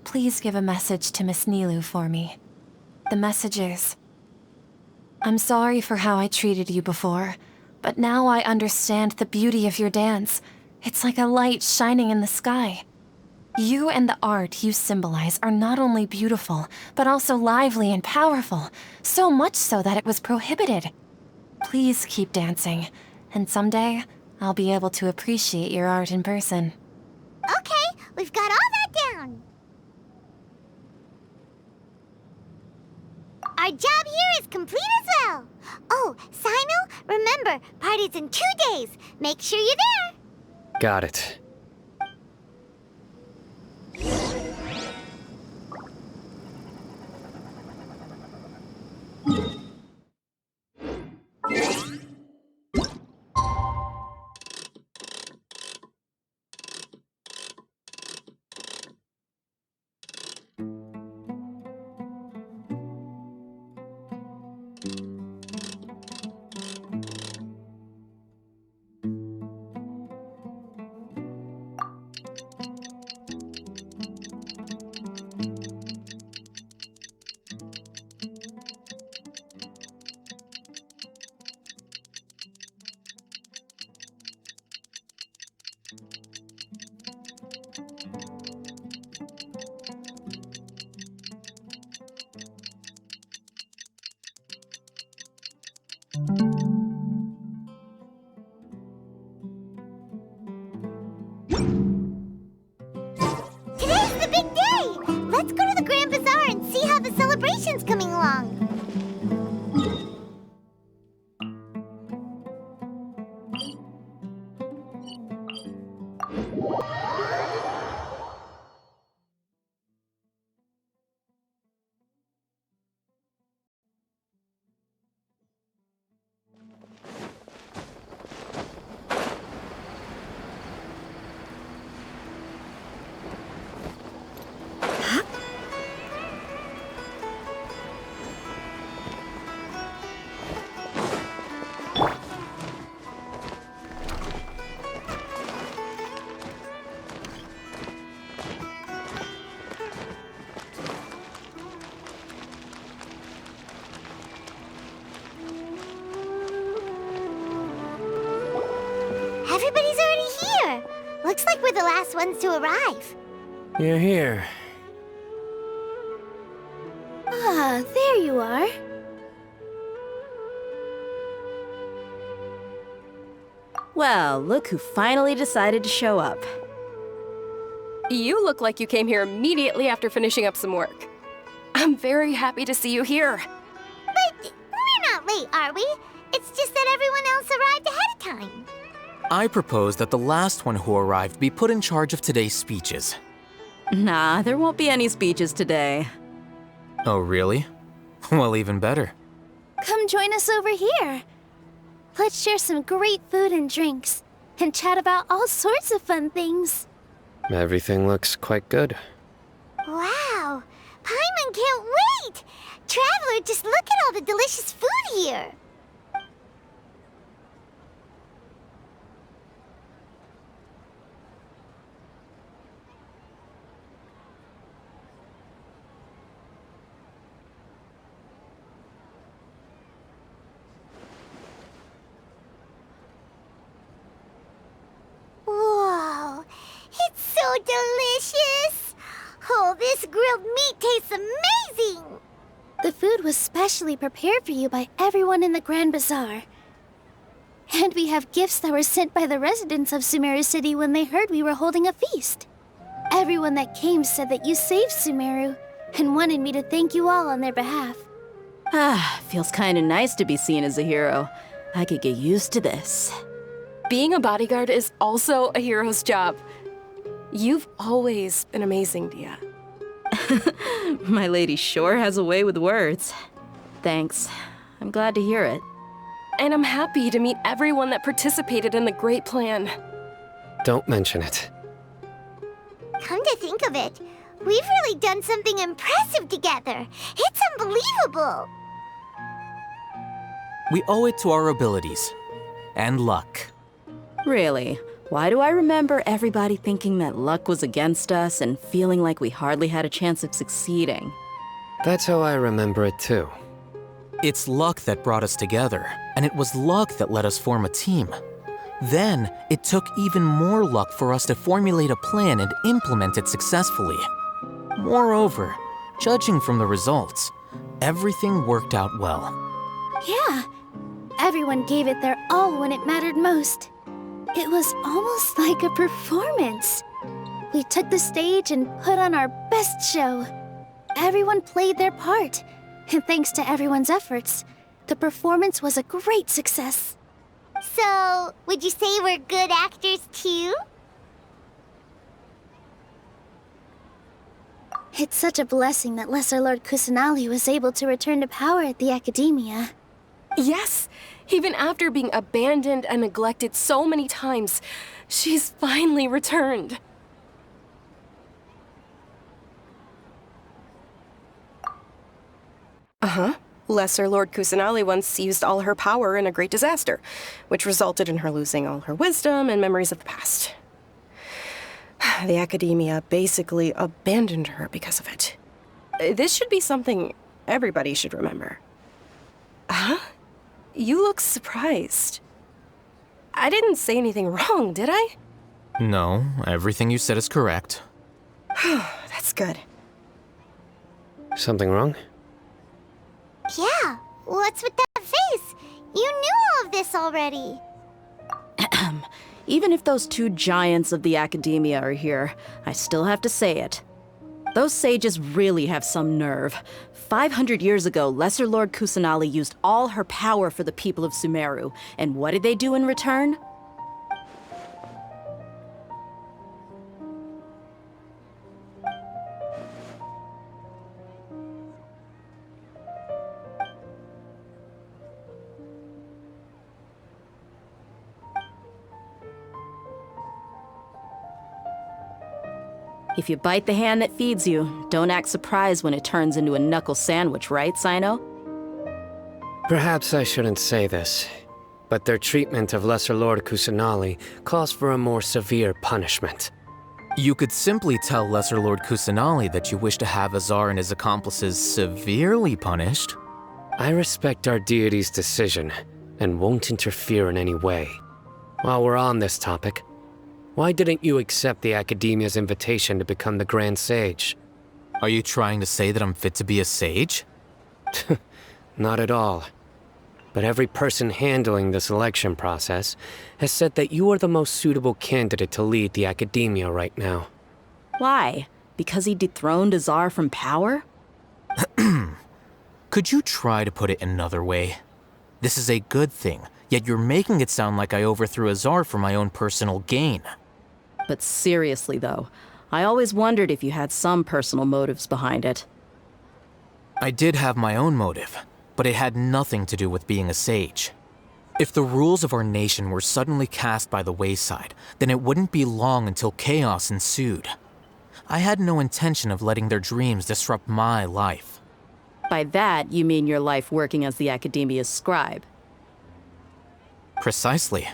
Speaker 2: please give a message to Miss Nilu for me. The message is, I'm sorry for how I treated you before, but now I understand the beauty of your dance. It's like a light shining in the sky. You and the art you symbolize are not only beautiful, but also lively and powerful, so much so that it was prohibited. Please keep dancing, and someday, I'll be able to appreciate your art in person.
Speaker 1: Okay, we've got all that down. Our job here is complete as well. Oh, Sino, remember, party's in 2 days. Make sure you're there.
Speaker 5: Got it.
Speaker 1: along. Everybody's already here. Looks like we're the last ones to arrive.
Speaker 5: You're here.
Speaker 10: Ah, there you are.
Speaker 4: Well, look who finally decided to show up.
Speaker 2: You look like you came here immediately after finishing up some work. I'm very happy to see you here.
Speaker 1: But we're not late, are we? It's just that everyone else arrived ahead of time.
Speaker 22: I propose that the last one who arrived be put in charge of today's speeches.
Speaker 4: Nah, there won't be any speeches today.
Speaker 22: Oh, really? Well, even better.
Speaker 10: Come join us over here. Let's share some great food and drinks, and chat about all sorts of fun things.
Speaker 5: Everything looks quite good.
Speaker 1: Wow! Paimon can't wait! Traveler, just look at all the delicious food here! Whoa! It's so delicious! Oh, this grilled meat tastes amazing!
Speaker 10: The food was specially prepared for you by everyone in the Grand Bazaar. And we have gifts that were sent by the residents of Sumeru City when they heard we were holding a feast. Everyone that came said that you saved Sumeru and wanted me to thank you all on their behalf.
Speaker 4: Ah, feels kinda nice to be seen as a hero. I could get used to this.
Speaker 2: Being a bodyguard is also a hero's job. You've always been amazing, Dia.
Speaker 4: My lady sure has a way with words. Thanks. I'm glad to hear it.
Speaker 2: And I'm happy to meet everyone that participated in the great plan.
Speaker 5: Don't mention it.
Speaker 1: Come to think of it, we've really done something impressive together. It's unbelievable.
Speaker 22: We owe it to our abilities. And luck.
Speaker 4: Really? Why do I remember everybody thinking that luck was against us and feeling like we hardly had a chance of succeeding?
Speaker 5: That's how I remember it too.
Speaker 22: It's luck that brought us together, and it was luck that let us form a team. Then, it took even more luck for us to formulate a plan and implement it successfully. Moreover, judging from the results, everything worked out well.
Speaker 10: Yeah, everyone gave it their all when it mattered most. It was almost like a performance. We took the stage and put on our best show. Everyone played their part, and thanks to everyone's efforts, the performance was a great success.
Speaker 1: So, would you say we're good actors too?
Speaker 10: It's such a blessing that Lesser Lord Kusanali was able to return to power at the Academia.
Speaker 2: Yes! Even after being abandoned and neglected so many times, she's finally returned. Uh-huh. Lesser Lord Kusanali once used all her power in a great disaster, which resulted in her losing all her wisdom and memories of the past. The Academia basically abandoned her because of it. This should be something everybody should remember. Huh? You look surprised. I didn't say anything wrong, did I?
Speaker 22: No, everything you said is correct.
Speaker 2: That's good.
Speaker 5: Something wrong?
Speaker 1: Yeah, what's with that face? You knew all of this already.
Speaker 4: Even if those two giants of the Academia are here, I still have to say it. Those sages really have some nerve. 500 years ago, Lesser Lord Kusanali used all her power for the people of Sumeru. And what did they do in return? If you bite the hand that feeds you, don't act surprised when it turns into a knuckle sandwich, right, Sino?
Speaker 5: Perhaps I shouldn't say this, but their treatment of Lesser Lord Kusanali calls for a more severe punishment.
Speaker 22: You could simply tell Lesser Lord Kusanali that you wish to have Azar and his accomplices severely punished.
Speaker 5: I respect our deity's decision, and won't interfere in any way. While we're on this topic, why didn't you accept the Academia's invitation to become the Grand Sage?
Speaker 22: Are you trying to say that I'm fit to be a sage?
Speaker 5: Not at all. But every person handling the selection process has said that you are the most suitable candidate to lead the Academia right now.
Speaker 4: Why? Because he dethroned Azar from power?
Speaker 22: Could you try to put it another way? This is a good thing, yet you're making it sound like I overthrew Azar for my own personal gain.
Speaker 4: But seriously, though, I always wondered if you had some personal motives behind it.
Speaker 22: I did have my own motive, but it had nothing to do with being a sage. If the rules of our nation were suddenly cast by the wayside, then it wouldn't be long until chaos ensued. I had no intention of letting their dreams disrupt my life.
Speaker 4: By that, you mean your life working as the Academia's scribe?
Speaker 22: Precisely.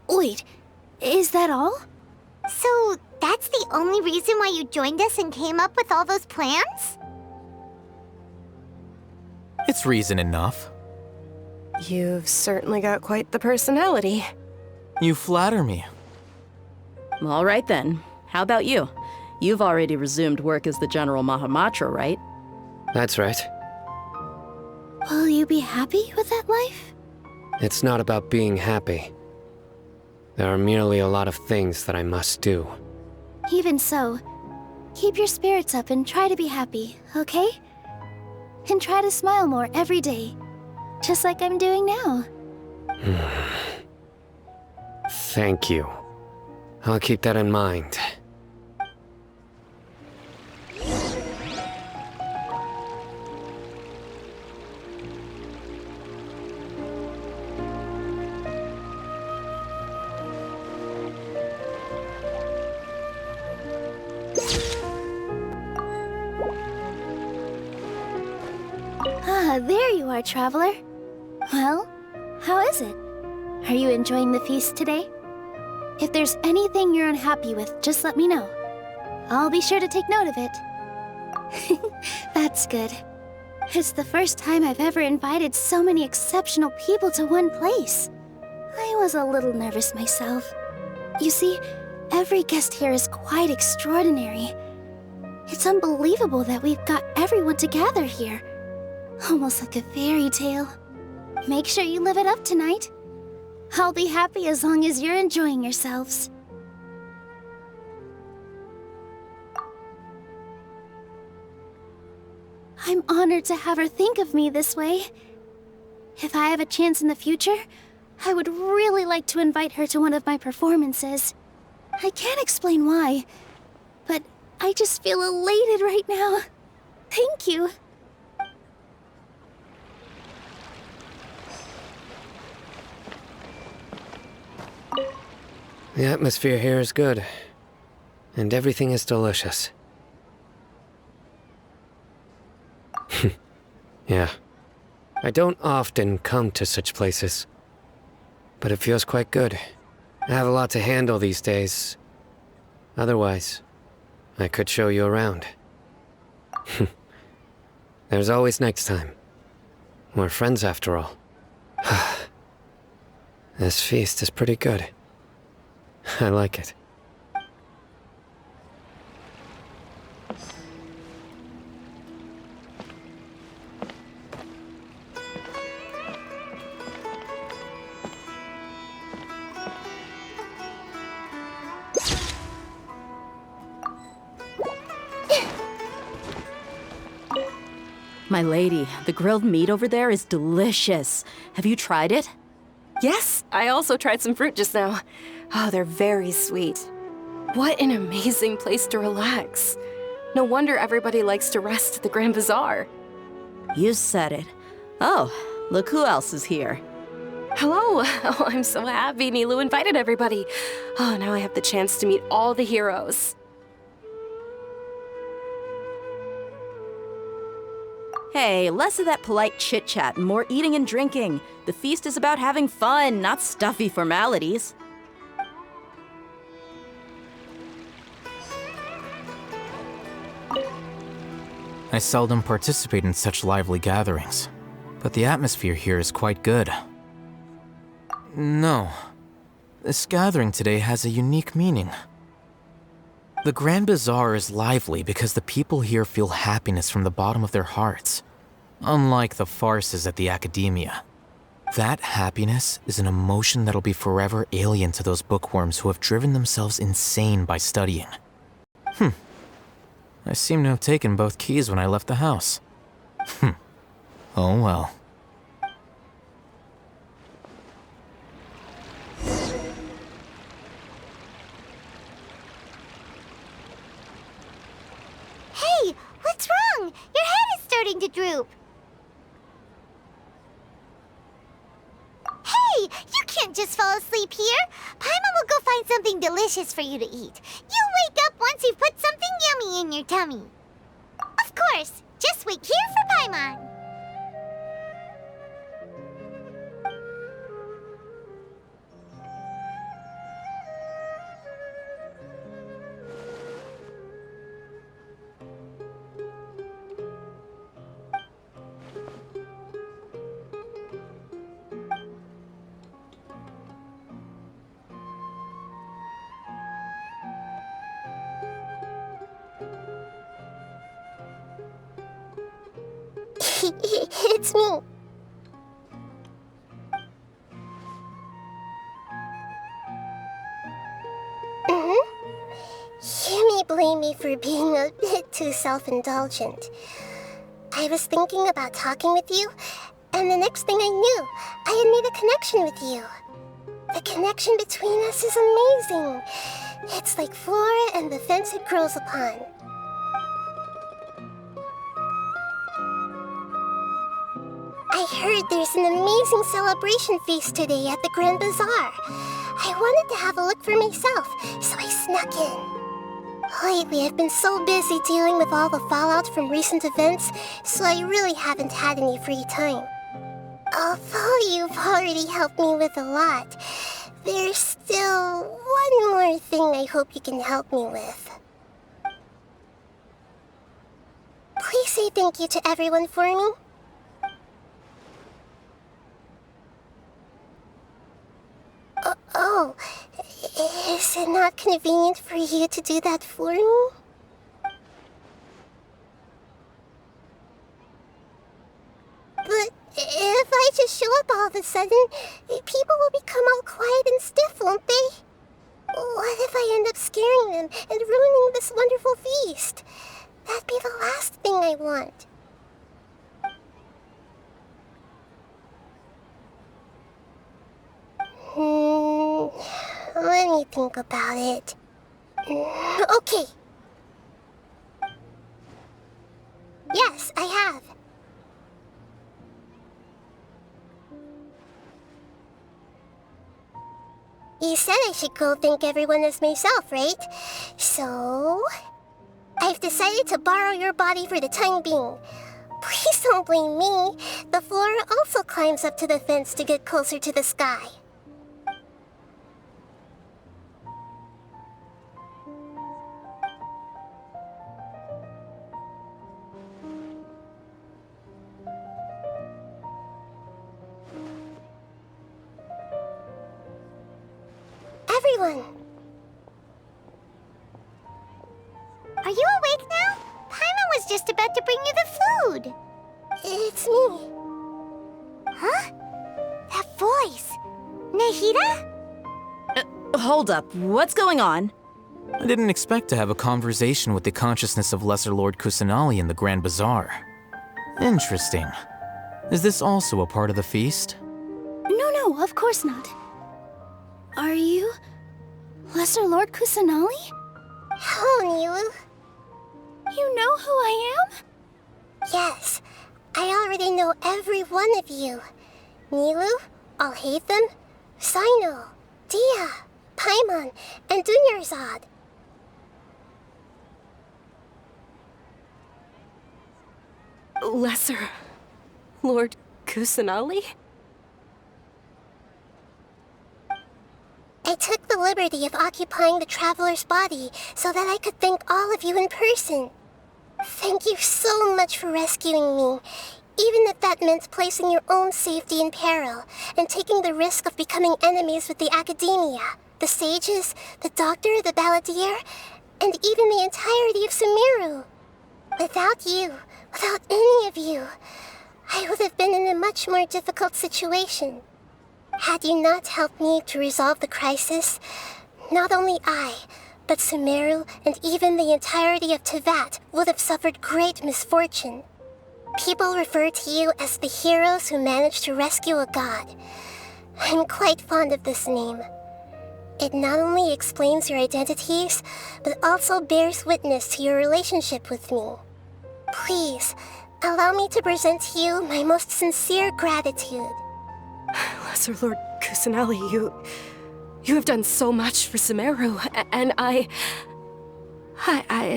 Speaker 10: Wait, is that all?
Speaker 1: So, that's the only reason why you joined us and came up with all those plans?
Speaker 22: It's reason enough.
Speaker 2: You've certainly got quite the personality.
Speaker 22: You flatter me.
Speaker 4: All right then. How about you? You've already resumed work as the General Mahamatra, right?
Speaker 5: That's right.
Speaker 10: Will you be happy with that life?
Speaker 5: It's not about being happy. There are merely a lot of things that I must do.
Speaker 10: Even so, keep your spirits up and try to be happy, okay? And try to smile more every day, just like I'm doing now.
Speaker 5: Thank you. I'll keep that in mind.
Speaker 10: There you are, traveler. Well, how is it? Are you enjoying the feast today? If there's anything you're unhappy with, just let me know. I'll be sure to take note of it. That's good. It's the first time I've ever invited so many exceptional people to one place. I was a little nervous myself. You see, every guest here is quite extraordinary. It's unbelievable that we've got everyone together here. Almost like a fairy tale. Make sure you live it up tonight. I'll be happy as long as you're enjoying yourselves. I'm honored to have her think of me this way. If I have a chance in the future, I would really like to invite her to one of my performances. I can't explain why, but I just feel elated right now. Thank you.
Speaker 5: The atmosphere here is good, and everything is delicious. Yeah. I don't often come to such places, but it feels quite good. I have a lot to handle these days. Otherwise, I could show you around. There's always next time. We're friends after all. This feast is pretty good. I like it.
Speaker 4: my lady, the grilled meat over there is delicious. Have you tried it?
Speaker 2: Yes, I also tried some fruit just now. Oh, they're very sweet. What an amazing place to relax. No wonder everybody likes to rest at the Grand Bazaar.
Speaker 4: You said it. Oh, look who else is here.
Speaker 2: Hello. Oh, I'm so happy Nilu invited everybody. Oh, now I have the chance to meet all the heroes.
Speaker 4: Hey, less of that polite chit-chat and more eating and drinking. The feast is about having fun, not stuffy formalities.
Speaker 22: I seldom participate in such lively gatherings, but the atmosphere here is quite good. No, this gathering today has a unique meaning. The Grand Bazaar is lively because the people here feel happiness from the bottom of their hearts, unlike the farces at the Academia. That happiness is an emotion that'll be forever alien to those bookworms who have driven themselves insane by studying. I seem to have taken both keys when I left the house. Oh well.
Speaker 1: Hey, what's wrong? Your head is starting to droop. Hey, you can't just fall asleep here. Paimon will go find something delicious for you to eat. You'll wake up once you've put something yummy in your tummy. Of course, just wait here for Paimon. It's me. You may blame me for being a bit too self-indulgent. I was thinking about talking with you, and the next thing I knew, I had made a connection with you. The connection between us is amazing. It's like flora and the fence it grows upon. I heard there's an amazing celebration feast today at the Grand Bazaar. I wanted to have a look for myself, so I snuck in. Lately, I've been so busy dealing with all the fallout from recent events, so I really haven't had any free time. Although you've already helped me with a lot, there's still one more thing I hope you can help me with. Please say thank you to everyone for me. Oh, is it not convenient for you to do that for me? But if I just show up all of a sudden, people will become all quiet and stiff, won't they? What if I end up scaring them and ruining this wonderful feast? That'd be the last thing I want. Let me think about it. Okay. Yes, I have. You said I should go thank everyone as myself, right? So, I've decided to borrow your body for the time being. Please don't blame me. The flora also climbs up to the fence to get closer to the sky. Everyone! Are you awake now? Paimon was just about to bring you the food. It's me. Huh? That voice. Nahida?
Speaker 4: Hold up, what's going on?
Speaker 22: I didn't expect to have a conversation with the consciousness of Lesser Lord Kusanali in the Grand Bazaar. Interesting. Is this also a part of the feast?
Speaker 10: No, of course not. Are you Lesser Lord Kusanali?
Speaker 13: Oh, Nilu.
Speaker 10: You know who I am?
Speaker 13: Yes, I already know every one of you. Nilu, Alhaitham, Sino, Dia, Paimon, and Dunyarzad.
Speaker 2: Lesser Lord Kusanali?
Speaker 13: I took the liberty of occupying the Traveler's body so that I could thank all of you in person. Thank you so much for rescuing me, even if that meant placing your own safety in peril and taking the risk of becoming enemies with the Academia, the sages, the doctor, the balladeer, and even the entirety of Sumeru. Without you, without any of you, I would have been in a much more difficult situation. Had you not helped me to resolve the crisis, not only I, but Sumeru and even the entirety of Tevat would have suffered great misfortune. People refer to you as the heroes who managed to rescue a god. I'm quite fond of this name. It not only explains your identities, but also bears witness to your relationship with me. Please, allow me to present to you my most sincere gratitude.
Speaker 2: Lesser Lord Kusanali, you have done so much for Sumeru, and I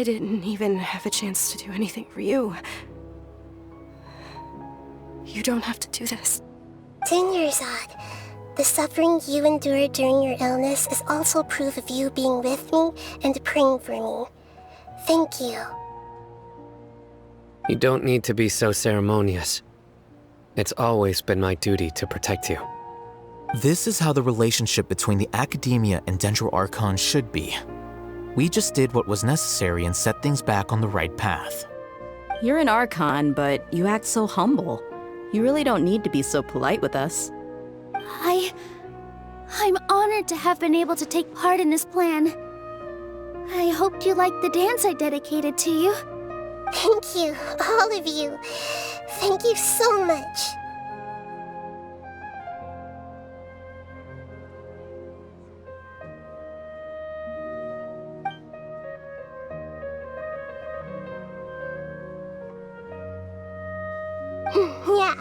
Speaker 2: didn't even have a chance to do anything for you. You don't have to do this.
Speaker 13: Dunyarzad, the suffering you endured during your illness is also proof of you being with me and praying for me. Thank you.
Speaker 5: You don't need to be so ceremonious. It's always been my duty to protect you.
Speaker 22: This is how the relationship between the Academia and Dendro Archon should be. We just did what was necessary and set things back on the right path.
Speaker 4: You're an Archon, but you act so humble. You really don't need to be so polite with us.
Speaker 10: I'm honored to have been able to take part in this plan. I hoped you liked the dance I dedicated to you.
Speaker 13: Thank you, all of you. Thank you so much. Yeah.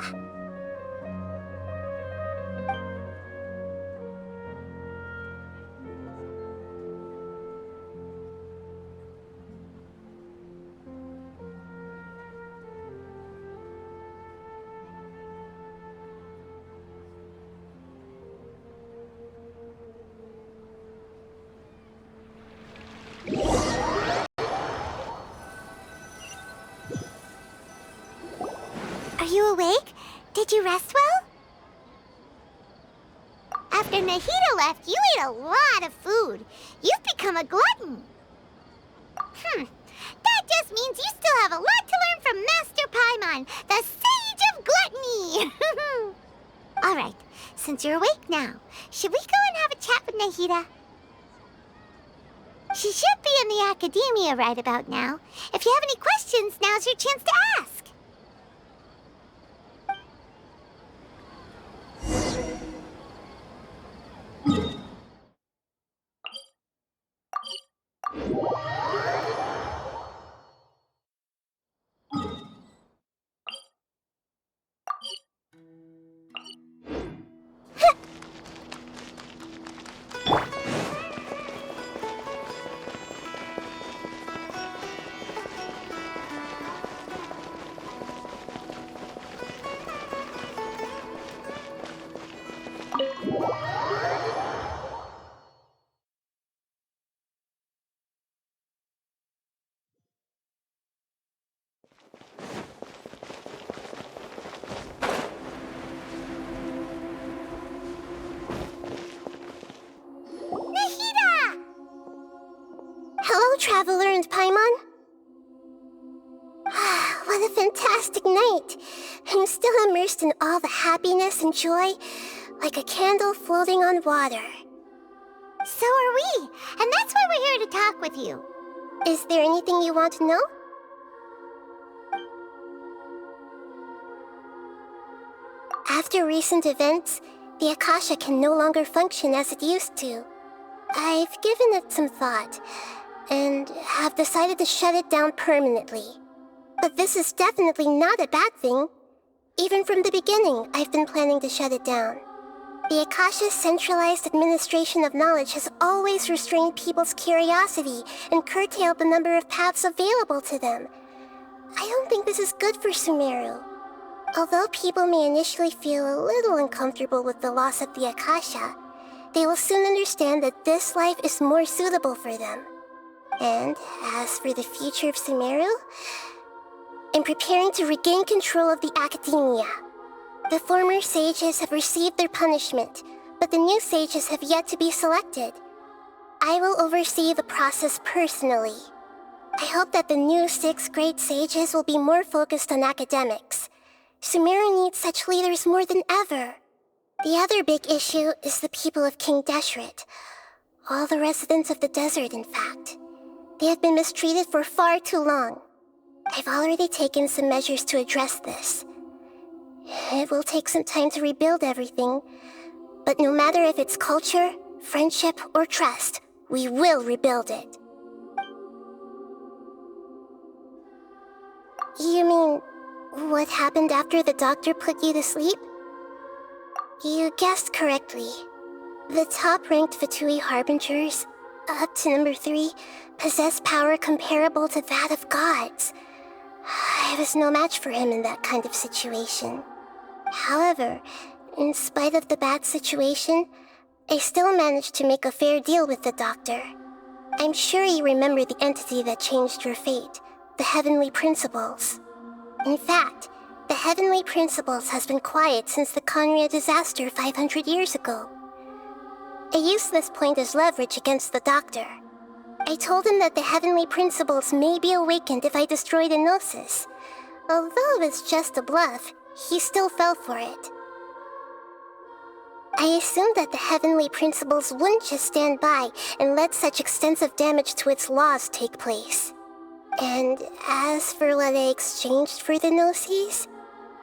Speaker 1: Are you awake? Did you rest well? After Nahida left, you ate a lot of food. You've become a glutton. That just means you still have a lot to learn from Master Paimon, the Sage of Gluttony. All right, since you're awake now, should we go and have a chat with Nahida? She should be in the Academia right about now. If you have any questions, now's your chance to ask.
Speaker 13: Hello, Traveler and Paimon. What a fantastic night. I'm still immersed in all the happiness and joy, like a candle floating on water.
Speaker 1: So are we, and that's why we're here to talk with you.
Speaker 13: Is there anything you want to know? After recent events, the Akasha can no longer function as it used to. I've given it some thought, and have decided to shut it down permanently. But this is definitely not a bad thing. Even from the beginning, I've been planning to shut it down. The Akasha's centralized administration of knowledge has always restrained people's curiosity and curtailed the number of paths available to them. I don't think this is good for Sumeru. Although people may initially feel a little uncomfortable with the loss of the Akasha, they will soon understand that this life is more suitable for them. And as for the future of Sumeru, I'm preparing to regain control of the academia. The former sages have received their punishment, but the new sages have yet to be selected. I will oversee the process personally. I hope that the new 6th grade sages will be more focused on academics. Sumeru needs such leaders more than ever. The other big issue is the people of King Deshret. All the residents of the desert, in fact. They have been mistreated for far too long. I've already taken some measures to address this. It will take some time to rebuild everything, but no matter if it's culture, friendship, or trust, we will rebuild it. You mean, what happened after the doctor put you to sleep? You guessed correctly. The top-ranked Fatui Harbingers, up to number 3, possess power comparable to that of gods. I was no match for him in that kind of situation. However, in spite of the bad situation, I still managed to make a fair deal with the doctor. I'm sure you remember the entity that changed your fate, the Heavenly Principles. In fact, the Heavenly Principles has been quiet since the Conria disaster 500 years ago. I used this point as leverage against the doctor. I told him that the Heavenly Principles may be awakened if I destroy the Gnosis. Although it's just a bluff, he still fell for it. I assumed that the Heavenly Principles wouldn't just stand by and let such extensive damage to its laws take place. And as for what I exchanged for the Gnosis,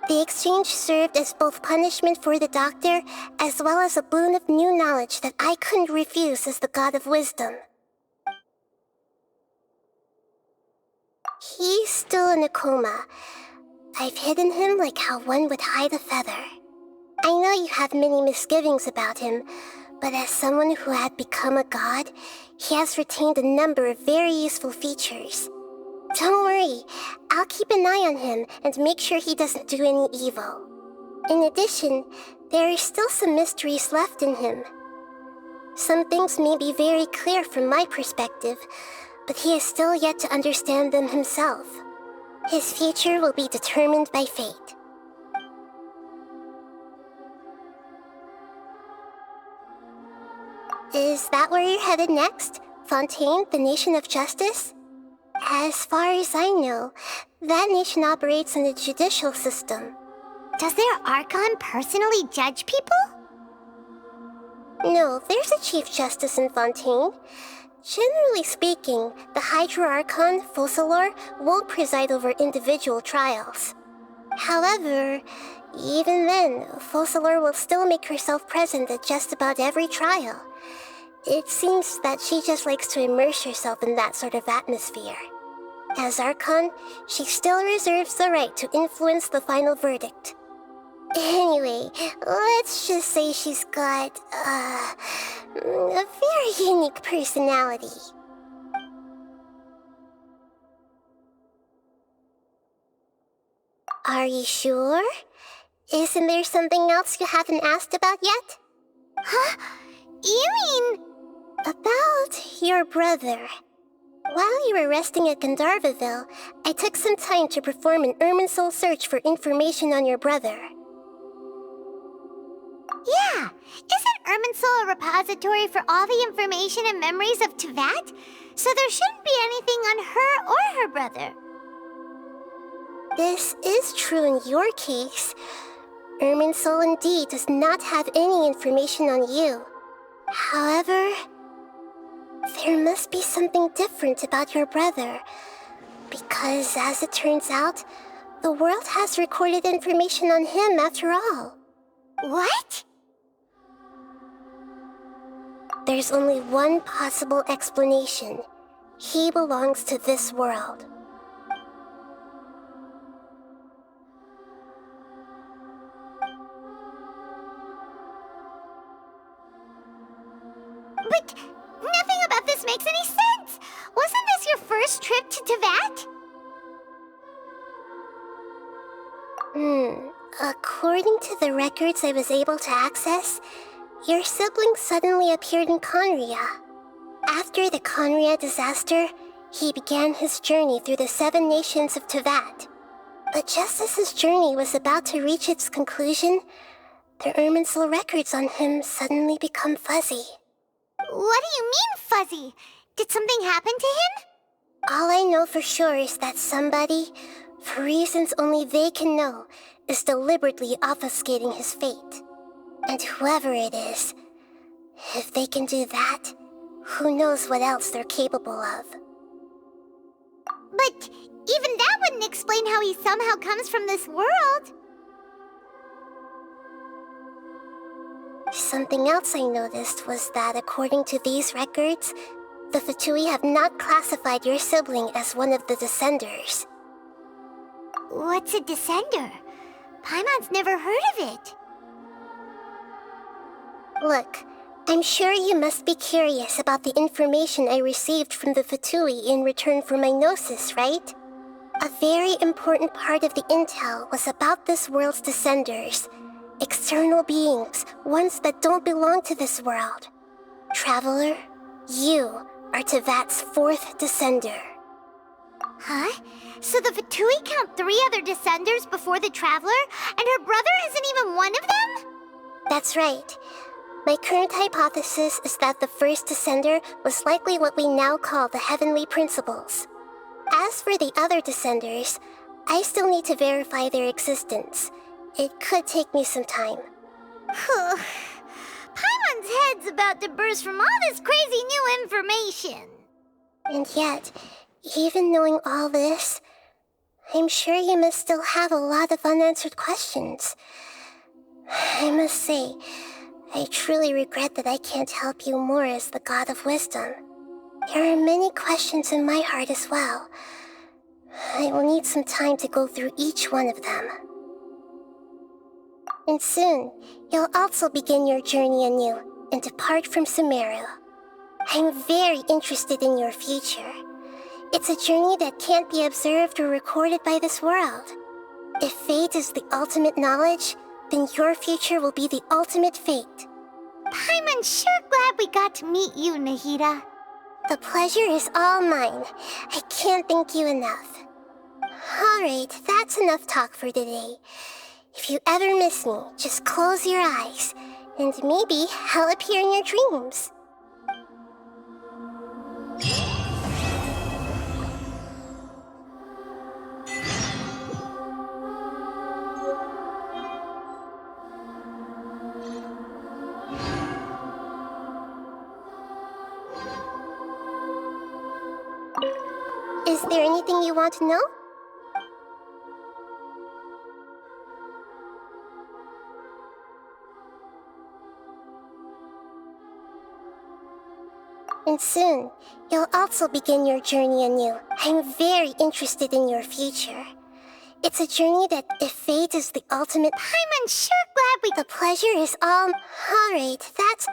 Speaker 13: the exchange served as both punishment for the doctor as well as a boon of new knowledge that I couldn't refuse as the God of Wisdom. He's still in a coma. I've hidden him like how one would hide a feather. I know you have many misgivings about him, but as someone who had become a god, he has retained a number of very useful features. Don't worry, I'll keep an eye on him and make sure he doesn't do any evil. In addition, there are still some mysteries left in him. Some things may be very clear from my perspective, but he is still yet to understand them himself. His future will be determined by fate. Is that where you're headed next? Fontaine, the Nation of Justice? As far as I know, that nation operates in the judicial system.
Speaker 1: Does their Archon personally judge people?
Speaker 13: No, there's a Chief Justice in Fontaine. Generally speaking, the Hydra Archon, Focalor, won't preside over individual trials. However, even then, Focalor will still make herself present at just about every trial. It seems that she just likes to immerse herself in that sort of atmosphere. As Archon, she still reserves the right to influence the final verdict. Anyway, let's just say she's got, a very unique personality. Are you sure? Isn't there something else you haven't asked about yet?
Speaker 1: Huh? You mean...
Speaker 13: About your brother. While you were resting at Gandharvaville, I took some time to perform an Irminsul search for information on your brother.
Speaker 1: Yeah! Isn't Irminsul a repository for all the information and memories of Teyvat? So there shouldn't be anything on her or her brother.
Speaker 13: This is true in your case. Irminsul indeed does not have any information on you. However, there must be something different about your brother. Because as it turns out, the world has recorded information on him after all.
Speaker 1: What?
Speaker 13: There's only one possible explanation. He belongs to this world.
Speaker 1: But nothing about this makes any sense! Wasn't this your first trip to Teyvat?
Speaker 13: According to the records I was able to access, your sibling suddenly appeared in Conria. After the Conria disaster, he began his journey through the 7 nations of Teyvat. But just as his journey was about to reach its conclusion, the Irminsul records on him suddenly become fuzzy.
Speaker 1: What do you mean, fuzzy? Did something happen to him?
Speaker 13: All I know for sure is that somebody, for reasons only they can know, is deliberately obfuscating his fate. And whoever it is, if they can do that, who knows what else they're capable of.
Speaker 1: But even that wouldn't explain how he somehow comes from this world.
Speaker 13: Something else I noticed was that according to these records, the Fatui have not classified your sibling as one of the Descenders.
Speaker 1: What's a Descender? Paimon's never heard of it.
Speaker 13: Look, I'm sure you must be curious about the information I received from the Fatui in return for my gnosis, right? A very important part of the intel was about this world's Descenders. External beings, ones that don't belong to this world. Traveler, you are Teyvat's 4th Descender.
Speaker 1: Huh? So the Fatui count 3 other Descenders before the Traveler, and her brother isn't even one of them?
Speaker 13: That's right. My current hypothesis is that the first Descender was likely what we now call the Heavenly Principles. As for the other Descenders, I still need to verify their existence. It could take me some time.
Speaker 1: Paimon's head's about to burst from all this crazy new information.
Speaker 13: And yet, even knowing all this, I'm sure you must still have a lot of unanswered questions. I must say, I truly regret that I can't help you more as the God of Wisdom. There are many questions in my heart as well. I will need some time to go through each one of them. And soon, you'll also begin your journey anew and depart from Sumeru. I'm very interested in your future. It's a journey that can't be observed or recorded by this world. If fate is the ultimate knowledge, then your future will be the ultimate fate.
Speaker 1: Paimon's sure glad we got to meet you, Nahida.
Speaker 13: The pleasure is all mine. I can't thank you enough. Alright, that's enough talk for today. If you ever miss me, just close your eyes, and maybe I'll appear in your dreams. Is there anything you want to know? And soon, you'll also begin your journey anew. I'm very interested in your future. It's a journey that, if fate is the ultimate...
Speaker 1: Paimon's sure glad we...
Speaker 13: The pleasure is all... Alright, that's...